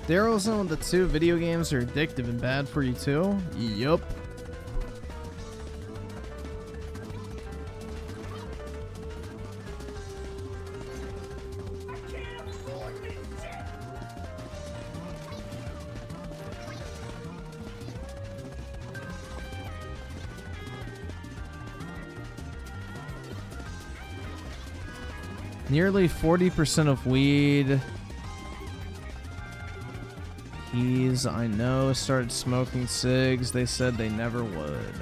[SPEAKER 8] Daryl's on the 2 video games are addictive and bad for you too? Yup. Nearly 40% of weed I know started smoking cigs. They said they never would.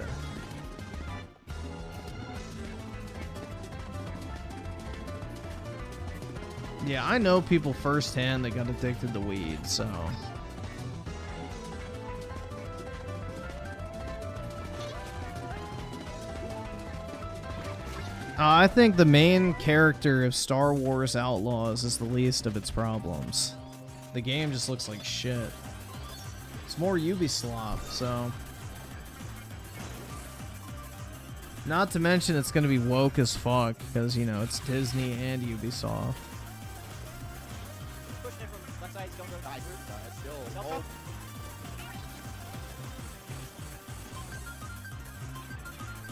[SPEAKER 8] Yeah, I know people firsthand that got addicted to weed, so I think the main character of Star Wars Outlaws is the least of its problems. The game just looks like shit. It's more Ubisoft, so... Not to mention it's gonna be woke as fuck, because, you know, it's Disney and Ubisoft.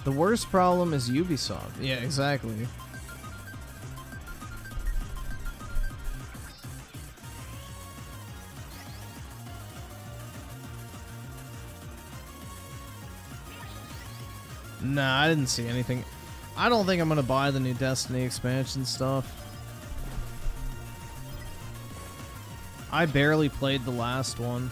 [SPEAKER 8] The worst problem is Ubisoft. Yeah, exactly. Nah, I didn't see anything. I don't think I'm gonna buy the new Destiny expansion stuff. I barely played the last one.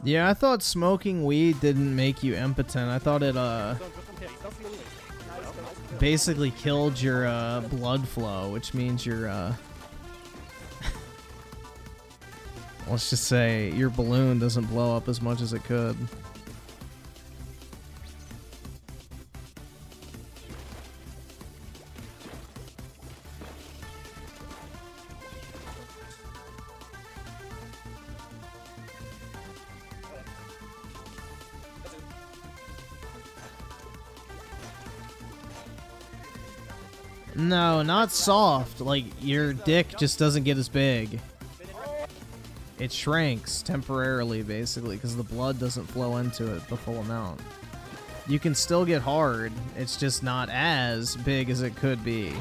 [SPEAKER 8] Yeah, I thought smoking weed didn't make you impotent. I thought it, basically killed your, blood flow, which means your, let's just say your balloon doesn't blow up as much as it could. No, not soft. Like, your dick just doesn't get as big. It shrinks temporarily, basically, because the blood doesn't flow into it the full amount. You can still get hard, it's just not as big as it could be.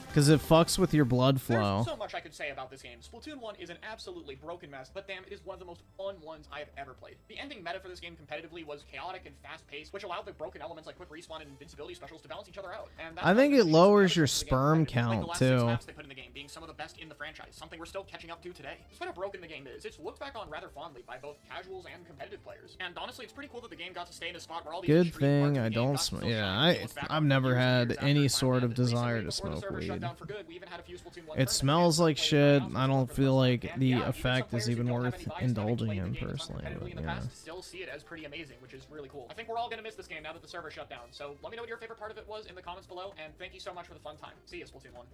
[SPEAKER 8] Because it fucks with your blood flow.
[SPEAKER 5] There's so much I could say about this game. Splatoon 1 is an absolutely broken mess, but damn, it is one of the most fun ones I have ever played. The ending meta for this game competitively was chaotic and fast-paced, which allowed the broken elements like quick respawn and invincibility specials to balance each other out. And
[SPEAKER 8] I think it lowers your sperm count, too.
[SPEAKER 5] Maps they put in the game being some of the best in the franchise, something we're still catching up to today. Despite how broken the game is, it's looked back on rather fondly by both casuals and competitive players. And honestly, it's pretty cool that the game got to stay in a spot where all these
[SPEAKER 8] Good thing I don't smoke. Yeah, I've never had any sort of desire to smoke weed. It smells like shit. I don't feel like the effect is even worth indulging in personally. But, yeah.
[SPEAKER 5] Still see it as pretty amazing, which is really cool. I think we're all gonna miss this game now that the server shut down. So let me know what your favorite part of it was in the comments below, and thank you so much for the fun time. See you, Splatoon 1.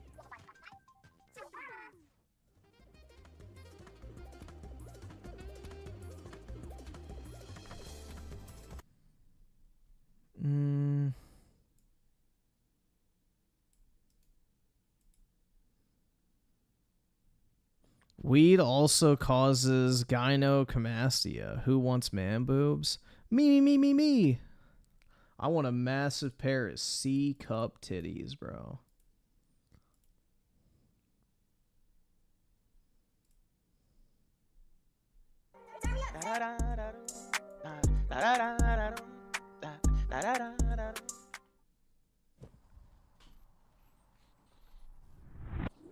[SPEAKER 8] Weed also causes gynecomastia. Who wants man boobs? Me. I want a massive pair of C-cup titties, bro.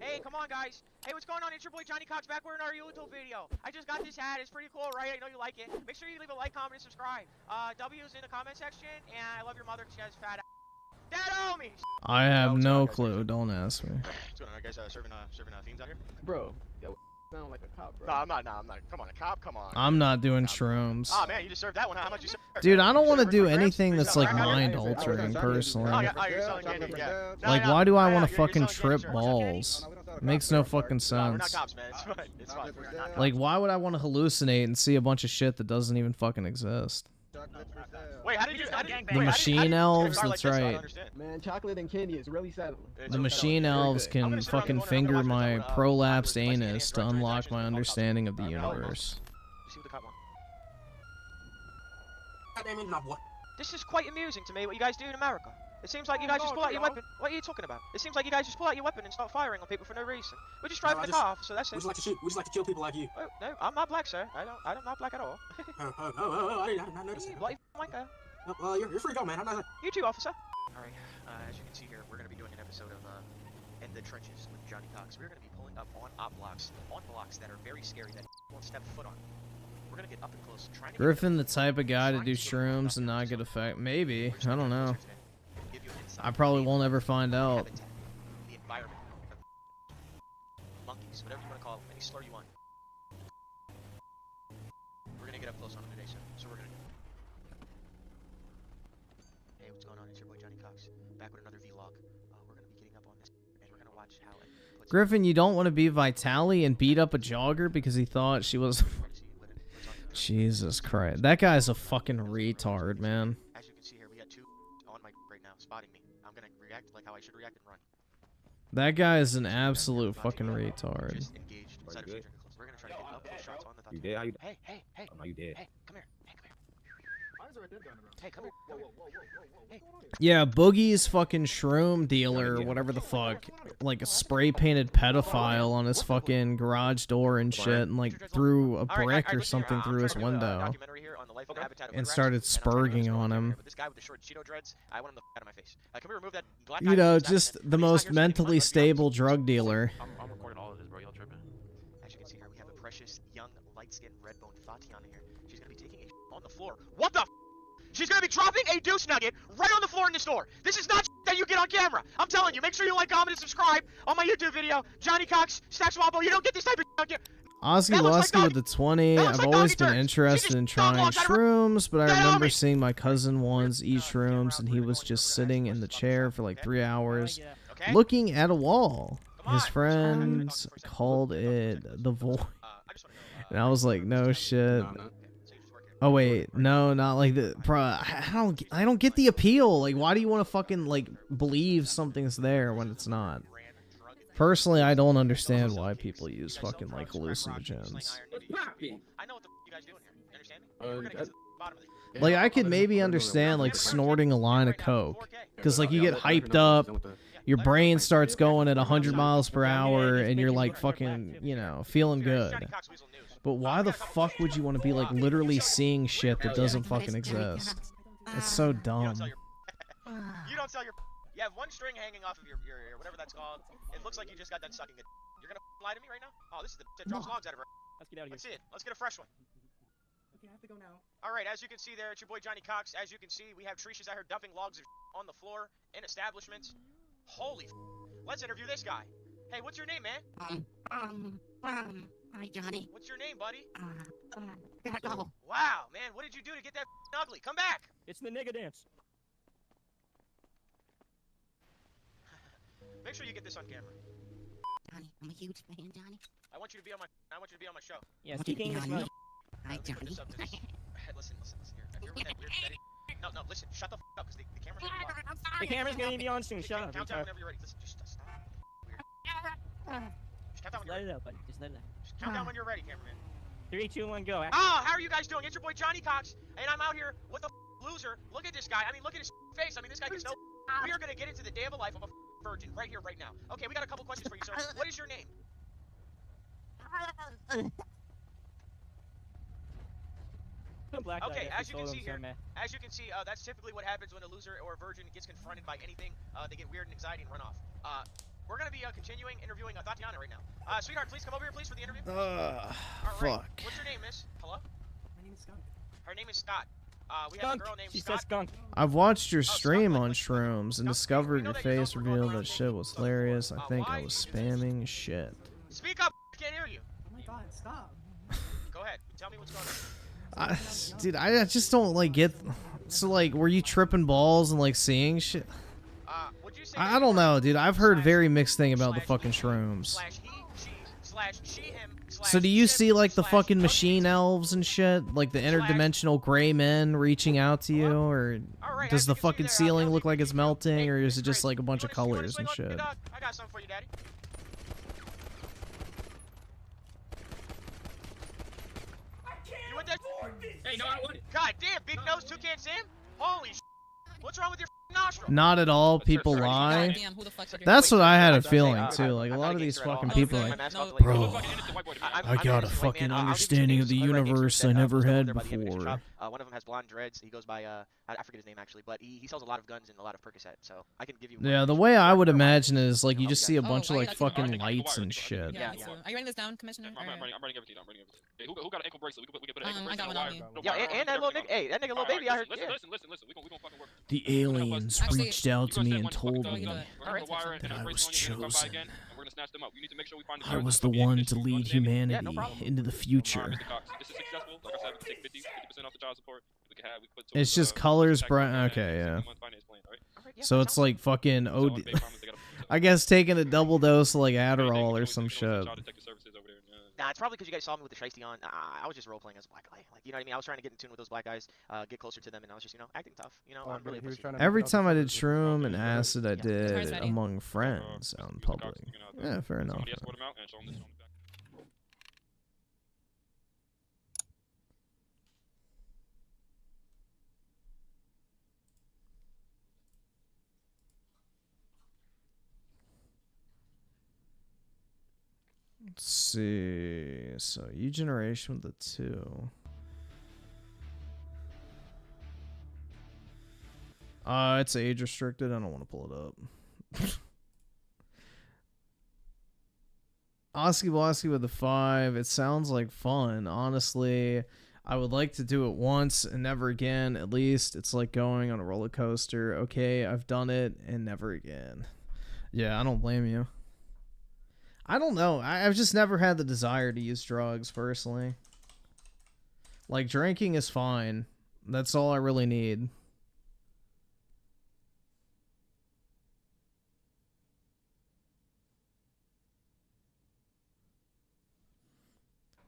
[SPEAKER 20] Hey, come on, guys. Hey, what's going on? It's your boy Johnny Cox back with an Naruto video. I just got this hat. It's pretty cool, right? I know you like it. Make sure you leave a like, comment, and subscribe. W is in the comment section, and I love your mother because she has fat ass. Dad, owe me!
[SPEAKER 8] I have no clue. Don't ask me.
[SPEAKER 20] What's going on, guys? Serving fiends out here?
[SPEAKER 21] Bro, yo, sound like a cop, bro.
[SPEAKER 20] No, I'm not. Come on, a cop? Come on.
[SPEAKER 8] I'm not doing shrooms.
[SPEAKER 20] Oh, man, you just served that one. How much you serve?
[SPEAKER 8] Dude, I don't want to do anything that's like mind-altering, personally.
[SPEAKER 20] You're selling candy, yeah.
[SPEAKER 8] Like, why do I want to fucking trip balls? It makes no fucking sense.
[SPEAKER 20] We're not cops, man. It's fine.
[SPEAKER 8] Like, why would I want to hallucinate and see a bunch of shit that doesn't even fucking exist?
[SPEAKER 20] Wait, how did you
[SPEAKER 8] The machine elves, that's right.
[SPEAKER 21] Man, chocolate and candy is really settling.
[SPEAKER 8] The machine elves can fucking finger my prolapsed anus to unlock my understanding of the universe.
[SPEAKER 20] This is quite amusing to me, what you guys do in America. It seems like you guys just pull out your weapon. What are you talking about? It seems like you guys just pull out your weeping and start firing on people for no reason. We're just driving the car, so that's it.
[SPEAKER 10] We just like to shoot. We just like to kill people like you.
[SPEAKER 20] Oh, no, I'm not black, sir. I'm not black at all.
[SPEAKER 10] I did not notice that.
[SPEAKER 20] Bloody wanker.
[SPEAKER 10] Oh, well, you're free go, man. I'm not.
[SPEAKER 20] You too, officer. All right. As you can see here, we're gonna be doing an episode of In the Trenches with Johnny Cox. We're gonna be pulling up on blocks that are very scary that won't step foot on. We're gonna get up and close.
[SPEAKER 4] Griffin, the type of guy to do shrooms and not get effect? Maybe. I don't know. I probably won't ever find out.
[SPEAKER 20] The environment. Monkeys, whatever you want to call them, any slur you want. We're gonna get up close on them today, so we're gonna. Hey, what's going on? It's your boy Johnny Cox, back with another vlog. We're gonna be getting up on this, and we're gonna watch how it.
[SPEAKER 4] Griffin, you don't want to be Vitali and beat up a jogger because he thought she was. Jesus Christ, that guy's a fucking retard, man.
[SPEAKER 20] As you can see here, we got two on my right now, spotting me. I'm gonna react like how I should react and run.
[SPEAKER 4] That guy is an absolute fucking retard.
[SPEAKER 20] Just engaged inside of Stranger Close. We're gonna try to get up close shots on the.
[SPEAKER 2] You dead? How you?
[SPEAKER 20] Hey!
[SPEAKER 2] Oh, no, you dead.
[SPEAKER 20] Hey, come here! Hey, come here! Hey.
[SPEAKER 4] Yeah, Boogie's fucking shroom dealer, whatever the fuck, like a spray painted pedophile on his fucking garage door and shit, and like threw a brick or something through his window and started spurging on him.
[SPEAKER 20] This guy with the short Cheeto dreads, I want him the out of my face. Can we remove that black
[SPEAKER 4] You know, just the most mentally stable drug dealer.
[SPEAKER 20] I'm recording all of this, bro. Y'all tripping? As you can see here, we have a precious, young, light-skinned, red-boned Tatiana here. She's gonna be taking a on the floor. What the f? She's gonna be dropping a deuce nugget right on the floor in the store. This is not that you get on camera. I'm telling you. Make sure you like, comment, and subscribe on my YouTube video. Johnny Cox, Stacks Wobble. You don't get this type of on camera.
[SPEAKER 4] Ozzy Lusky with the 20. I've always been interested in trying shrooms, but I remember seeing my cousin once eat shrooms, and he was just sitting in the chair for like 3 hours, looking at a wall. His friends called it the void, and I was like, no shit. Oh wait, no, not like the. Bro, I don't get the appeal. Like, why do you want to fucking like believe something's there when it's not? Personally, I don't understand why people use fucking like hallucinogens.
[SPEAKER 20] I know what the you guys doing here. You understand me? We're gonna get to the bottom of this.
[SPEAKER 4] Like, I could maybe understand like snorting a line of coke, because like you get hyped up, your brain starts going at 100 miles per hour, and you're like fucking, you know, feeling good. But why the fuck would you want to be like literally seeing shit that doesn't fucking exist? It's so dumb.
[SPEAKER 20] You don't sell your. You have one string hanging off of your whatever that's called. It looks like you just got done sucking it. You're gonna lie to me right now? Oh, this is the that drops logs out of her.
[SPEAKER 2] Let's get out of here.
[SPEAKER 20] Let's see it. Let's get a fresh one.
[SPEAKER 21] Okay, I have to go now.
[SPEAKER 20] All right, as you can see there, it's your boy Johnny Cox. As you can see, we have Trishas out here dumping logs on the floor in establishments. Holy f. Let's interview this guy. Hey, what's your name, man?
[SPEAKER 15] Hi, Johnny.
[SPEAKER 20] What's your name, buddy?
[SPEAKER 15] Gotta go.
[SPEAKER 20] Wow, man, what did you do to get that ugly? Come back.
[SPEAKER 2] It's the nigga dance.
[SPEAKER 20] Make sure you get this on camera.
[SPEAKER 15] Johnny, I'm a huge fan, Johnny.
[SPEAKER 20] I want you to be on my show.
[SPEAKER 2] Yeah, speaking English, man.
[SPEAKER 15] Hi, Johnny.
[SPEAKER 20] Listen here. If you're with that weird Betty, no, listen, shut the f up, because the camera's gonna be on.
[SPEAKER 2] The camera's gonna be on soon. Shut up.
[SPEAKER 20] Count down whenever you're ready. Listen, just stop. Weird. Just count down when you're ready.
[SPEAKER 2] Let it out, buddy. Just let it out.
[SPEAKER 20] Just count down when you're ready, cameraman.
[SPEAKER 2] 3, 2, 1, go.
[SPEAKER 20] How are you guys doing? It's your boy Johnny Cox, and I'm out here with a loser. Look at this guy. I mean, look at his face. I mean, this guy gets no. We are gonna get into the day of a life of a virgin right here, right now. Okay, we got a couple questions for you, sir. What is your name? Okay, as you can see here, that's typically what happens when a loser or a virgin gets confronted by anything. They get weird and anxiety and run off. We're gonna be continuing interviewing Tatiana right now. Sweetheart, please come over here, please, for the interview.
[SPEAKER 4] Fuck.
[SPEAKER 20] What's your name, miss? Hello?
[SPEAKER 21] My name is Skunk.
[SPEAKER 20] Her name is Scott. We have a girl named
[SPEAKER 2] Scott. Skunk.
[SPEAKER 4] I've watched your stream on shrooms and discovered your face revealed that shit was hilarious. I think I was spamming shit.
[SPEAKER 20] Speak up! I can't hear you.
[SPEAKER 21] Oh my god, stop.
[SPEAKER 20] Go ahead. Tell me what's going on.
[SPEAKER 4] Dude, I just don't like get. So like, were you tripping balls and like seeing shit? I don't know, dude. I've heard very mixed thing about the fucking shrooms. So do you see like the fucking machine elves and shit, like the interdimensional gray men reaching out to you, or does the fucking ceiling look like it's melting, or is it just like a bunch of colors and shit?
[SPEAKER 20] I got something for you, Daddy. You want that? Hey, no, I want it. God damn, big nose toucan Sam. Holy sh! What's wrong with your
[SPEAKER 8] Not at all. People lie. That's what I had a feeling too. Like a lot of these fucking people are like, bro, I got a fucking understanding of the universe I never had before.
[SPEAKER 20] One of them has blonde dreads. He goes by I forget his name actually, but he sells a lot of guns and a lot of Percocet. So I can give you.
[SPEAKER 8] Yeah, the way I would imagine is like you just see a bunch of like fucking lights and shit.
[SPEAKER 7] Yeah. Are you writing this down, Commissioner? I'm writing everything down. Hey, who got an ankle bracelet? We can put an ankle bracelet. I got one on me.
[SPEAKER 20] Yeah, and that little nigga. Hey, that nigga little baby out here.
[SPEAKER 7] Listen. We gonna fucking work.
[SPEAKER 8] The aliens reached out to me and told me that I was chosen. I was the one to lead humanity into the future. It's just colors bright. Okay, yeah. So it's like fucking OD. I guess taking a double dose of like Adderall or some shit.
[SPEAKER 20] Nah, it's probably because you guys saw me with the shiesty on. I was just role playing as a black guy. Like, you know what I mean? I was trying to get in tune with those black guys, get closer to them, and I was just, acting tough. I'm really
[SPEAKER 8] Every time I did shroom and acid, I did among friends out in public. Yeah, fair enough. Let's see. So, U generation with the 2. It's age restricted. I don't want to pull it up. Oski Blosky with the 5. It sounds like fun. Honestly, I would like to do it once and never again. At least it's like going on a roller coaster. Okay, I've done it and never again. Yeah, I don't blame you. I don't know. I've just never had the desire to use drugs, personally. Like, drinking is fine. That's all I really need.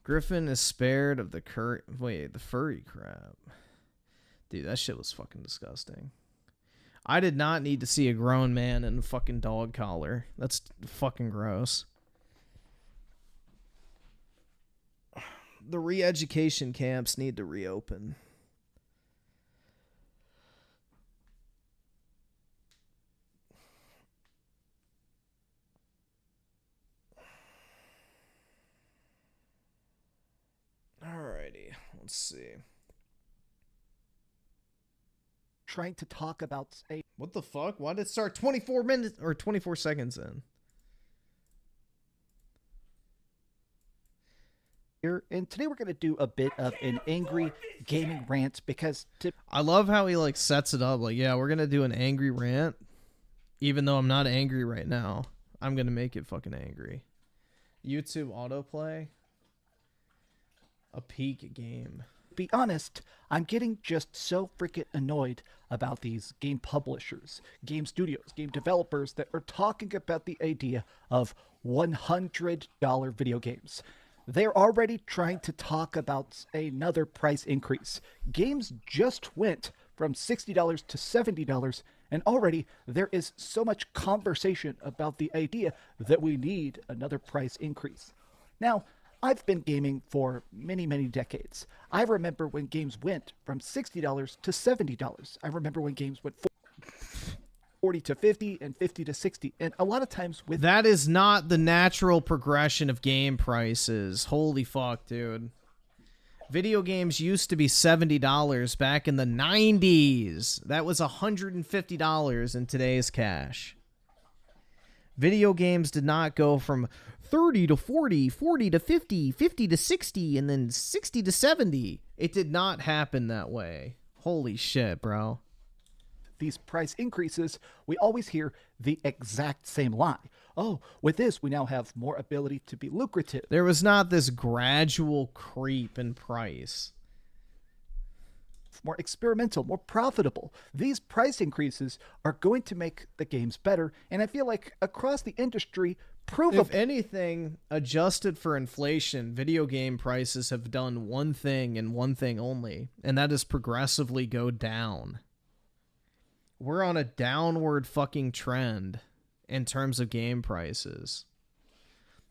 [SPEAKER 8] Griffin is spared of the the furry crap. Dude, that shit was fucking disgusting. I did not need to see a grown man in a fucking dog collar. That's fucking gross. The re-education camps need to reopen. Alrighty, let's see.
[SPEAKER 17] Trying to talk about a...
[SPEAKER 8] What the fuck? Why did it start 24 minutes or 24 seconds in?
[SPEAKER 17] And today we're going to do a bit of an angry gaming rant because...
[SPEAKER 8] I love how he like sets it up. Like, yeah, we're going to do an angry rant. Even though I'm not angry right now. I'm going to make it fucking angry. YouTube autoplay. A peak game.
[SPEAKER 17] Be honest, I'm getting just so freaking annoyed about these game publishers, game studios, game developers that are talking about the idea of $100 video games. They're already trying to talk about another price increase. Games just went from $60 to $70, and already there is so much conversation about the idea that we need another price increase. Now, I've been gaming for many, many decades. I remember when games went from $60 to $70. I remember when games went 40 to 50 and 50 to 60. And a lot of times with...
[SPEAKER 8] That is not the natural progression of game prices. Holy fuck, dude. Video games used to be $70 back in the 90s. That was $150 in today's cash. Video games did not go from 30 to 40, 40 to 50, 50 to 60, and then 60 to 70. It did not happen that way. Holy shit, bro.
[SPEAKER 17] These price increases, we always hear the exact same lie. Oh, with this, we now have more ability to be lucrative.
[SPEAKER 8] There was not this gradual creep in price.
[SPEAKER 17] More experimental, more profitable. These price increases are going to make the games better, and I feel like across the industry,
[SPEAKER 8] if anything, adjusted for inflation, video game prices have done one thing and one thing only, and that is progressively go down. We're on a downward fucking trend in terms of game prices.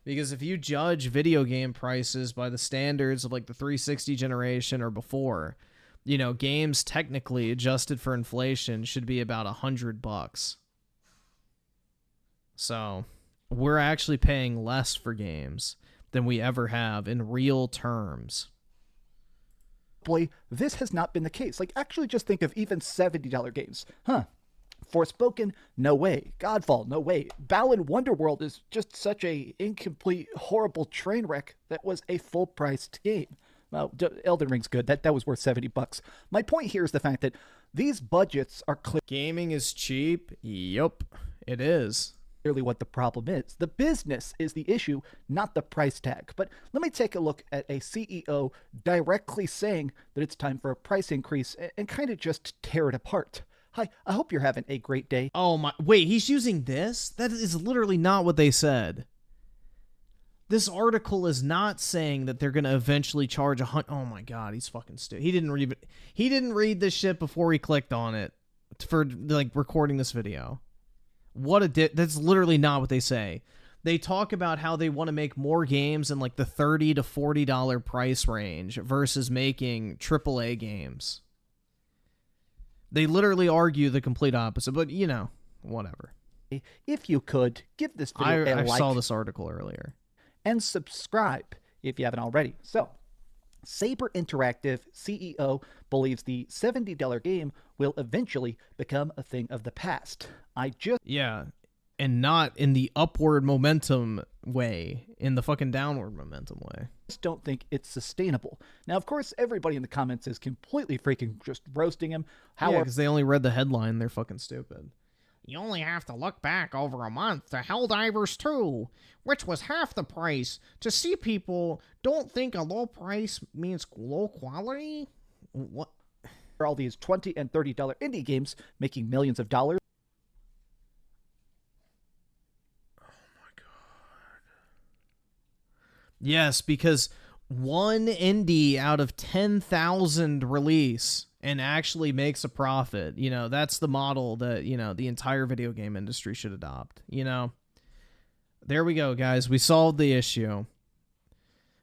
[SPEAKER 8] Because if you judge video game prices by the standards of like the 360 generation or before, you know, games technically adjusted for inflation should be about $100. So we're actually paying less for games than we ever have in real terms.
[SPEAKER 17] Boy, this has not been the case. Like, actually just think of even $70 games. Forspoken, no way. Godfall, no way. Balan Wonderworld is just such a incomplete, horrible train wreck that was a full-priced game. Well, Elden Ring's good. That was worth $70. My point here is the fact that these budgets are clear.
[SPEAKER 8] Gaming is cheap. Yup, it is.
[SPEAKER 17] Clearly what the problem is. The business is the issue, not the price tag. But let me take a look at a CEO directly saying that it's time for a price increase and kind of just tear it apart. Hi, I hope you're having a great day.
[SPEAKER 8] Oh my, wait, he's using this? That is literally not what they said. This article is not saying that they're going to eventually charge oh my god, he's fucking stupid. He didn't read this shit before he clicked on it for like recording this video. That's literally not what they say. They talk about how they want to make more games in like the $30 to $40 price range versus making AAA games. They literally argue the complete opposite, but you know, whatever.
[SPEAKER 17] If you could, give this video a like.
[SPEAKER 8] I saw this article earlier.
[SPEAKER 17] And subscribe if you haven't already. So, Saber Interactive CEO believes the $70 game will eventually become a thing of the past.
[SPEAKER 8] Yeah, and not in the upward momentum way, in the fucking downward momentum way.
[SPEAKER 17] Just don't think it's sustainable. Now, of course, everybody in the comments is completely freaking just roasting him.
[SPEAKER 8] Yeah, because they only read the headline. They're fucking stupid.
[SPEAKER 16] You only have to look back over a month to Helldivers 2, which was half the price, to see people don't think a low price means low quality. What?
[SPEAKER 17] All these $20 and $30 indie games making millions of dollars.
[SPEAKER 8] Yes, because one indie out of 10,000 release and actually makes a profit. You know, that's the model that, you know, the entire video game industry should adopt. You know, there we go, guys. We solved the issue.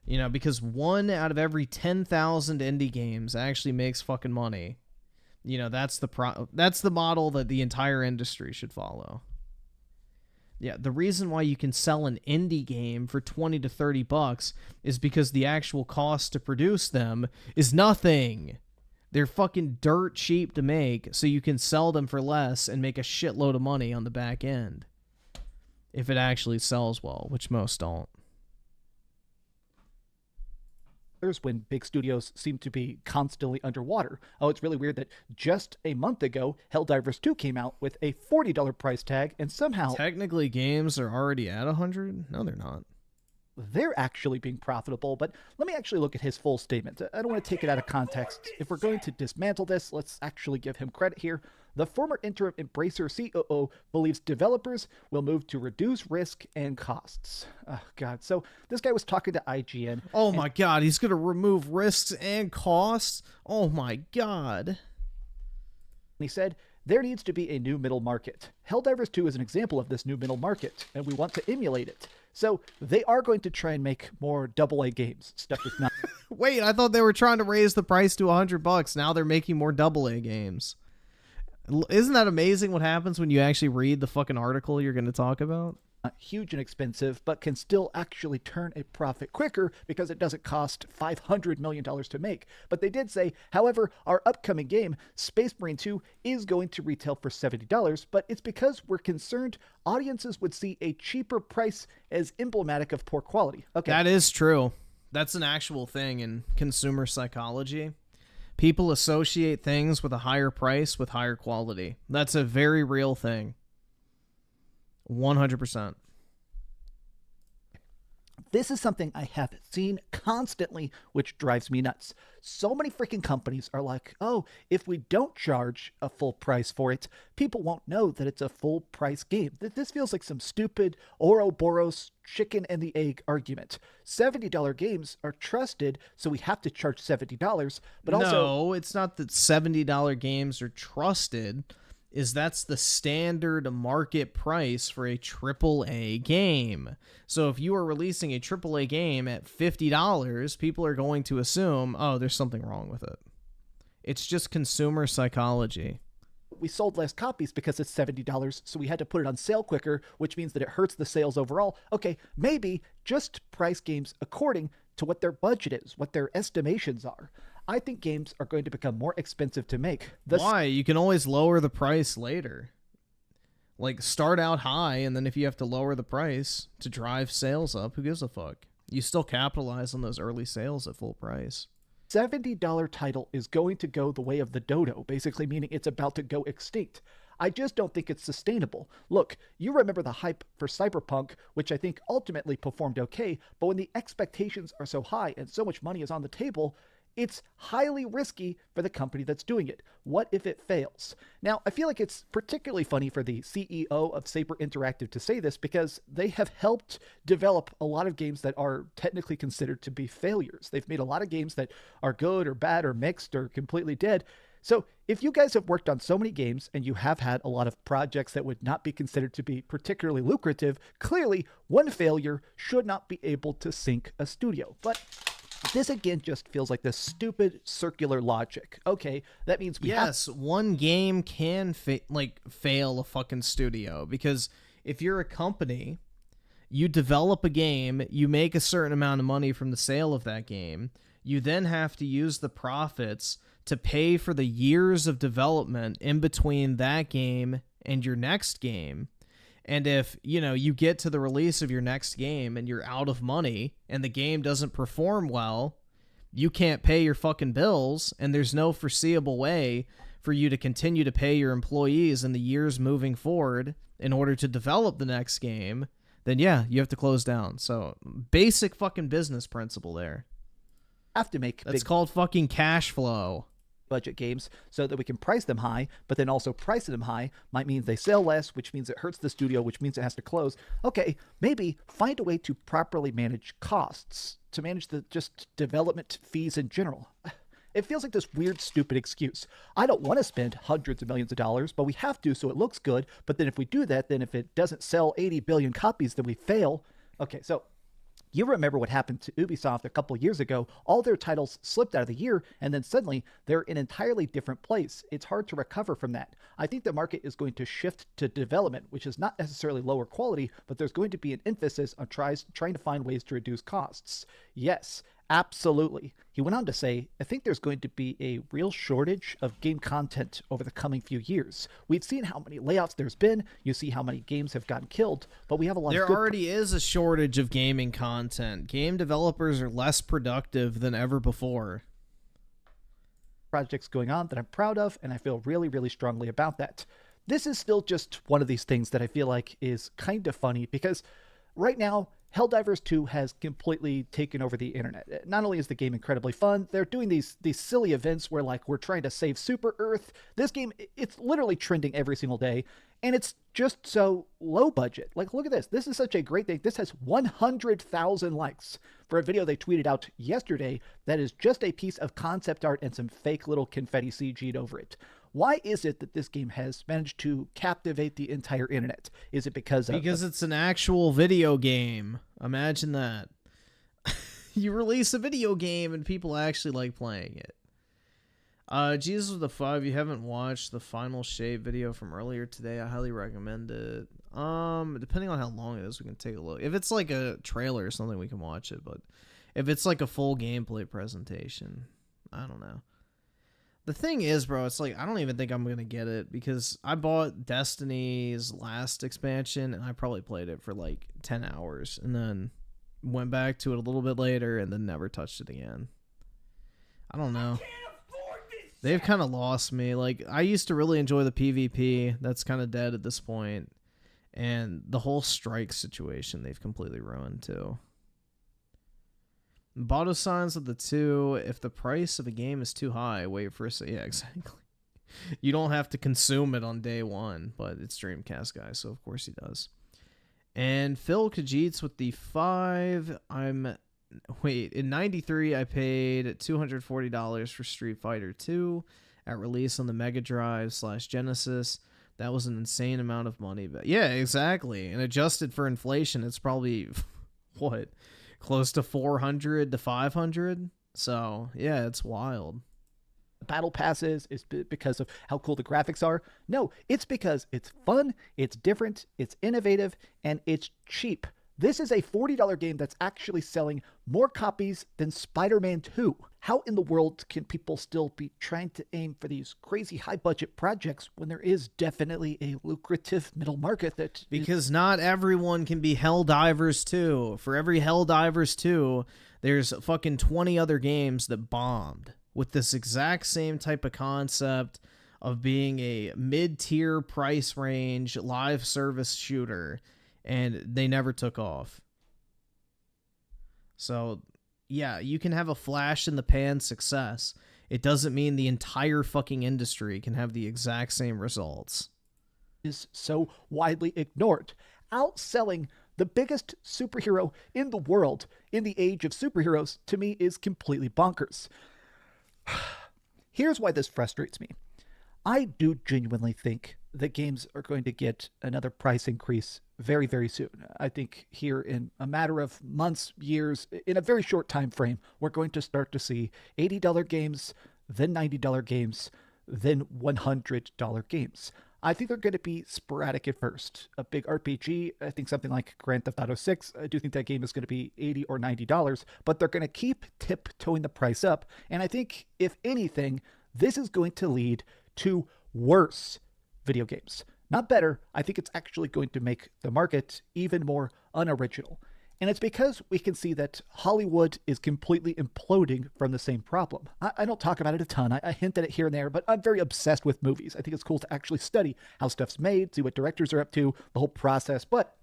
[SPEAKER 8] You know, because one out of every 10,000 indie games actually makes fucking money. You know, that's the model that the entire industry should follow. Yeah, the reason why you can sell an indie game for $20 to $30 is because the actual cost to produce them is nothing. They're fucking dirt cheap to make, so you can sell them for less and make a shitload of money on the back end. If it actually sells well, which most don't.
[SPEAKER 17] When big studios seem to be constantly underwater. Oh, it's really weird that just a month ago, Helldivers 2 came out with a $40 price tag, and somehow...
[SPEAKER 8] Technically, games are already at 100? No, they're not.
[SPEAKER 17] They're actually being profitable, but let me actually look at his full statement. I don't want to take it out of context. If we're going to dismantle this, let's actually give him credit here. The former interim Embracer COO believes developers will move to reduce risk and costs. Oh, God. So this guy was talking to IGN.
[SPEAKER 8] Oh, my God. He's going to remove risks and costs? Oh, my God.
[SPEAKER 17] He said, there needs to be a new middle market. Helldivers 2 is an example of this new middle market, and we want to emulate it. So they are going to try and make more AA games. Stuff that's not...
[SPEAKER 8] Wait, I thought they were trying to raise the price to $100. Now they're making more AA games. Isn't that amazing what happens when you actually read the fucking article you're going to talk about?
[SPEAKER 17] Not huge and expensive, but can still actually turn a profit quicker because it doesn't cost $500 million to make. But they did say, however, our upcoming game, Space Marine 2, is going to retail for $70, but it's because we're concerned audiences would see a cheaper price as emblematic of poor quality. Okay.
[SPEAKER 8] That is true. That's an actual thing in consumer psychology. People associate things with a higher price with higher quality. That's a very real thing. 100%.
[SPEAKER 17] This is something I have seen constantly, which drives me nuts. So many freaking companies are like, oh, if we don't charge a full price for it, people won't know that it's a full price game. This feels like some stupid Ouroboros chicken and the egg argument. $70 games are trusted, so we have to charge $70, but also...
[SPEAKER 8] No, it's not that $70 games are trusted. That's the standard market price for a AAA game. So if you are releasing a AAA game at $50, people are going to assume, oh, there's something wrong with it. It's just consumer psychology.
[SPEAKER 17] We sold less copies because it's $70, so we had to put it on sale quicker, which means that it hurts the sales overall. Okay, maybe just price games according to what their budget is, what their estimations are. I think games are going to become more expensive to make.
[SPEAKER 8] Why? You can always lower the price later. Like, start out high, and then if you have to lower the price to drive sales up, who gives a fuck? You still capitalize on those early sales at full price.
[SPEAKER 17] $70 title is going to go the way of the dodo, basically meaning it's about to go extinct. I just don't think it's sustainable. Look, you remember the hype for Cyberpunk, which I think ultimately performed okay, but when the expectations are so high and so much money is on the table, it's highly risky for the company that's doing it. What if it fails? Now, I feel like it's particularly funny for the CEO of Saber Interactive to say this because they have helped develop a lot of games that are technically considered to be failures. They've made a lot of games that are good or bad or mixed or completely dead. So if you guys have worked on so many games and you have had a lot of projects that would not be considered to be particularly lucrative, clearly one failure should not be able to sink a studio. But this again just feels like this stupid circular logic. Okay, that means
[SPEAKER 8] one game can fail a fucking studio, because if you're a company, you develop a game, you make a certain amount of money from the sale of that game, you then have to use the profits to pay for the years of development in between that game and your next game. And if, you get to the release of your next game and you're out of money and the game doesn't perform well, you can't pay your fucking bills, and there's no foreseeable way for you to continue to pay your employees in the years moving forward in order to develop the next game, then yeah, you have to close down. So basic fucking business principle there.
[SPEAKER 17] Have to make
[SPEAKER 8] That's called fucking cash flow.
[SPEAKER 17] Budget games so that we can price them high, but then also pricing them high might mean they sell less, which means it hurts the studio, which means it has to close. Okay, maybe find a way to properly manage costs, to manage the just development fees in general. It feels like this weird, stupid excuse. I don't want to spend hundreds of millions of dollars, but we have to so it looks good. But then if we do that, then if it doesn't sell 80 billion copies, then we fail. Okay, so you remember what happened to Ubisoft a couple years ago. All their titles slipped out of the year, and then suddenly they're in an entirely different place. It's hard to recover from that. I think the market is going to shift to development, which is not necessarily lower quality, but there's going to be an emphasis on trying to find ways to reduce costs. Yes, absolutely. He went on to say, I think there's going to be a real shortage of game content over the coming few years. We've seen how many layoffs there's been. You see how many games have gotten killed, but we have a lot
[SPEAKER 8] There
[SPEAKER 17] of good
[SPEAKER 8] already is a shortage of gaming content. Game developers are less productive than ever before.
[SPEAKER 17] projects going on that I'm proud of, and I feel really, really strongly about that. This is still just one of these things that I feel like is kind of funny because right now, Helldivers 2 has completely taken over the internet. Not only is the game incredibly fun, they're doing these silly events where, like, we're trying to save Super Earth. This game, it's literally trending every single day, and it's just so low budget. Like, look at this. This is such a great thing. This has 100,000 likes for a video they tweeted out yesterday that is just a piece of concept art and some fake little confetti CG'd over it. Why is it that this game has managed to captivate the entire internet? Is it because
[SPEAKER 8] it's an actual video game. Imagine that. You release a video game and people actually like playing it. Jesus with the 5, you haven't watched the Final Shape video from earlier today, I highly recommend it. Depending on how long it is, we can take a look. If it's like a trailer or something, we can watch it, but if it's like a full gameplay presentation, I don't know. The thing is, bro, it's like, I don't even think I'm going to get it because I bought Destiny's last expansion and I probably played it for like 10 hours and then went back to it a little bit later and then never touched it again. I don't know. They've kind of lost me. Like, I used to really enjoy the PvP. That's kind of dead at this point. And the whole strike situation, they've completely ruined too. Botto signs of the 2, if the price of a game is too high, wait for a yeah, exactly. You don't have to consume it on day one, but it's Dreamcast guy, so of course he does. And Phil Kajits with the 5, in 93 I paid $240 for Street Fighter 2 at release on the Mega Drive / Genesis. That was an insane amount of money, but yeah, exactly. And adjusted for inflation, it's probably what? Close to 400 to 500. So, yeah, it's wild.
[SPEAKER 17] battle passes? Is it because of how cool the graphics are? No, it's because it's fun, it's different, it's innovative, and it's cheap. This is a $40 game that's actually selling more copies than Spider-Man 2. How in the world can people still be trying to aim for these crazy high-budget projects when there is definitely a lucrative middle market that...
[SPEAKER 8] Because not everyone can be Helldivers 2. For every Helldivers 2, there's fucking 20 other games that bombed with this exact same type of concept of being a mid-tier price range live service shooter, and they never took off. So, yeah, you can have a flash in the pan success. It doesn't mean the entire fucking industry can have the exact same results.
[SPEAKER 17] Is so widely ignored, outselling the biggest superhero in the world in the age of superheroes, to me, is completely bonkers. Here's why this frustrates me. I do genuinely think that games are going to get another price increase very, very soon. I think here in a matter of months, years, in a very short time frame, we're going to start to see $80 games, then $90 games, then $100 games. I think they're going to be sporadic at first. A big RPG, I think something like Grand Theft Auto 6, I do think that game is going to be $80 or $90, but they're going to keep tiptoeing the price up. And I think, if anything, this is going to lead to worse video games. Not better. I think it's actually going to make the market even more unoriginal. And it's because we can see that Hollywood is completely imploding from the same problem. I don't talk about it a ton. I hint at it here and there, but I'm very obsessed with movies. I think it's cool to actually study how stuff's made, see what directors are up to, the whole process. But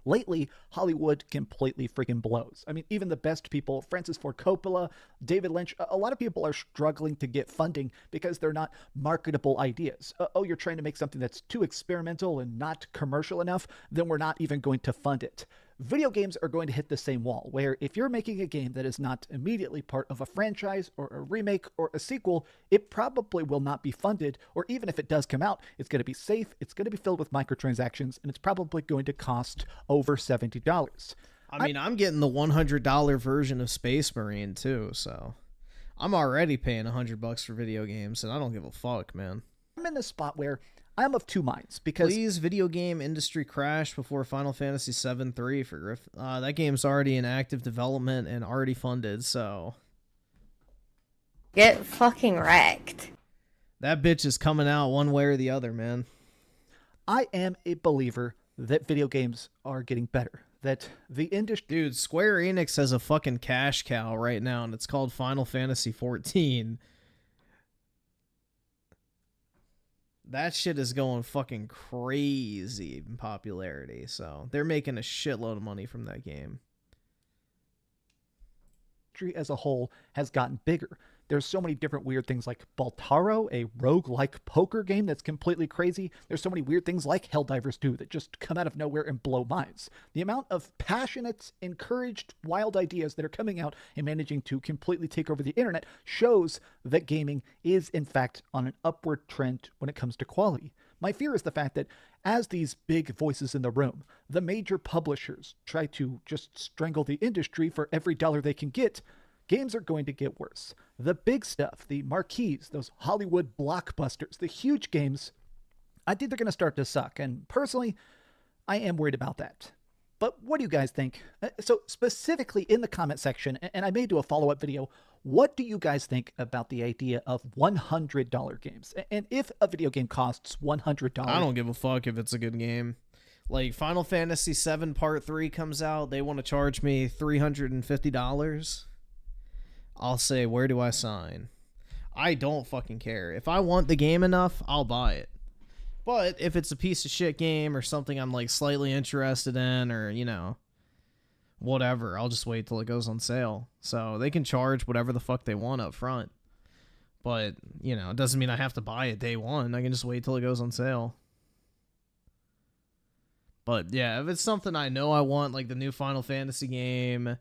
[SPEAKER 17] lately, Hollywood completely freaking blows. I mean, even the best people, Francis Ford Coppola, David Lynch, a lot of people are struggling to get funding because they're not marketable ideas. Oh, you're trying to make something that's too experimental and not commercial enough? Then we're not even going to fund it. Video games are going to hit the same wall, where if you're making a game that is not immediately part of a franchise or a remake or a sequel, it probably will not be funded, or even if it does come out, it's going to be safe, it's going to be filled with microtransactions, and it's probably going to cost over $70.
[SPEAKER 8] I mean, I'm getting the $100 version of Space Marine too, so I'm already paying $100 for video games, and I don't give a fuck, man.
[SPEAKER 17] I'm in a spot where I'm of two minds, because...
[SPEAKER 8] Please, video game industry crash before Final Fantasy VII 3 for Griffin. That game's already in active development and already funded, so...
[SPEAKER 13] Get fucking wrecked.
[SPEAKER 8] That bitch is coming out one way or the other, man.
[SPEAKER 17] I am a believer that video games are getting better. That the industry...
[SPEAKER 8] Dude, Square Enix has a fucking cash cow right now, and it's called Final Fantasy XIV. That shit is going fucking crazy in popularity, so they're making a shitload of money from that game.
[SPEAKER 17] As a whole has gotten bigger. There's so many different weird things like Baltaro, a roguelike poker game that's completely crazy. There's so many weird things like Helldivers 2 that just come out of nowhere and blow minds. The amount of passionate, encouraged, wild ideas that are coming out and managing to completely take over the internet shows that gaming is, in fact, on an upward trend when it comes to quality. My fear is the fact that as these big voices in the room, the major publishers try to just strangle the industry for every dollar they can get, games are going to get worse. The big stuff, the marquees, those Hollywood blockbusters, the huge games, I think they're going to start to suck. And personally, I am worried about that. But what do you guys think? So specifically in the comment section, and I may do a follow-up video, what do you guys think about the idea of $100 games? And if a video game costs $100...
[SPEAKER 8] I don't give a fuck if it's a good game. Like, Final Fantasy VII Part 3 comes out, they want to charge me $350. I'll say, where do I sign? I don't fucking care. If I want the game enough, I'll buy it. But if it's a piece of shit game or something I'm like slightly interested in, or, you know, whatever, I'll just wait till it goes on sale. So they can charge whatever the fuck they want up front. But, you know, it doesn't mean I have to buy it day one. I can just wait till it goes on sale. But yeah, if it's something I know I want, like the new Final Fantasy game,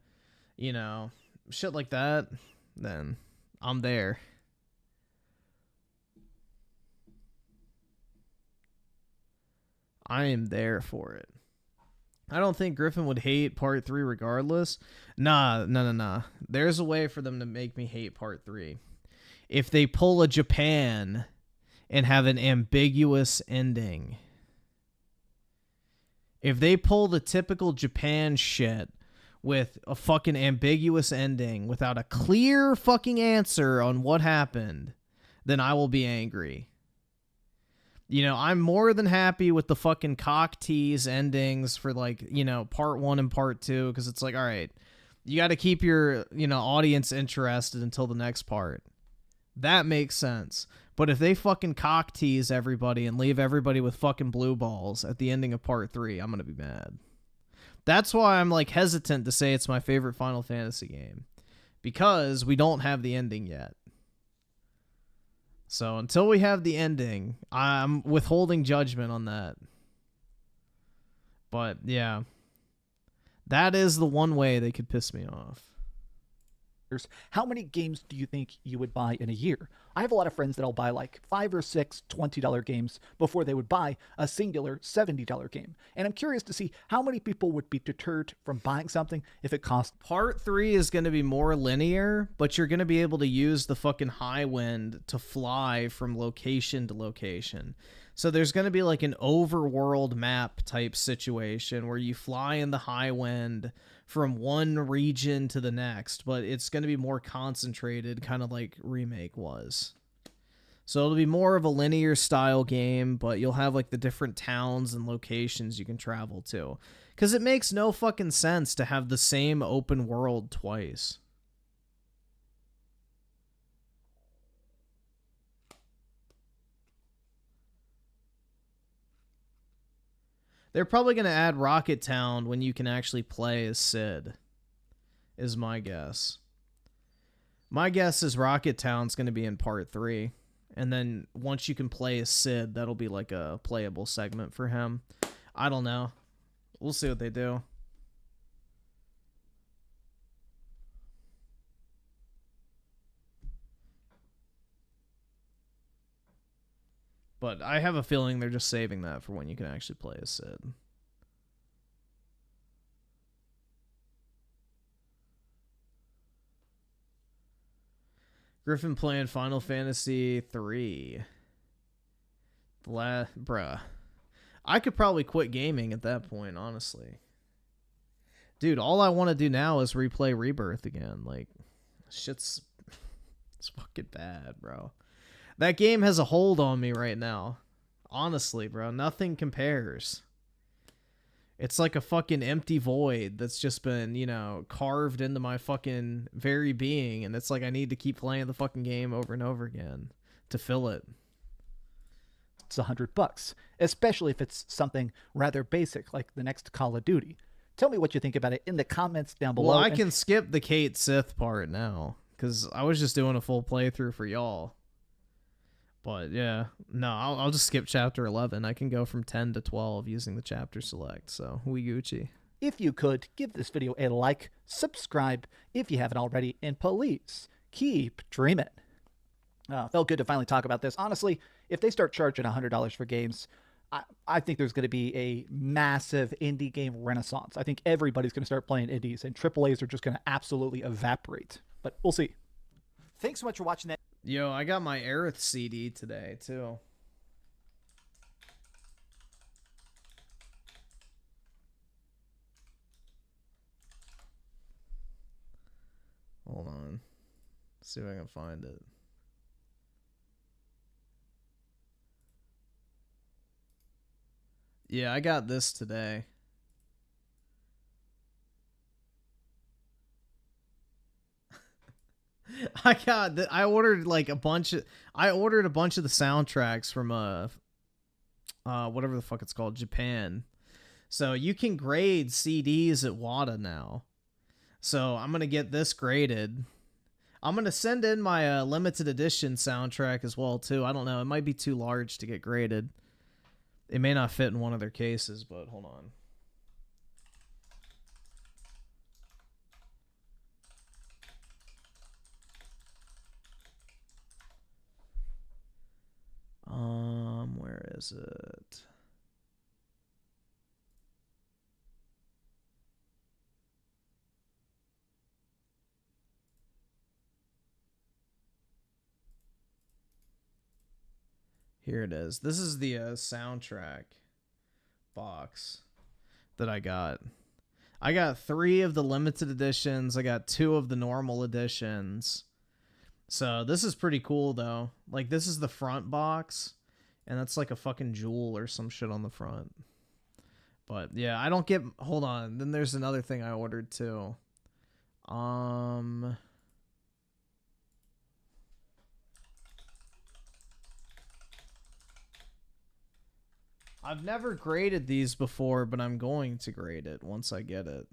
[SPEAKER 8] you know, shit like that, then I'm there. I am there for it. I don't think Griffin would hate Part 3 regardless. Nah. There's a way for them to make me hate Part 3.
[SPEAKER 4] if they pull a Japan and have an ambiguous ending. If they pull the typical Japan shit with a fucking ambiguous ending without a clear fucking answer on what happened, then I will be angry. You know, I'm more than happy with the fucking cock tease endings for, like, you know, part 1 and part 2, because it's like, all right, you got to keep your, you know, audience interested until the next part. That makes sense. But if they fucking cock tease everybody and leave everybody with fucking blue balls at the ending of part 3, I'm going to be mad. That's why I'm, like, hesitant to say it's my favorite Final Fantasy game, because we don't have the ending yet. So until we have the ending, I'm withholding judgment on that. But yeah, that is the one way they could piss me off.
[SPEAKER 17] How many games do you think you would buy in a year? I have a lot of friends that'll buy like 5 or 6 $20 games before they would buy a singular $70 game. And I'm curious to see how many people would be deterred from buying something if it cost.
[SPEAKER 4] Part 3 is going to be more linear, but you're going to be able to use the fucking high wind to fly from location to location. So there's going to be like an overworld map type situation where you fly in the high wind from one region to the next, but it's going to be more concentrated, kind of like Remake was. So it'll be more of a linear style game, but you'll have like the different towns and locations you can travel to. Because it makes no fucking sense to have the same open world twice. They're probably going to add Rocket Town when you can actually play as Sid, is my guess. My guess is Rocket Town's going to be in part 3. And then once you can play as Sid, that'll be like a playable segment for him. I don't know. We'll see what they do. But I have a feeling they're just saving that for when you can actually play as Sid. Griffin playing Final Fantasy 3. Bruh. I could probably quit gaming at that point, honestly. Dude, all I want to do now is replay Rebirth again. Like, shit's... it's fucking bad, bro. That game has a hold on me right now. Honestly, bro. Nothing compares. It's like a fucking empty void that's just been, you know, carved into my fucking very being. And it's like I need to keep playing the fucking game over and over again to fill it.
[SPEAKER 17] It's $100, especially if it's something rather basic like the next Call of Duty. Tell me what you think about it in the comments down below.
[SPEAKER 4] Well, I can skip the Kate Sith part now because I was just doing a full playthrough for y'all. But yeah, no, I'll just skip chapter 11. I can go from 10 to 12 using the chapter select. So we Gucci.
[SPEAKER 17] If you could, give this video a like, subscribe if you haven't already, and please keep dreaming. Felt good to finally talk about this. Honestly, if they start charging $100 for games, I think there's going to be a massive indie game renaissance. I think everybody's going to start playing indies, and AAAs are just going to absolutely evaporate. But we'll see. Thanks so much for watching that.
[SPEAKER 4] Yo, I got my Aerith CD today, too. Hold on. See if I can find it. Yeah, I got this today. I ordered like a bunch of the soundtracks from whatever the fuck it's called, Japan. So you can grade CDs at WADA now. So I'm gonna get this graded. I'm gonna send in my limited edition soundtrack as well too. I don't know, it might be too large to get graded. It may not fit in one of their cases, but hold on. Where is it?
[SPEAKER 8] Here it is. This is the soundtrack box that I got. I got 3 of the limited editions. I got 2 of the normal editions. So this is pretty cool, though. Like, this is the front box, and that's like a fucking jewel or some shit on the front. But, yeah, I don't get... Hold on. Then there's another thing I ordered, too. I've never graded these before, but I'm going to grade it once I get it.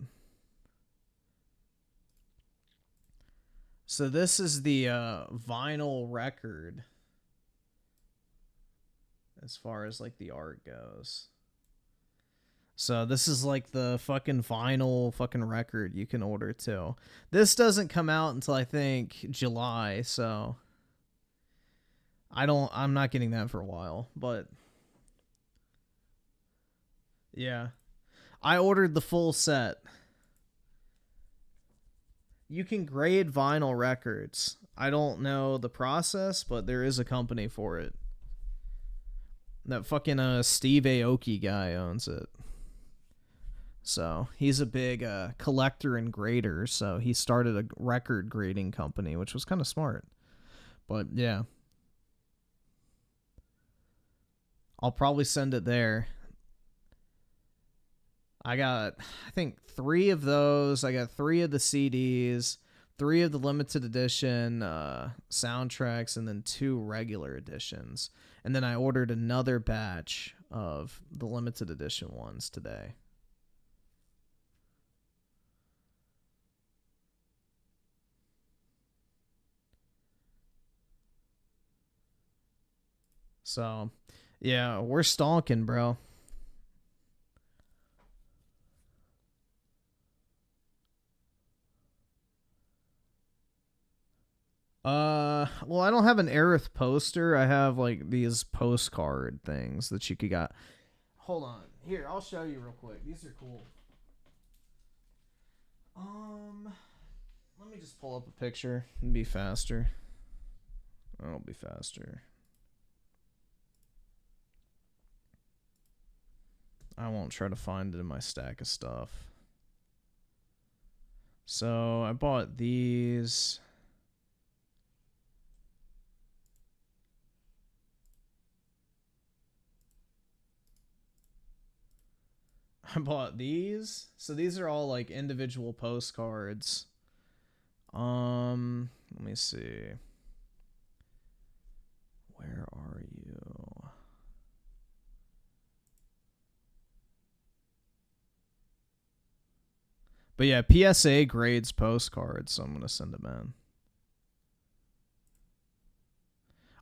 [SPEAKER 8] So this is the vinyl record as far as like the art goes. So this is like the fucking vinyl fucking record you can order too. This doesn't come out until I think July, so I'm not getting that for a while, but yeah. I ordered the full set. You can grade vinyl records. I don't know the process, but there is a company for it. That fucking Steve Aoki guy owns it. So, he's a big collector and grader, so he started a record grading company, which was kind of smart. But, yeah. I'll probably send it there. I got, I think, 3 of those. I got 3 of the CDs, 3 of the limited edition soundtracks, and then 2 regular editions. And then I ordered another batch of the limited edition ones today. So, yeah, we're stalking, bro. Well, I don't have an Aerith poster. I have, like, these postcard things that you could got. Hold on. Here, I'll show you real quick. These are cool. Let me just pull up a picture and be faster. I'll be faster. I won't try to find it in my stack of stuff. So, I bought these. I bought these. So these are all like individual postcards. Let me see. Where are you? But yeah, PSA grades postcards, so I'm going to send them in.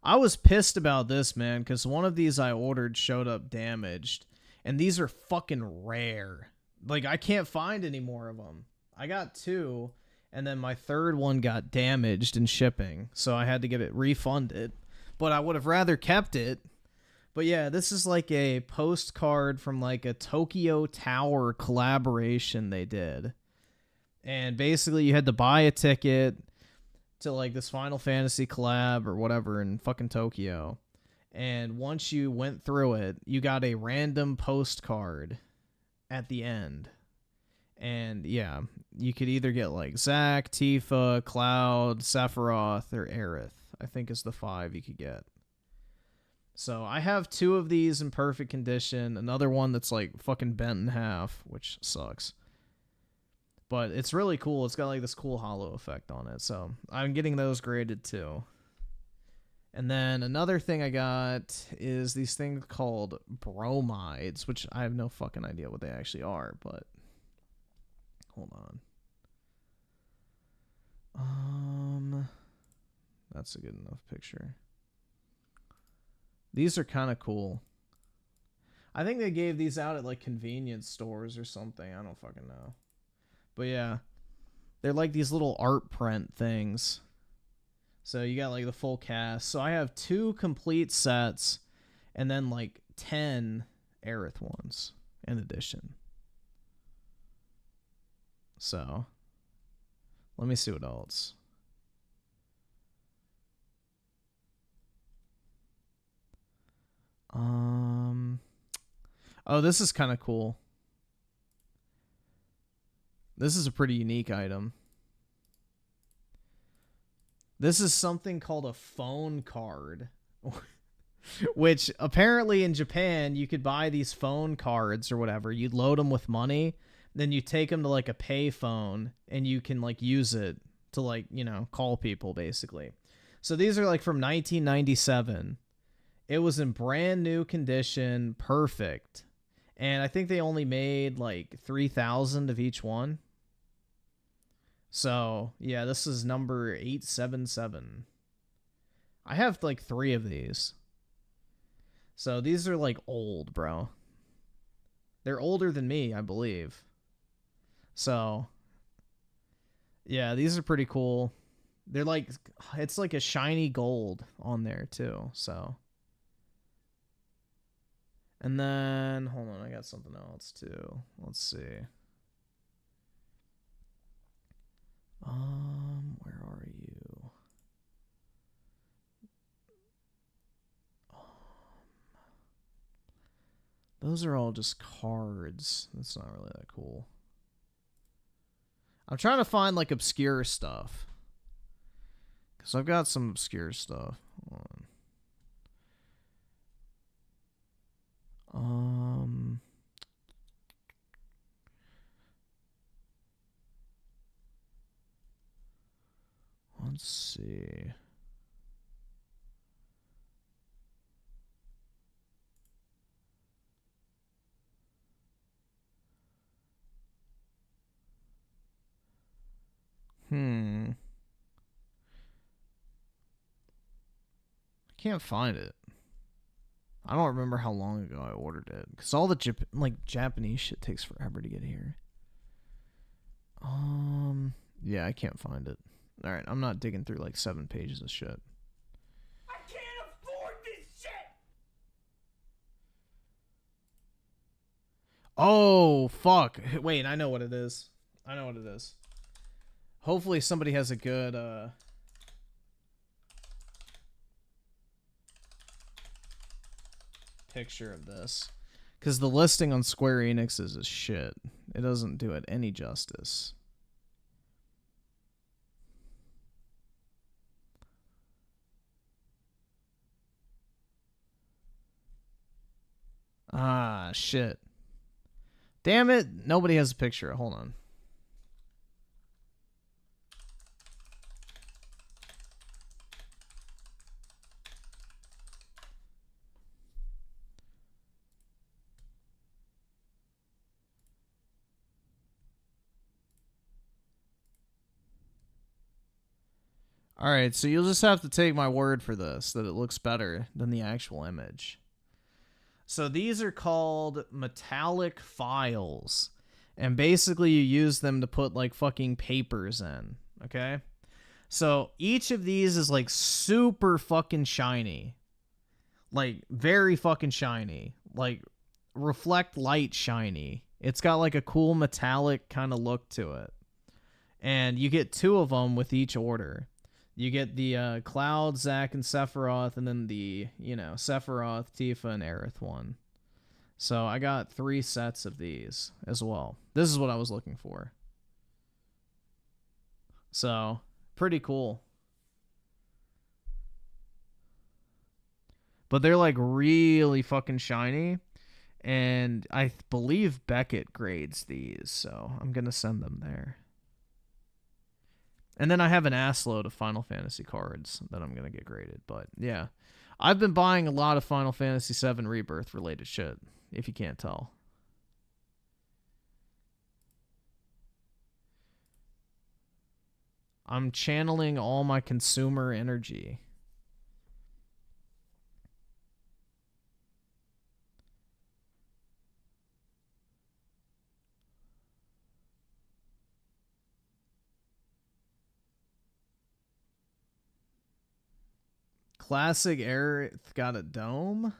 [SPEAKER 8] I was pissed about this, man, because one of these I ordered showed up damaged. And these are fucking rare. Like, I can't find any more of them. I got 2, and then my 3rd one got damaged in shipping, so I had to get it refunded. But I would have rather kept it. But yeah, this is like a postcard from like a Tokyo Tower collaboration they did. And basically you had to buy a ticket to like this Final Fantasy collab or whatever in fucking Tokyo. And once you went through it, you got a random postcard at the end. And yeah, you could either get like Zack, Tifa, Cloud, Sephiroth, or Aerith, I think is the 5 you could get. So I have 2 of these in perfect condition. Another one that's like fucking bent in half, which sucks. But it's really cool. It's got like this cool hollow effect on it. So I'm getting those graded too. And then another thing I got is these things called bromides, which I have no fucking idea what they actually are, but hold on. That's a good enough picture. These are kind of cool. I think they gave these out at like convenience stores or something. I don't fucking know. But yeah, they're like these little art print things. So you got like the full cast. So I have 2 complete sets and then like 10 Aerith ones in addition. So let me see what else. Oh, this is kind of cool. This is a pretty unique item. This is something called a phone card. Which apparently in Japan, you could buy these phone cards or whatever. You'd load them with money. Then you take them to like a pay phone and you can like use it to like, you know, call people basically. So these are like from 1997. It was in brand new condition. Perfect. And I think they only made like 3,000 of each one. So, yeah, this is number 877. I have like 3 of these. So these are like old, bro. They're older than me, I believe. So, yeah, these are pretty cool. They're like, it's like a shiny gold on there too, so. And then, hold on, I got something else too. Let's see. Where are you? Those are all just cards. That's not really that cool. I'm trying to find like obscure stuff. Because I've got some obscure stuff. Hold on. Let's see. I can't find it. I don't remember how long ago I ordered it. Because all the Japanese shit takes forever to get here. Yeah, I can't find it. Alright, I'm not digging through like 7 pages of shit.
[SPEAKER 22] I can't afford this shit!
[SPEAKER 8] Oh, fuck. Wait, I know what it is. I know what it is. Hopefully somebody has a good, picture of this. Because the listing on Square Enix is shit. It doesn't do it any justice. Ah, shit. Damn it. Nobody has a picture. Hold on. Alright, so you'll just have to take my word for this, that it looks better than the actual image. So these are called metallic files. And basically you use them to put like fucking papers in, okay? So each of these is like super fucking shiny. Like very fucking shiny. Like reflect light shiny. It's got like a cool metallic kind of look to it. And you get 2 of them with each order. You get the Cloud, Zack, and Sephiroth, and then the, you know, Sephiroth, Tifa, and Aerith one. So I got 3 sets of these as well. This is what I was looking for. So, pretty cool. But they're like really fucking shiny. And I believe Beckett grades these, so I'm going to send them there. And then I have an assload of Final Fantasy cards that I'm going to get graded. But yeah, I've been buying a lot of Final Fantasy VII Rebirth related shit, if you can't tell. I'm channeling all my consumer energy. Classic Aerith got a dome?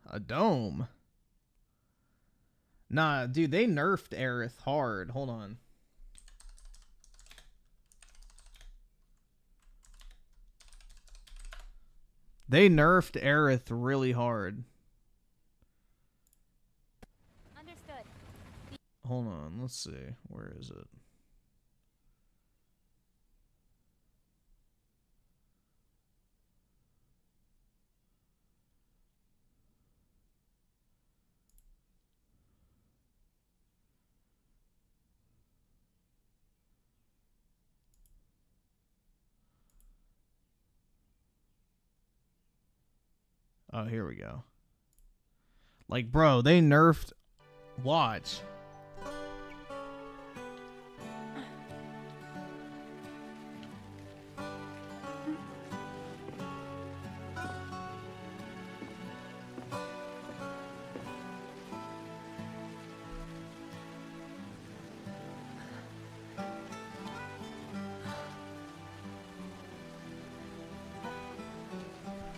[SPEAKER 8] A dome? Nah, dude, they nerfed Aerith hard. Hold on. They nerfed Aerith really hard. Hold on, let's see. Where is it? Oh, here we go. Like, bro, they nerfed... Watch.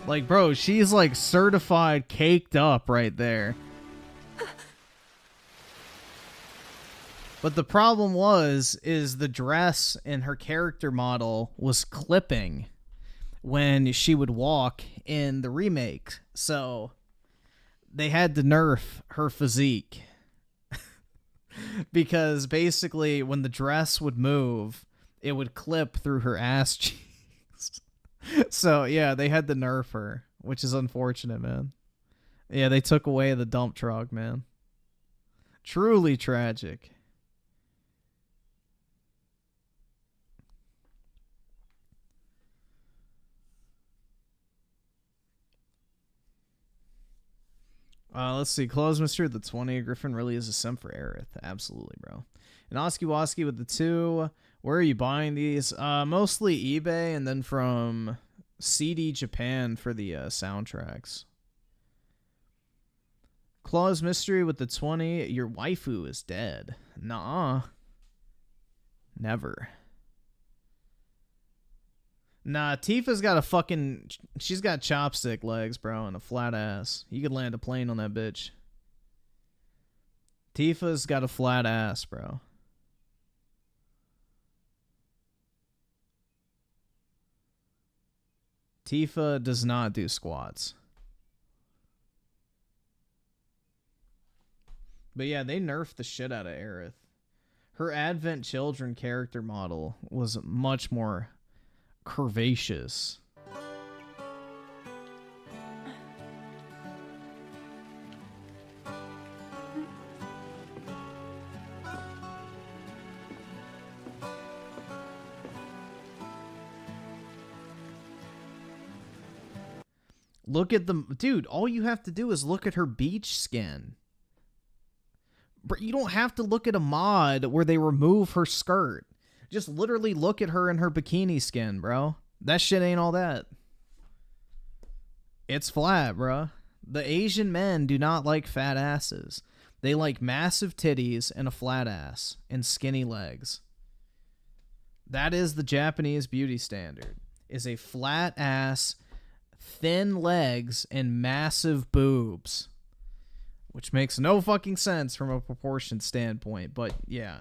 [SPEAKER 8] Like, bro, she's like certified caked up right there. But the problem is the dress in her character model was clipping when she would walk in the remake. So they had to nerf her physique. Because basically when the dress would move, it would clip through her ass cheeks. So, yeah, they had to nerf her, which is unfortunate, man. Yeah, they took away the dump truck, man. Truly tragic. Let's see. Close Mystery with the 20. Griffin really is a simp for Aerith. Absolutely, bro. And Oski Woski with the 2. Where are you buying these? Mostly eBay and then from CD Japan for the soundtracks. Claw's Mystery with the 20. Your waifu is dead. Nah. Never. Nah, Tifa's got a fucking... She's got chopstick legs, bro, and a flat ass. You could land a plane on that bitch. Tifa's got a flat ass, bro. Tifa does not do squats. But yeah, they nerfed the shit out of Aerith. Her Advent Children character model was much more curvaceous. Look at the... Dude, all you have to do is look at her beach skin. You don't have to look at a mod where they remove her skirt. Just literally look at her in her bikini skin, bro. That shit ain't all that. It's flat, bro. The Asian men do not like fat asses. They like massive titties and a flat ass and skinny legs. That is the Japanese beauty standard. Is a flat ass, thin legs, and massive boobs. Which makes no fucking sense from a proportion standpoint, but yeah.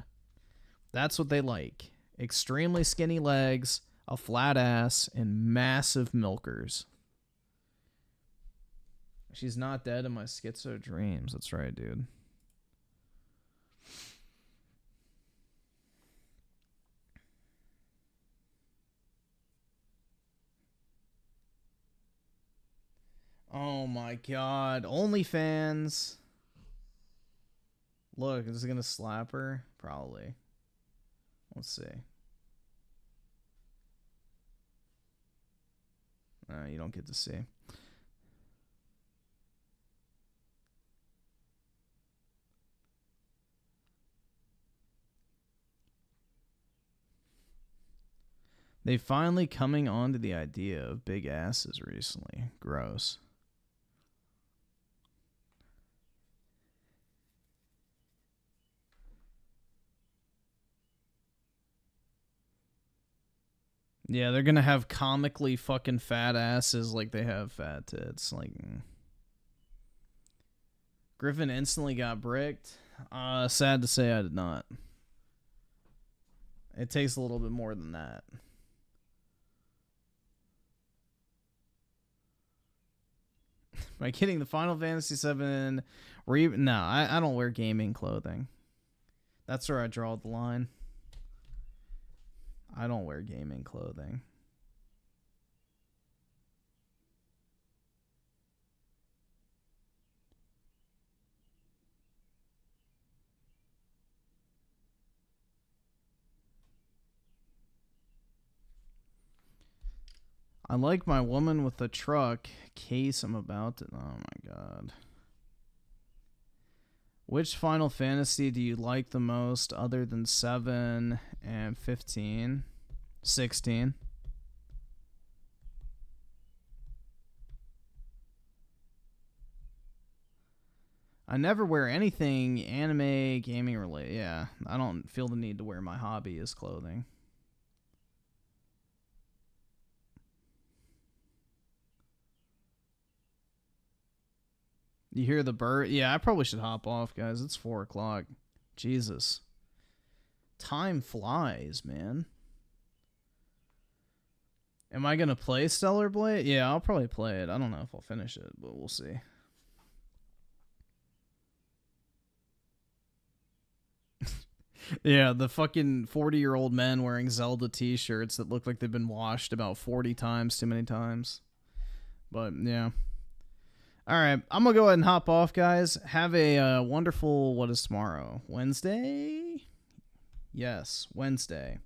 [SPEAKER 8] That's what they like. Extremely skinny legs, a flat ass, and massive milkers. She's not dead in my schizo dreams. That's right, dude. Oh my god. OnlyFans. Look, is it gonna slap her? Probably. Let's see. You don't get to see. They finally coming on to the idea of big asses recently. Gross. Yeah, they're gonna have comically fucking fat asses like they have fat tits. Like, Griffin instantly got bricked. Sad to say I did not. It takes a little bit more than that. By kidding, the Final Fantasy VII... No, I don't wear gaming clothing. That's where I draw the line. I don't wear gaming clothing. I like my woman with the truck. Case I'm about to... Oh my god. Which Final Fantasy do you like the most other than 7 and 15? 16. I never wear anything anime, gaming related. Yeah, I don't feel the need to wear my hobby as clothing. You hear the bird? Yeah, I probably should hop off, guys. It's 4 o'clock. Jesus. Time flies, man. Am I going to play Stellar Blade? Yeah, I'll probably play it. I don't know if I'll finish it, but we'll see. Yeah, the fucking 40-year-old men wearing Zelda t-shirts that look like they've been washed about 40 times too many times. But, yeah. Alright, I'm going to go ahead and hop off, guys. Have a wonderful, what is tomorrow? Wednesday? Yes, Wednesday.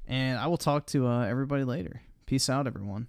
[SPEAKER 8] And I will talk to everybody later. Peace out, everyone.